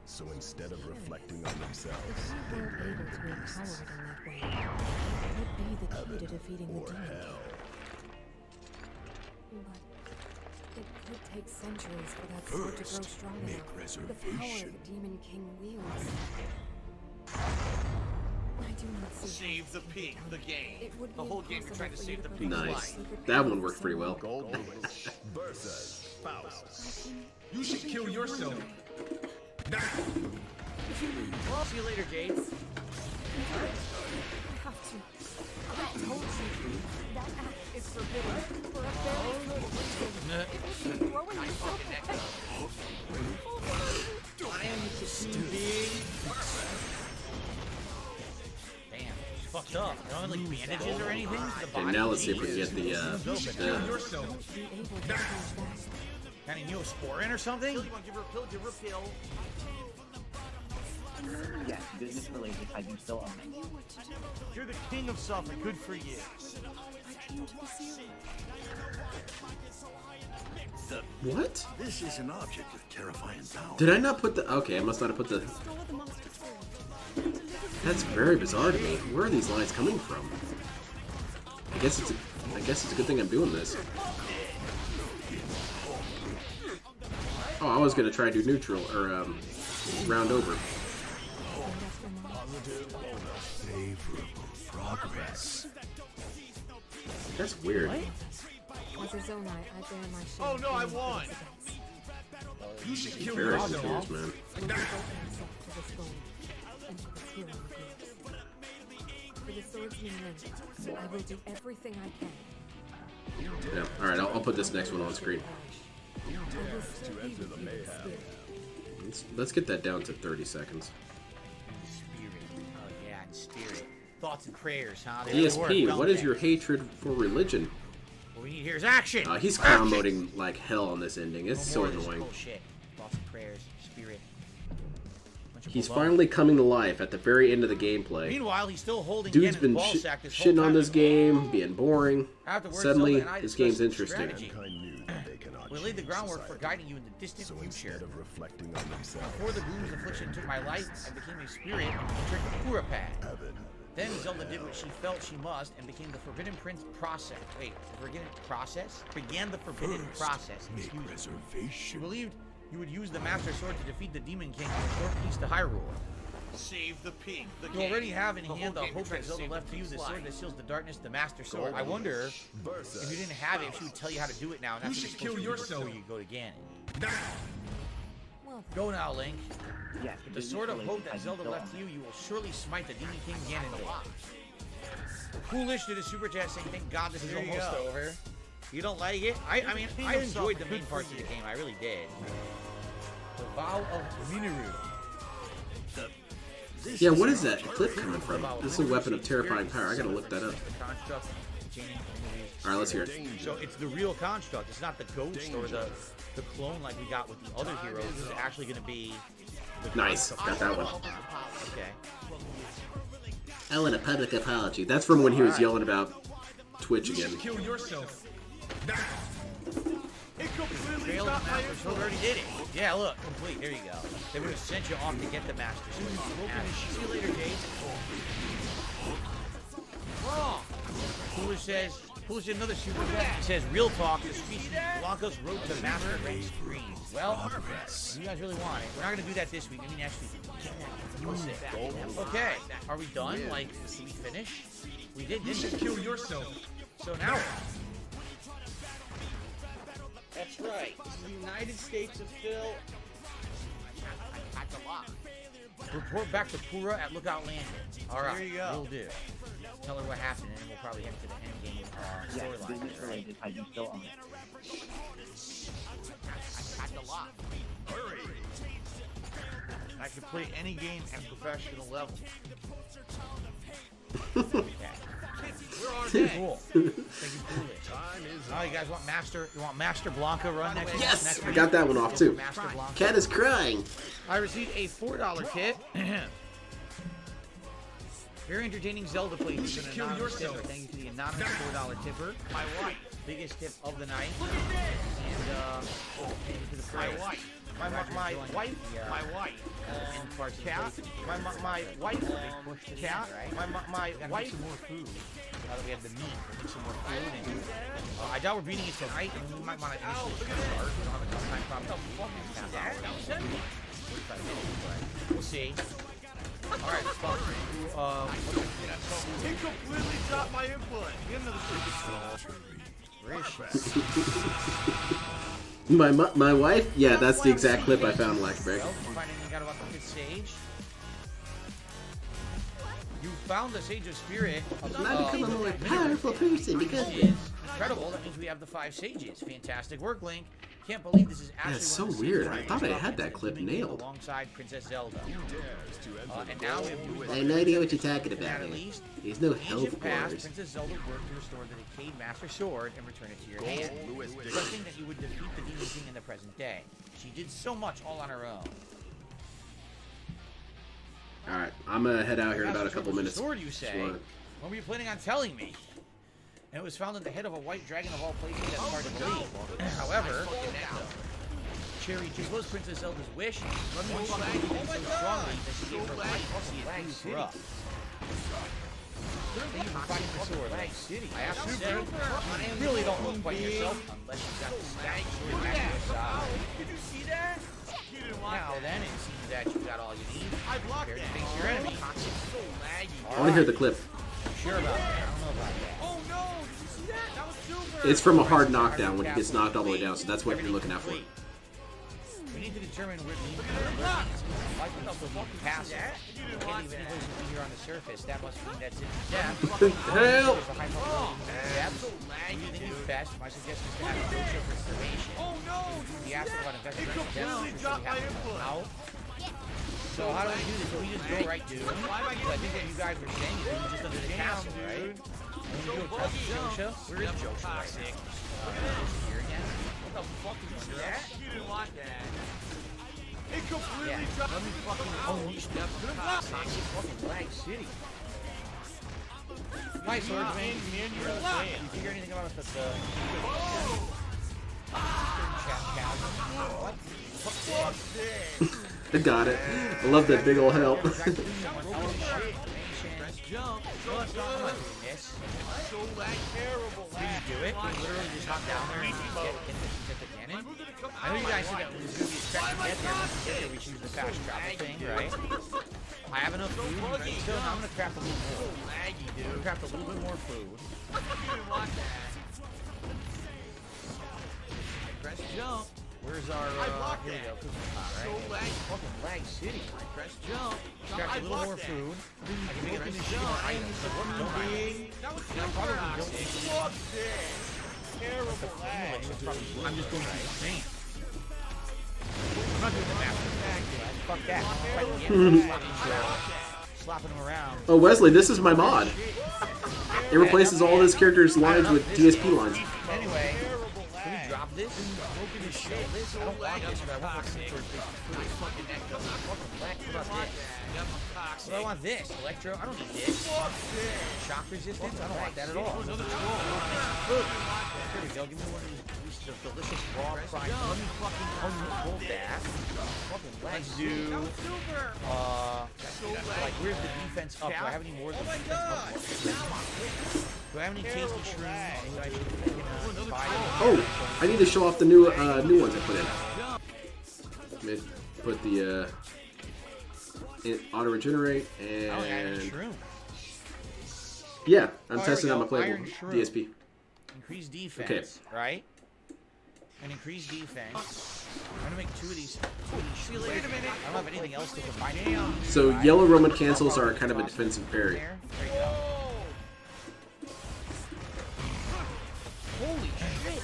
So instead of reflecting on themselves, If you were able to empower it in that way, it would be the key to defeating the demon. But it could take centuries for that sword to grow strong enough. The power the demon king wields. I do not see Save the pig, the game. It would The be whole game you're trying to save the pig's Nice. life. That one worked pretty well. Gold Witch versus Faust. You should kill yourself. Well, see you later, Jade. I have to. I told you that act is forbidden for a very good reason. Throwing yourself I am the queen bee. fucked up. You don't have like bandages or anything? To the Okay, body? now let's see if we can get the Got any Neosporin or something? Give her a pill, give her a pill. Yes, business related. I do still own it. You're the king of suffer. Good for you. What? This is an object of terrifying power. Did I not put the? Okay, I must not have put the. That's very bizarre to me. Where are these lines coming from? I guess it's a good thing I'm doing this. Oh, I was gonna try to do neutral or round over. Favorable progress. That's weird. As a Zonai, I bear my share. Oh no, I won. You should kill Very yourself. confused, man. For the swordsman Link, I will do everything I can. Yeah. All right, I'll put this next one on screen. Let's get that down to 30 seconds. Spirit. Oh yeah, and spirit. Thoughts and prayers, huh? They really DSP, work, what don't is they? your hatred for religion? What we need here is action. He's clown moding like hell on this ending. It's No so more of this annoying. bullshit. Thoughts and prayers, spirit. Bunch of He's baloney. finally coming to life at the very end of the gameplay. Meanwhile, he's still holding Dude's Ganon's been ball sack this whole shitting time. on this game, being boring. Afterwards, Suddenly, Zelda and I this discussed game's interesting. strategy. We laid the groundwork for guiding you in the distant future. Instead of reflecting on themselves, Before the gloom's affliction took my life, I became a spirit and tricked the Pura path. Then Zelda did what she felt she must and became the Forbidden Prince process. Wait, the Forbidden process? Began the Forbidden process. Make reservation. She believed you would use the Master Sword to defeat the Demon King in a short peace to Hyrule. Save the pig. The You already have in hand the hope that Zelda left to you, the sword that seals the darkness, the Master Sword. I wonder if you didn't have it, if she would tell you how to do it now, and that's what you're supposed to do before you go to Ganon. Go now, Link. Yes, With the sword of hope that Zelda left to you, you will surely smite the Demon King Ganon. Foolish did a super chat saying, "Thank God this is There you almost go. over." You don't like it? I mean, I enjoyed the main parts of the game. I really did. The Vow of Minoru. Yeah, what is that clip coming from? This is a weapon of terrifying power. I gotta look that up. Alright, let's hear it. So it's the real construct. It's not the ghost or the clone like we got with the other heroes. This is actually going to be the Nice, got that one. Okay. I want a public apology. That's from when he was Alright. yelling about Twitch again. Kill yourself. It completely Failed stopped the my Master Sword already did it. Yeah, look, complete. There you go. They would have sent you off to get the Master Sword. See you later, Jace. Wrong. Foolish did another super chat. He says, real talk, the species Blanca's road to master race screens. Well, you guys really want it. We're not going to do that this week. I mean, next week. Okay, are we done? Like, did we finish? We did, You didn't should we? kill yourself. So now what? That's right. This is the United States of Phil. I packed a lot. Report back to Pura at Lookout Landing. All right, There you go. will do. Tell her what happened, and we'll probably head to the end game Yes, storyline. business related. I do still own it. I packed a lot. Hurry. I can play any game at professional level. We're on deck. Cool. Thank you, Foolish. Oh, you guys want Master Blanca run next week? Yes, Next I week? got that one off too. Master Blanca. Cat is crying. I received a $4 tip. Very entertaining Zelda playthrough. An kill anonymous yourself. tipper. Thank you to the anonymous $4 tipper. My wife. Biggest tip of the night. Look at this. And thank you to the My prayers. wife. My wife. My wife. And parts of Cat. the My wife. cat. Cat. My wife. Some more food. Now that we have the meat, we'll make some more food. And, I doubt we're beating it tonight, and we might want to initially start. We don't have enough time probably. We'll see. All right, let's talk. It completely stopped my input. Get another Where is she? My wife? Yeah, that's the exact clip I found, Lackberg. Well, you find anything out about the 5th sage? You found the Sage of Spirit. I've become a more powerful person because of is it. incredible. That means we have the 5 sages. Fantastic work, Link. Can't believe this is actually That's so one of the weird. scenes I where thought I Ganon had that is clip living nailed. alongside Princess Zelda. And now we have new I have no idea what you're talking in about that at here. least, There's no in health ancient past, bars. Princess Zelda worked to restore the decayed Master Sword and return it to your hand, trusting that you would defeat the Demon King in the present day. She did so much all on her own. Alright, I'm gonna head out here in about a Master couple Sword was minutes. a sword, you say? So, When were you planning on telling me? And it was found in the head of a white dragon of all places. That's hard to believe. However, Cherry just was Princess Zelda's wish. Let me so strongly that she gave her life to see it through for us. Thank you for finding the sword. I have to say, you really don't look quite yourself unless you got the stack sword back to your side. Did you see that? Now then, it seems that you got all you need. Prepare to face your enemy. I want to hear the clip. Sure about that. I don't know about that. Oh no! Did you see that? That was super! It's from a hard knockdown when he gets knocked all the way down, so that's what you're looking out for. We need to determine where the likely to still be passive. Can't even be here on the surface. That must mean that's in depth. Help! There's a high probability in depth. What do you think is best? My suggestion is to have a go-show for information. Oh no! He asked about investigating depth. completely dropped my input. Out. So how do we do this? Do we just go right to? I think what you guys were saying is we just under the castle, right? And we go to Josha. We're in Josha right now. Here again. What the fuck did you do that? You didn't want that. It completely Yeah. dropped. Let me fucking unleash that fucking Lag City. Hi, Swordsman. You're lying. You figure anything about the What? Fuck this. I got it. I love that big old help. Press jump. Yes. So lag terrible. Did you do it? You literally just hop down there and get the cannon? I know you guys said that it was going to be expected to get there. Once we get there, we choose the fast travel thing, right? I have enough food, so I'm going to craft a little more. Laggy, I'm dude. going to craft a little bit more food. You didn't want that. Press jump. Where's our, here we go, cooking pot, right? So lag. Fucking Lag City. Press jump. Craft a little more food. I can make up this shit more items. Like, what don't That was I probably don't need to. Fuck this. Terrible lag. I'm just going to be insane. I'm not doing the master attack. Fuck that. Slapping him around. Oh, Wesley, this is my mod. It replaces all this character's lines with DSP lines. Anyway, can we drop this? Open this shit. I don't want this, but I want this for fucking What about this? Well, I want this. Electro. I don't need this. Shock resistance. I don't want that at all. Food. Here we go. Give me one of these pieces of delicious raw fried. Let me fucking unfold that. Fucking let's do. Like, where's the defense up? Do I have any more than defense up? Do I have any tasty shrooms that I should buy? Oh, I need to show off the new ones I put in. Let me put the auto regenerate and yeah, I'm testing out my playable DSP. Increase defense, right? And increase defense. I'm gonna make two of these. Wait a minute. I don't have anything else to combine it. So yellow Roman cancels are kind of a defensive parry. There you go. Holy shit!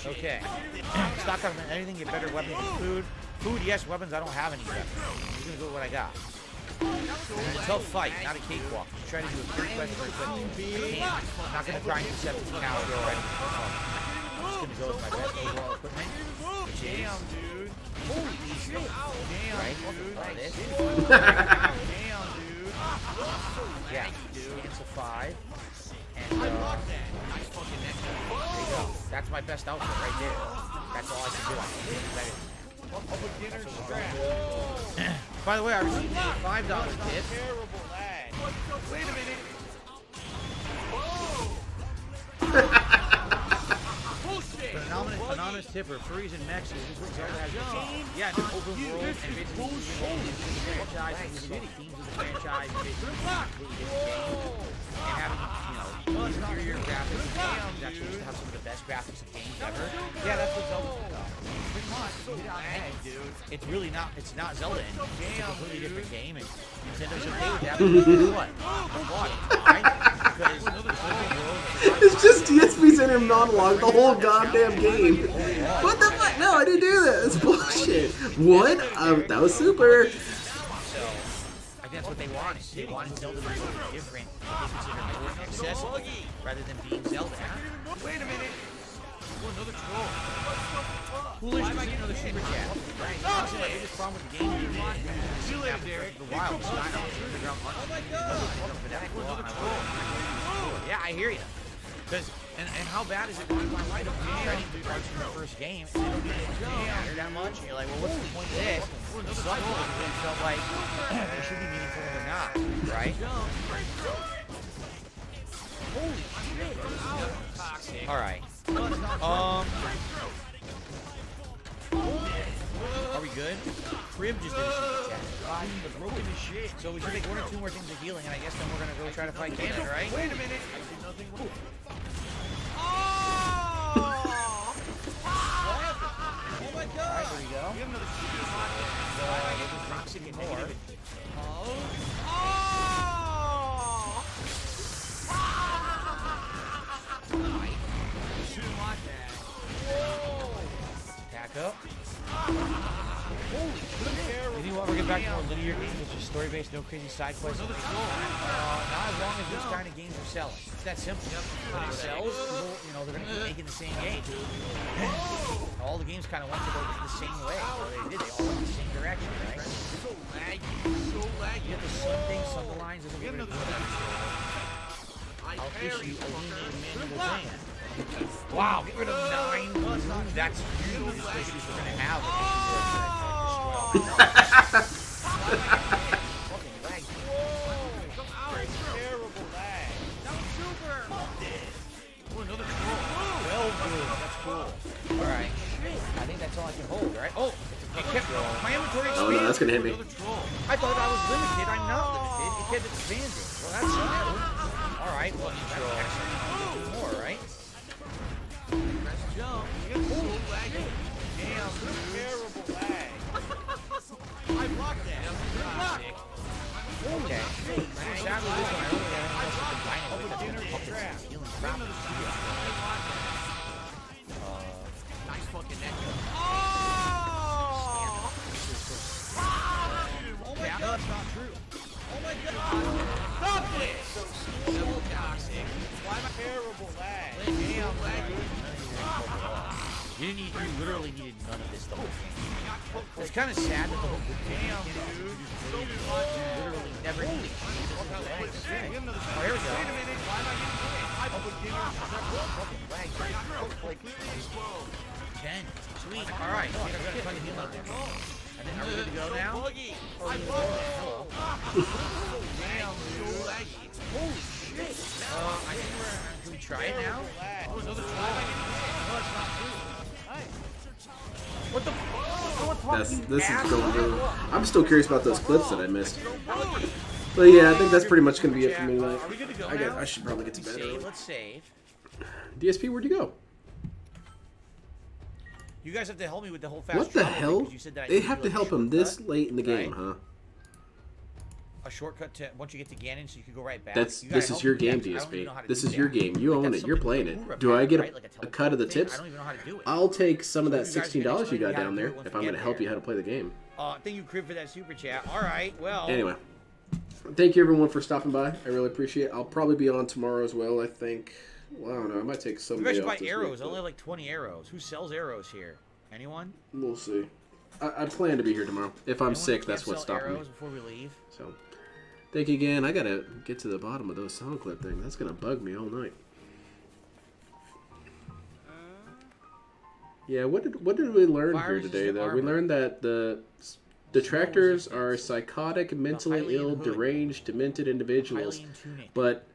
Okay. Stock up on anything, get better weapons and food. Food, yes. Weapons, I don't have any weapons. I'm just gonna go with what I got. It's a tough fight, not a cakewalk. Just try to do a quick quest very quickly. I'm not gonna grind for 17 hours already. I'm just gonna go with my best overall equipment, which is holy shit! Right? Like this. Yeah. It's a 5. And there you go. That's my best outfit right there. That's all I can do. By the way, I received a $5 tip. Wait a minute. Anonymous tipper, furries and mechs. This is what Zelda has to game. Yeah, it's an open world and basically the franchise and the themes of the franchise and basically completely different game. And having, superior graphics and games actually used to have some of the best graphics of games ever. Yeah, that's what Zelda's about. Pretty much. You hit it on the head, dude. It's really not, it's not Zelda anymore. It's a completely different game, and Nintendo's okay with that. But what? Why? Because it's open world. His It's just DSP's inner monologue the whole goddamn game. What the fuck? No, I didn't do that. That's bullshit. What? That was super. So, I think that's what they wanted. They wanted Zelda to be something different. They consider more accessible rather than being Zelda. Wait a minute. Oh, another troll. Foolish to see another super chat. Right. That's the biggest problem with the game. See you later, Derek. The wild style underground. Oh my god. Yeah, I hear you. Because and how bad is it when my light up training parts from the first game and they don't even matter that much? And you're like, well, what's the point of this? Some people really felt like they should be meaningful or not, right? Holy shit. All right. Are we good? Crib just did a super chat. The broken is shit. So we should make 1 or 2 more things of healing, and I guess then we're gonna go try to fight Ganon, right? Wait a minute. I did nothing wrong. Oh my god! Alright, there we go. We have another super hot. We'll just toxic and more. Attack up. Holy shit. Did you ever get back to more linear games, which is story-based, no crazy side quests? Not as long as this kind of games are selling. It's that simple. When it sells, people, you know, they're going to keep making the same game. All the games kind of went to go the same way. Well, they did. They all went the same direction, right? So laggy. So laggy. You have the same thing, some of the lines doesn't get rid of it. I'll issue a linear manual ban. Wow, get rid of 9. That's huge. These issues we're going to have. Fucking lag. Terrible lag. Super. Oh, another troll. Well, good. That's cool. Alright. I think that's all I can hold, right? Oh! It kept my inventory expanded. Oh no, that's gonna hit me. I thought I was limited. I'm not limited. It kept expanding. Well, that's good. Alright, well, you do more, right? Press jump. You get so laggy. Damn, terrible lag. I blocked that. Okay. So sadly, this one I only got anything else to combine it with. That's healing crap. Nice fucking neck. Yeah, no, that's not true. Oh my god! Stop this! So toxic. Why am I terrible lag? Damn laggy. You literally needed none of this the whole game. It's kind of sad that the whole game literally never needed. Oh, here we go. Wait a minute. Why am I getting hit? I put Fucking lag. Like 10. Sweet. All right. I think I'm gonna fucking heal up. And then are we good to go now? Hello. Damn, so laggy. Holy shit. I think we're. Can we try it now? Oh, another troll. No, it's not true. What the fuck? This is going really. I'm still curious about those clips that I missed. But yeah, I think that's pretty much gonna be it for me tonight. Are we good to go I guess now? I should probably get to bed. Save. Let's save. DSP, where'd you go? You guys have to help me with the whole fast What the travel thing, hell? 'cause you said that I They need have to do a help him this shortcut, late in the game, right? huh? A shortcut to once you get to Ganon, so you can go right back. This You gotta is help your me game, with that, 'cause I don't even know how DSP. to This do is your that. game. You Like, own that's it. You're something playing cool it. Do I repair, get right? Like a cut of the teleport thing? tips? I don't even know how to do it. I'll take some of So that you guys can $16 you explain got me how down to there do it once if we I'm get gonna help there. you how to play the game. Thank you, Crib, for that super chat. All right, well. Anyway, thank you everyone for stopping by. I really appreciate it. I'll probably be on tomorrow as well. I think. Well, I don't know. I might take some. You guys day should buy off this arrows. week, I only but have like 20 arrows. Who sells arrows here? Anyone? we'll see. I plan to be here tomorrow. If I'm Anyone sick, who that's can't what's sell stopping me. arrows before we leave? So, thank you again. I gotta get to the bottom of those sound clip things. That's gonna bug me all night. Yeah, what did we learn here Fire today, resistant though? We armor. learned that the detractors are psychotic, mentally highly ill, in hood. deranged, demented individuals. Highly in tunic. But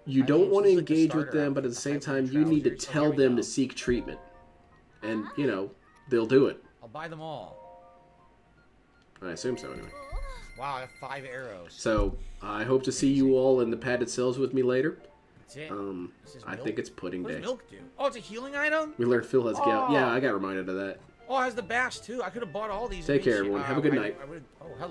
you Highly don't in- want to this is like the engage with starter them, but at the outfit, same the time, high you need to trousers. Oh, tell here we them go. to seek treatment. And, you know, they'll do it. I'll buy them all. I assume so, anyway. Wow, I have 5 arrows. So, I hope to see you all in the padded cells with me later. That's it. This is I milk? think it's pudding What day. does milk do? Oh, it's a healing item? We learned Phil has gout. Oh. Yeah, I got reminded of that. Oh, it has the bash too. I could have bought all these. Take care, everyone. Have a good night. Oh, hello.